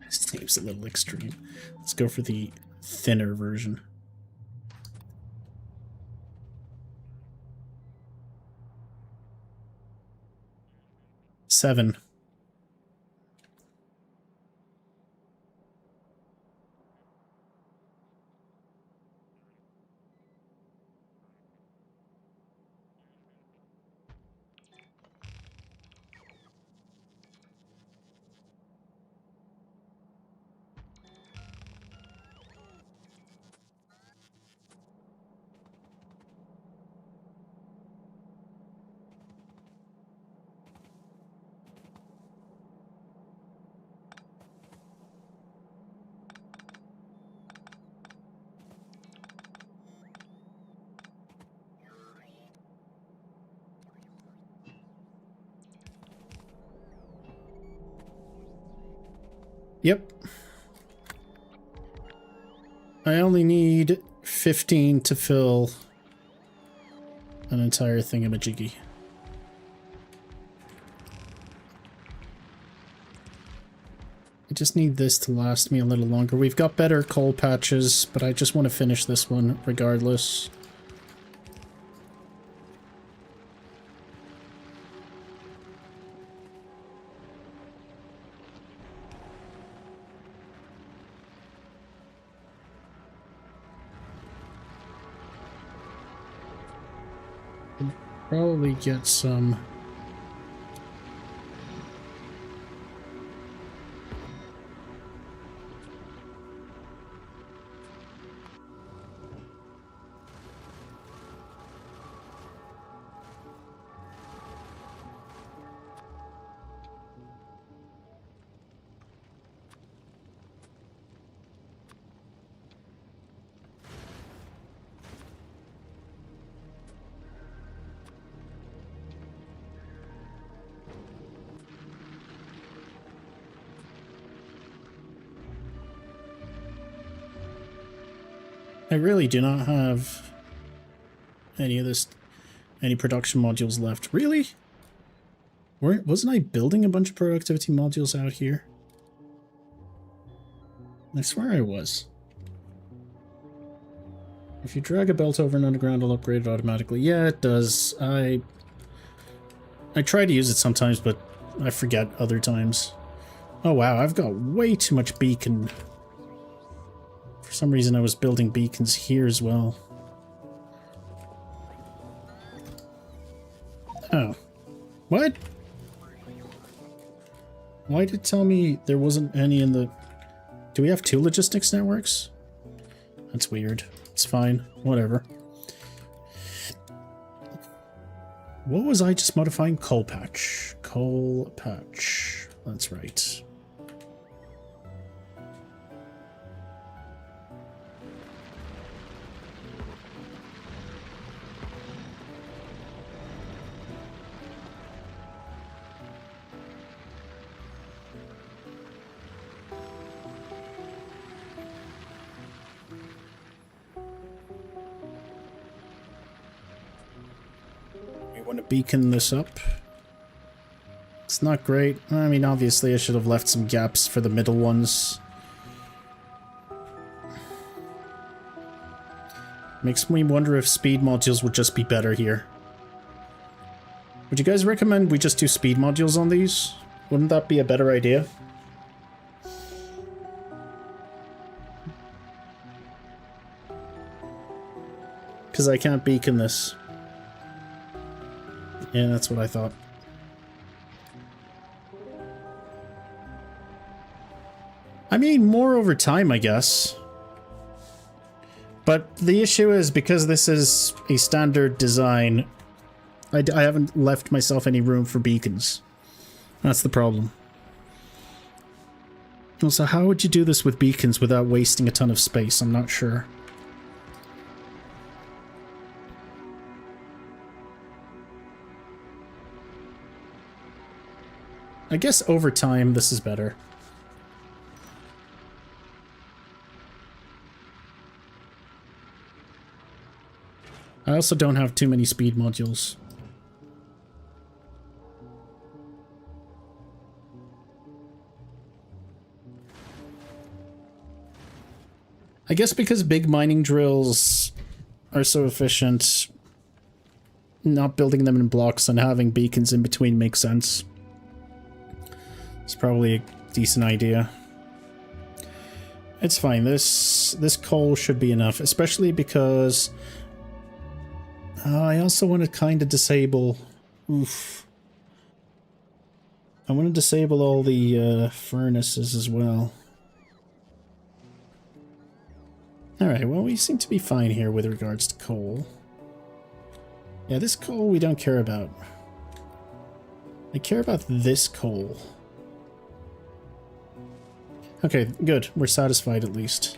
Seems a little extreme. Let's go for the thinner version. 7. Yep. I only need 15 to fill an entire thingamajiggy. I just need this to last me a little longer. We've got better coal patches, but I just want to finish this one regardless. probably get some... I really do not have any of this, any production modules left. Really? Wasn't I building a bunch of productivity modules out here? I swear I was. If you drag a belt over an underground, it'll upgrade it automatically. Yeah, it does. I try to use it sometimes, but I forget other times. Oh wow, I've got way too much beacon. For some reason I was building beacons here as well. Oh. What? Why did it tell me there wasn't any in the... Do we have 2 logistics networks? That's weird. It's fine. Whatever. What was I just modifying? Coal patch. Coal patch. That's right. Want to beacon this up. It's not great. I mean, obviously I should have left some gaps for the middle ones. Makes me wonder if speed modules would just be better here. Would you guys recommend we just do speed modules on these? Wouldn't that be a better idea? Because I can't beacon this. Yeah, that's what I thought. I mean, more over time, I guess. But the issue is, because this is a standard design, I haven't left myself any room for beacons. That's the problem. Also, how would you do this with beacons without wasting a ton of space? I'm not sure. I guess over time, this is better. I also don't have too many speed modules. I guess because big mining drills are so efficient, not building them in blocks and having beacons in between makes sense. It's probably a decent idea. It's fine. This coal should be enough, especially because I also want to kind of disable... Oof. I want to disable all the furnaces as well. Alright, well, we seem to be fine here with regards to coal. Yeah, this coal we don't care about. I care about this coal. Okay, good. We're satisfied at least.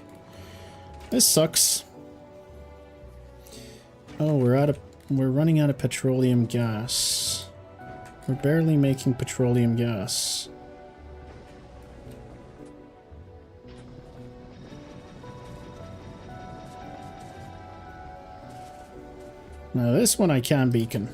This sucks. Oh, we're running out of petroleum gas. We're barely making petroleum gas. Now this one I can beacon.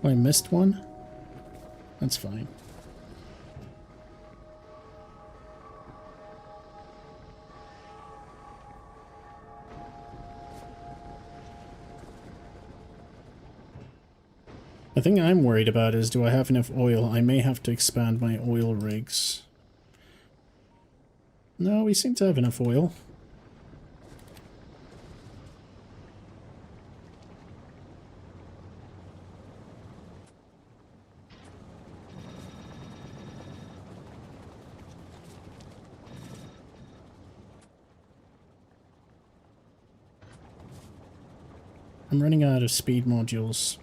Oh, I missed one? That's fine. The thing I'm worried about is, do I have enough oil? I may have to expand my oil rigs. No, we seem to have enough oil. I'm running out of speed modules.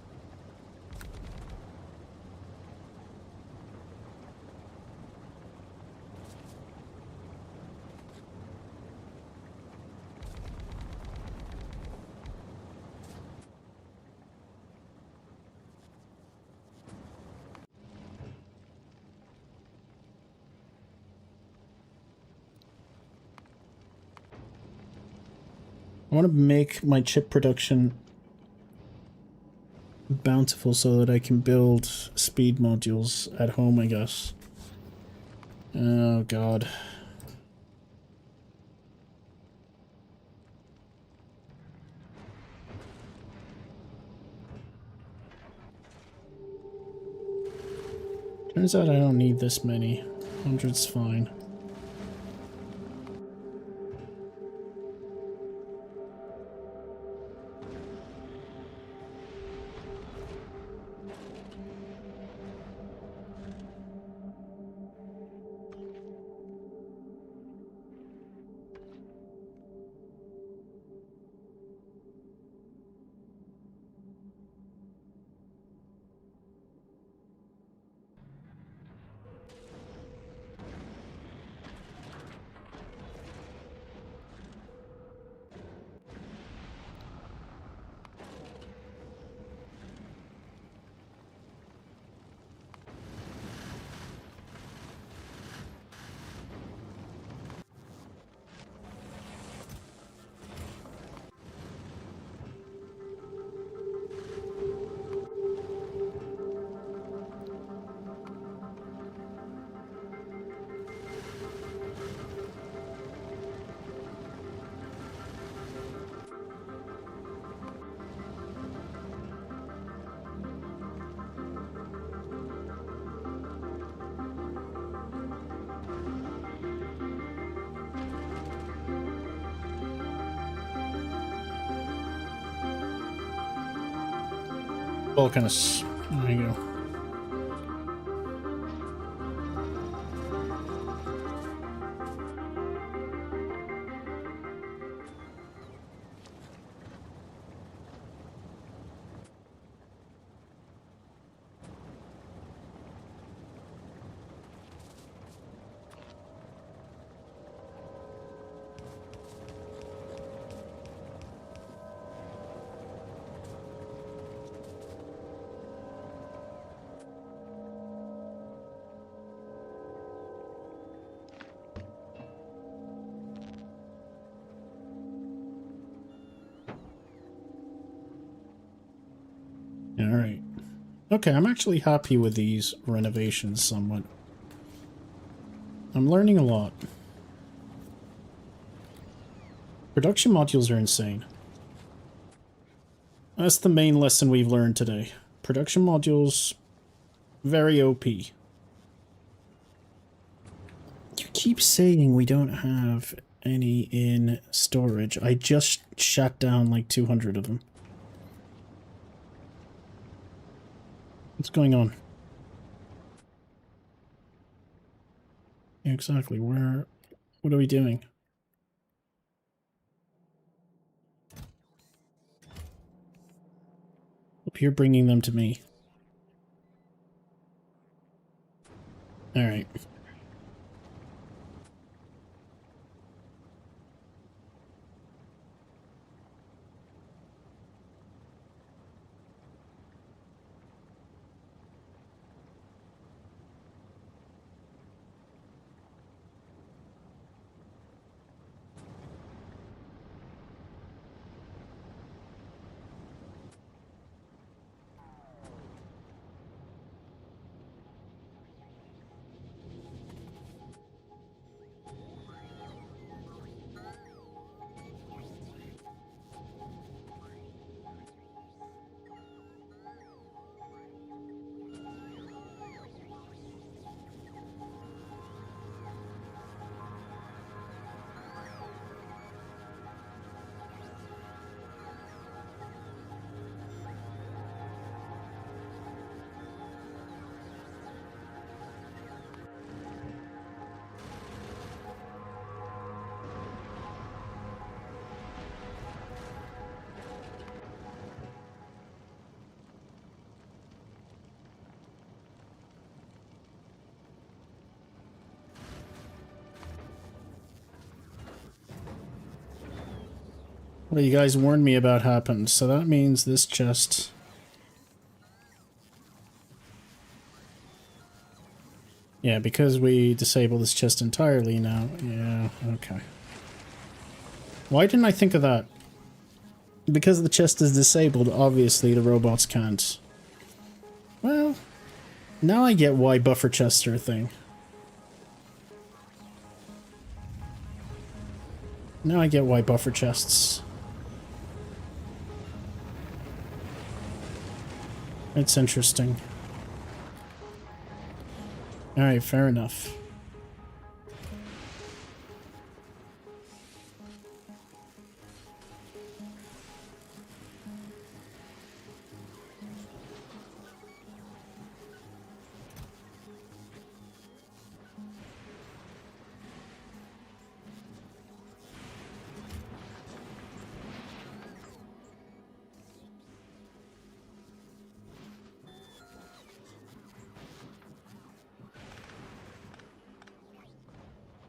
I want to make my chip production bountiful so that I can build speed modules at home, I guess. Oh god. Turns out I don't need this many. 100's fine. All kind of. There you go. Alright. Okay, I'm actually happy with these renovations somewhat. I'm learning a lot. Production modules are insane. That's the main lesson we've learned today. Production modules, very OP. You keep saying we don't have any in storage. I just shut down like 200 of them. What's going on? Yeah, exactly. What are we doing? Hope you're bringing them to me. Alright. what you guys warned me about happened, so that means this chest... Yeah, because we disable this chest entirely now. Yeah, okay. Why didn't I think of that? Because the chest is disabled, obviously the robots can't. Well, now I get why buffer chests are a thing. Now I get why buffer chests. It's interesting. Alright, fair enough.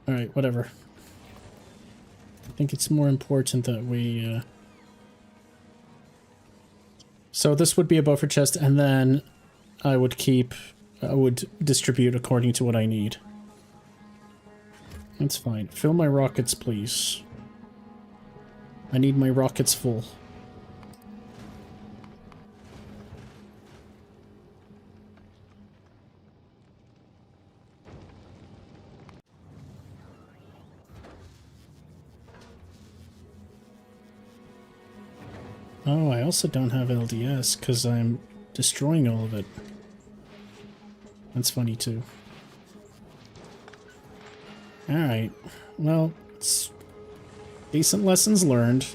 Alright, whatever. I think it's more important that we, So this would be a buffer chest, and then I would distribute according to what I need. That's fine. Fill my rockets, please. I need my rockets full. Oh, I also don't have LDS because I'm destroying all of it. That's funny too. Alright, well, it's decent lessons learned.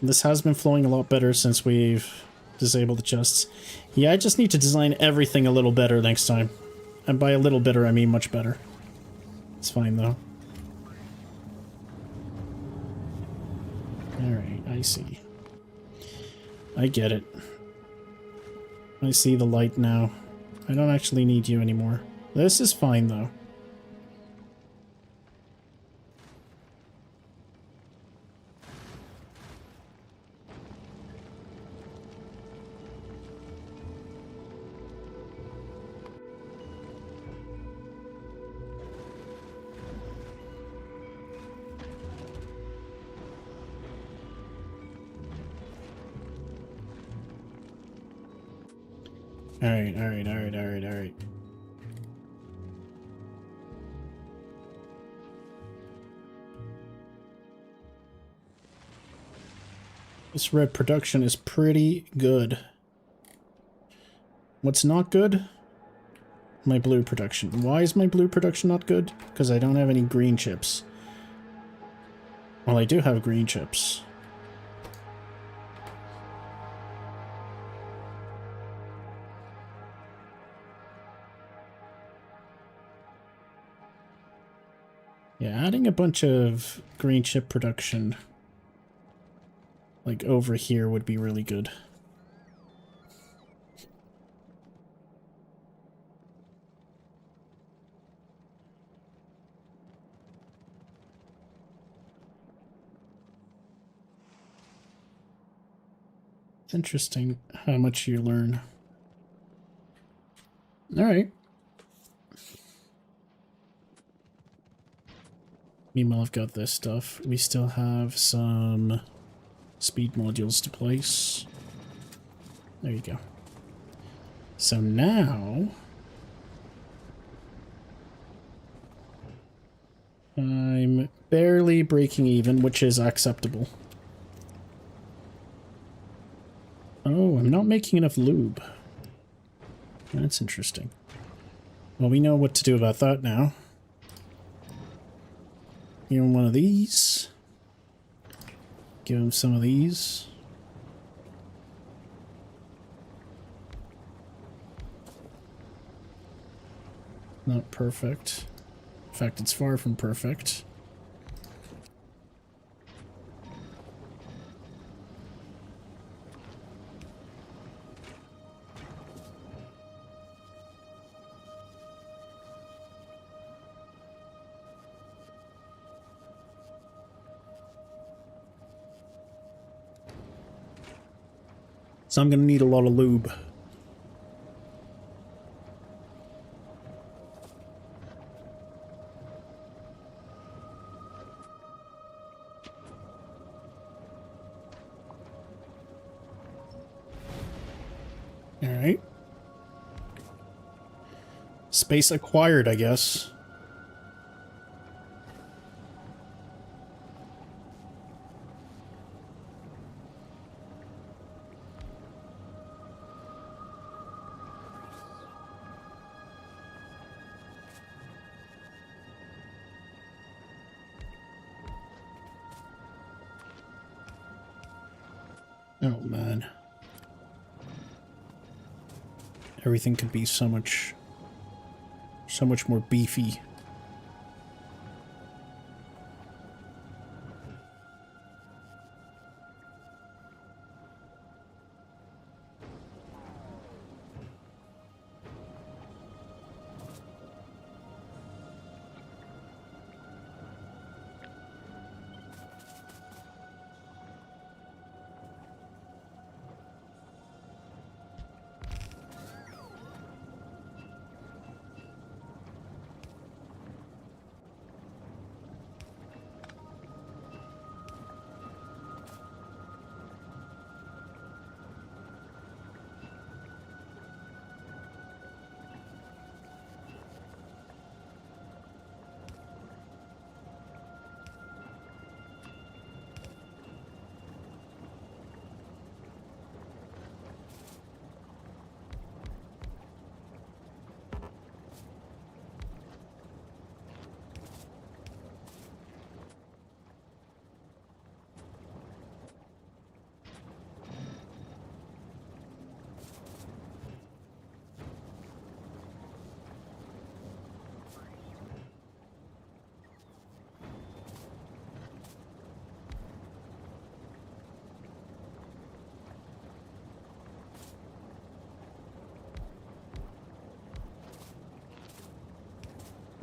This has been flowing a lot better since we've disabled the chests. Yeah, I just need to design everything a little better next time. And by a little better, I mean much better. It's fine though. Alright, I see. I get it. I see the light now. I don't actually need you anymore. This is fine though. Alright. This red production is pretty good. What's not good? My blue production. Why is my blue production not good? Because I don't have any green chips. Well, I do have green chips. Yeah, adding a bunch of green chip production, like over here, would be really good. It's interesting how much you learn. Alright. Meanwhile, I've got this stuff. We still have some speed modules to place. There you go. So now... I'm barely breaking even, which is acceptable. Oh, I'm not making enough lube. That's interesting. Well, we know what to do about that now. Give him one of these. Give him some of these. Not perfect. In fact, it's far from perfect. So I'm gonna need a lot of lube. Alright. Space acquired, I guess. Oh man. Everything could be so much more beefy.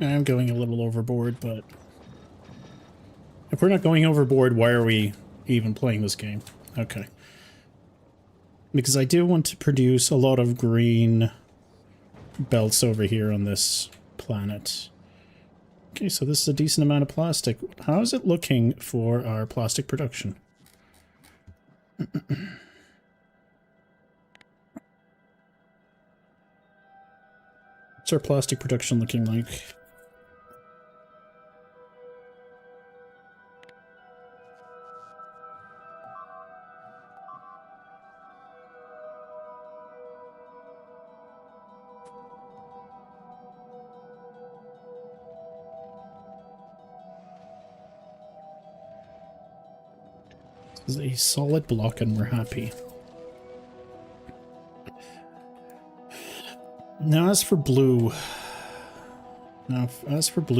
I'm going a little overboard, but if we're not going overboard, why are we even playing this game? Okay. Because I do want to produce a lot of green belts over here on this planet. Okay, so this is a decent amount of plastic. How is it looking for our plastic production? What's our plastic production looking like? This is a solid block and we're happy. Now as for blue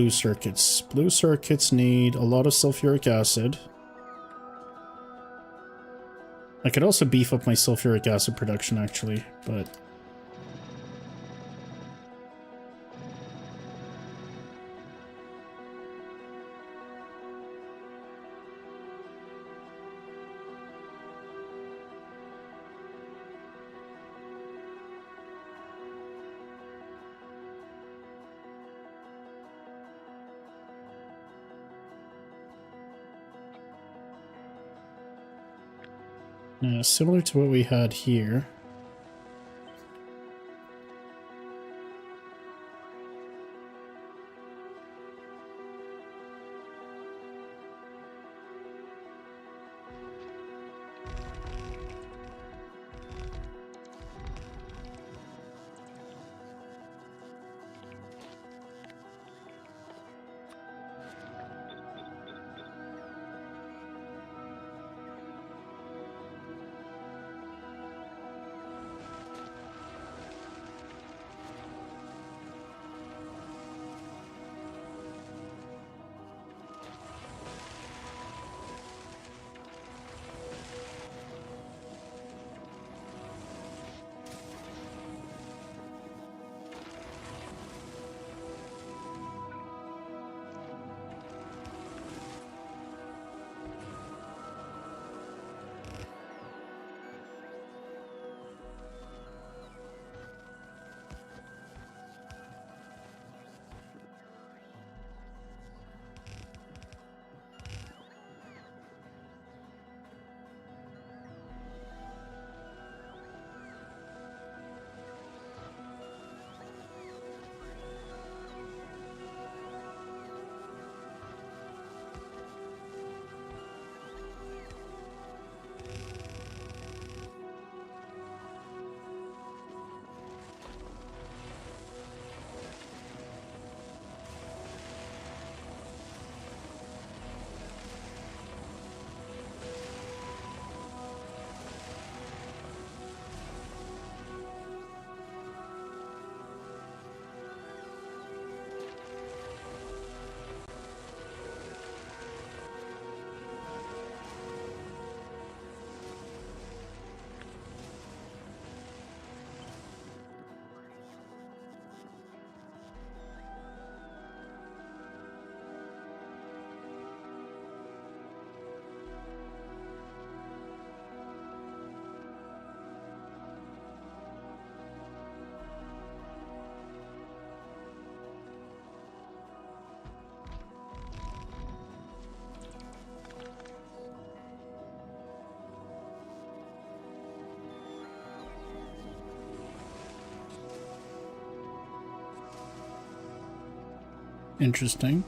circuits need a lot of sulfuric acid. I could also beef up my sulfuric acid production actually, but similar to what we had here. Interesting.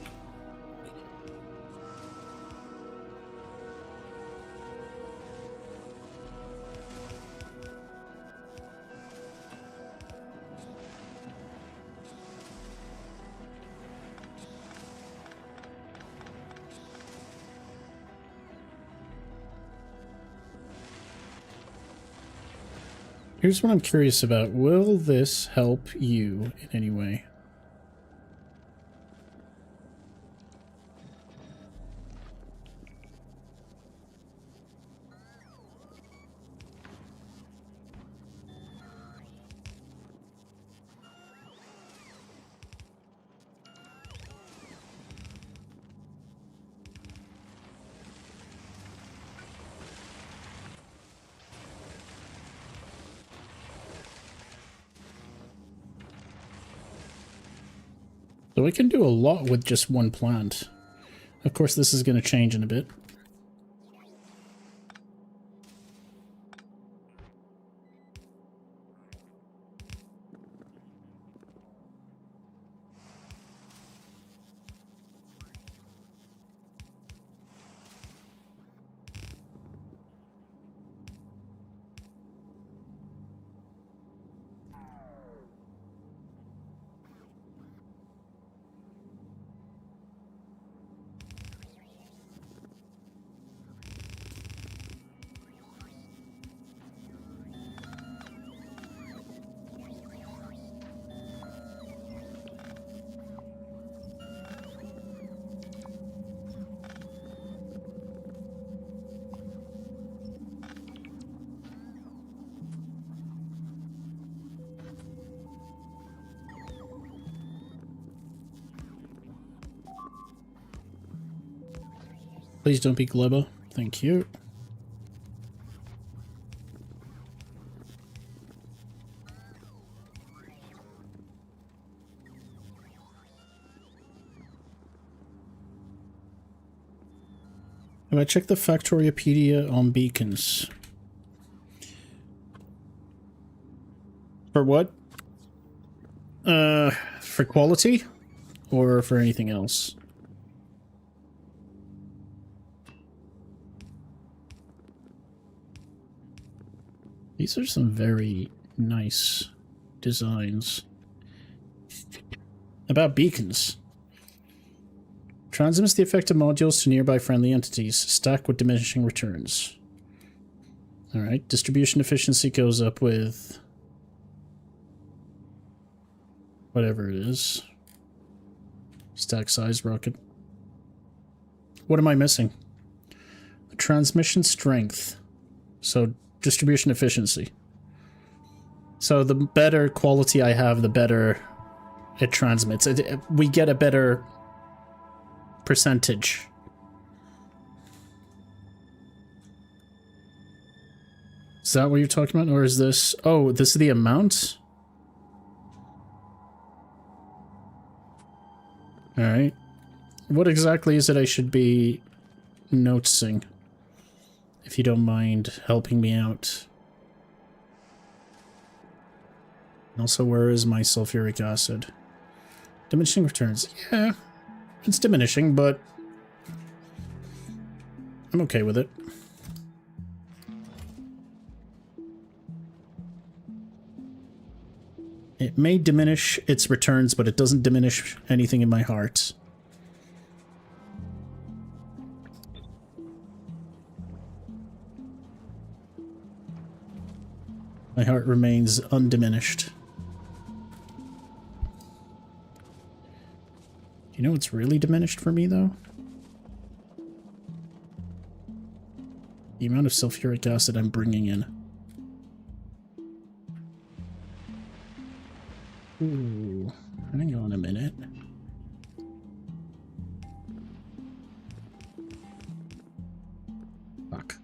Here's what I'm curious about. Will this help you in any way? So we can do a lot with just one plant. Of course, this is going to change in a bit. Please don't be glibber. Thank you. Have I checked the Factoriopedia on beacons? For what? For quality? Or for anything else? These are some very nice designs. About beacons. Transmits the effective modules to nearby friendly entities. Stack with diminishing returns. Alright, distribution efficiency goes up with whatever it is. Stack size rocket. What am I missing? Transmission strength. So distribution efficiency. So the better quality I have, the better it transmits. We get a better percentage. Is that what you're talking about? Or is this... Oh, this is the amount? Alright. What exactly is it I should be noticing? If you don't mind helping me out. Also, where is my sulfuric acid? Diminishing returns. Yeah, it's diminishing, but I'm okay with it. It may diminish its returns, but it doesn't diminish anything in my heart. My heart remains undiminished. You know what's really diminished for me, though? The amount of sulfuric acid I'm bringing in. Ooh, hang on a minute. Fuck.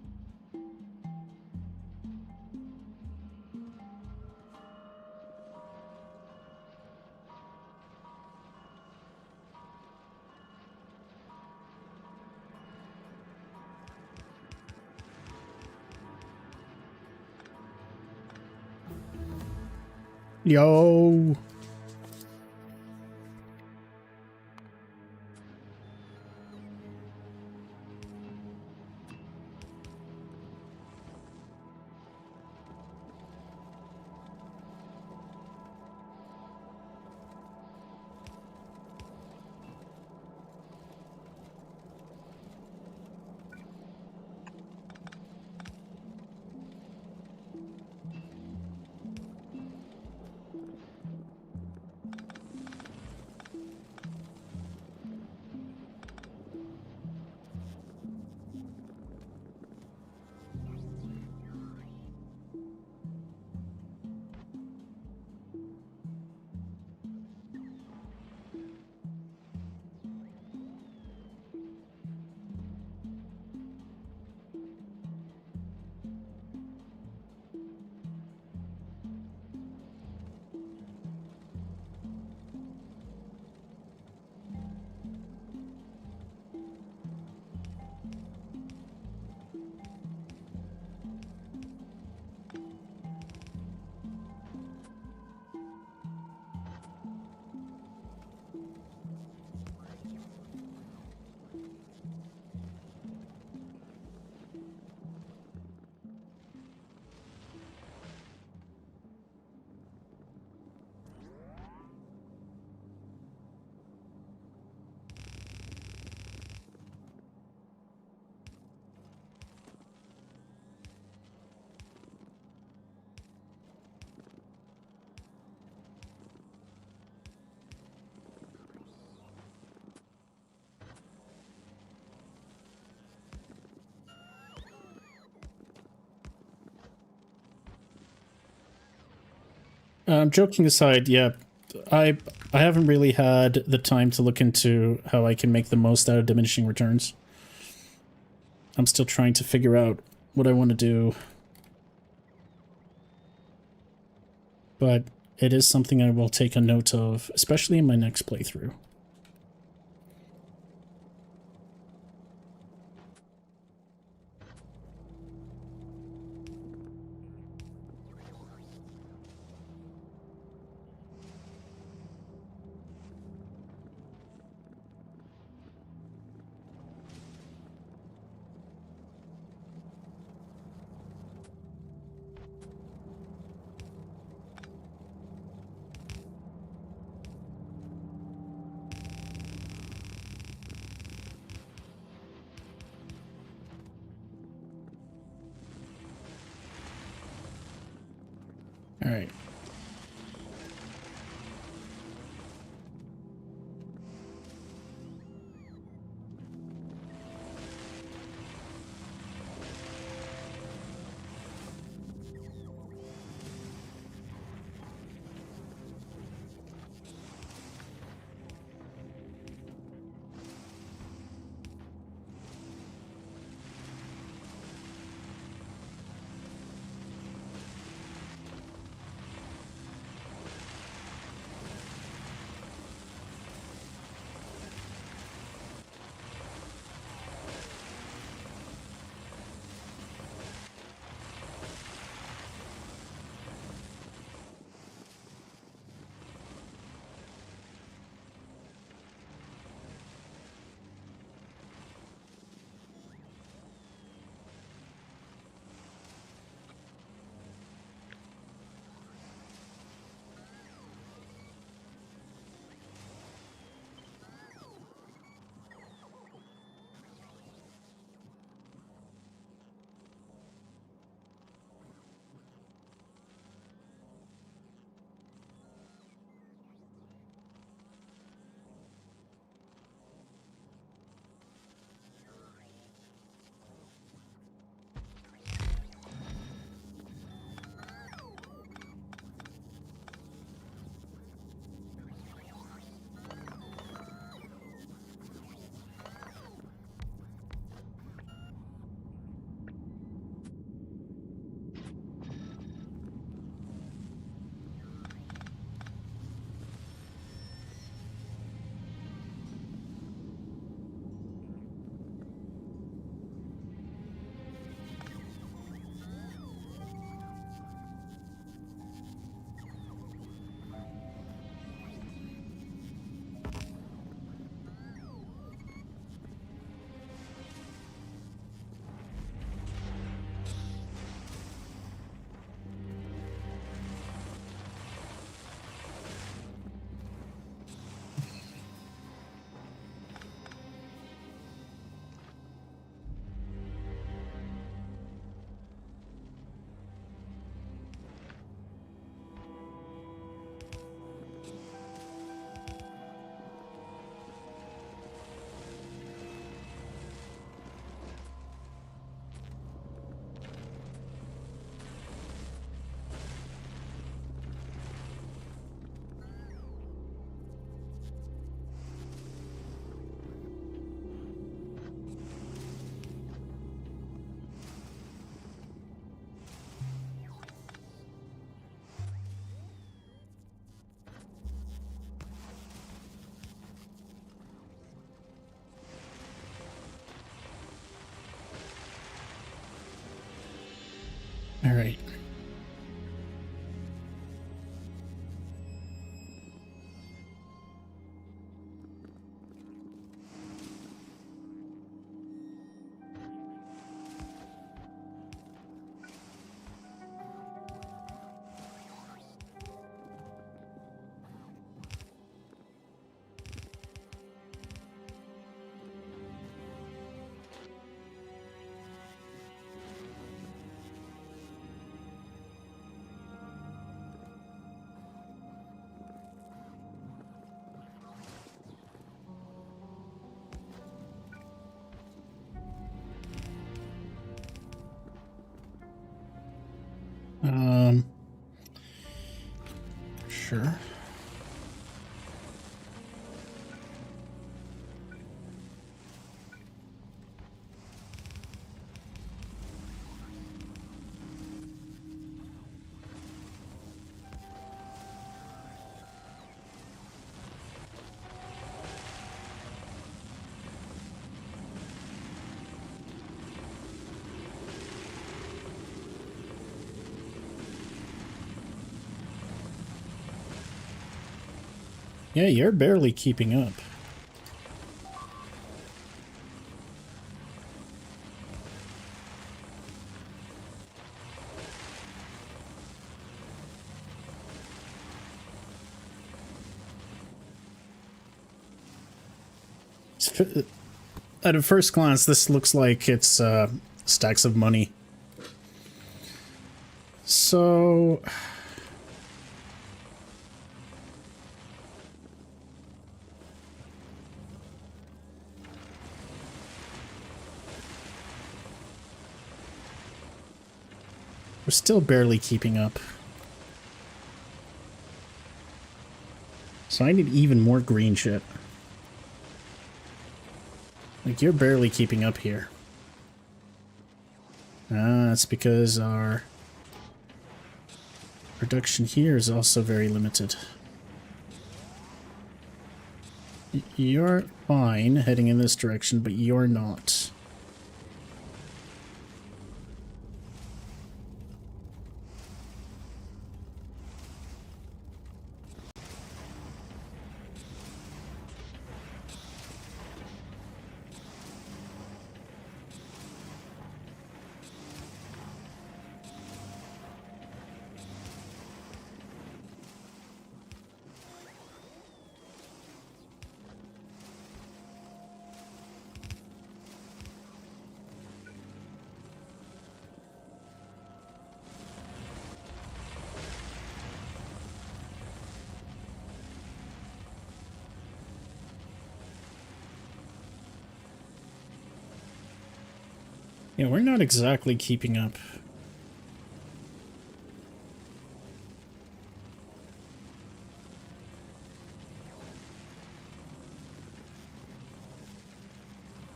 Yo. Joking aside, yeah, I I haven't really had the time to look into how I can make the most out of diminishing returns. I'm still trying to figure out what I want to do. But it is something I will take a note of, especially in my next playthrough. All right. All right. Um, Sure. Yeah, you're barely keeping up. At a first glance, this looks like it's stacks of money. So... we're still barely keeping up. So I need even more green shit. Like, you're barely keeping up here. Ah, that's because our production here is also very limited. You're fine heading in this direction, but you're not. Yeah, we're not exactly keeping up.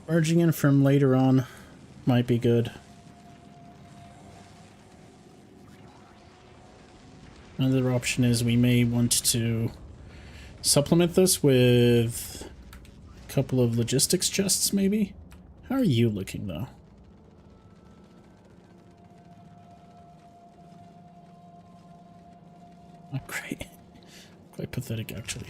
Merging in from later on might be good. Another option is we may want to supplement this with a couple of logistics chests, maybe? How are you looking, though? Not great. Quite pathetic, actually.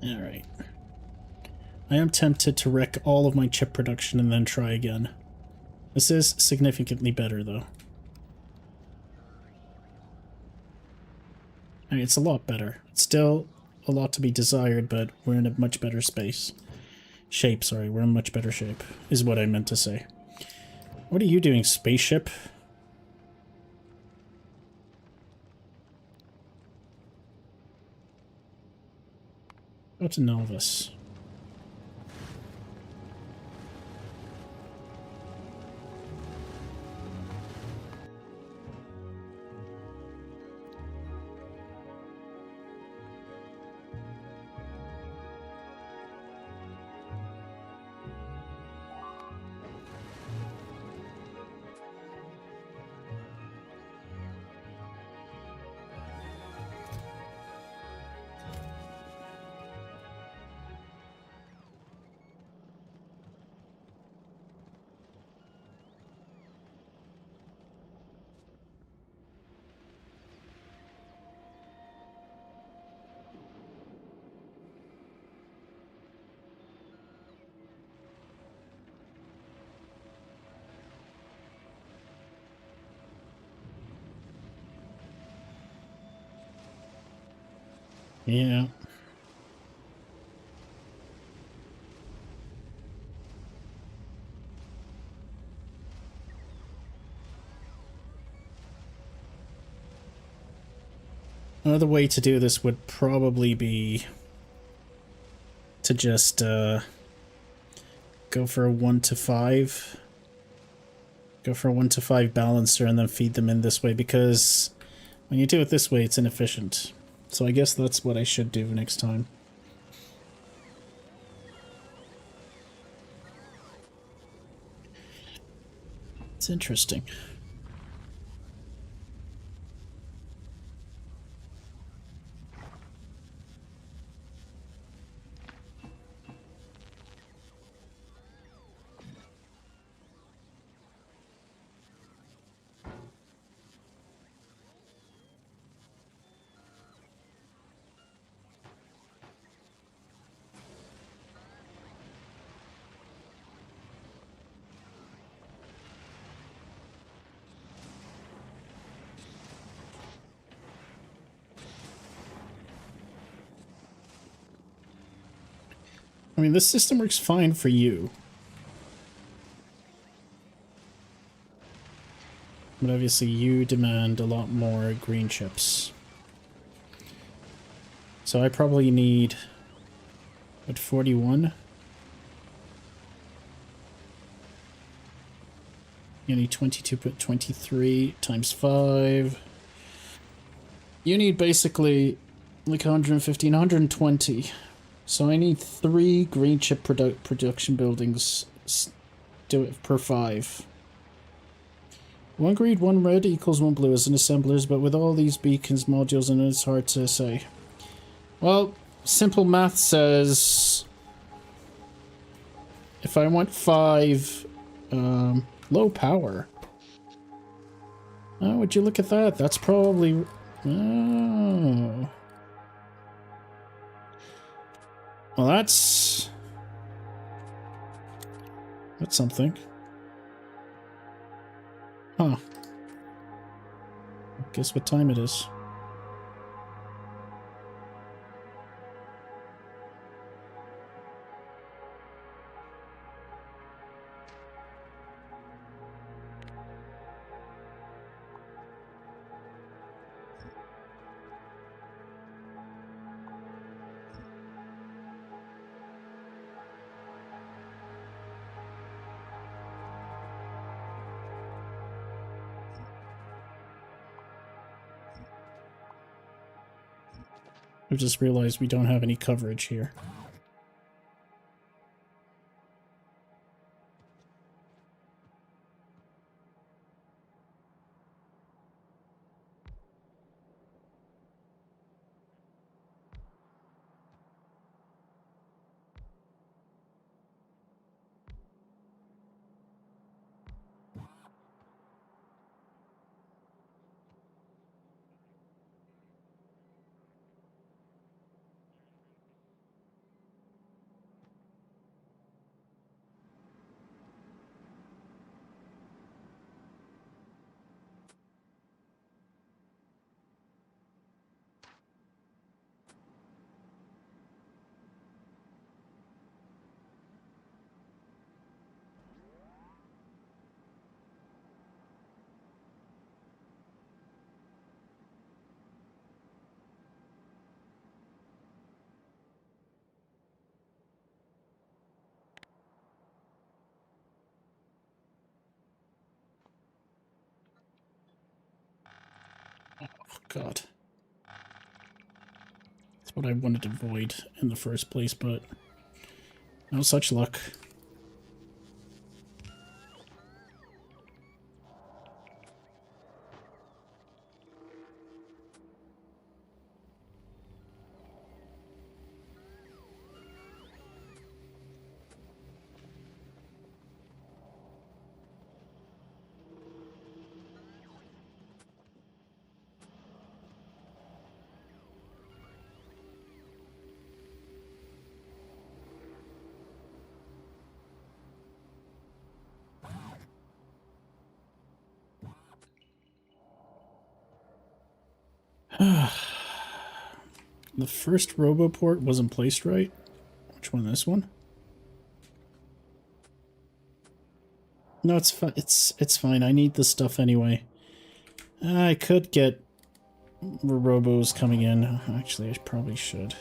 Alright. I am tempted to wreck all of my chip production and then try again. This is significantly better, though. I mean, it's a lot better. It's still a lot to be desired, but we're in a much better shape, sorry. We're in much better shape, is what I meant to say. What are you doing, spaceship? Go to Nauvis. Yeah. Another way to do this would probably be to just Go for a 1 to 5. Go for a 1 to 5 balancer and then feed them in this way, because when you do it this way, it's inefficient. So I guess that's what I should do next time. It's interesting. I mean, this system works fine for you. But obviously you demand a lot more green chips. So I probably need, what, 41? You need 22.23 times 5. You need basically like 115, 120. So I need 3 green chip production buildings. Do it per 5. 1 green, 1 red equals 1 blue as an assemblers, but with all these beacons, modules, and it's hard to say. Well, simple math says if I want 5 low power. Oh, would you look at that? That's probably... Oh. Well, that's something. Huh. Guess what time it is. I've just realized we don't have any coverage here. Oh, God. That's what I wanted to avoid in the first place, but no such luck. The first RoboPort wasn't placed right. Which one? This one? No, it's fine. It's fine. I need this stuff anyway. I could get robos coming in. Actually, I probably should.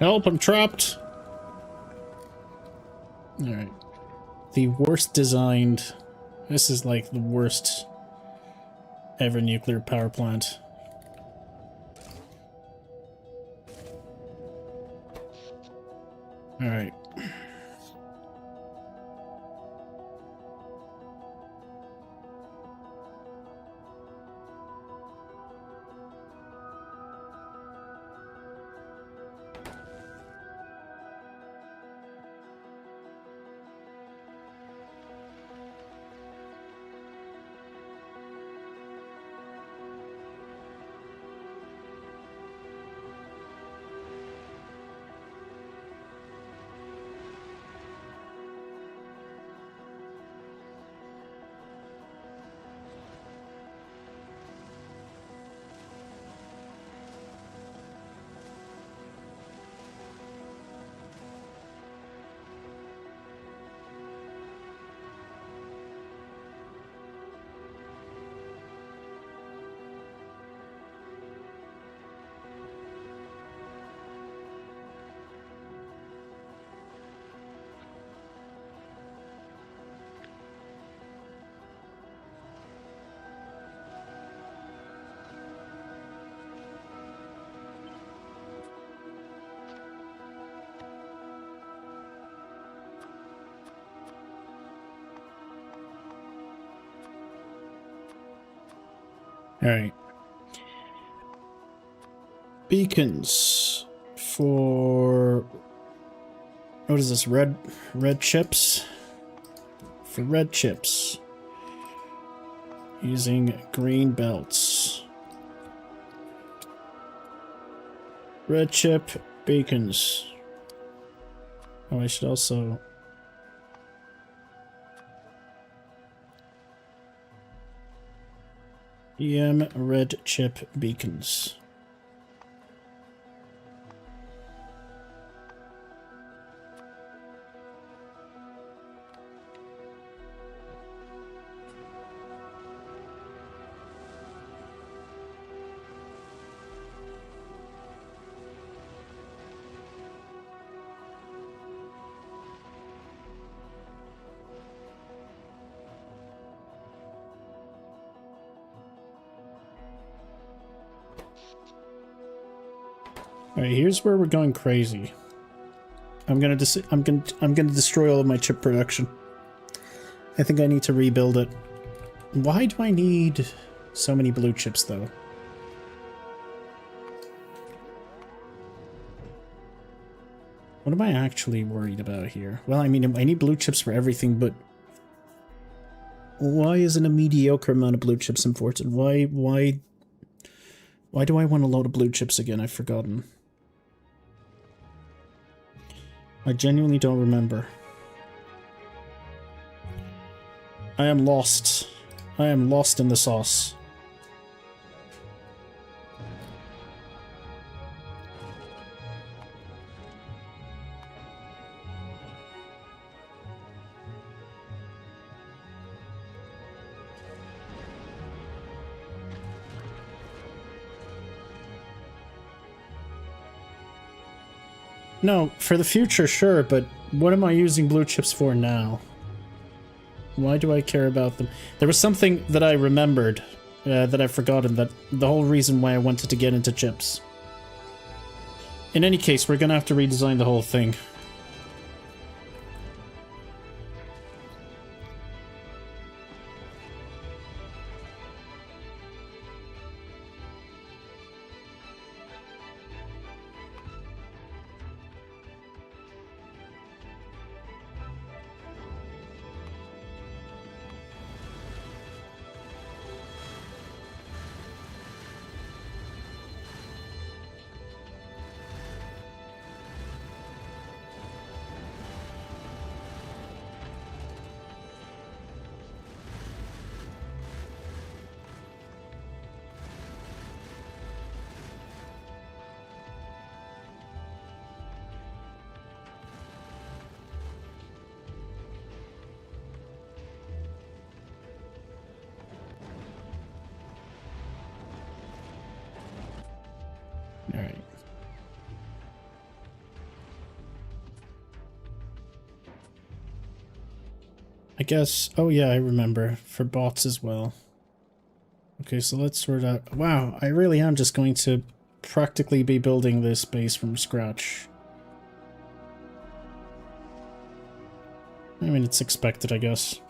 Help, I'm trapped! Alright. The worst designed... This is like the worst ever nuclear power plant. Alright. Alright. Beacons for... What is this? Red chips? For red chips. Using green belts. Red chip beacons. Oh, I should also... red chip beacons. All right, here's where we're going crazy. I'm gonna destroy all of my chip production. I think I need to rebuild it. Why do I need so many blue chips, though? What am I actually worried about here? Well, I mean, I need blue chips for everything, but why isn't a mediocre amount of blue chips important? Why do I want a load of blue chips again? I've forgotten. I genuinely don't remember. I am lost. I am lost in the sauce. No, for the future, sure, but what am I using blue chips for now? Why do I care about them? There was something that I remembered that I've forgotten, that the whole reason why I wanted to get into chips. In any case, we're gonna have to redesign the whole thing. I guess... Oh yeah, I remember. For bots as well. Okay, so let's sort out... Wow, I really am just going to practically be building this base from scratch. I mean, it's expected, I guess.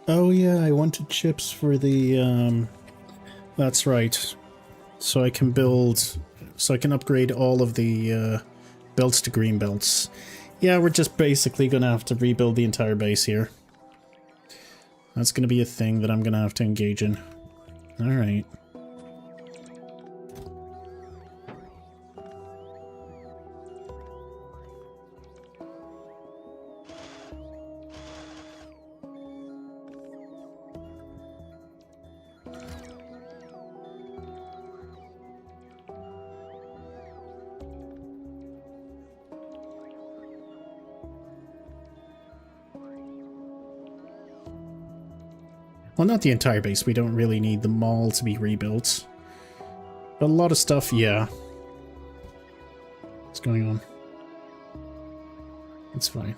Oh yeah, I wanted chips for the, that's right. So I can build, so I can upgrade all of the, belts to green belts. Yeah, we're just basically gonna have to rebuild the entire base here. That's gonna be a thing that I'm gonna have to engage in. Alright. Well, not the entire base. We don't really need the mall to be rebuilt. But a lot of stuff, yeah. What's going on? It's fine.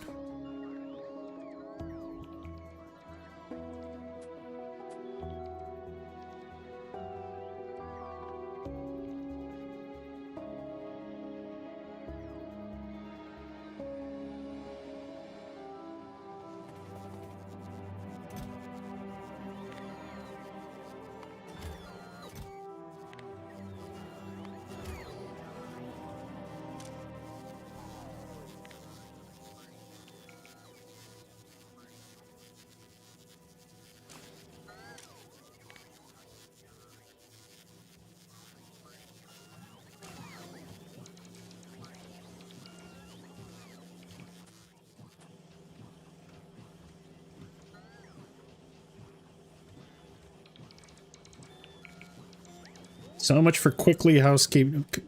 So much for quickly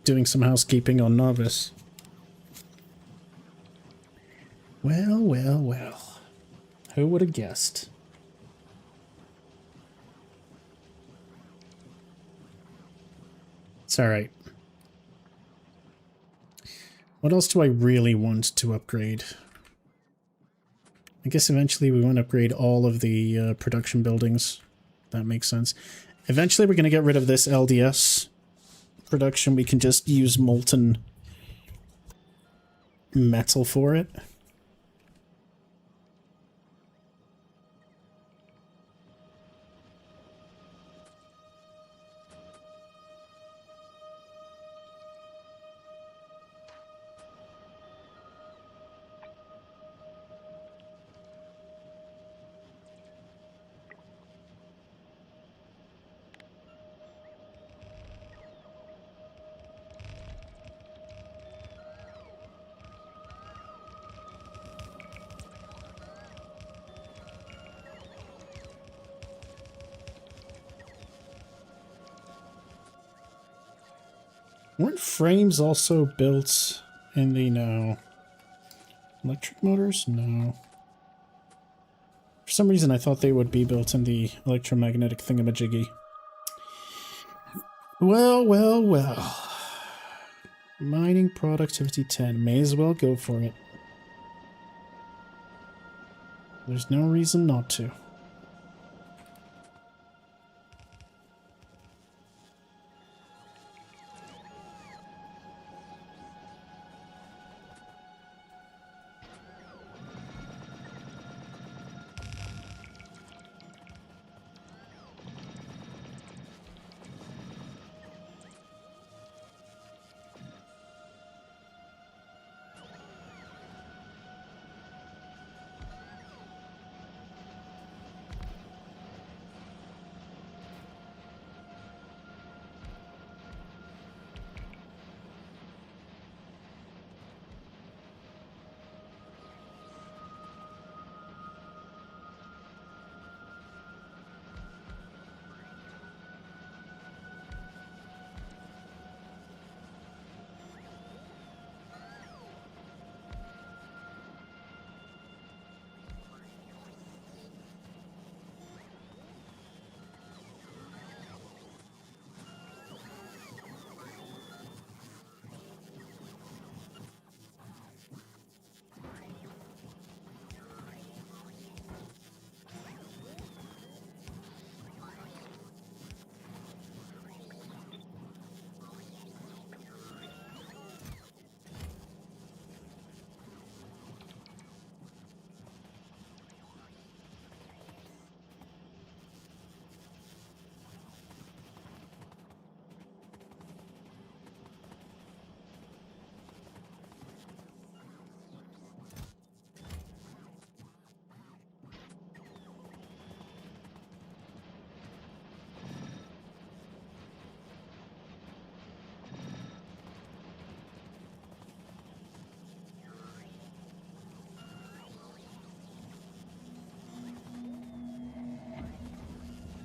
doing some housekeeping on Nauvis. Well, well, well. Who would have guessed? It's alright. What else do I really want to upgrade? I guess eventually we want to upgrade all of the production buildings. That makes sense. Eventually we're going to get rid of this LDS production. We can just use molten metal for it. Weren't frames also built in the, no. Electric motors? No. For some reason I thought they would be built in the electromagnetic thingamajiggy. Well, well, well. Mining productivity 10. May as well go for it. There's no reason not to.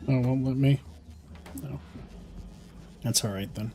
Oh, won't let me? No. That's alright then.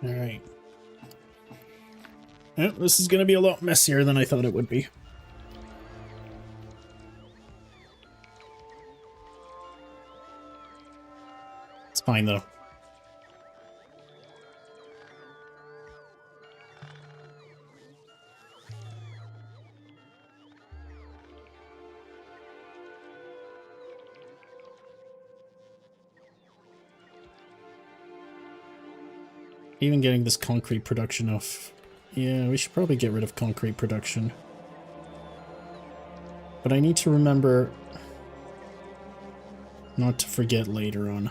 Alright. Well, this is going to be a lot messier than I thought it would be. It's fine, though. Even getting this concrete production off. Yeah, we should probably get rid of concrete production. But I need to remember not to forget later on.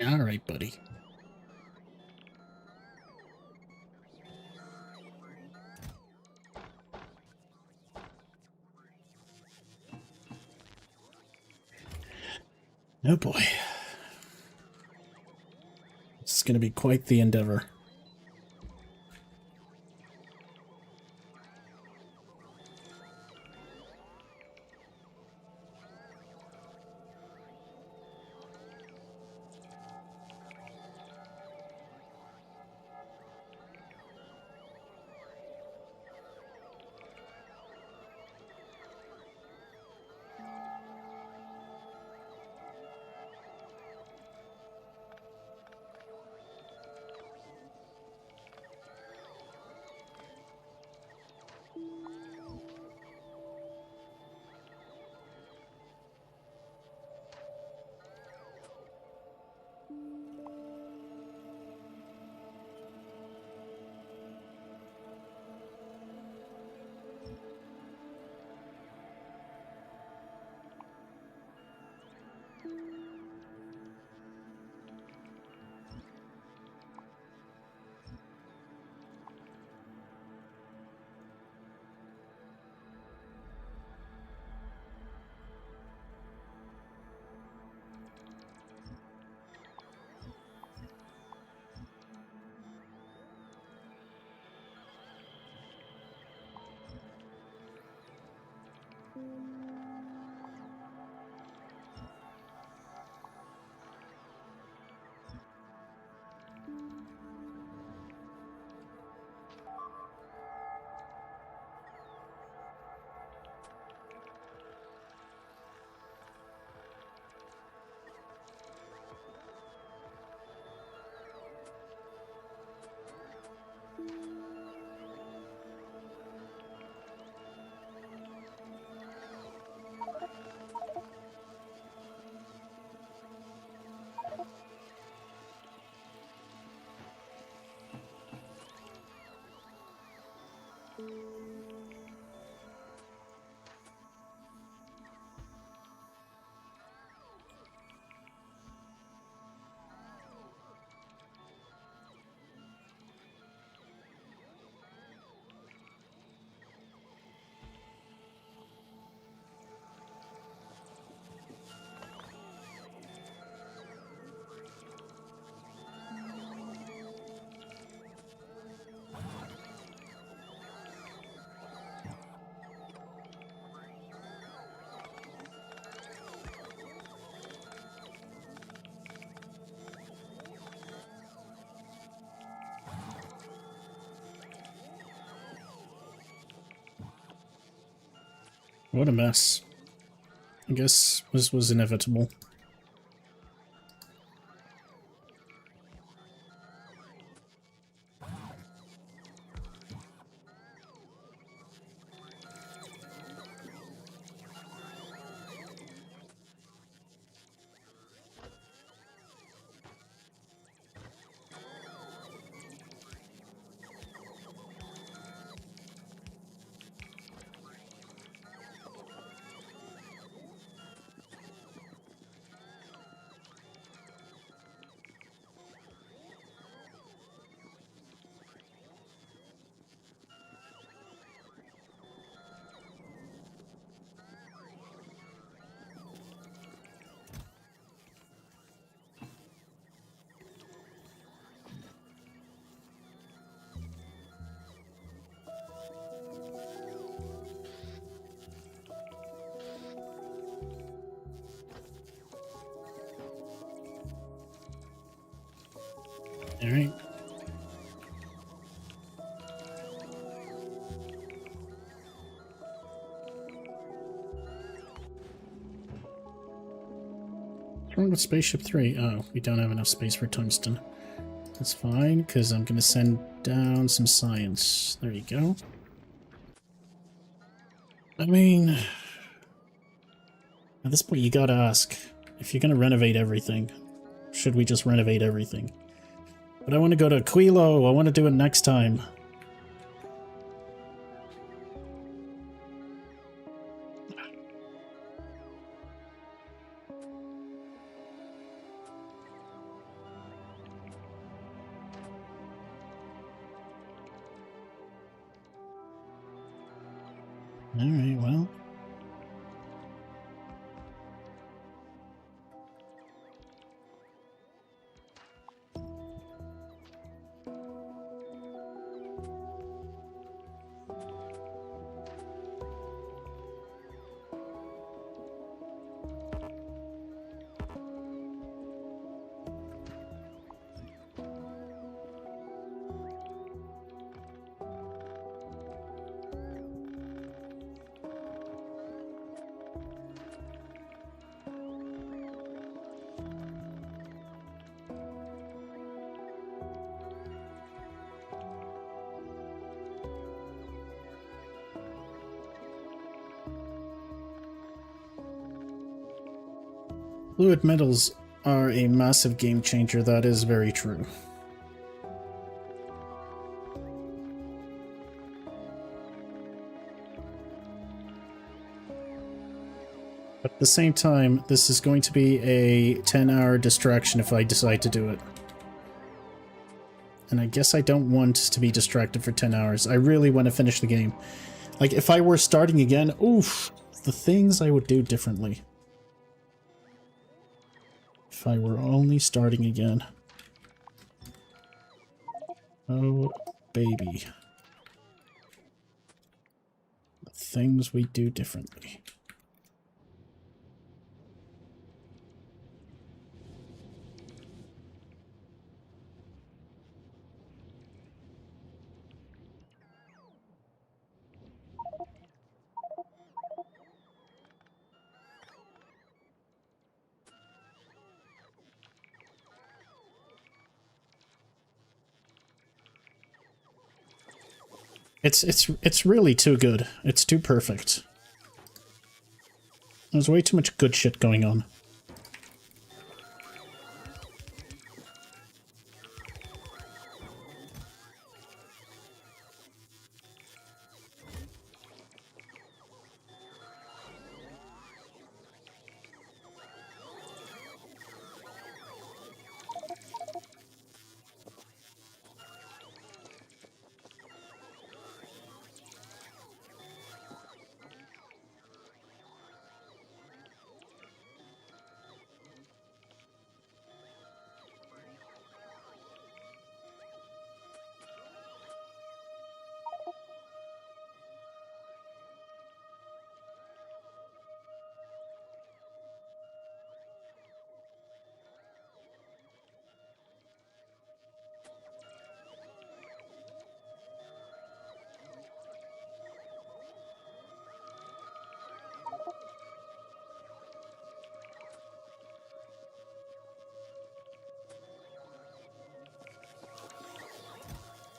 All right, buddy. Oh boy. This is going to be quite the endeavor. What a mess. I guess this was inevitable. All right. What's wrong with Spaceship 3? Oh, we don't have enough space for tungsten. That's fine, because I'm going to send down some science. There you go. I mean, at this point you gotta ask, if you're going to renovate everything, should we just renovate everything? But I want to go to Aquilo. I want to do it next time. Alright, well. Fluid metals are a massive game changer, that is very true. But at the same time, this is going to be a 10-hour distraction if I decide to do it. And I guess I don't want to be distracted for 10 hours. I really want to finish the game. Like, if I were starting again, oof, the things I would do differently. If I were only starting again. Oh, baby. The things we do differently. It's really too good. It's too perfect. There's way too much good shit going on.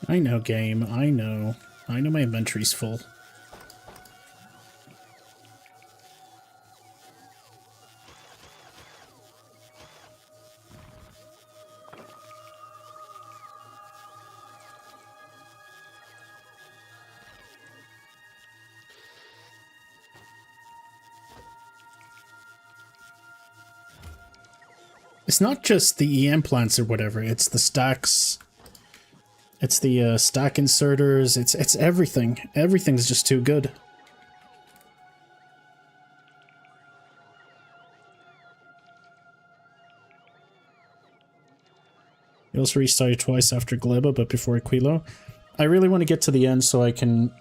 I know, game. I know. I know my inventory's full. It's not just the EM plants or whatever, it's the stacks. It's the stack inserters, it's everything. Everything's just too good. You also restarted twice after Gleba, but before Aquilo. I really want to get to the end so I can...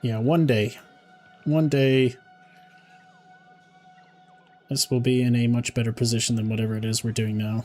Yeah, one day. One day... This will be in a much better position than whatever it is we're doing now.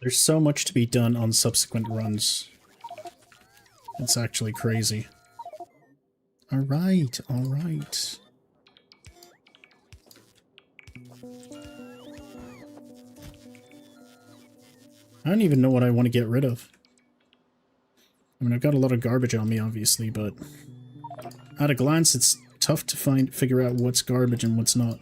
There's so much to be done on subsequent runs. It's actually crazy. Alright, alright. I don't even know what I want to get rid of. I mean, I've got a lot of garbage on me, obviously, but at a glance, it's tough to figure out what's garbage and what's not.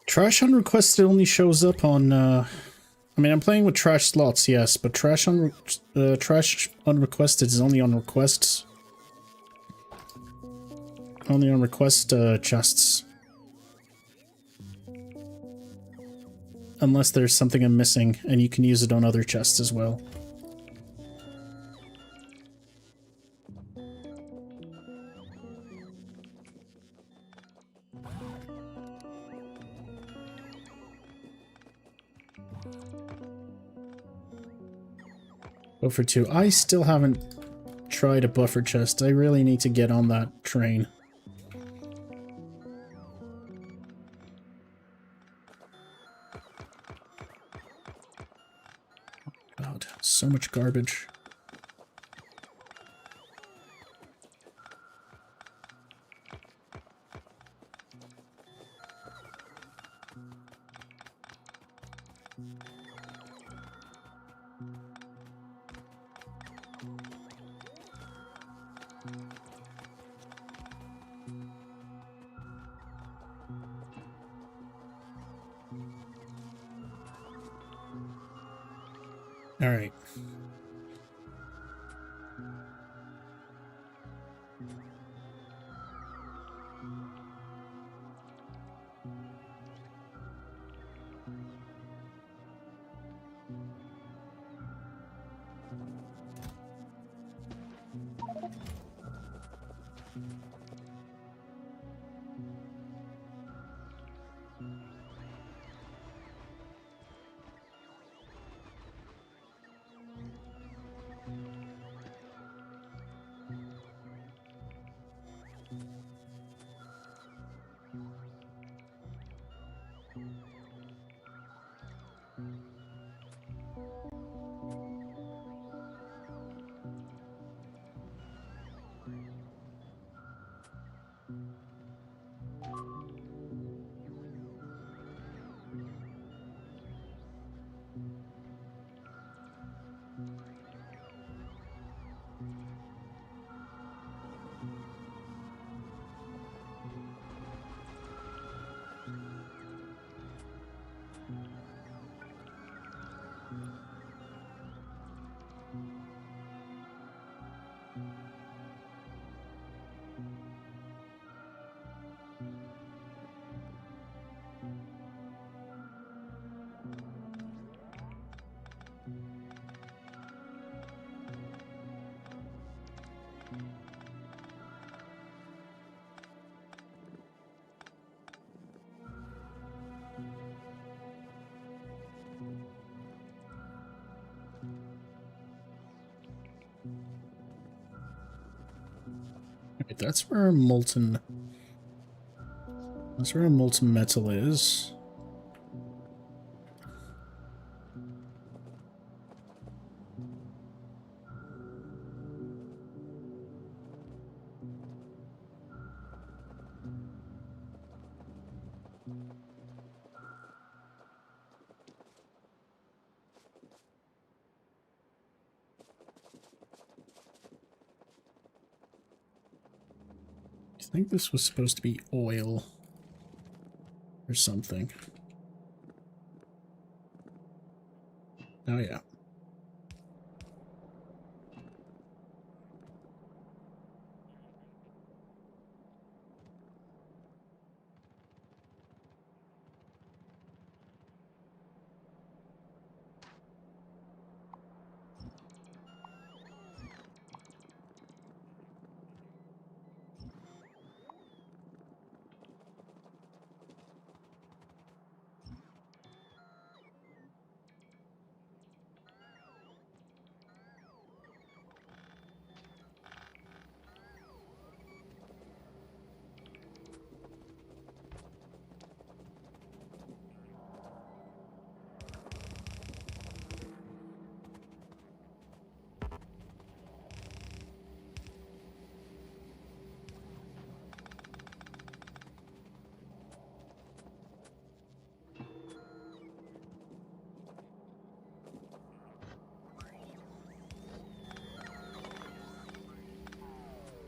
Trash unrequested only shows up on, I mean, I'm playing with trash slots, yes, but trash unrequested is only on requests. Only on request chests. Unless there's something I'm missing, and you can use it on other chests as well. Buffer 2. I still haven't tried a buffer chest. I really need to get on that train. God, so much garbage. All right. That's where our molten... That's where our molten metal is. I think this was supposed to be oil or something. Oh yeah.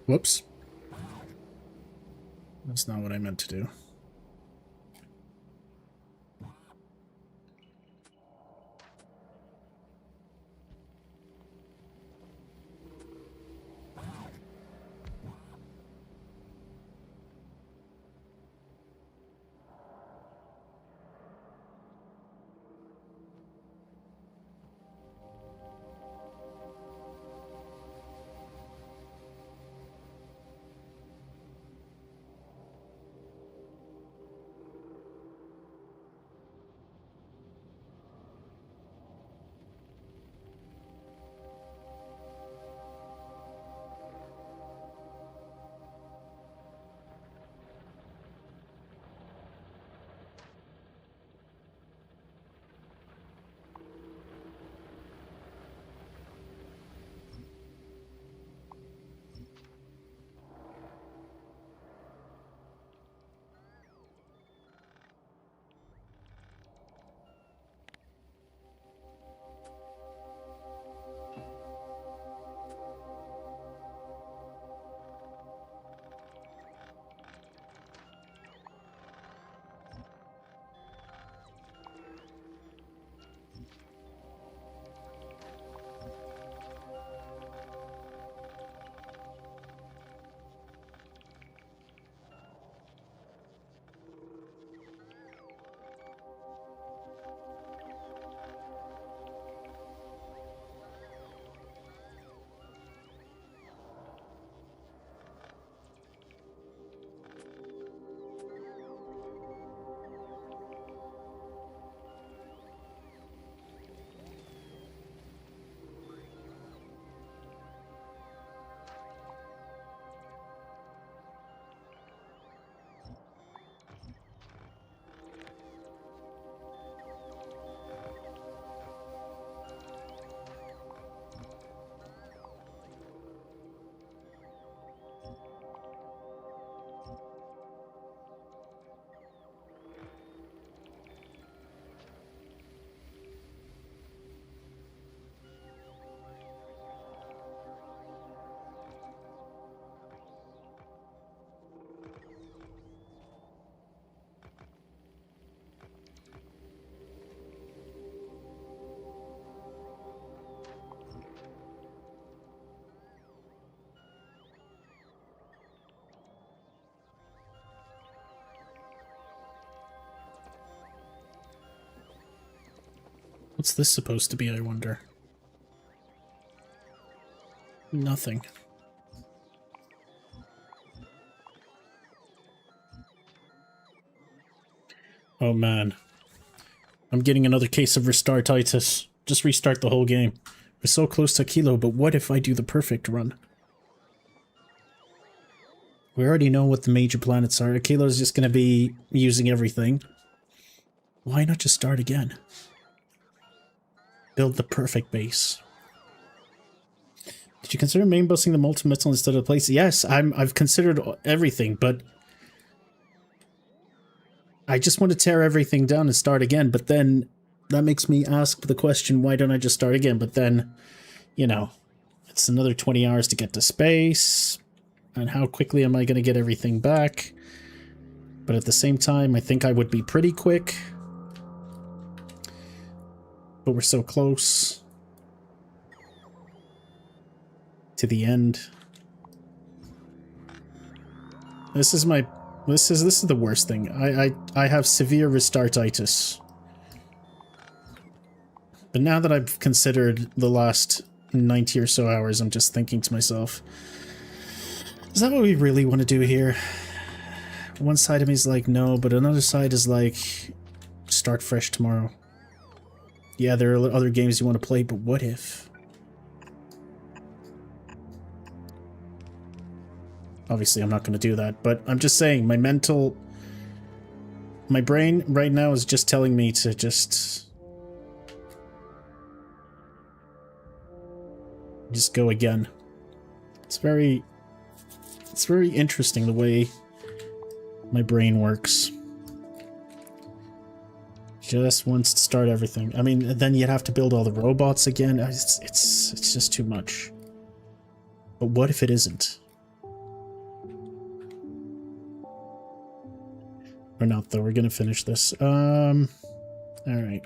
Whoops. That's not what I meant to do. What's this supposed to be, I wonder? Nothing. Oh man. I'm getting another case of restartitis. Just restart the whole game. We're so close to Aquilo, but what if I do the perfect run? We already know what the major planets are. Aquilo's just going to be using everything. Why not just start again? Build the perfect base. Did you consider main busting the multi-metal instead of the place? Yes, I've considered everything, but I just want to tear everything down and start again, but then that makes me ask the question, why don't I just start again? But then, you know, it's another 20 hours to get to space, and how quickly am I going to get everything back? But at the same time, I think I would be pretty quick. But we're so close to the end. This is the worst thing. I have severe restartitis. But now that I've considered the last 90 or so hours, I'm just thinking to myself, is that what we really want to do here? One side of me is like, no, but another side is like, start fresh tomorrow. Yeah, there are other games you want to play, but what if? Obviously, I'm not going to do that, but I'm just saying, my brain right now is just telling me to just go again. It's very interesting the way my brain works. Just wants to start everything. I mean, then you'd have to build all the robots again. It's just too much. But what if it isn't? Or not, though. We're gonna finish this. All right.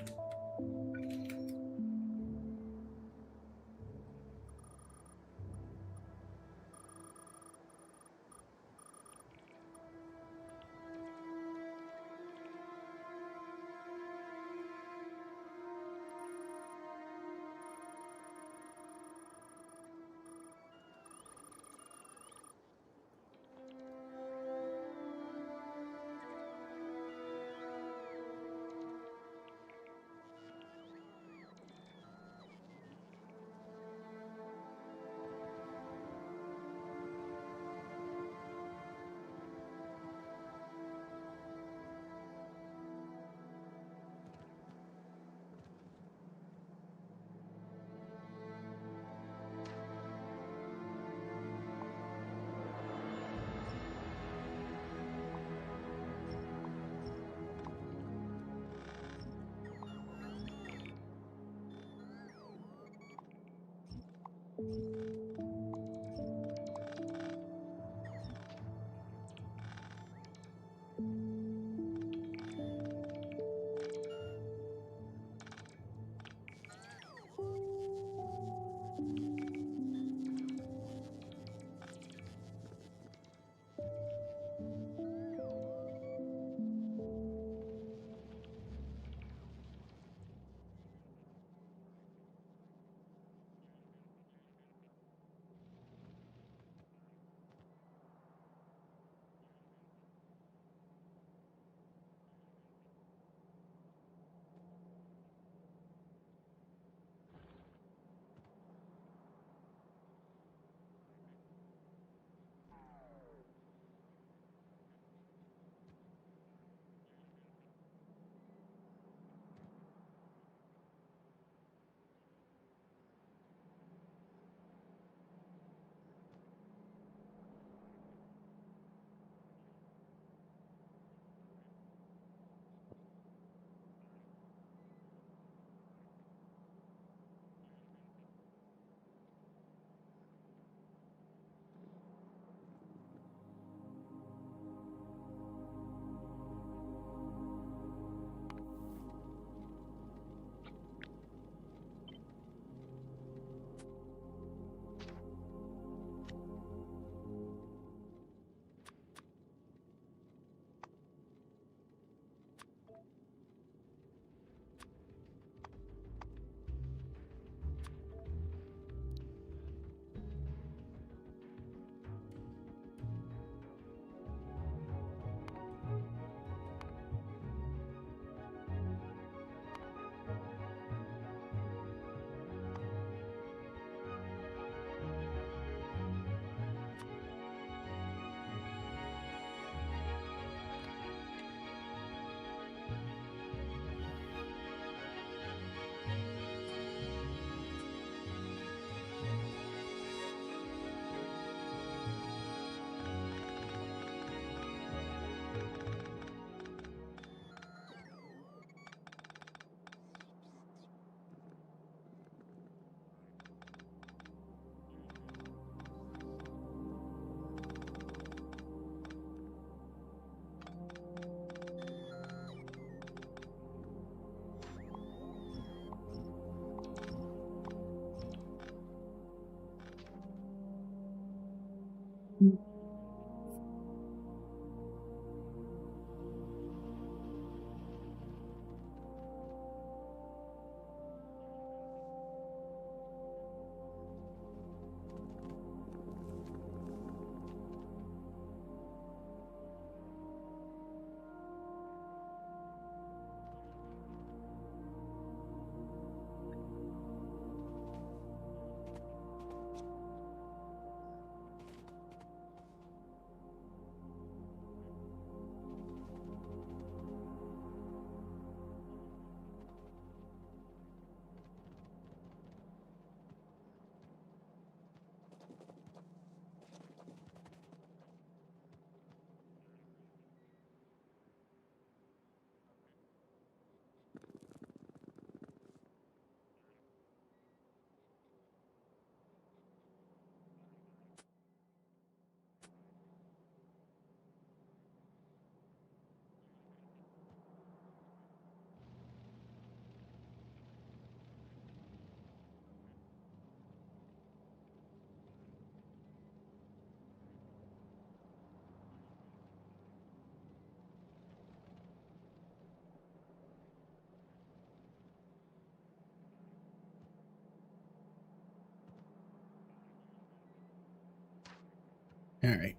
All right.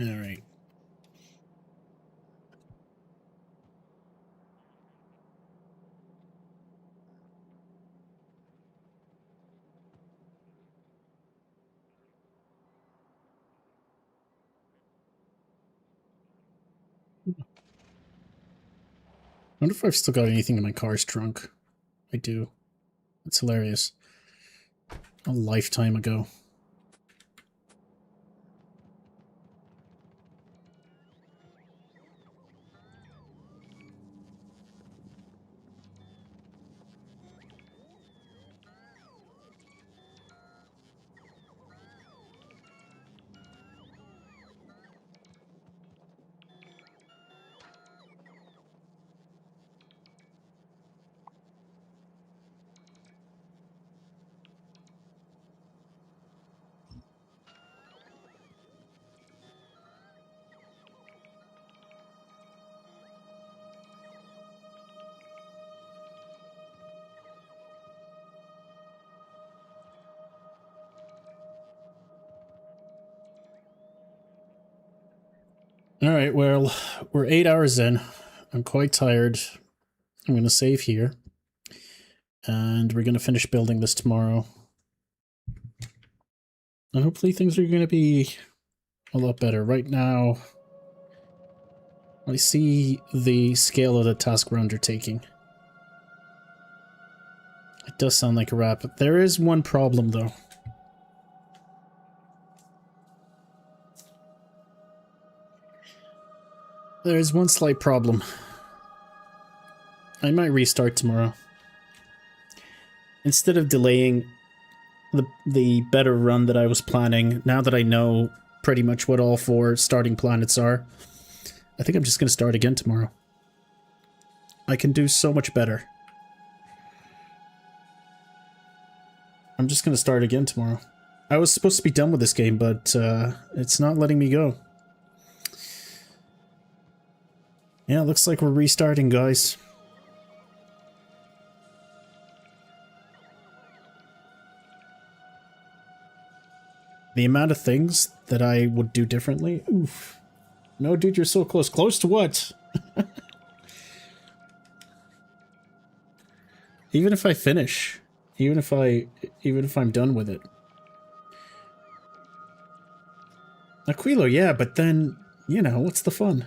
All right. I wonder if I've still got anything in my car's trunk. I do. It's hilarious. A lifetime ago. All right, well, we're 8 hours in. I'm quite tired. I'm going to save here. And we're going to finish building this tomorrow. And hopefully things are going to be a lot better. Right now, I see the scale of the task we're undertaking. It does sound like a wrap. There is one problem, though. There is one slight problem. I might restart tomorrow. Instead of delaying the better run that I was planning, now that I know pretty much what all 4 starting planets are, I think I'm just going to start again tomorrow. I can do so much better. I'm just going to start again tomorrow. I was supposed to be done with this game, but it's not letting me go. Yeah, looks like we're restarting, guys. The amount of things that I would do differently. Oof. No, dude, you're so close. Close to what? Even if I finish, even if I'm done with it. Aquilo, yeah, but then, you know, what's the fun?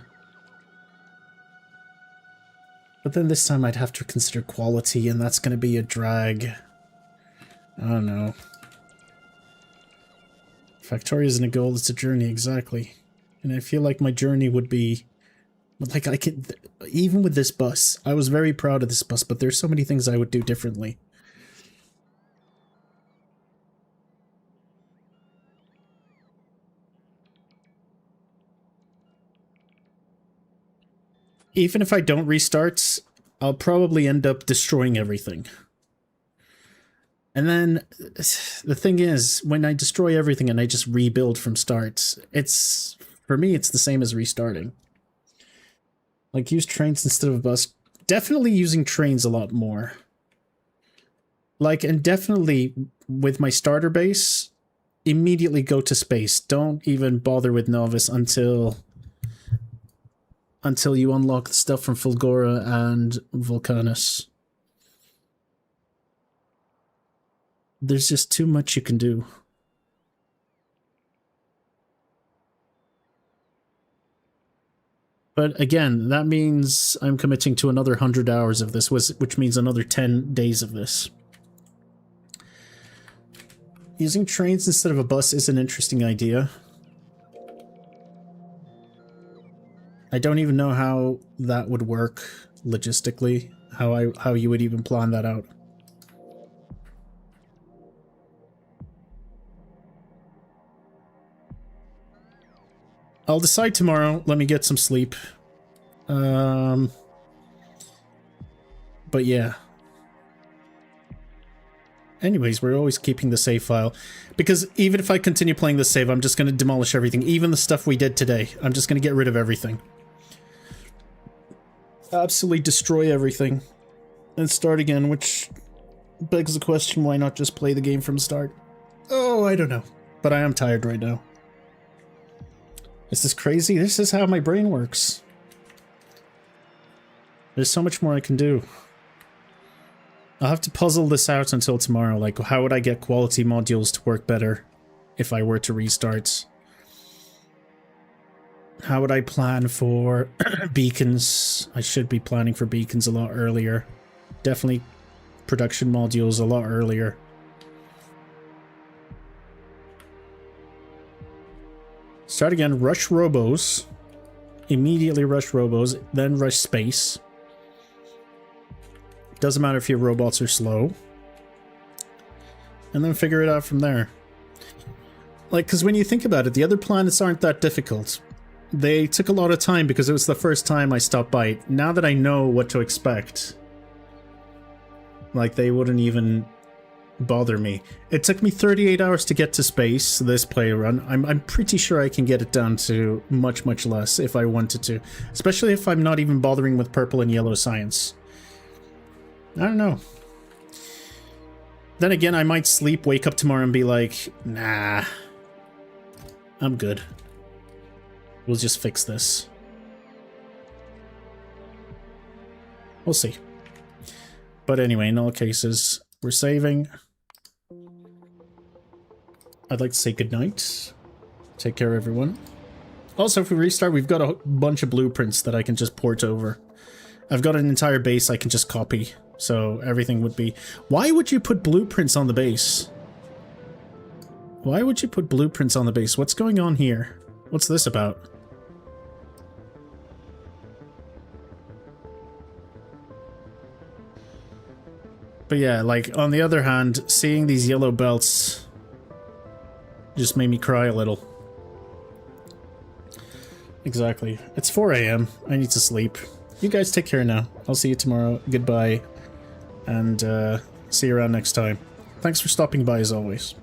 But then this time I'd have to consider quality, and that's going to be a drag. I don't know. Factoria isn't a goal, it's a journey, exactly. And I feel like my journey would be... Like, I can... Even with this bus, I was very proud of this bus, but there's so many things I would do differently. Even if I don't restart, I'll probably end up destroying everything. And then, the thing is, when I destroy everything and I just rebuild from start, it's... For me, it's the same as restarting. Like, use trains instead of a bus. Definitely using trains a lot more. Like, and definitely, with my starter base, immediately go to space. Don't even bother with Nauvis until you unlock the stuff from Fulgora and Vulcanus. There's just too much you can do. But again, that means I'm committing to another 100 hours of this, which means another 10 days of this. Using trains instead of a bus is an interesting idea. I don't even know how that would work logistically, how you would even plan that out. I'll decide tomorrow. Let me get some sleep. But yeah. Anyways, we're always keeping the save file. Because even if I continue playing the save, I'm just going to demolish everything. Even the stuff we did today. I'm just going to get rid of everything. Absolutely destroy everything. And start again, which begs the question, why not just play the game from start? Oh, I don't know. But I am tired right now. Is this crazy? This is how my brain works. There's so much more I can do. I'll have to puzzle this out until tomorrow. Like, how would I get quality modules to work better if I were to restart? How would I plan for beacons? I should be planning for beacons a lot earlier. Definitely production modules a lot earlier. Start again, rush robos. Immediately rush robos, then rush space. Doesn't matter if your robots are slow. And then figure it out from there. Like, because when you think about it, the other planets aren't that difficult. They took a lot of time because it was the first time I stopped by. Now that I know what to expect, like, they wouldn't even bother me. It took me 38 hours to get to space, this play run. I'm pretty sure I can get it down to much, much less if I wanted to. Especially if I'm not even bothering with purple and yellow science. I don't know. Then again, I might sleep, wake up tomorrow and be like, nah, I'm good. We'll just fix this. We'll see. But anyway, in all cases, we're saving. I'd like to say goodnight. Take care, everyone. Also, if we restart, we've got a bunch of blueprints that I can just port over. I've got an entire base I can just copy, so everything would be... Why would you put blueprints on the base? Why would you put blueprints on the base? What's going on here? What's this about? But yeah, like, on the other hand, seeing these yellow belts just made me cry a little. Exactly. It's 4 AM. I need to sleep. You guys take care now. I'll see you tomorrow. Goodbye. And, see you around next time. Thanks for stopping by as always.